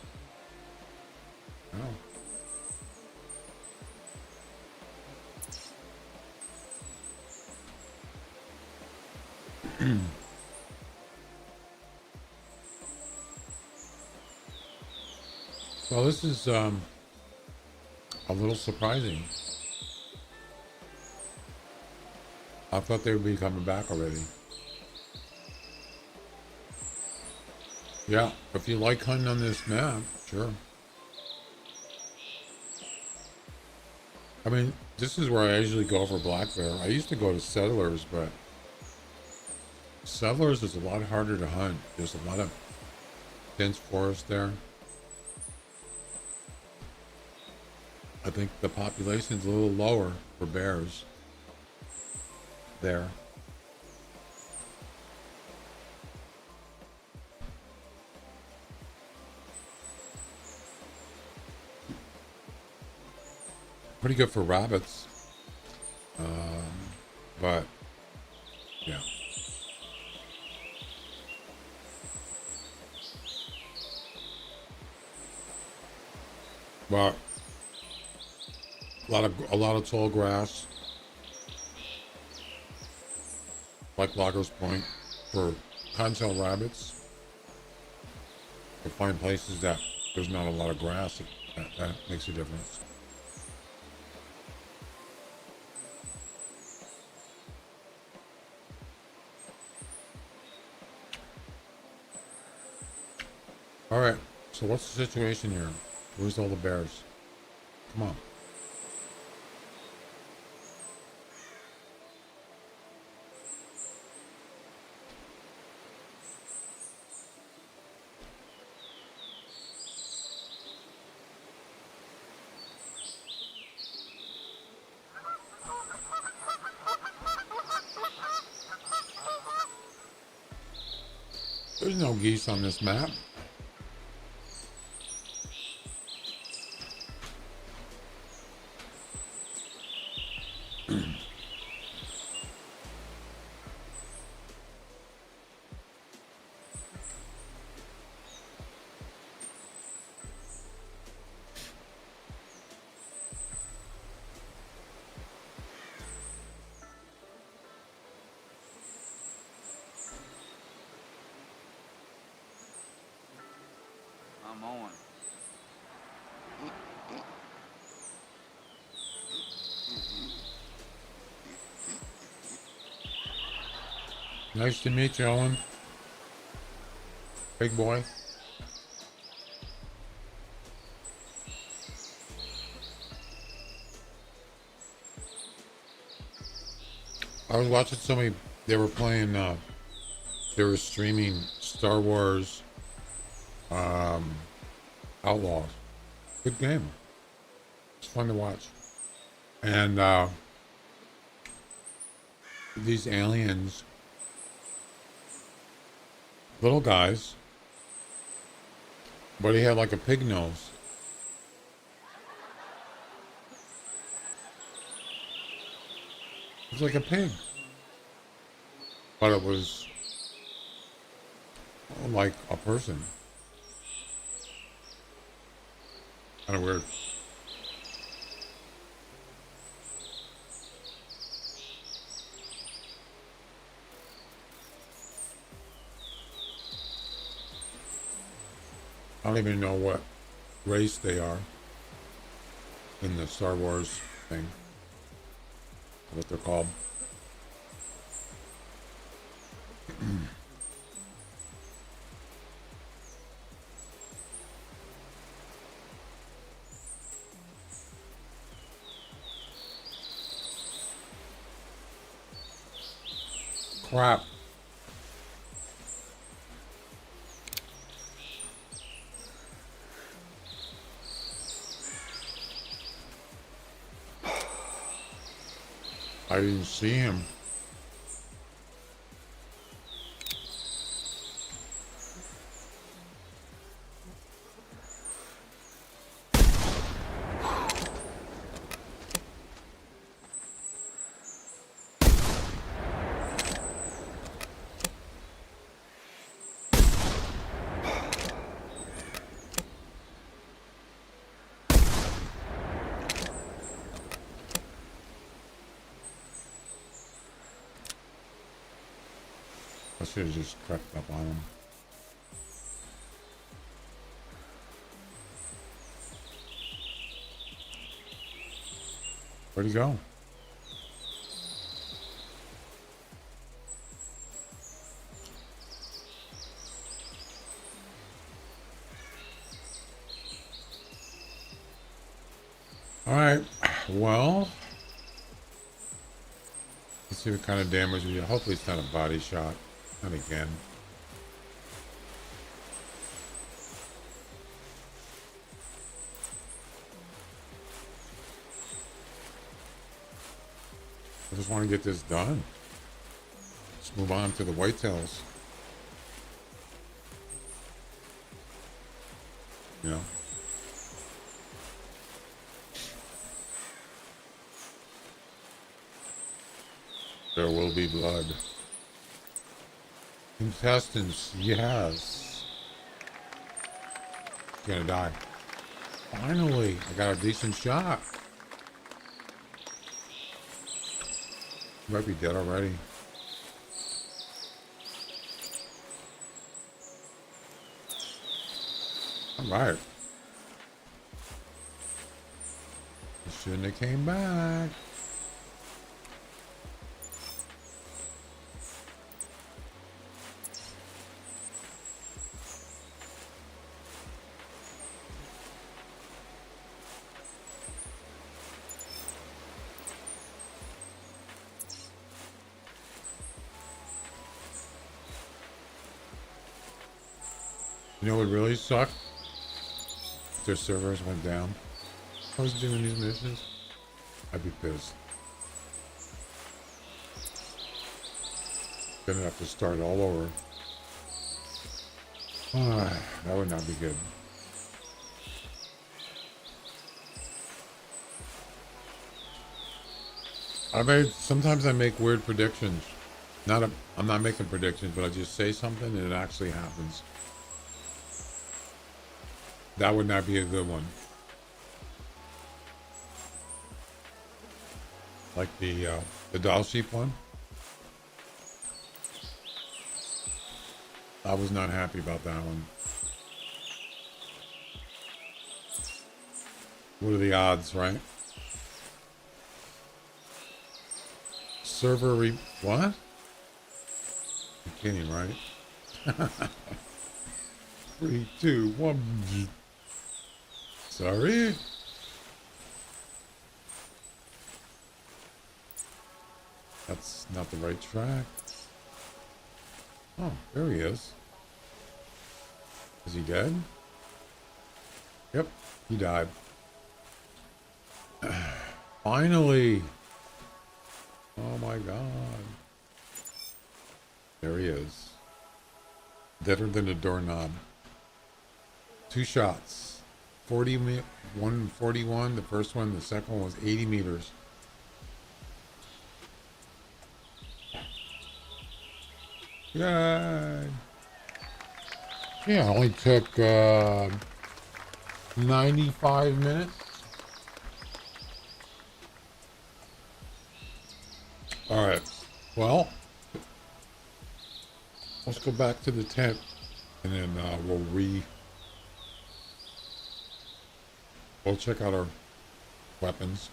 Oh. Well, this is a little surprising. I thought they would be coming back already. Yeah, if you like hunting on this map, sure. I mean, this is where I usually go for black bear. I used to go to Settlers, but Settlers is a lot harder to hunt. There's a lot of dense forest there. I think the population's a little lower for bears there. Pretty good for rabbits. But yeah. But a lot of tall grass, like Loggers Point, for cottontail rabbits. To find places that there's not a lot of grass, that makes a difference. All right, so what's the situation here? Where's all the bears? Come on. There's no geese on this map. I'm on. Nice to meet you, Owen. Big boy. I was watching somebody, they were playing, they were streaming Star Wars Outlaws. Good game. It's fun to watch. And these aliens, little guys, but he had like a pig nose. It was like a pig, but it was like a person. Kind of weird. I don't even know what race they are. in the Star Wars thing. What they're called. Crap. I didn't see him. I should have just crept up on him. Where'd he go? All right, well, let's see what kind of damage we do. Hopefully it's not a body shot. Not again. I just want to get this done. Let's move on to the whitetails. You know? There will be blood. Intestines, yes. Gonna die. Finally, I got a decent shot. Might be dead already. Alright. Shouldn't have came back. You know what really sucked? Their servers went down. I was doing these missions. I'd be pissed. Gonna have to start all over. That would not be good. Sometimes I make weird predictions. I'm not making predictions, but I just say something and it actually happens. That would not be a good one. Like the doll sheep one. I was not happy about that one. What are the odds, right? What? You're kidding, right? 3, 2, 1. Sorry. That's not the right track. Oh, there he is. Is he dead? Yep, he died. Finally. Oh my God. There he is. Deader than a doorknob. 2 shots. 141, the first one, the second one was 80 meters. Yay! Yeah, it only took 95 minutes. Alright, well, let's go back to the tent and then we'll check out our weapons.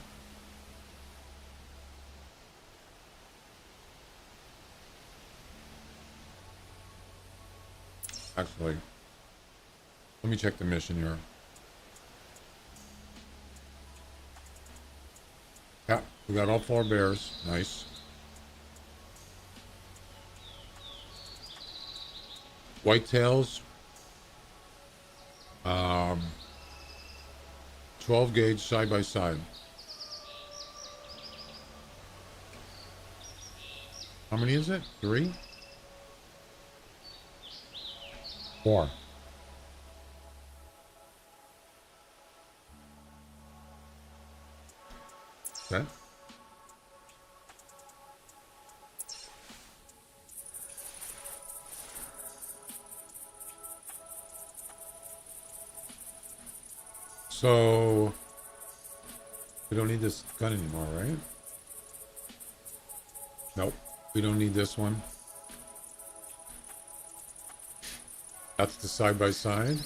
Actually, let me check the mission here. Yeah, we got all 4 bears. Nice. Whitetails. 12 gauge side by side. How many is it? 3? 4. Okay. So we don't need this gun anymore, right? Nope. We don't need this one. That's the side by side.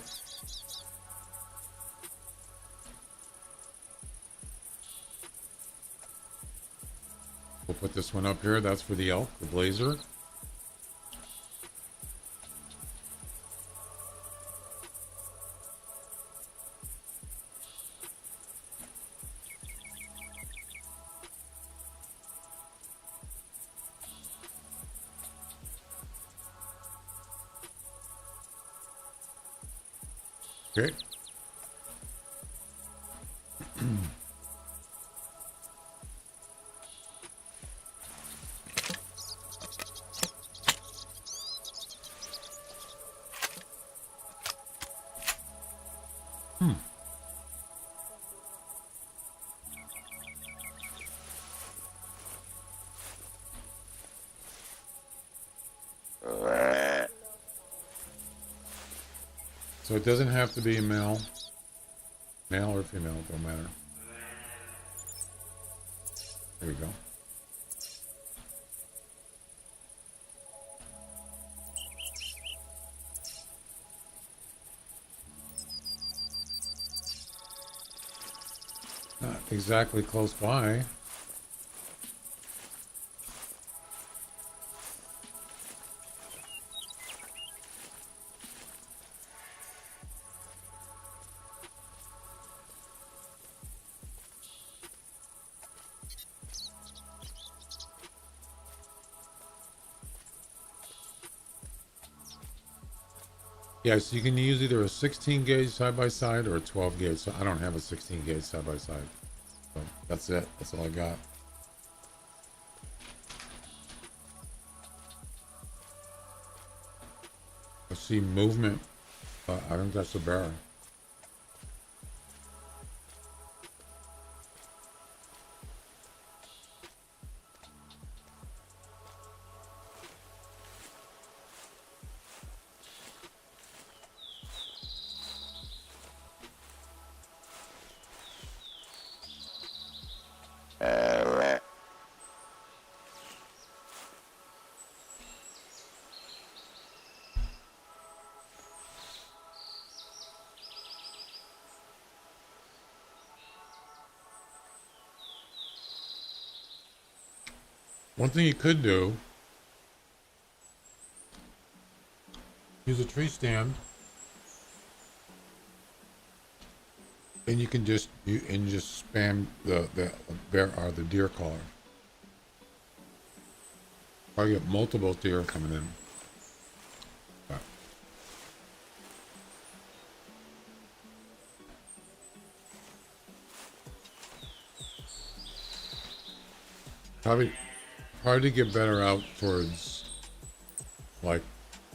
We'll put this one up here. That's for the elk, the blazer. Okay. So it doesn't have to be a male or female, don't matter. There we go. Not exactly close by. Yeah, so you can use either a 16 gauge side by side or a 12 gauge. So I don't have a 16 gauge side by side. So that's it. That's all I got. I see movement. I think that's a bear. One thing you could do, use a tree stand, and you can just spam the bear or the deer collar. Probably get multiple deer coming in. But probably to get better out towards like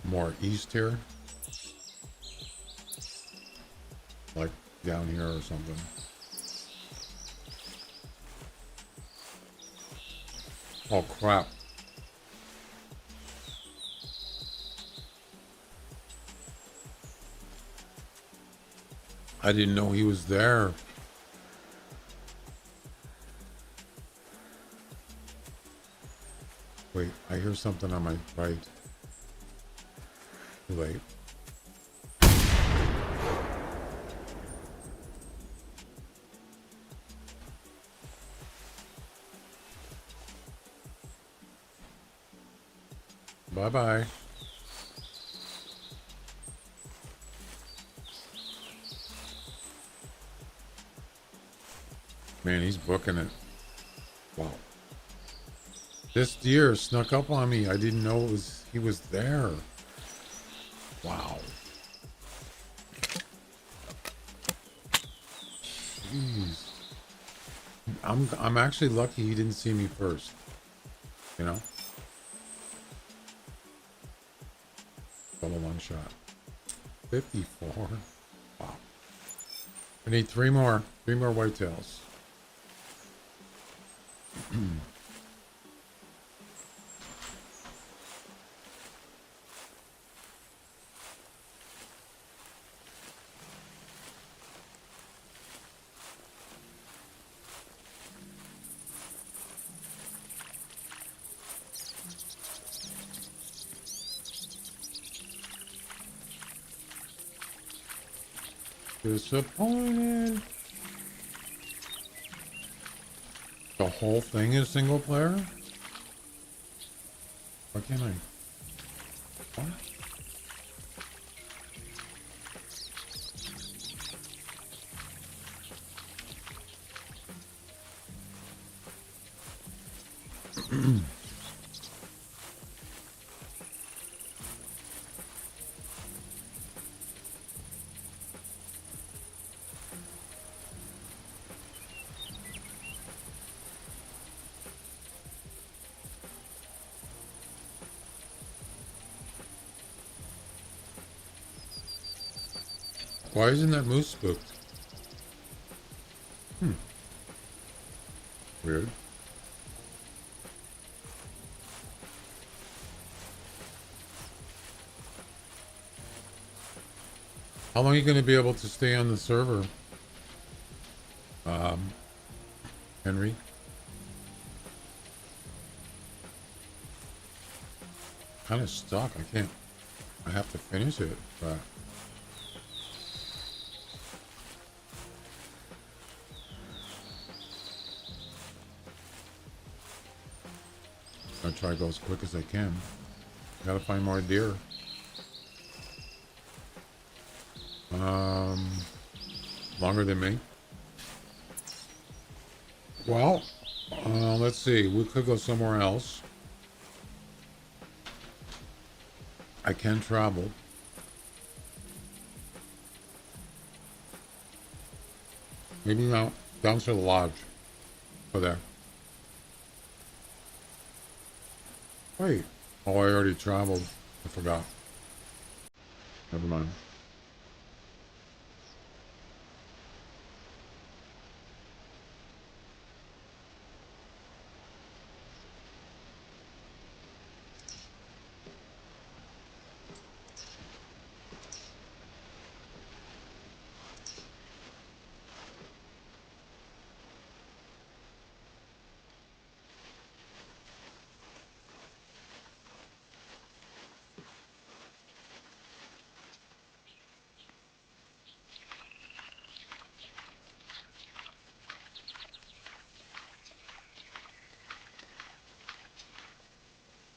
more east here, like down here or something. Oh crap. I didn't know he was there. Wait, I hear something on my right. Too late. Bye-bye. Man, he's booking it. Wow. This deer snuck up on me. I didn't know he was there. Wow. Jeez. I'm actually lucky he didn't see me first. You know? Double one shot. 54. Wow. I need three more whitetails. Disappointed. The whole thing is single player? Why can't I? What? Why isn't that moose spooked? Weird. How long are you going to be able to stay on the server, Henry? Kind of stuck. I have to finish it, but I'll try to go as quick as I can. Gotta find more deer. Longer than me. Well, let's see. We could go somewhere else. I can travel. Maybe now down to the lodge. Over there. Wait. Oh, I already traveled. I forgot. Never mind.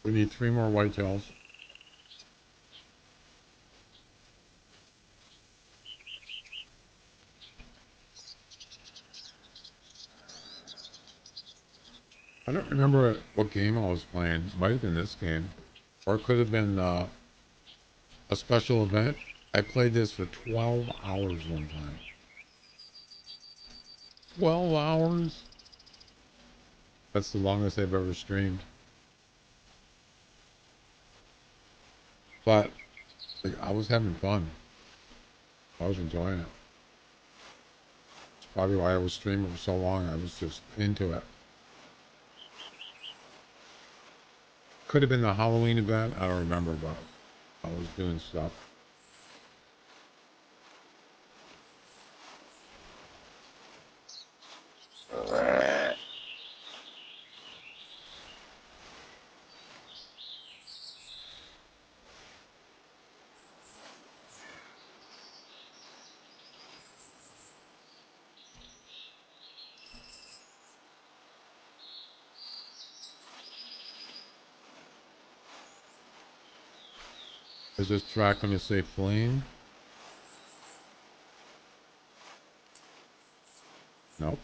We need 3 more whitetails. I don't remember what game I was playing. Might have been this game. Or it could have been a special event. I played this for 12 hours one time. 12 hours? That's the longest I've ever streamed. But like, I was having fun. I was enjoying it. It's probably why I was streaming for so long. I was just into it. Could have been the Halloween event. I don't remember, but I was doing stuff. Is this track going to say fleeing? Nope.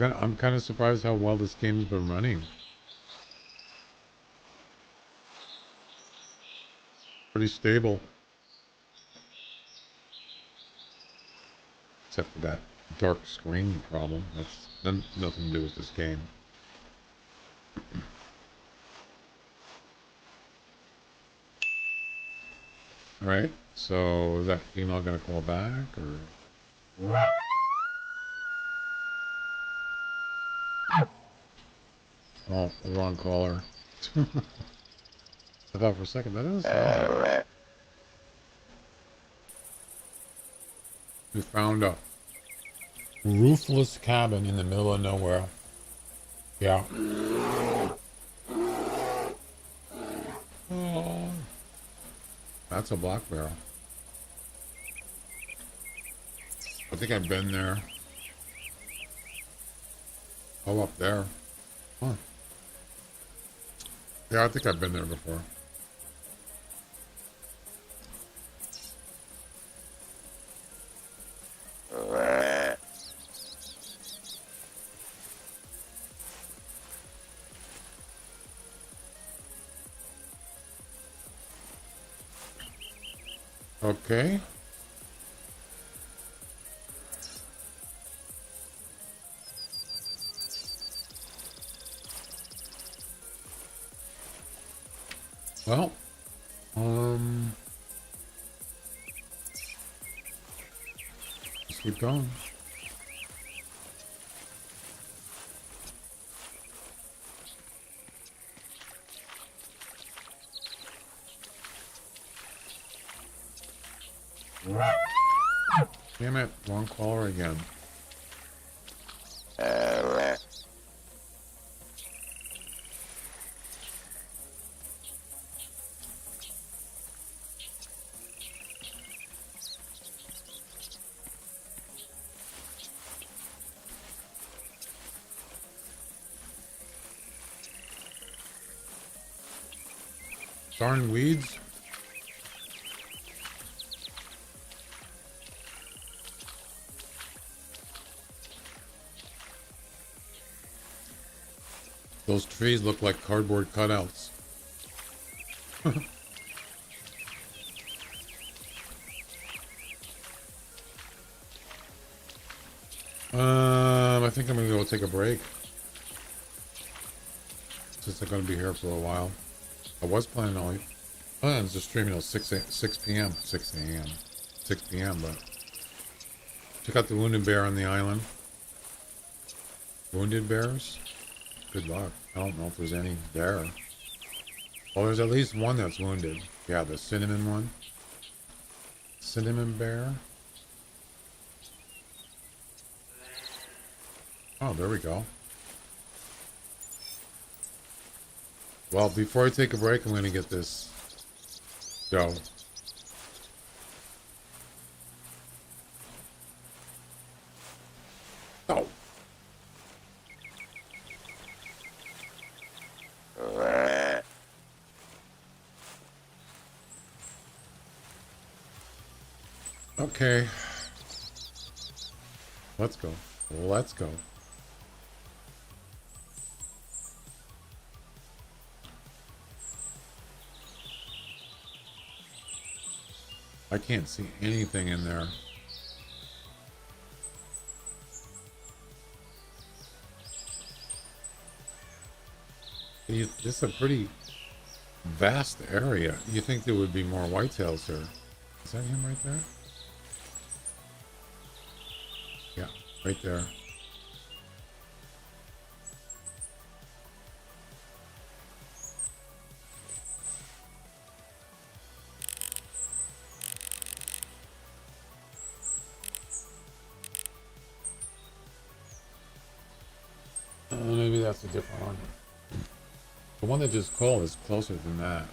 I'm kind of surprised how well this game's been running. Pretty stable. Except for that dark screen problem. That's nothing to do with this game. Alright, so is that email gonna call back or? Oh, the wrong caller. I thought for a second that doesn't sound right. We found a roofless cabin in the middle of nowhere. Yeah. Oh, that's a black barrel. I think I've been there. Oh, up there. Huh. Yeah, I think I've been there before. Okay. Well, let's keep going. Damn it, wrong caller again. Darn weeds. Those trees look like cardboard cutouts. I think I'm gonna go take a break. Since I'm gonna be here for a while. I was planning on just streaming till 6 p.m. 6 a.m. 6 p.m. But check out the wounded bear on the island. Wounded bears? Good luck. I don't know if there's any there. Well, there's at least one that's wounded. Yeah, the cinnamon one. Cinnamon bear. Oh, there we go. Well, before I take a break, I'm going to get this dough. Oh. Okay. Let's go. Let's go. I can't see anything in there. This is a pretty vast area. You think there would be more whitetails here. Is that him right there? Yeah, right there. Maybe that's a different one. The one that just called is closer than that.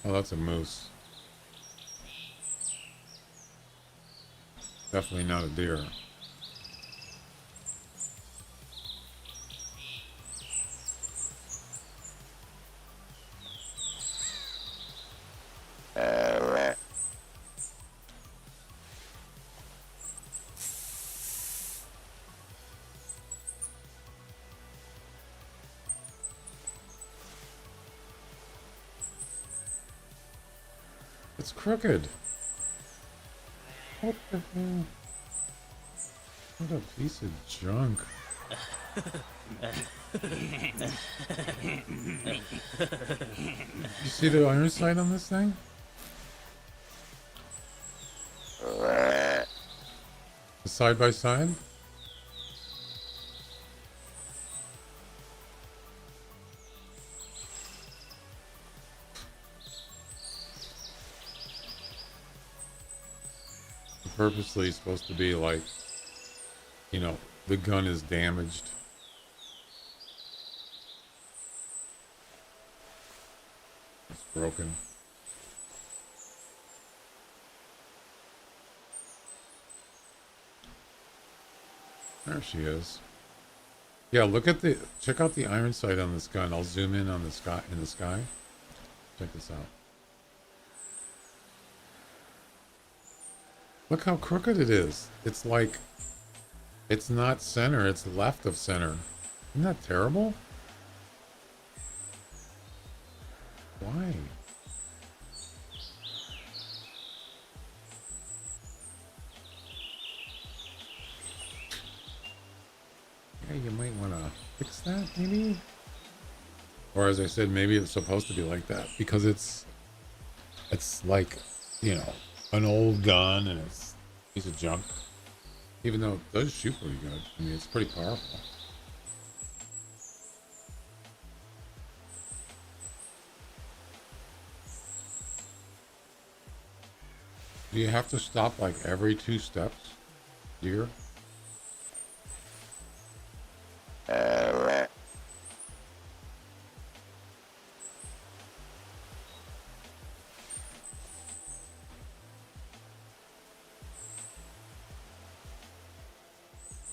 Oh, that's a moose. Definitely not a deer. It's crooked. What the hell? What a piece of junk. You see the iron sight on this thing? The side by side? Purposely supposed to be like, you know, the gun is damaged. It's broken. There she is. Yeah, check out the iron sight on this gun. I'll zoom in on the sky, Check this out. Look how crooked it is. It's like, it's not center, it's left of center. Isn't that terrible? Why? Yeah, you might want to fix that, maybe? Or as I said, maybe it's supposed to be like that because it's like, you know, an old gun and it's a piece of junk. Even though it does shoot pretty good. I mean, it's pretty powerful. Do you have to stop like every 2 steps, dear?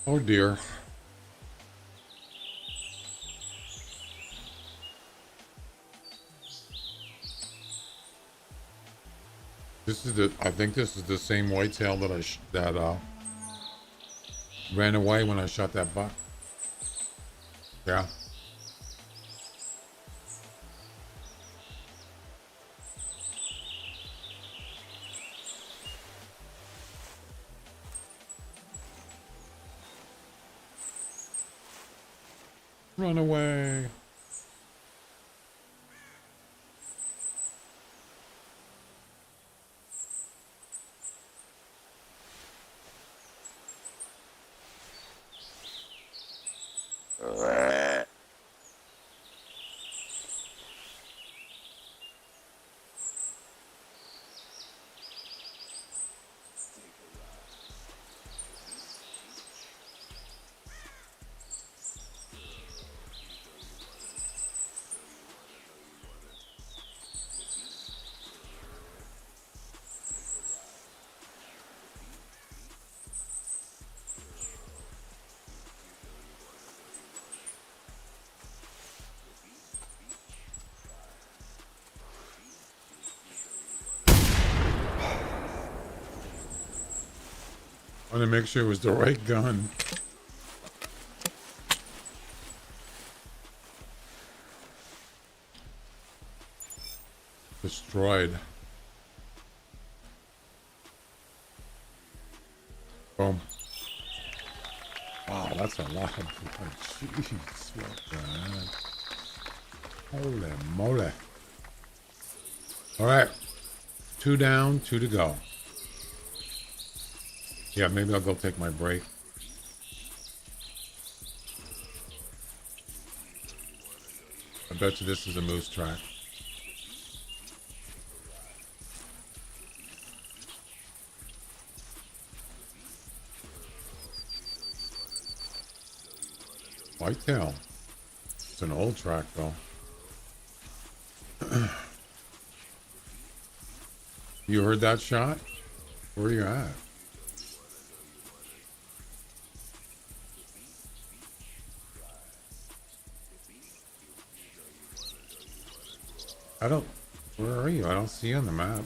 Oh dear. I think this is the same whitetail that ran away when I shot that buck. Yeah. Run away. I want to make sure it was the right gun. Destroyed. Boom. Wow, that's a lot of blood. Jeez, what the heck? Holy moly. All right. 2 down, 2 to go. Yeah, maybe I'll go take my break. I bet you this is a moose track. Whitetail. It's an old track though. You heard that shot? Where are you at? I don't... Where are you? I don't see you on the map.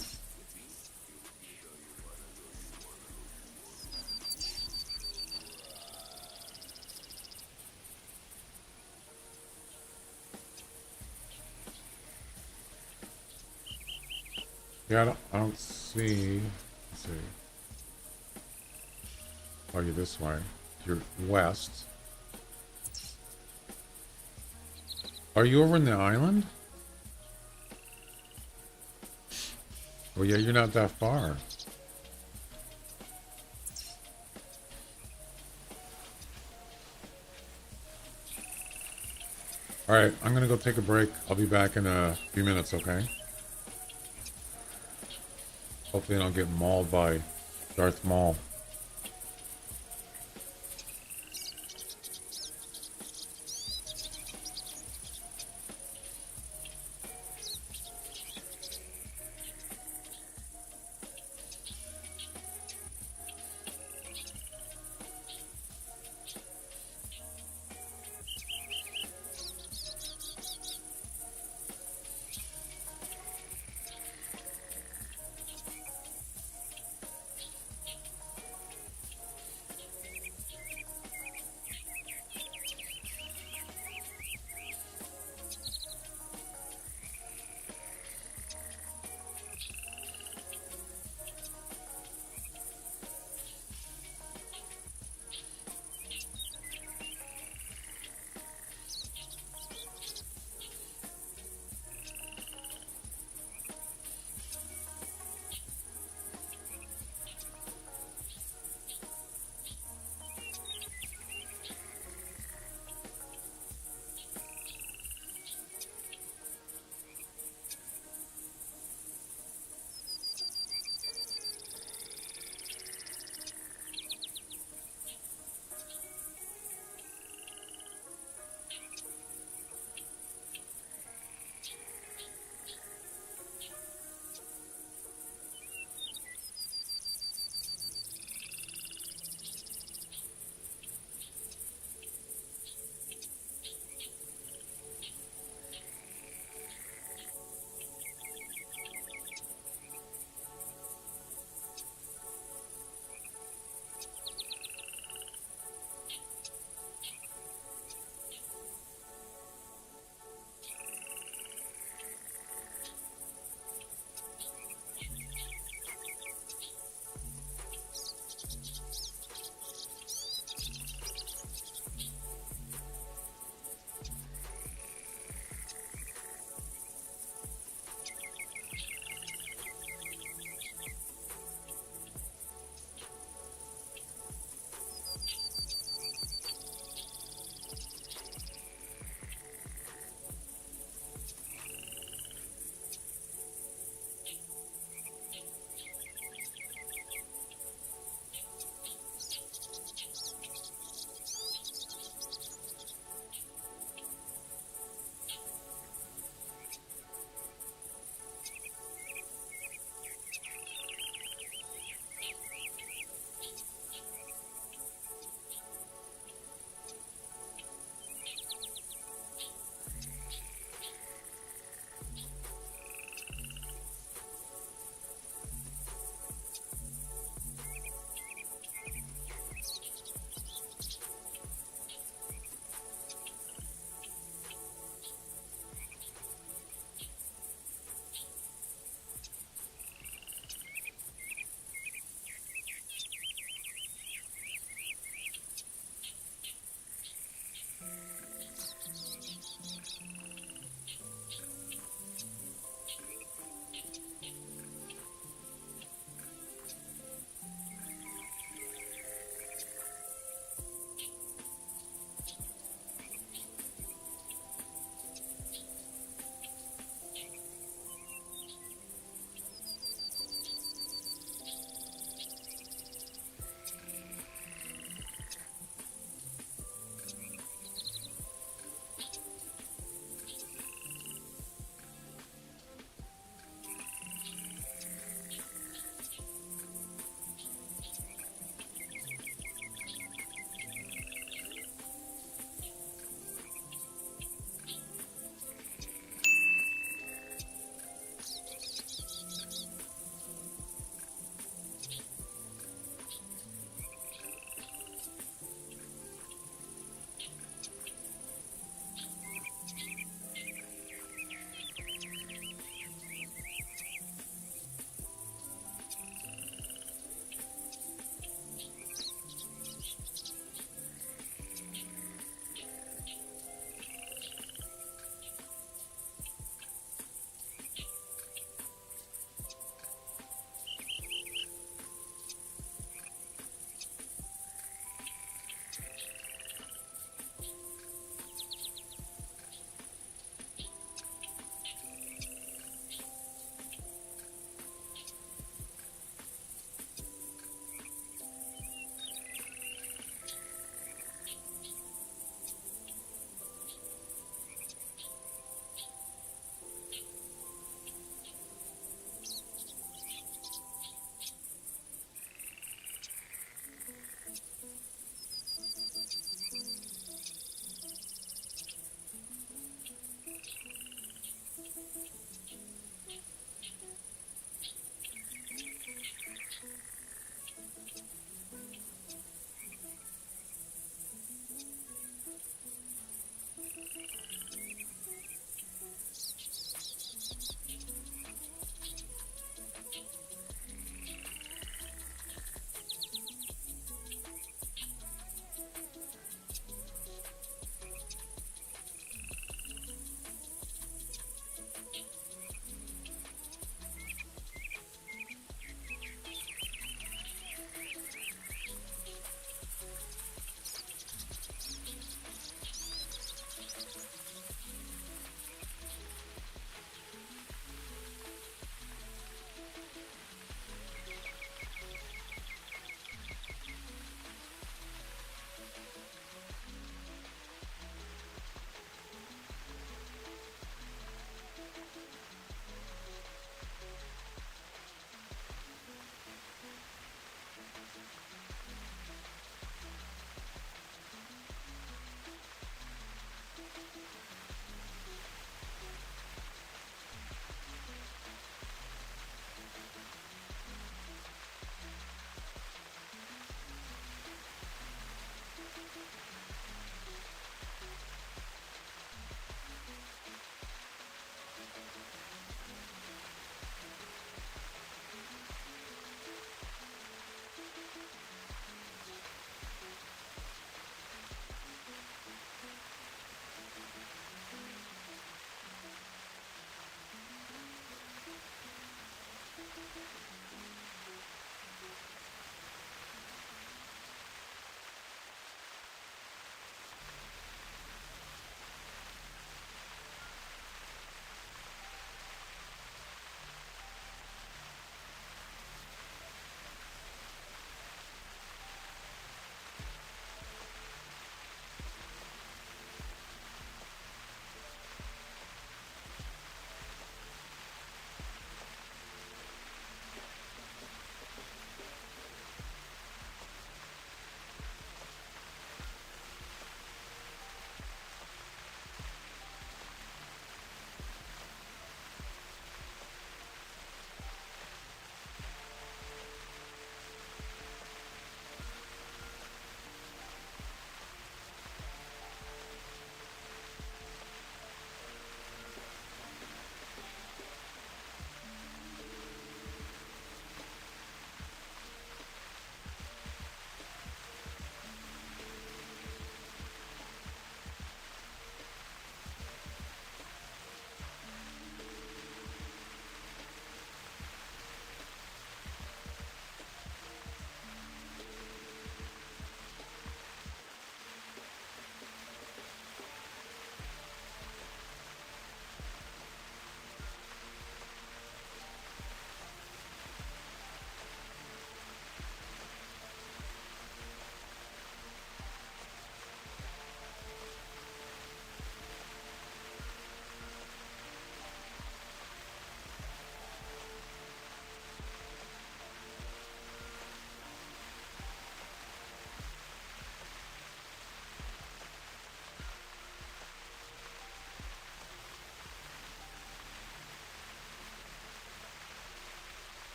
Yeah, I don't see... Let's see. Oh, you're this way. You're west. Are you over in the island? Oh yeah, you're not that far. Alright, I'm gonna go take a break. I'll be back in a few minutes, okay? Hopefully I don't get mauled by Darth Maul.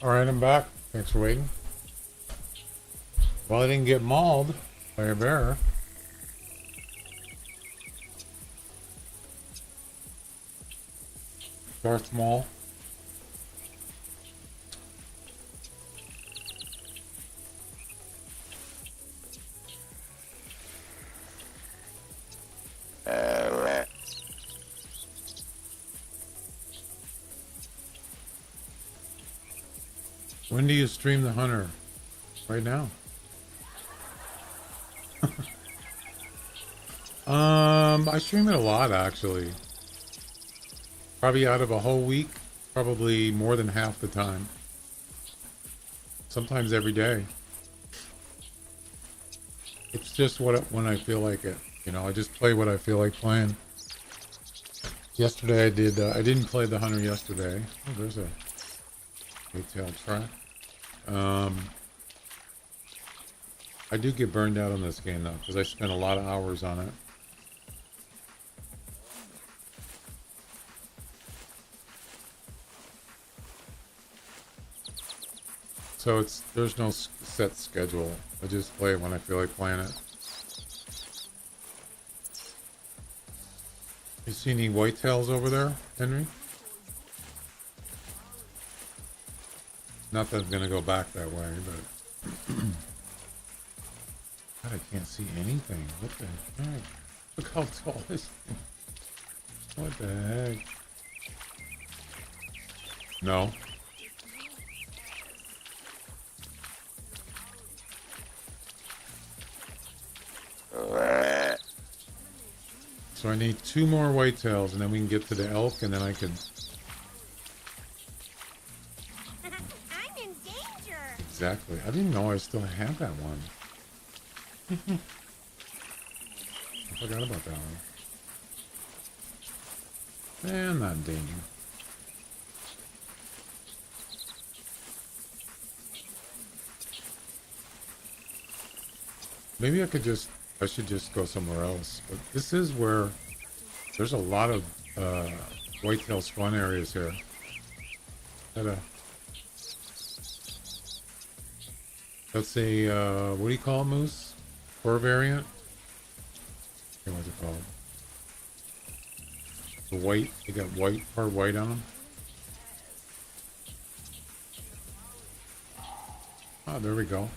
All right, I'm back. Thanks for waiting. Well, I didn't get mauled by a bear. Darth Maul. When do you stream the Hunter? Right now. I stream it a lot actually. Probably out of a whole week, probably more than half the time. Sometimes every day. It's just when I feel like it. You know, I just play what I feel like playing. Yesterday I did. I didn't play the Hunter yesterday. Oh, there's a retail track. I do get burned out on this game though, because I spent a lot of hours on it. So there's no set schedule. I just play it when I feel like playing it. You see any whitetails over there, Henry? Not that I'm gonna go back that way, but God, I can't see anything. What the heck? Look how tall this thing. What the heck? No. So I need 2 more whitetails, and then we can get to the elk, and then I can. I'm in danger. Exactly. I didn't know I still had that one. I forgot about that one. I'm not in danger. Maybe I should just go somewhere else. But this is where there's a lot of whitetail spawn areas here. That's a, what do you call it, moose? Fur variant? I forget what's it called. The white, they got part white on them. Oh, there we go.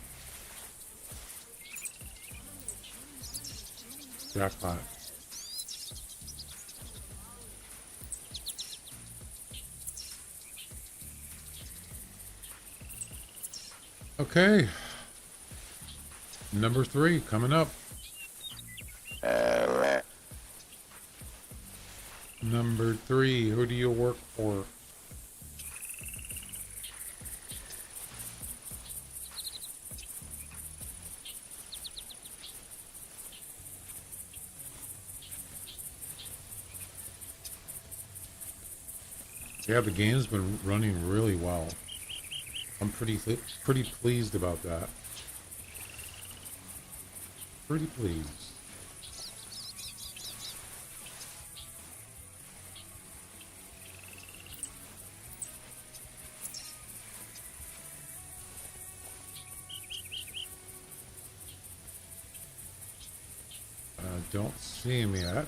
Jackpot. Okay. Number 3 coming up. Number 3, who do you work for? Yeah, the game's been running really well. I'm pretty pleased about that. Pretty pleased. Don't see him yet.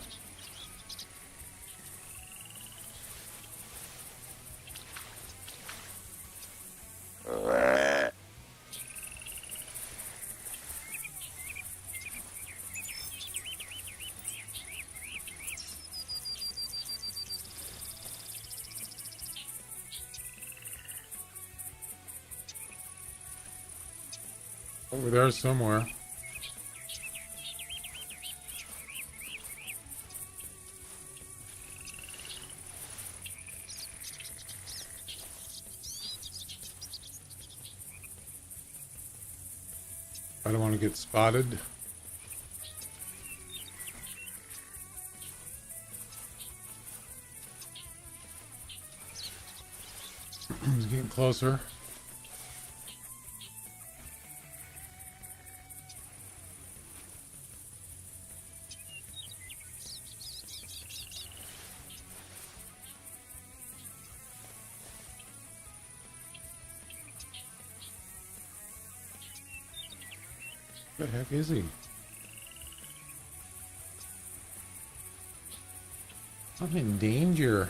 Over there somewhere. I don't want to get spotted. He's getting closer. What the heck is he? I'm in danger.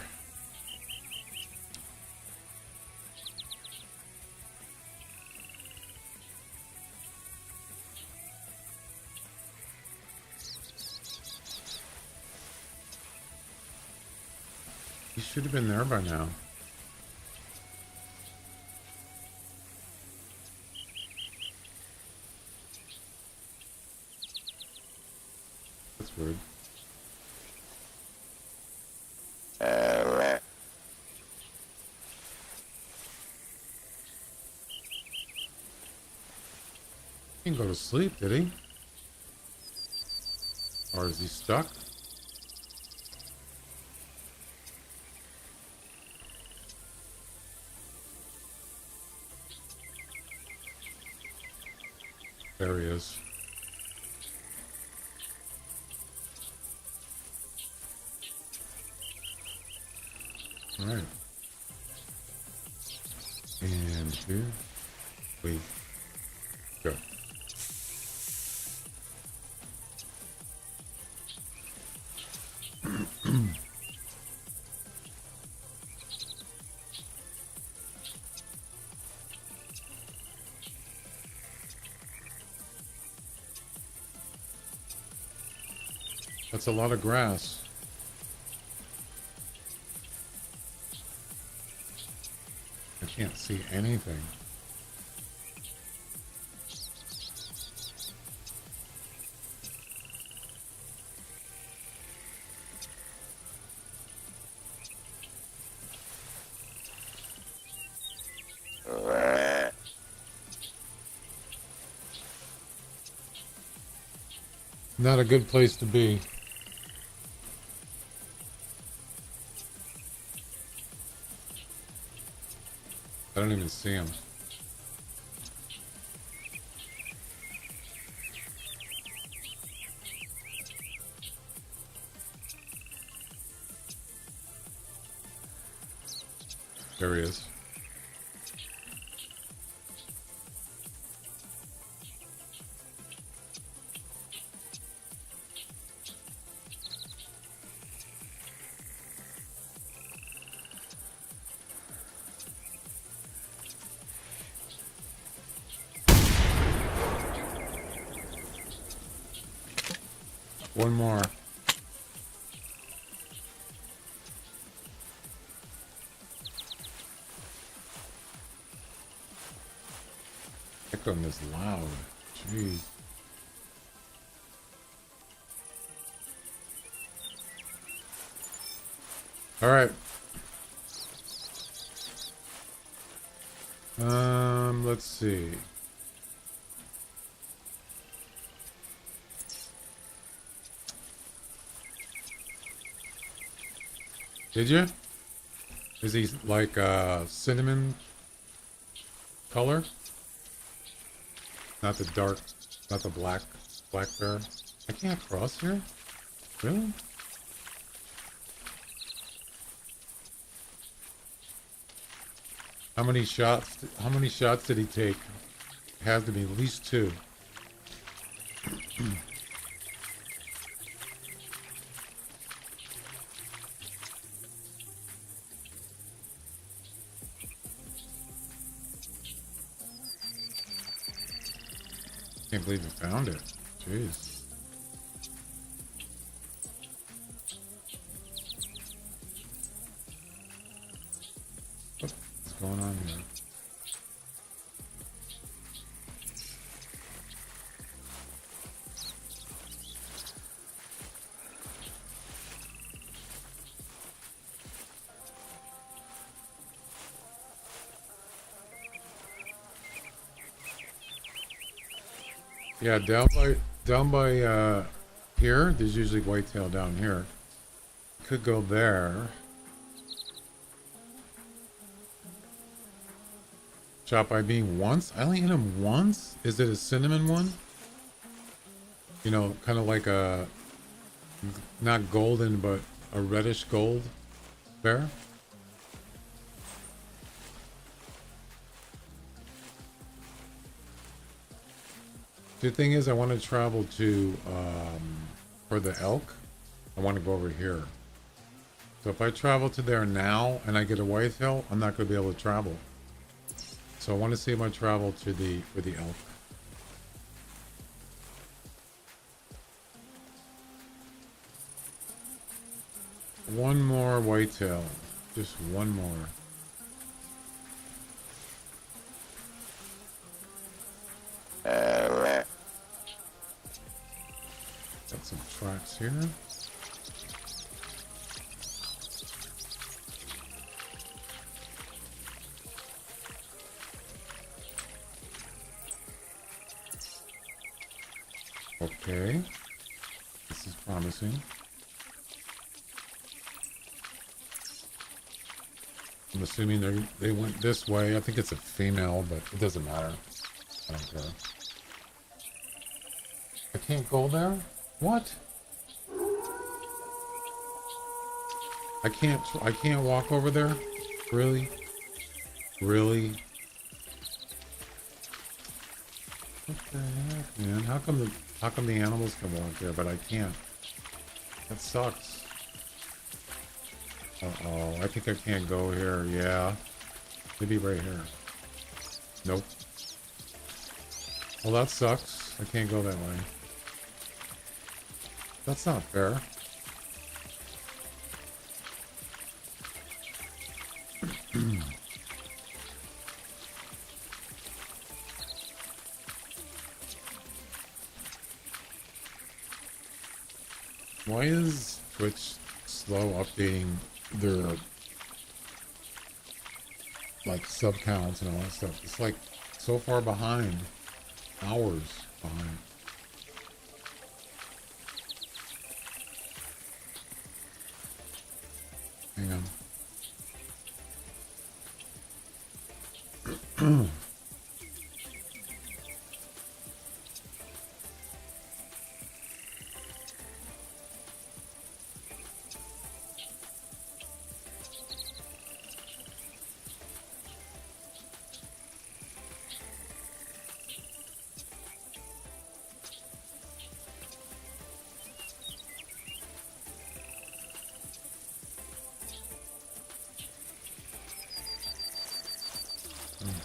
He should have been there by now. That's weird. He didn't go to sleep, did he? Or is he stuck? There he is. All right. And here we go. That's a lot of grass. I can't see anything. Not a good place to be. I don't even see him. There he is. One more. Echoing is loud. Jeez. All right. Let's see. Did you? Is he like cinnamon color? Not the dark, not the black bear. I can't cross here? Really? How many shots did he take? Has to be at least 2. Can't believe you found it. Jeez. What's going on here? Yeah, down by here, there's usually whitetail down here. Could go there. Shot by being once? I only hit him once? Is it a cinnamon one? You know, kind of like a, not golden, but a reddish gold bear. The thing is, I want to travel to, for the elk, I want to go over here. So if I travel to there now and I get a whitetail, I'm not going to be able to travel. So I want to save my travel to for the elk. One more whitetail. Just one more. Got some tracks here. Okay. This is promising. I'm assuming they went this way. I think it's a female, but it doesn't matter. I don't care. I can't go there? What? I can't walk over there? Really? Really? What the heck, man? How come the animals can walk there, but I can't? That sucks. Uh-oh, I think I can't go here. Yeah. Maybe right here. Nope. Well, that sucks. I can't go that way. That's not fair. Why is Twitch slow updating their like sub counts and all that stuff? It's like so far behind. Hours behind. Hang on.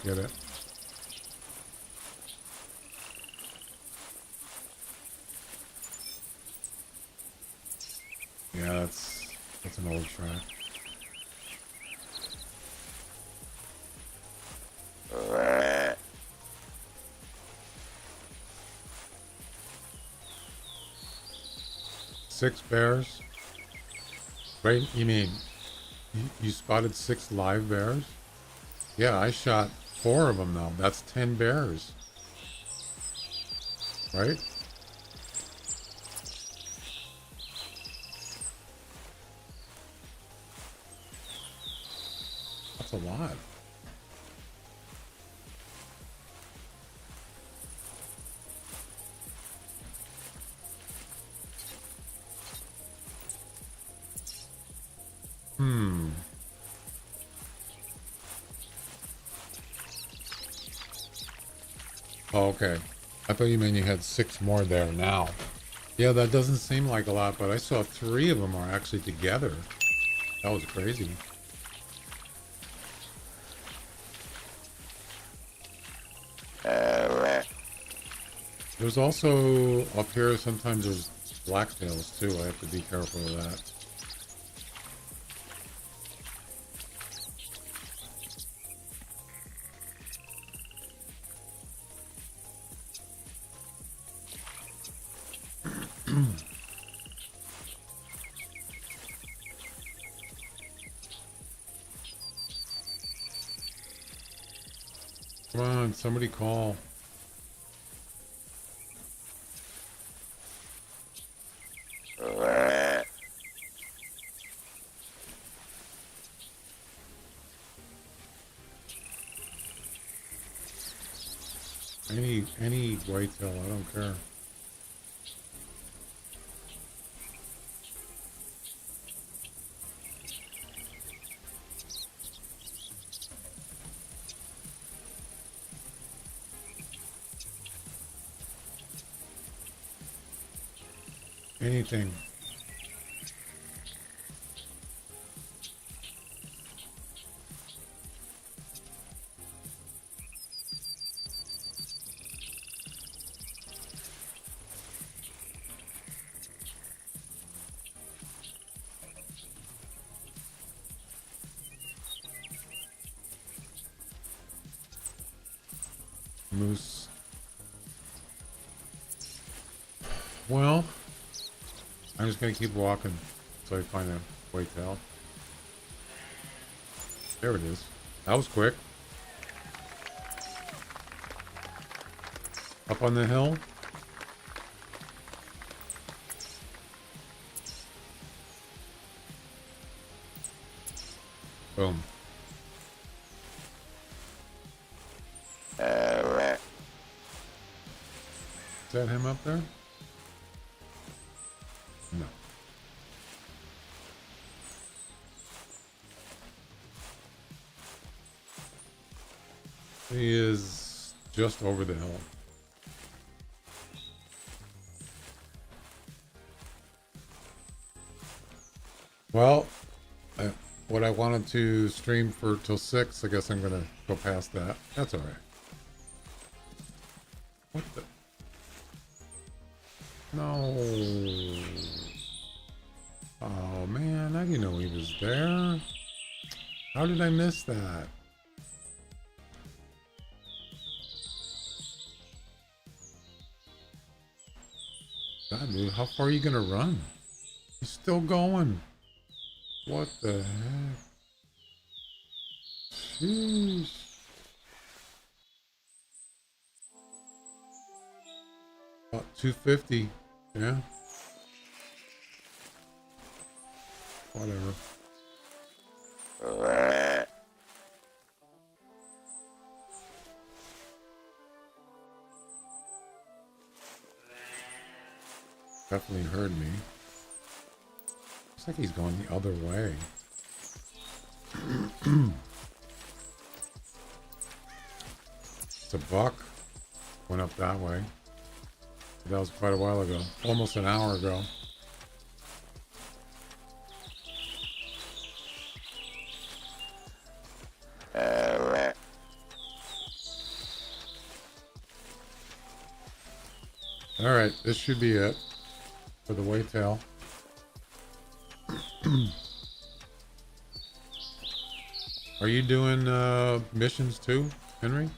Get it. Yeah, that's an old track. Six bears? Right? You mean you spotted 6 live bears? Yeah, I shot 4 of them though. That's 10 bears. Right? That's a lot. Oh, okay. I thought you meant you had 6 more there now. Yeah, that doesn't seem like a lot, but I saw 3 of them are actually together. That was crazy. There's also, up here, sometimes there's blacktails too. I have to be careful of that. Come on, somebody call. Any whitetail, I don't care. Anything. Moose. Well, I'm just gonna keep walking until I find a whitetail. There it is. That was quick. Up on the hill. Boom. Is that him up there? No. He is just over the hill. Well, what I wanted to stream for till 6, I guess I'm gonna go past that. That's all right. What the? No. Oh man, I didn't know he was there. How did I miss that? God, dude, how far are you gonna run? He's still going. What the heck? Sheesh. About 250. Yeah. Whatever. Definitely heard me. Looks like he's going the other way. It's a buck. Went up that way. That was quite a while ago. Almost an hour ago. Alright, this should be it for the whitetail. Are you doing missions too, Henry?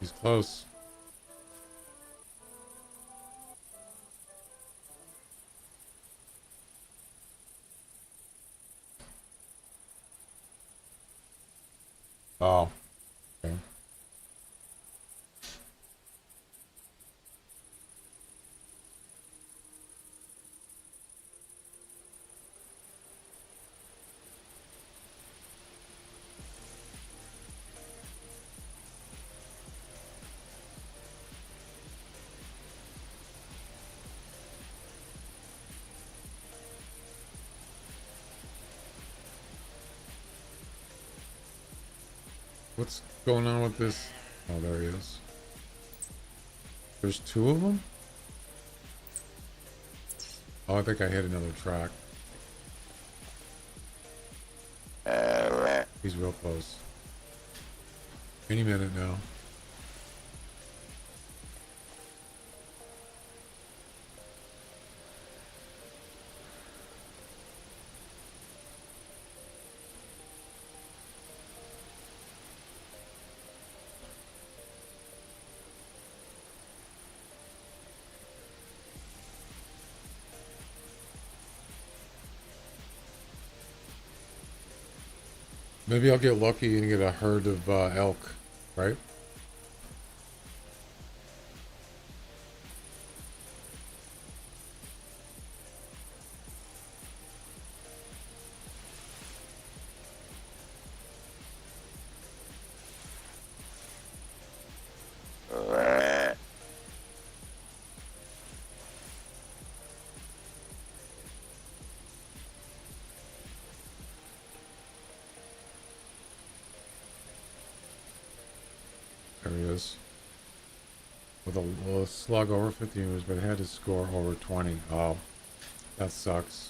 He's close. Oh. Okay. What's going on with this? Oh, there he is. There's two of them? Oh, I think I hit another track. He's real close. Any minute now. Maybe I'll get lucky and get a herd of elk, right? There he is. With a slug over 50 meters, but it had to score over 20. Oh, that sucks.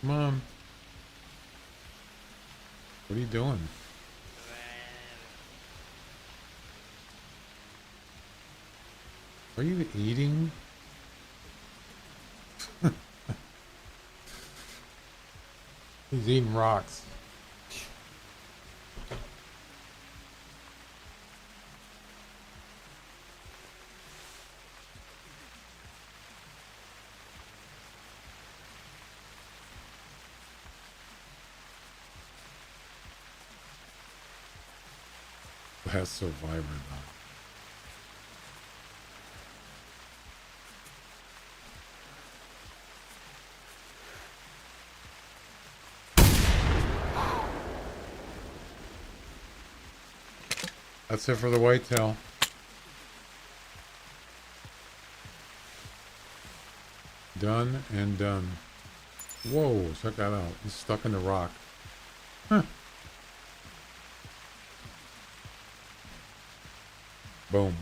Come on. What are you doing? Are you eating? He's eating rocks. That's so vibrant. That's it for the whitetail. Done and done. Whoa, check that out. He's stuck in the rock. Huh. Boom.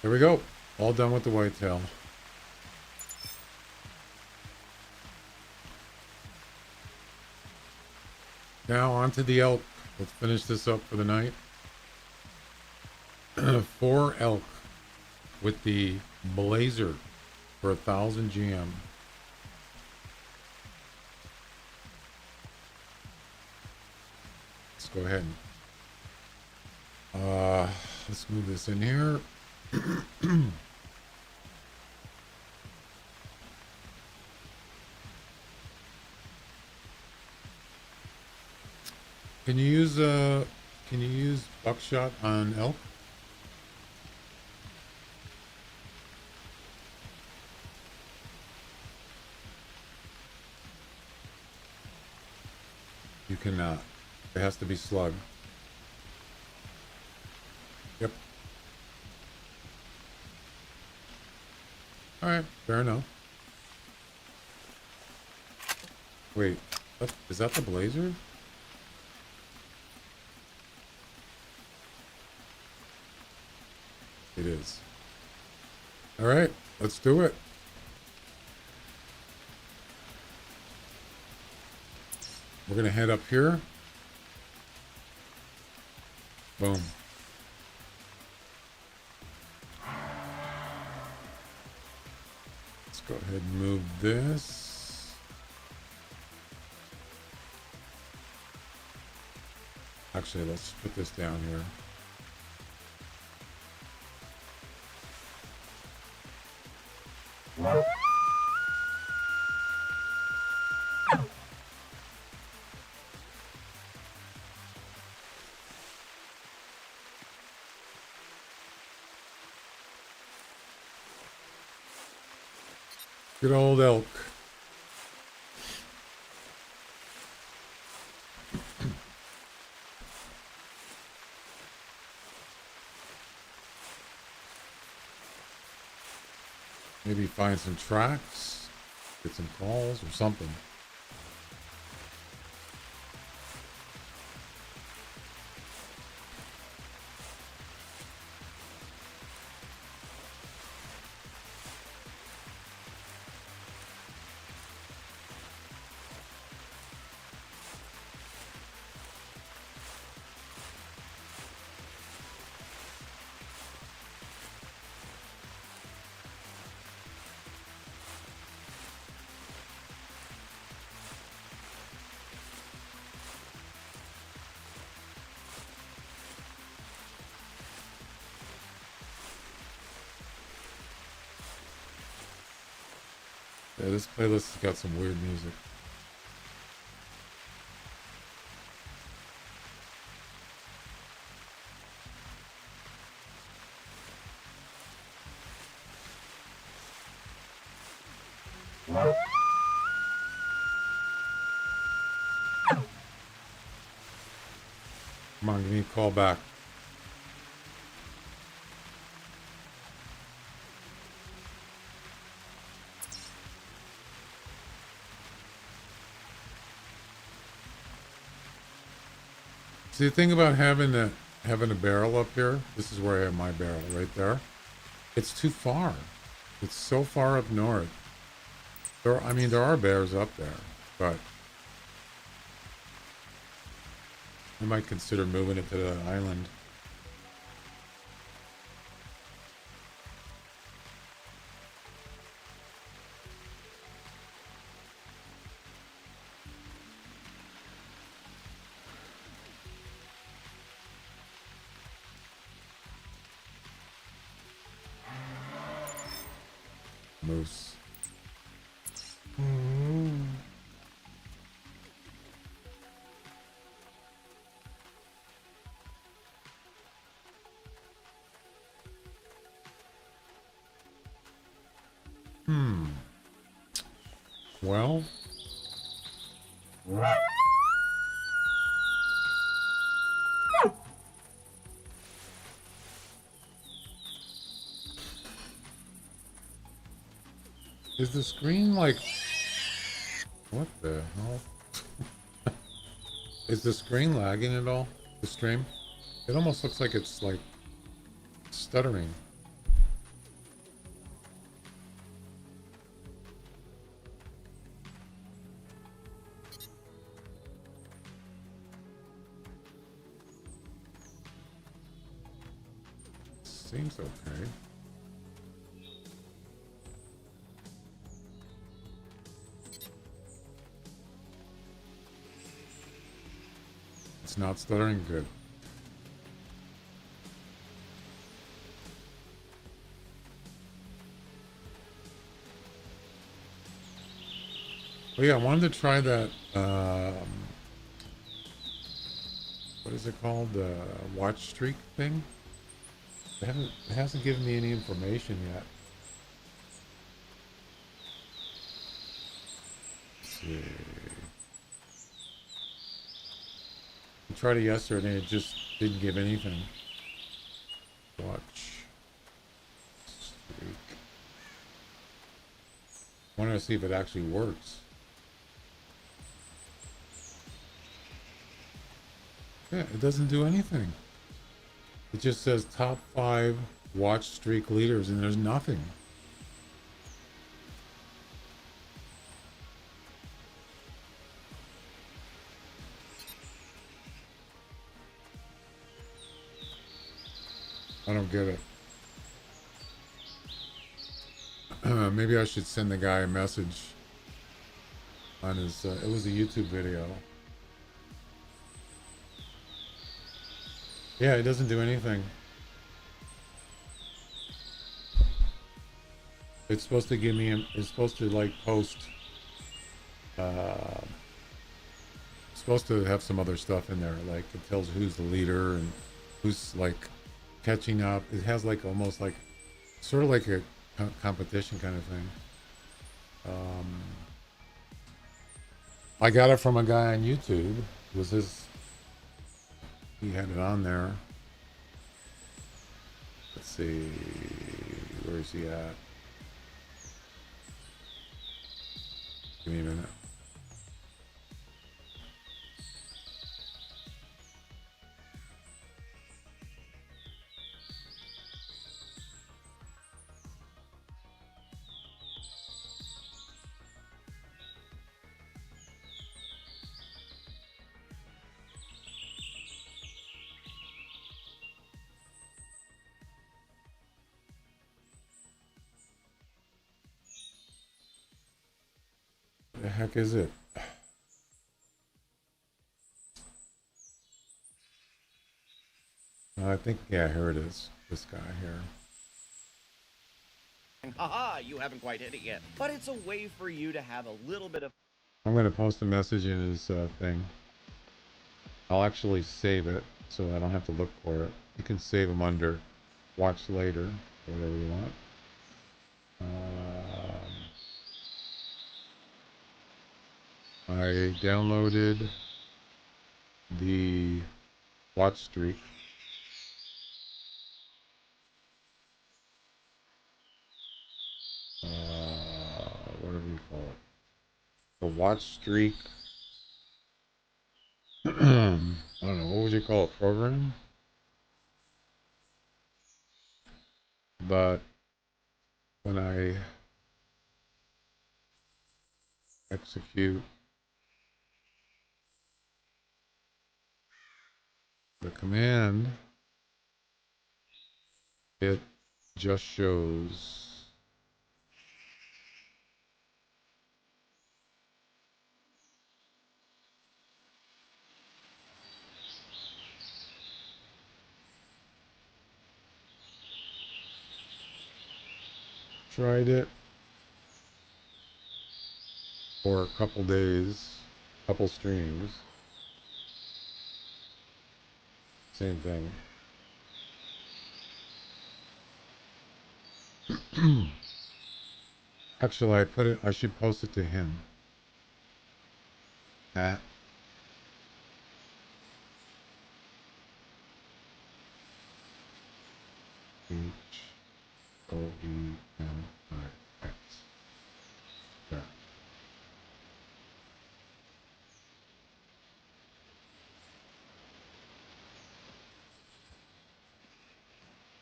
There we go. All done with the whitetail. Now on to the elk. Let's finish this up for the night. 4 elk with the Blazer for 1,000 GM. Let's go ahead and let's move this in here. Can you use buckshot on elk? You cannot. It has to be slug. Yep. Alright, fair enough. Wait, is that the Blazer? It is. Alright, let's do it. We're gonna head up here. Boom. Let's go ahead and move this. Actually, let's put this down here. Good old elk. Maybe find some tracks, get some calls or something. Yeah, this playlist has got some weird music. Come on, give me a call back. See, the thing about having a barrel up here, this is where I have my barrel right there. It's too far. It's so far up north. I mean, there are bears up there, but I might consider moving it to the island. Moose. Well. Is the screen like... What the hell? Is the screen lagging at all? The stream? It almost looks like it's like stuttering. Seems okay. It's not stuttering good. Oh yeah, I wanted to try that, what is it called? The watch streak thing? It hasn't given me any information yet. Let's see. I tried it yesterday and it just didn't give anything. Watch streak. I wanted to see if it actually works. Yeah, it doesn't do anything. It just says top 5 watch streak leaders and there's nothing. I don't get it. Maybe I should send the guy a message on his, it was a YouTube video. Yeah, it doesn't do anything. It's supposed to give me, it's supposed to like post, it's supposed to have some other stuff in there. Like it tells who's the leader and who's like catching up. It has like almost like, sort of like a competition kind of thing. I got it from a guy on YouTube. It was his, he had it on there. Let's see, where is he at? Give me a minute. The heck is it? I think, yeah, here it is. This guy here. Haha, you haven't quite hit it yet. But it's a way for you to have a little bit of... I'm going to post a message in his thing. I'll actually save it so I don't have to look for it. You can save them under watch later, whatever you want. I downloaded the watch streak. Whatever you call it. The watch streak. I don't know, what would you call it? Program? But when I execute the command, it just shows tried it for a couple days, couple streams. Same thing. Actually, I should post it to him. At HOEMIX. There.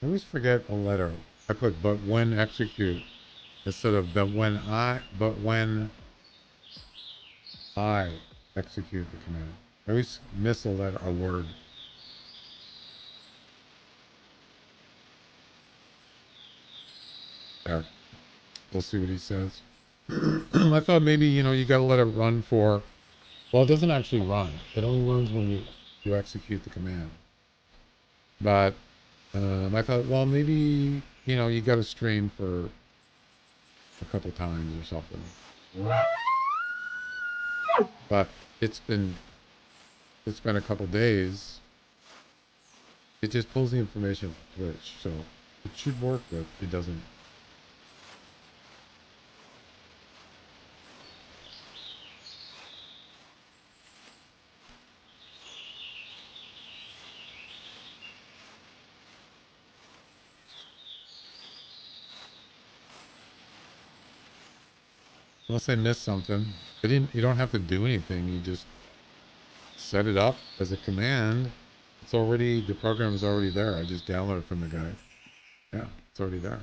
I always forget a letter. I put but when execute instead of but when I execute the command. I always miss a letter, a word. There. We'll see what he says. I thought maybe, you know, you gotta let it run for... Well, it doesn't actually run. It only runs when you execute the command. But I thought, well, maybe, you know, you gotta stream for a couple times or something. But it's been a couple days. It just pulls the information from Twitch, so it should work, but it doesn't. Unless I missed something. You don't have to do anything. You just set it up as a command. The program is already there. I just downloaded it from the guy. Yeah, it's already there.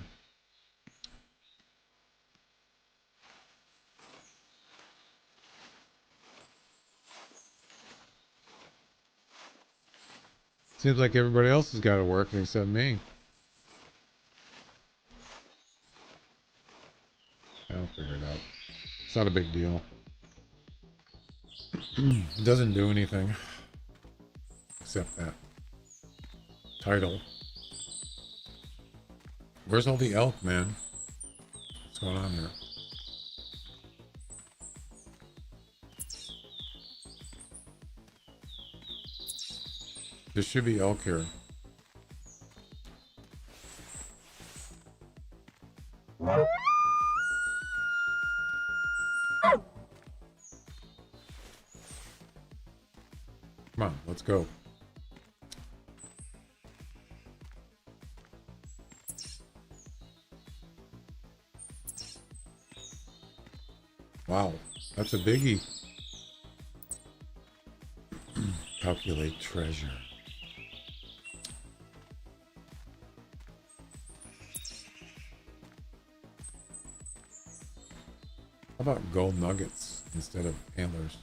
Seems like everybody else has got it working except me. I'll figure it out. It's not a big deal. It doesn't do anything. Except that title. Where's all the elk, man? What's going on here? There should be elk here. Come on, let's go. Wow, that's a biggie. Calculate treasure. How about gold nuggets instead of antlers?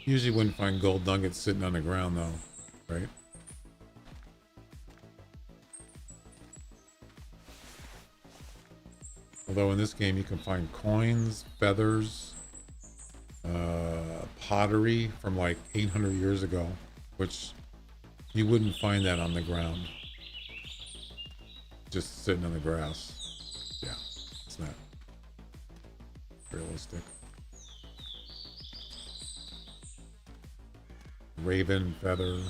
Usually wouldn't find gold nuggets sitting on the ground though, right? Although in this game you can find coins, feathers, pottery from like 800 years ago, which You wouldn't find that on the ground. Just sitting on the grass. Yeah, it's not realistic. Raven feather.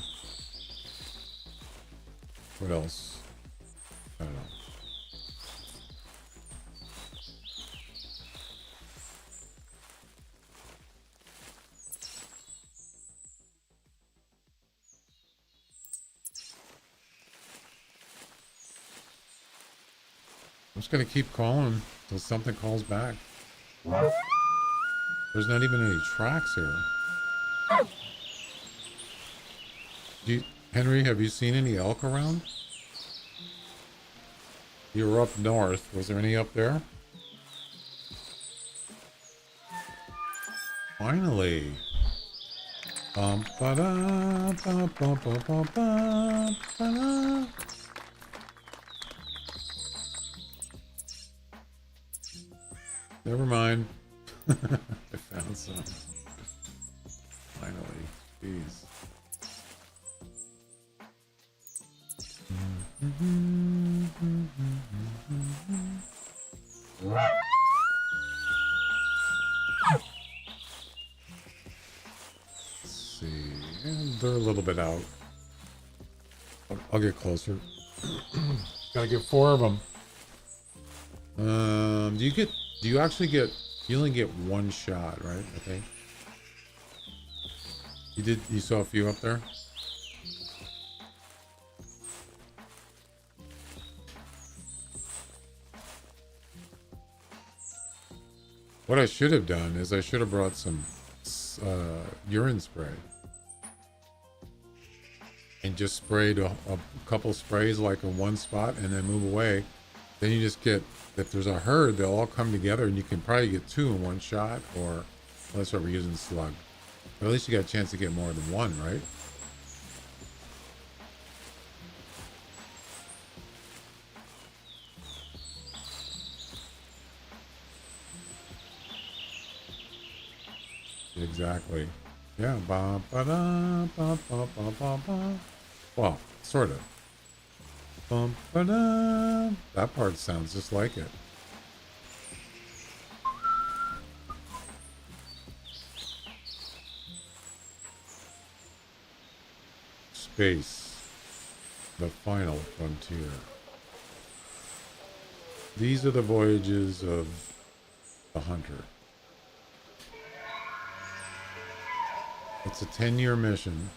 What else? I don't know. I'm just gonna keep calling until something calls back. There's not even any tracks here. Henry, have you seen any elk around? You were up north. Was there any up there? Finally. Bum, ba-da, bum, bum, bum, bum, bum, ba-da. Never mind. I found some. Finally. Jeez. Let's see. They're a little bit out. I'll get closer. Gotta get 4 of them. You only get 1 shot, right? I think. You saw a few up there? What I should have done is I should have brought some urine spray. And just sprayed a couple sprays like in one spot and then move away. Then you just get, if there's a herd, they'll all come together and you can probably get 2 in 1 shot, or unless we're using slug. But at least you got a chance to get more than 1, right? Exactly. Yeah. Ba, ba, da, ba, ba, ba, ba, ba. Well, sort of. Bum, ba, da. That part sounds just like it. Space. The final frontier. These are the voyages of the Hunter. It's a 10-year mission.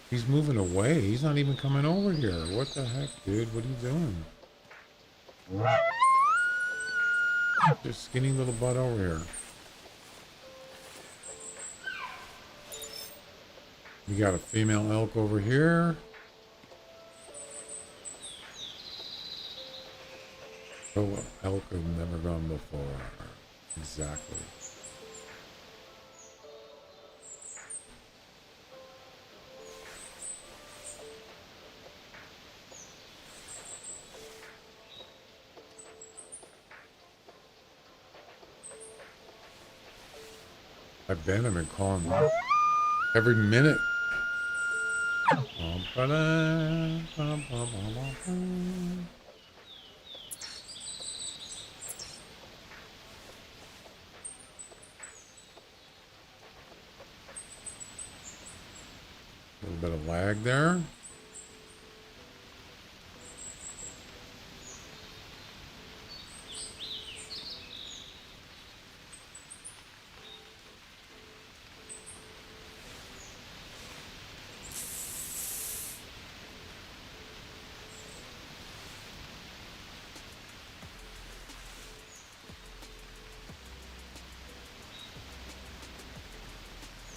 He's moving away. He's not even coming over here. What the heck, dude? What are you doing? Just skinny little butt over here. We got a female elk over here. Oh, elk have never gone before. Exactly. I've been calling every minute. A little bit of lag there.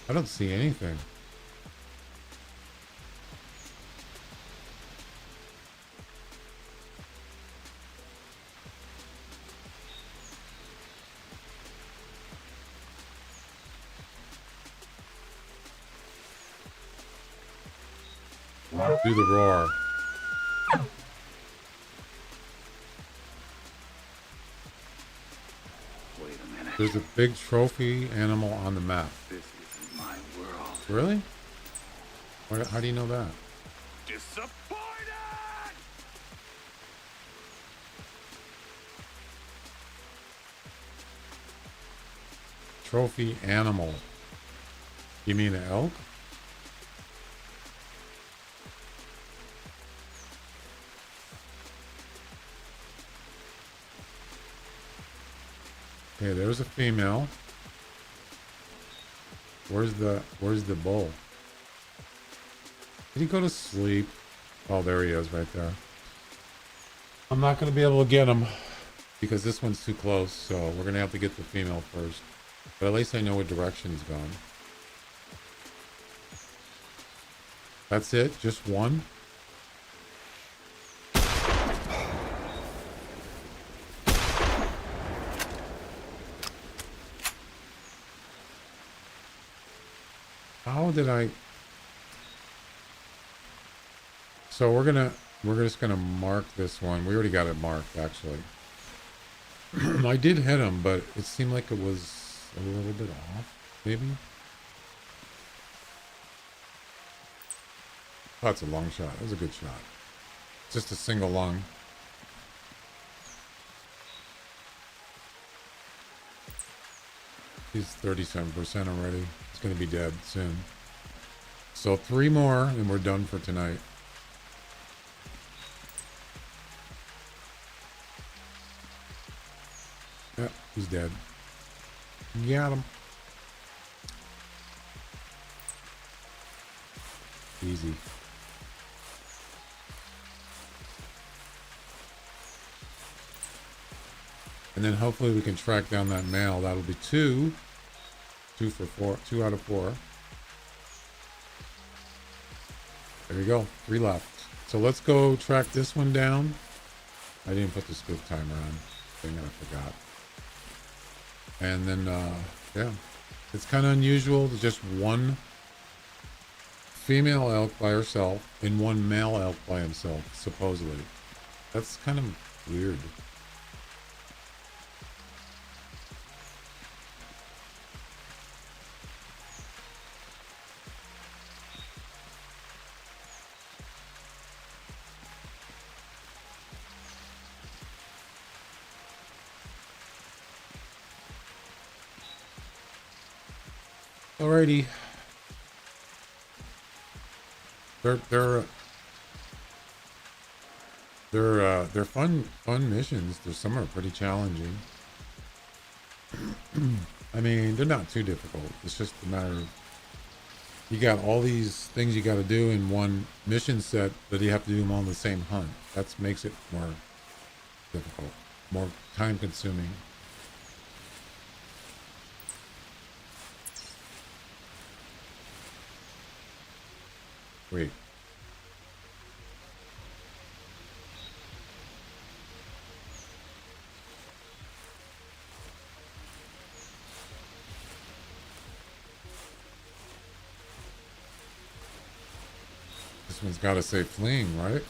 I don't see anything. Do the roar. There's a big trophy animal on the map. This isn't my world. Really? How do you know that? Disappointed! Trophy animal. You mean an elk? Okay, there's a female. Where's the bull? Did he go to sleep? Oh, there he is right there. I'm not going to be able to get him because this one's too close, so we're going to have to get the female first. But at least I know what direction he's going. That's it? Just one? How did I... So we're just gonna mark this one. We already got it marked, actually. I did hit him, but it seemed like it was a little bit off, maybe. Oh, that's a long shot. That was a good shot. Just a single lung. He's 37% already. He's gonna be dead soon. So 3 more, and we're done for tonight. Yep, he's dead. Got him. Easy. And then hopefully we can track down that male. That'll be 2. 2 for 4. 2 out of 4. There we go. 3 left. So let's go track this one down. I didn't put the spook timer on. Thing that I forgot. And then, yeah. It's kind of unusual to just one female elk by herself and one male elk by himself, supposedly. That's kind of weird. Alrighty. They're fun missions. Some are pretty challenging. I mean, they're not too difficult. It's just a matter of you got all these things you got to do in one mission set, but you have to do them all in the same hunt. That makes it more difficult, more time consuming. Wait. This one's got to say fleeing, right?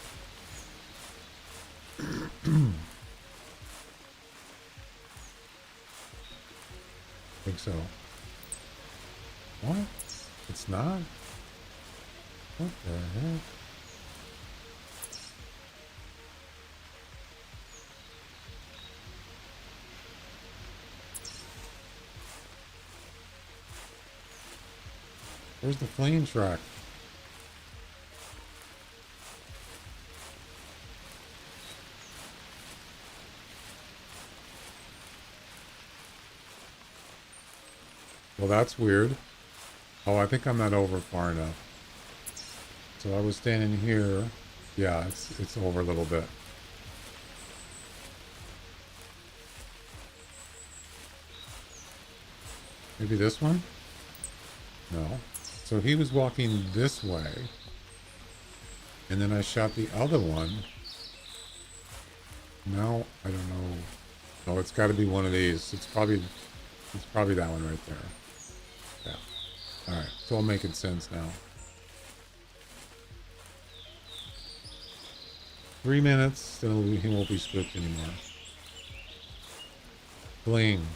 Think so. What? It's not? What the heck? Where's the flame track? Well, that's weird. Oh, I think I'm not over far enough. So I was standing here. Yeah, it's over a little bit. Maybe this one? No. So he was walking this way. And then I shot the other one. Now, I don't know. No, it's got to be one of these. It's probably that one right there. Yeah. All right. It's all making sense now. 3 minutes, then he won't be spooked anymore. Bling.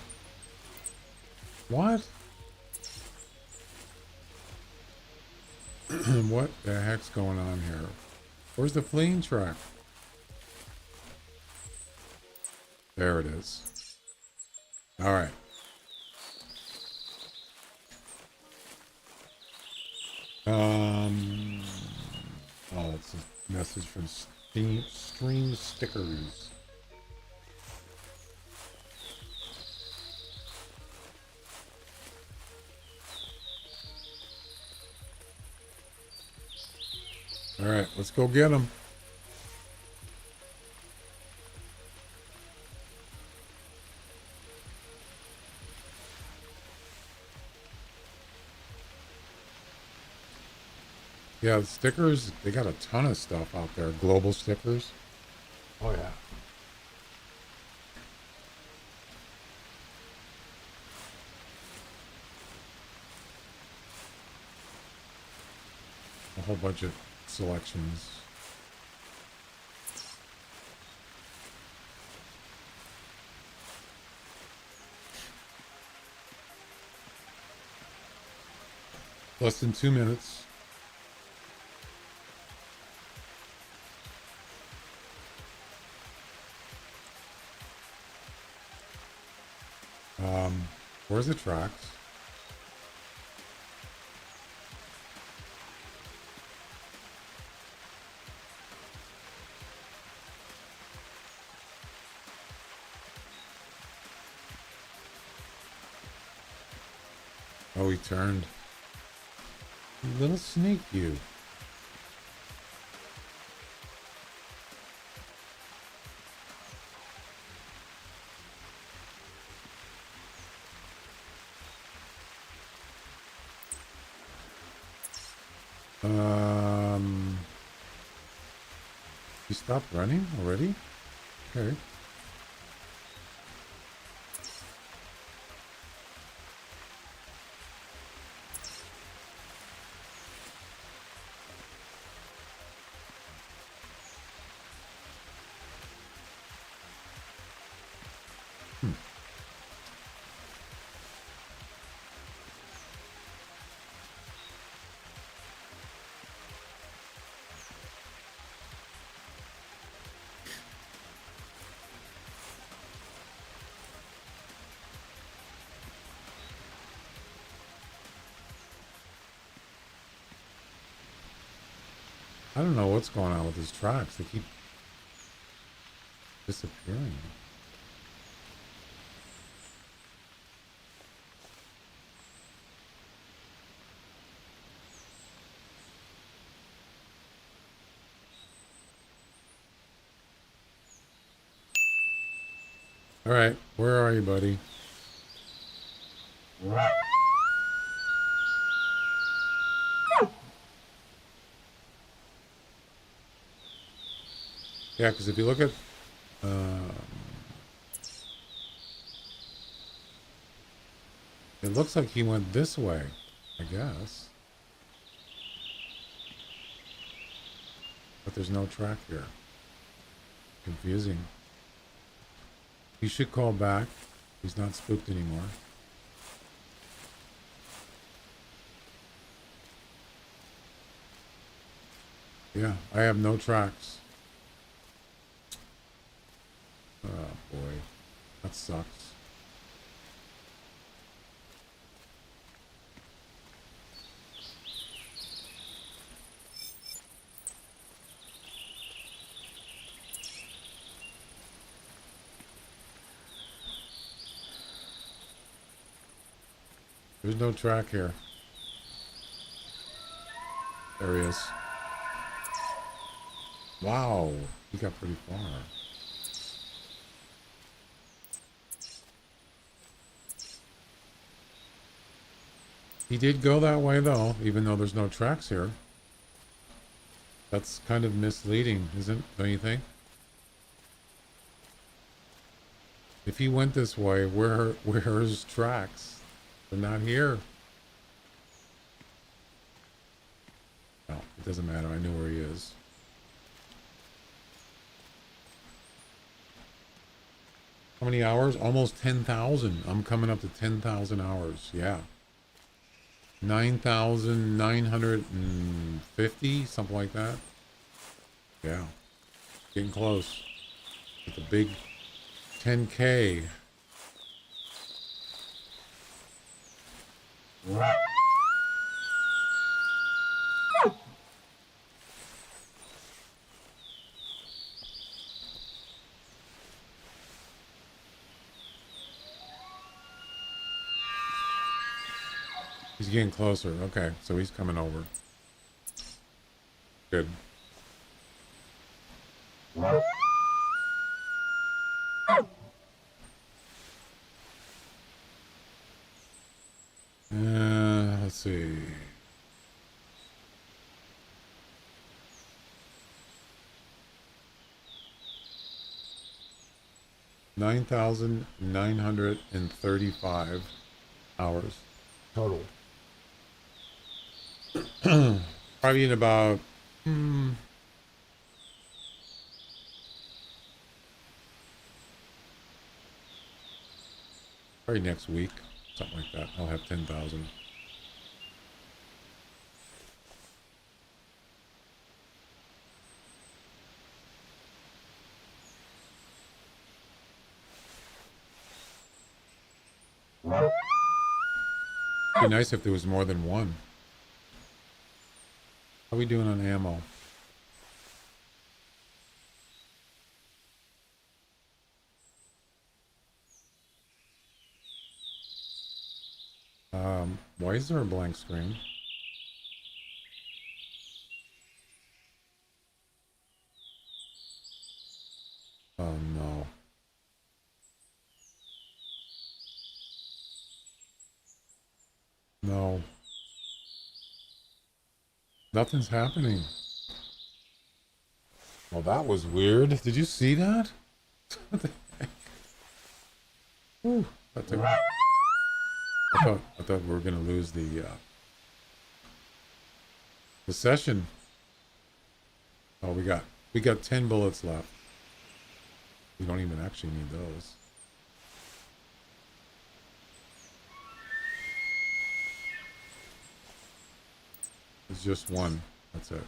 What? What the heck's going on here? Where's the fleeing track? There it is. All right. Oh, it's a message from Stream Stickers. All right, let's go get them. Yeah, the stickers, they got a ton of stuff out there. Global stickers. Oh, yeah. A whole bunch of selections. Less than 2 minutes. Where's the tracks? Oh, he turned. You little sneak, you. You stopped running already? Okay. I don't know what's going on with these tracks. They keep disappearing. All right, where are you, buddy? Yeah, because if you look at it looks like he went this way, I guess. But there's no track here. Confusing. He should call back. He's not spooked anymore. Yeah, I have no tracks. Oh boy, that sucks. There's no track here. There he is. Wow, he got pretty far. He did go that way though, even though there's no tracks here. That's kind of misleading, isn't it? Don't you think? If he went this way, where's tracks? They're not here. No, it doesn't matter. I know where he is. How many hours? Almost 10,000. I'm coming up to 10,000 hours. Yeah. 9,950, something like that. Yeah. Getting close. With the big 10K. He's getting closer. Okay, so he's coming over. Good. Let's see. $9,935 hours total. Probably in about probably next week, something like that. I'll have 10,000. It'd be nice if there was more than one. How are we doing on ammo? Why is there a blank screen? Oh no. No. Nothing's happening. Well, that was weird. Did you see that? What the heck? Whew, I thought we were gonna lose the session. Oh, we got 10 bullets left. We don't even actually need those. It's just one. That's it.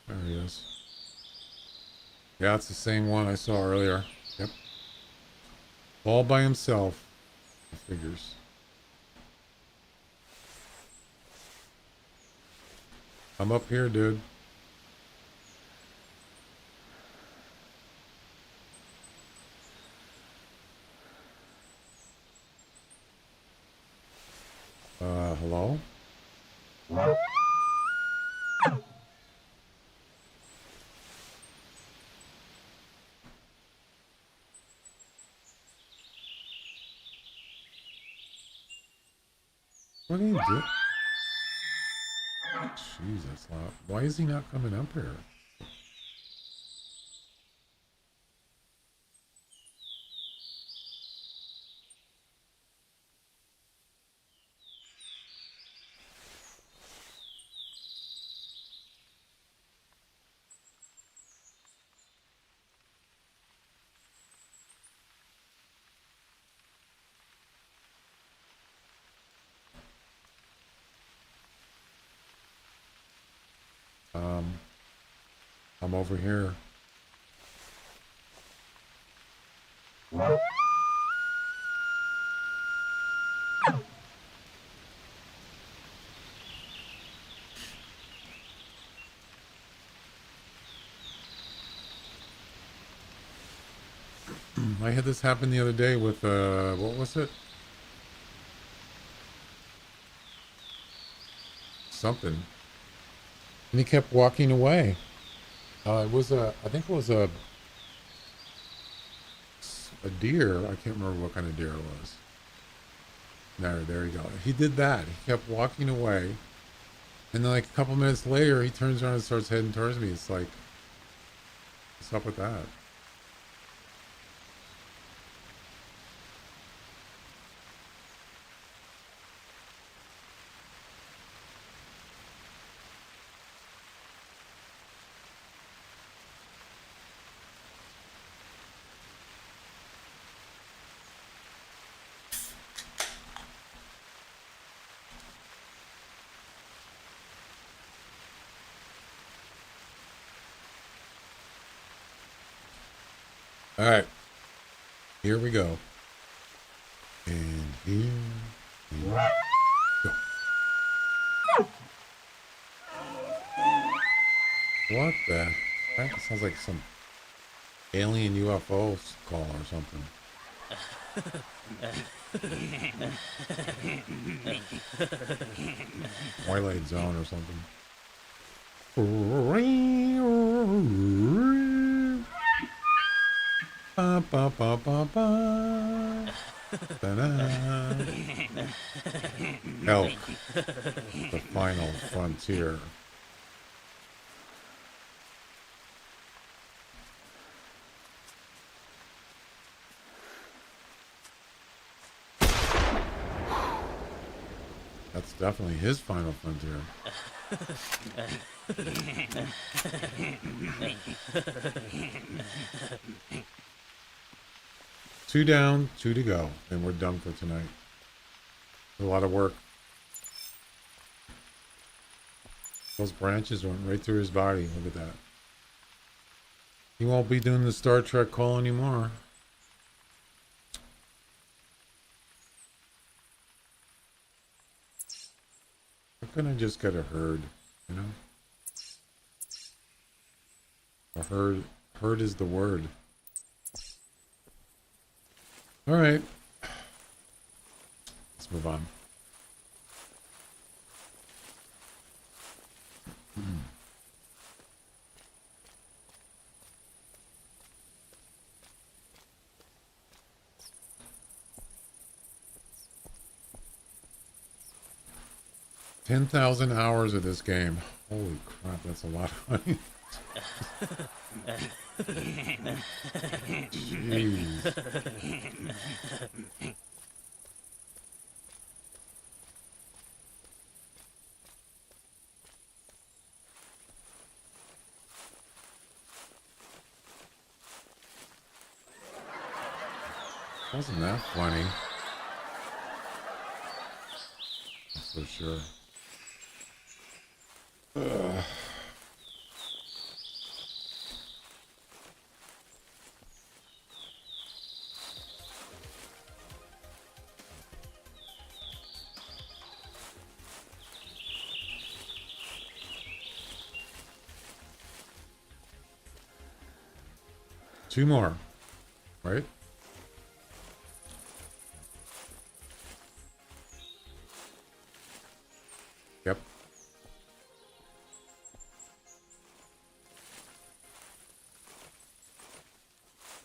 There he is. Yeah, it's the same one I saw earlier. Yep. All by himself. Figures. I'm up here, dude. Hello? What did he do? Jeez, that's loud. Why is he not coming up here? I'm over here. I had this happen the other day with, what was it? Something. And he kept walking away. It was I think it was a deer. I can't remember what kind of deer it was. There you go. He did that. He kept walking away. And then like a couple minutes later, he turns around and starts heading towards me. It's like, what's up with that? All right, here we go. And here we go. What the heck? It sounds like some alien UFO call or something. Twilight Zone or something. Ba, ba, ba, ba, ba. Elk, the final frontier. That's definitely his final frontier. Two down, two to go, and we're done for tonight. A lot of work. Those branches went right through his body. Look at that. He won't be doing the Star Trek call anymore. Why couldn't I just get a herd, you know? A herd is the word. All right. Let's move on. 10,000 hours of this game. Holy crap, that's a lot of money. Jeez. Wasn't that funny? That's for sure. Ugh. Two more, right? Yep.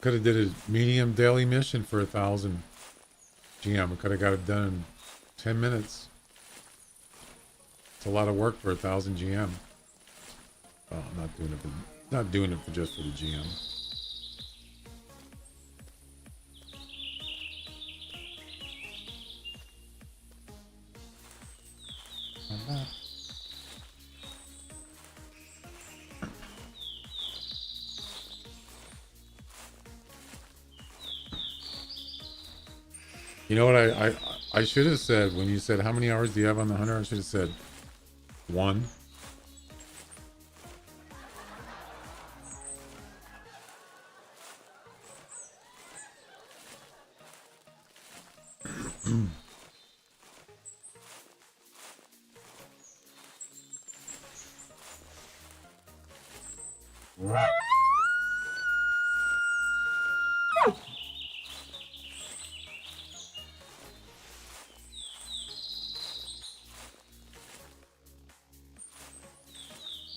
Could have did a medium daily mission for 1,000 GM. I could have got it done in 10 minutes. It's a lot of work for 1,000 GM. Oh, I'm not doing it for just for the GM. You know what I should have said when you said how many hours do you have on the Hunter? I should have said 1.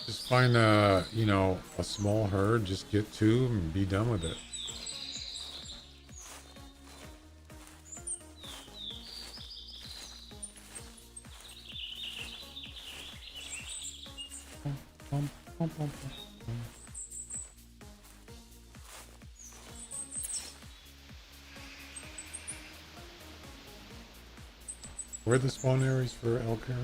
Just find a, you know, a small herd, just get 2 and be done with it. Bum, bum, bum, bum. Where are the spawn areas for elk here?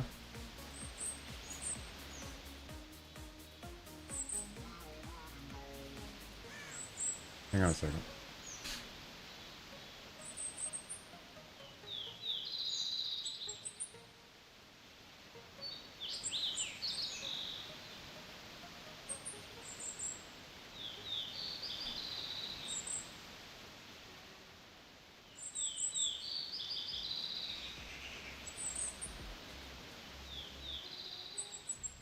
Hang on a second.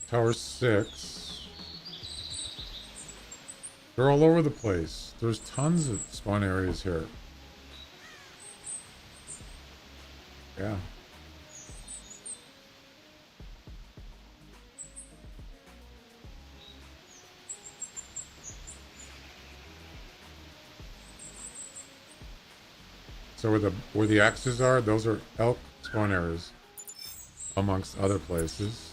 Tower 6. They're all over the place. There's tons of spawn areas here. Yeah. So where the axes are, those are elk spawn areas, amongst other places.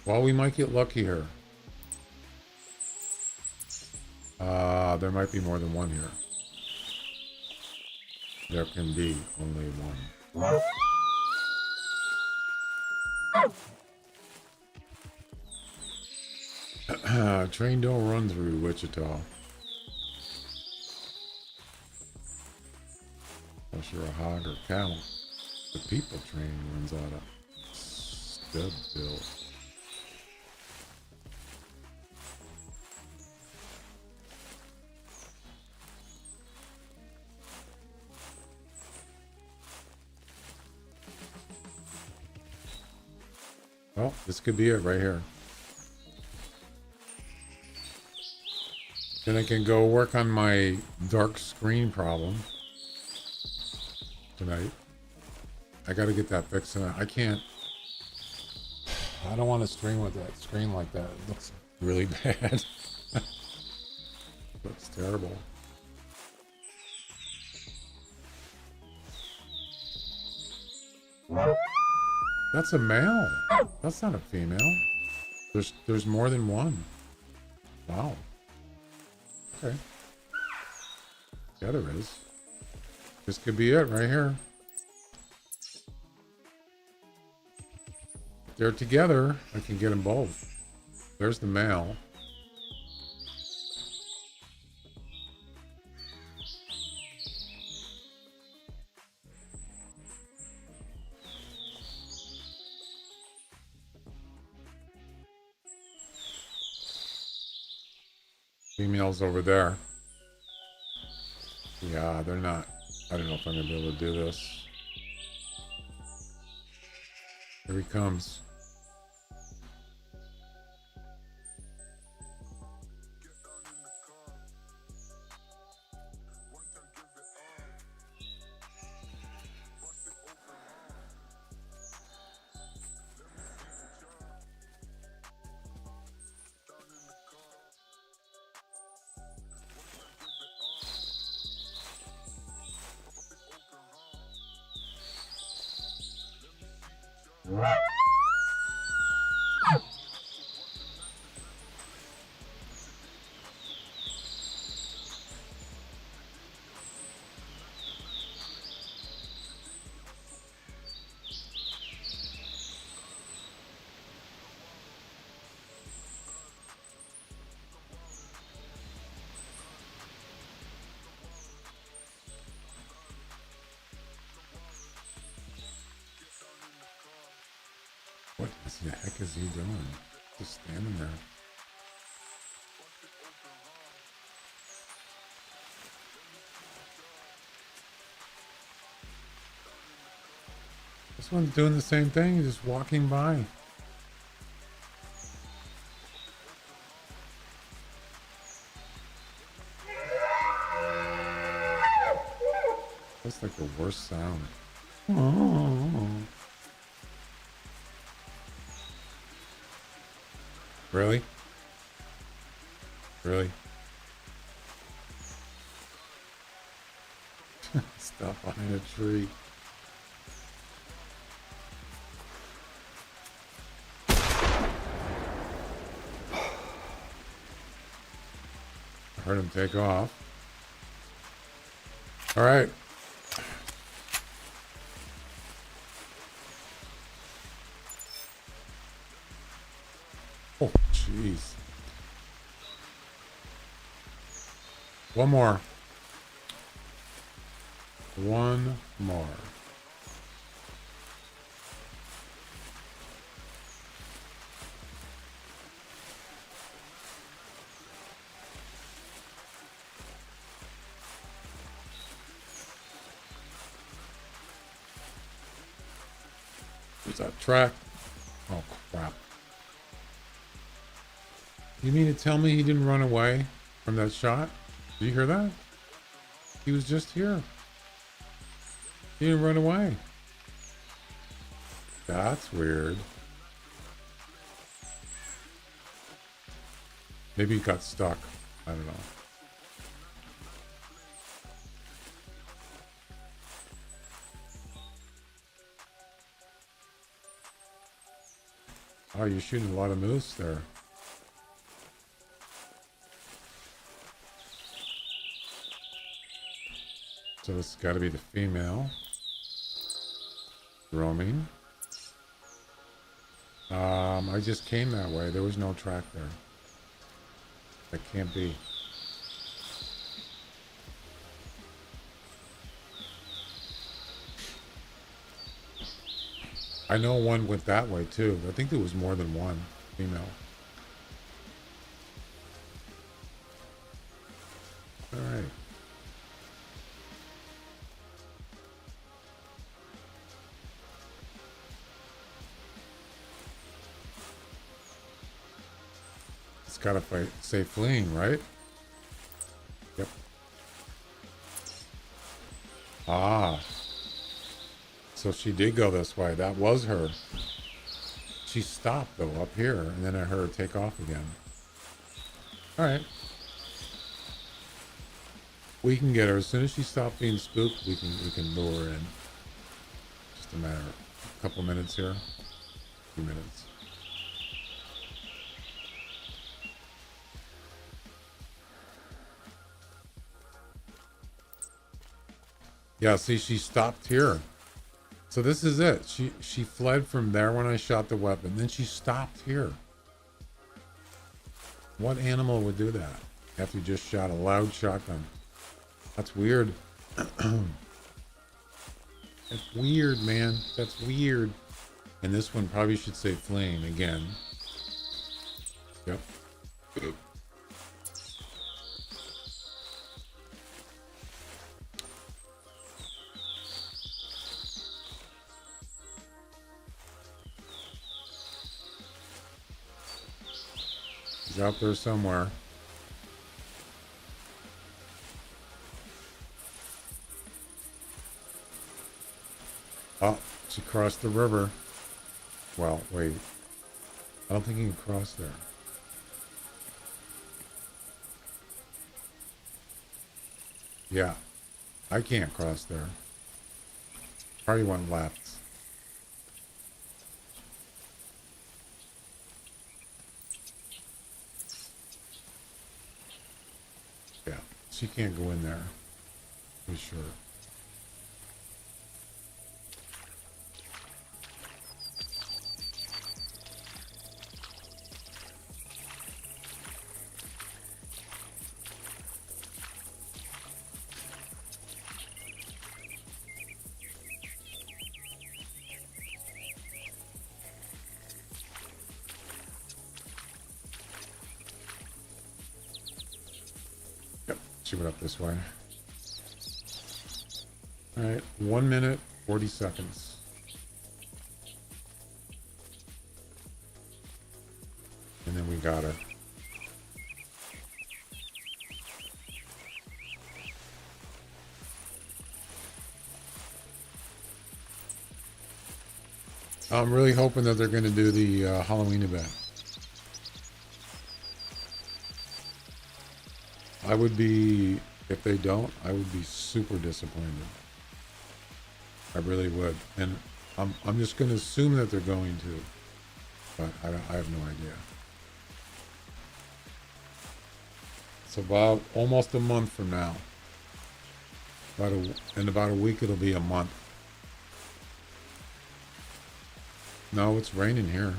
Well, we might get lucky here. There might be more than one here. There can be only one. Train don't run through Wichita. Unless you're a hog or cattle. The people train runs out of Stubbsville. Well, this could be it right here. Then I can go work on my dark screen problem tonight. I gotta get that fixed. I can't. I don't want to stream with that screen like that. It looks really bad. Looks terrible. That's a male. That's not a female. There's more than one. Wow. Okay. Yeah, there is. This could be it right here. If they're together, I can get them both. There's the male. Females over there. Yeah, they're not. I don't know if I'm gonna be able to do this. Here he comes. What the heck is he doing? Just standing there. This one's doing the same thing, he's just walking by. That's like the worst sound. Oh. Really? Really? Stop behind a tree. Heard him take off. All right. Oh, jeez. One more. One more. There's that track. Oh, crap. You mean to tell me he didn't run away from that shot? Did you hear that? He was just here. He didn't run away. That's weird. Maybe he got stuck. I don't know. Oh, you're shooting a lot of moose there. So this has got to be the female. Roaming. I just came that way. There was no track there. That can't be. I know one went that way too. I think there was more than one female. All right. It's gotta say fleeing, right? Yep. Ah. So she did go this way. That was her. She stopped though up here, and then I heard her take off again. All right. We can get her as soon as she stopped being spooked. We can lure her in. Just a matter of a couple minutes here. A few minutes. Yeah. See, she stopped here. So this is it. She fled from there when I shot the weapon. Then she stopped here. What animal would do that after you just shot a loud shotgun? That's weird. That's weird, man. That's weird. And this one probably should say fleeing again. Yep. He's out there somewhere. Oh, she crossed the river. Well, wait. I don't think he can cross there. Yeah. I can't cross there. Probably went left. Yeah, she can't go in there, for sure. She went up this way. All right, 1 minute, 40 seconds. And then we got her. I'm really hoping that they're going to do the Halloween event. I would be, if they don't, I would be super disappointed. I really would. And I'm just going to assume that they're going to, but I have no idea. It's about almost a month from now. In about a week, it'll be a month. No, it's raining here.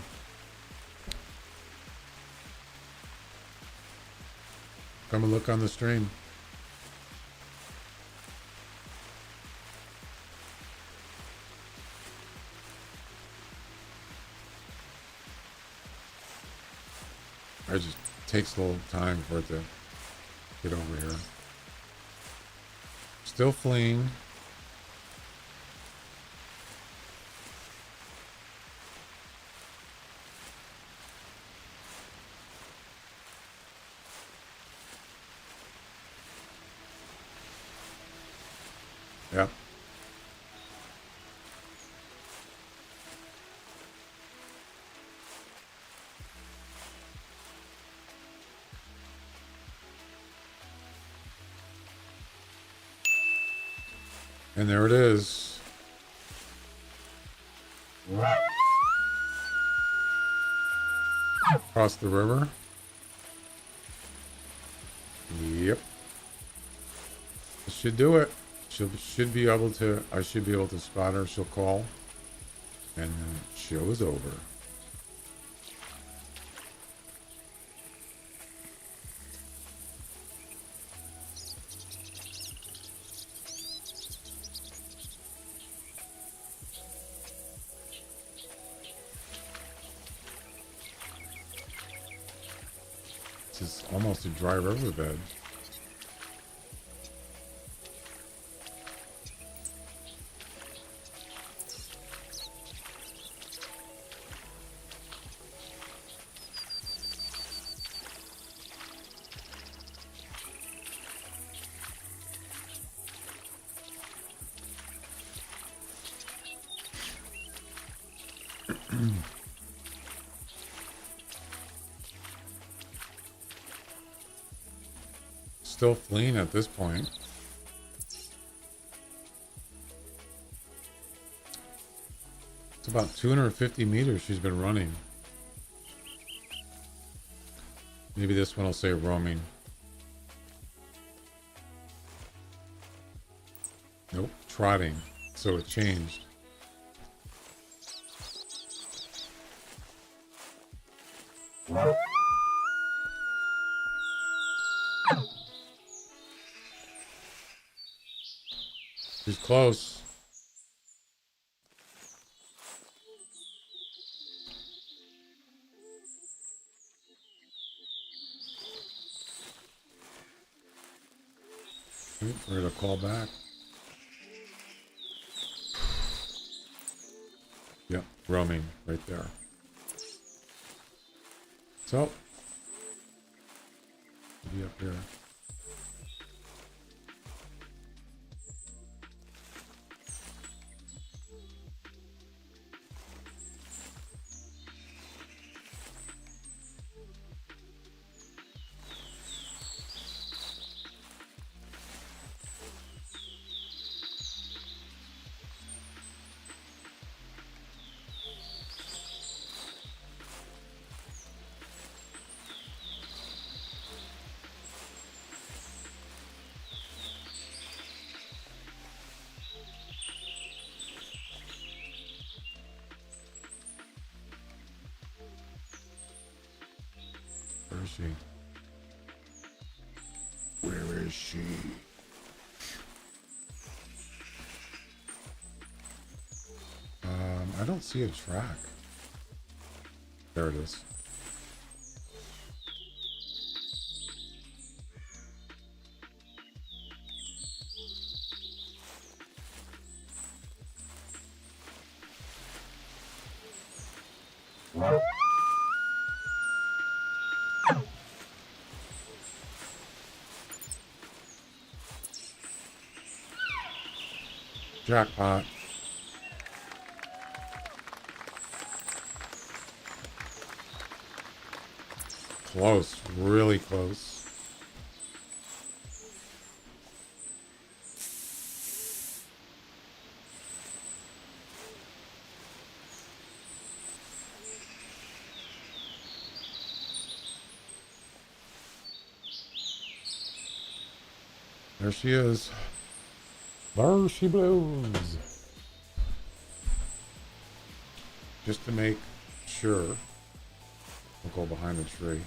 Come and look on the stream. It just takes a little time for it to get over here. Still fleeing. Yep. And there it is. Across the river. Yep. This should do it. Should be able to. I should be able to spot her. She'll call, and then show is over. This is almost a dry riverbed. Still fleeing at this point. It's about 250 meters she's been running. Maybe this one will say roaming. Nope, trotting. So it changed. She's close. Wait for her to call back. Yep, roaming right there. So, be up here. Where is she? Where is she? I don't see a track. There it is. Jackpot. Close, really close. There she is. There she blows. Just to make sure, we'll go behind the tree.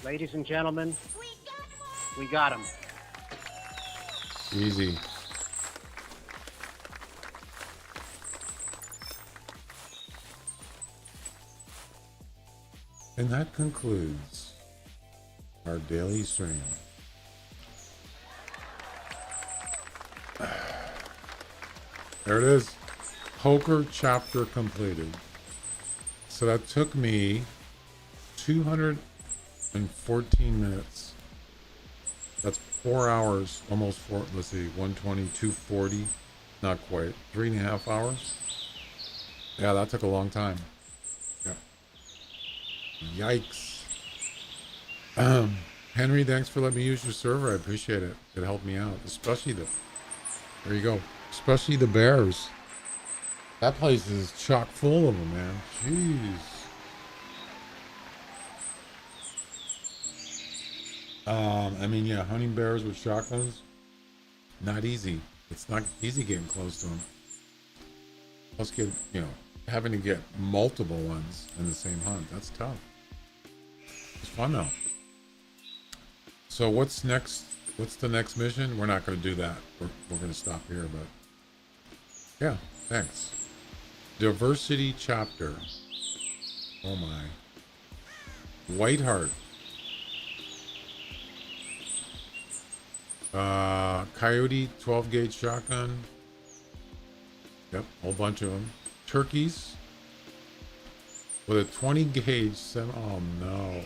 Ladies and gentlemen, we got him. Easy. And that concludes our daily stream. There it is. Poker chapter completed. So that took me 214 minutes. That's 4 hours, almost 4, let's see, 120, 240, not quite, 3.5 hours. Yeah, that took a long time. Yep. Yikes. Henry, thanks for letting me use your server. I appreciate it. It helped me out, especially there you go, especially the bears. That place is chock full of them, man. Jeez. I mean, yeah, hunting bears with shotguns, not easy. It's not easy getting close to them. Plus, having to get multiple ones in the same hunt, that's tough. It's fun though. So what's next? What's the next mission? We're not going to do that. We're going to stop here, but yeah, thanks. Diversity chapter. Oh my. Whiteheart. Coyote 12 gauge shotgun. Yep, whole bunch of them. Turkeys with a 20 gauge oh no.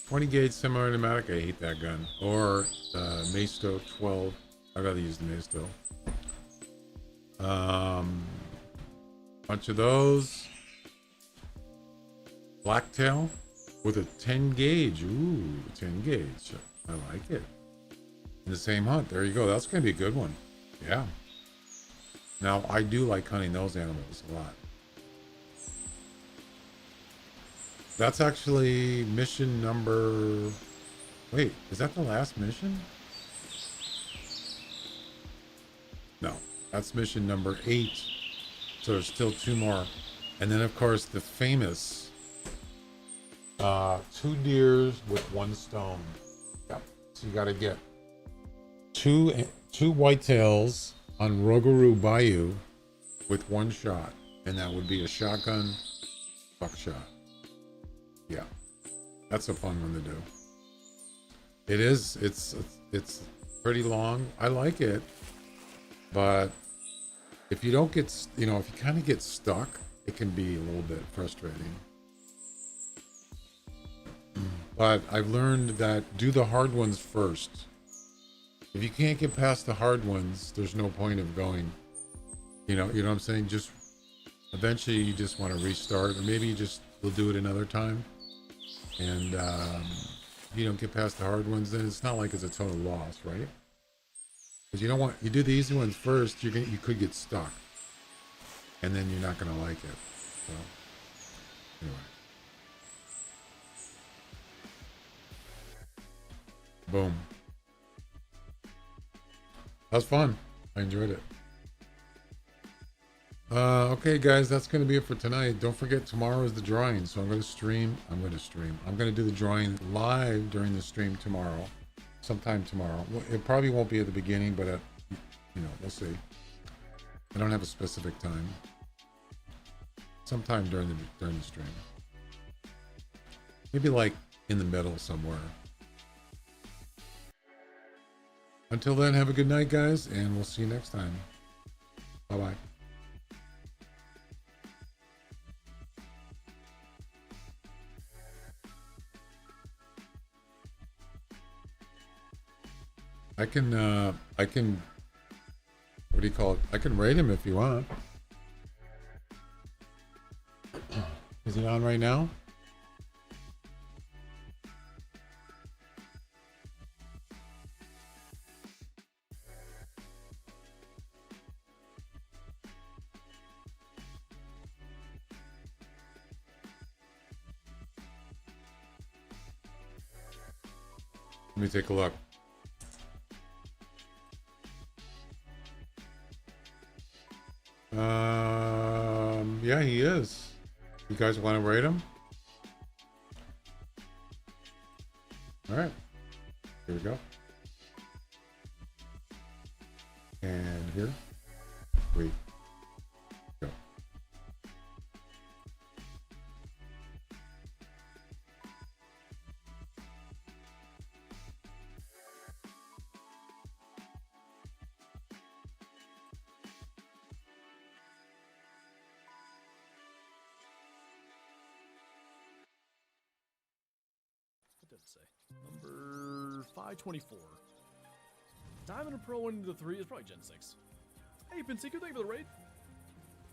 20 gauge semi-automatic. I hate that gun. Or Masto 12. I'd rather use the Masto. Bunch of those. Blacktail with a 10 gauge. Ooh, 10 gauge. I like it. In the same hunt. There you go. That's going to be a good one. Yeah. Now, I do like hunting those animals a lot. That's actually mission number... Wait, is that the last mission? No, that's mission number 8. So there's still 2 more. And then, of course, the famous 2 deers with 1 stone. Yep. So you got to get two whitetails on Rougarou Bayou with 1 shot, and that would be a shotgun buckshot. Yeah, that's a fun one to do. It is. It's pretty long. I like it, but if you don't get, if you kind of get stuck, it can be a little bit frustrating. But I've learned that do the hard ones first. If you can't get past the hard ones, there's no point of going. You know what I'm saying? Just eventually you just want to restart, or maybe you'll do it another time. And if you don't get past the hard ones, then it's not like it's a total loss, right? Because you do the easy ones first, you could get stuck, and then you're not gonna like it. So anyway, boom. That was fun. I enjoyed it. Okay, guys, that's going to be it for tonight. Don't forget, tomorrow is the drawing, so I'm going to stream. I'm going to do the drawing live during the stream tomorrow, sometime tomorrow. It probably won't be at the beginning, but we'll see. I don't have a specific time. Sometime during the stream. Maybe like in the middle somewhere. Until then, have a good night, guys, and we'll see you next time. Bye-bye. I can, what do you call it? I can rate him if you want. Is he on right now? Let me take a look. Yeah, he is. You guys want to rate him? All right. Here we go. And here. Wait. Go. What did it say? Number 524. Diamond and Pro into the 3 is probably Gen 6. Hey, Pinsiku, thank you for the raid.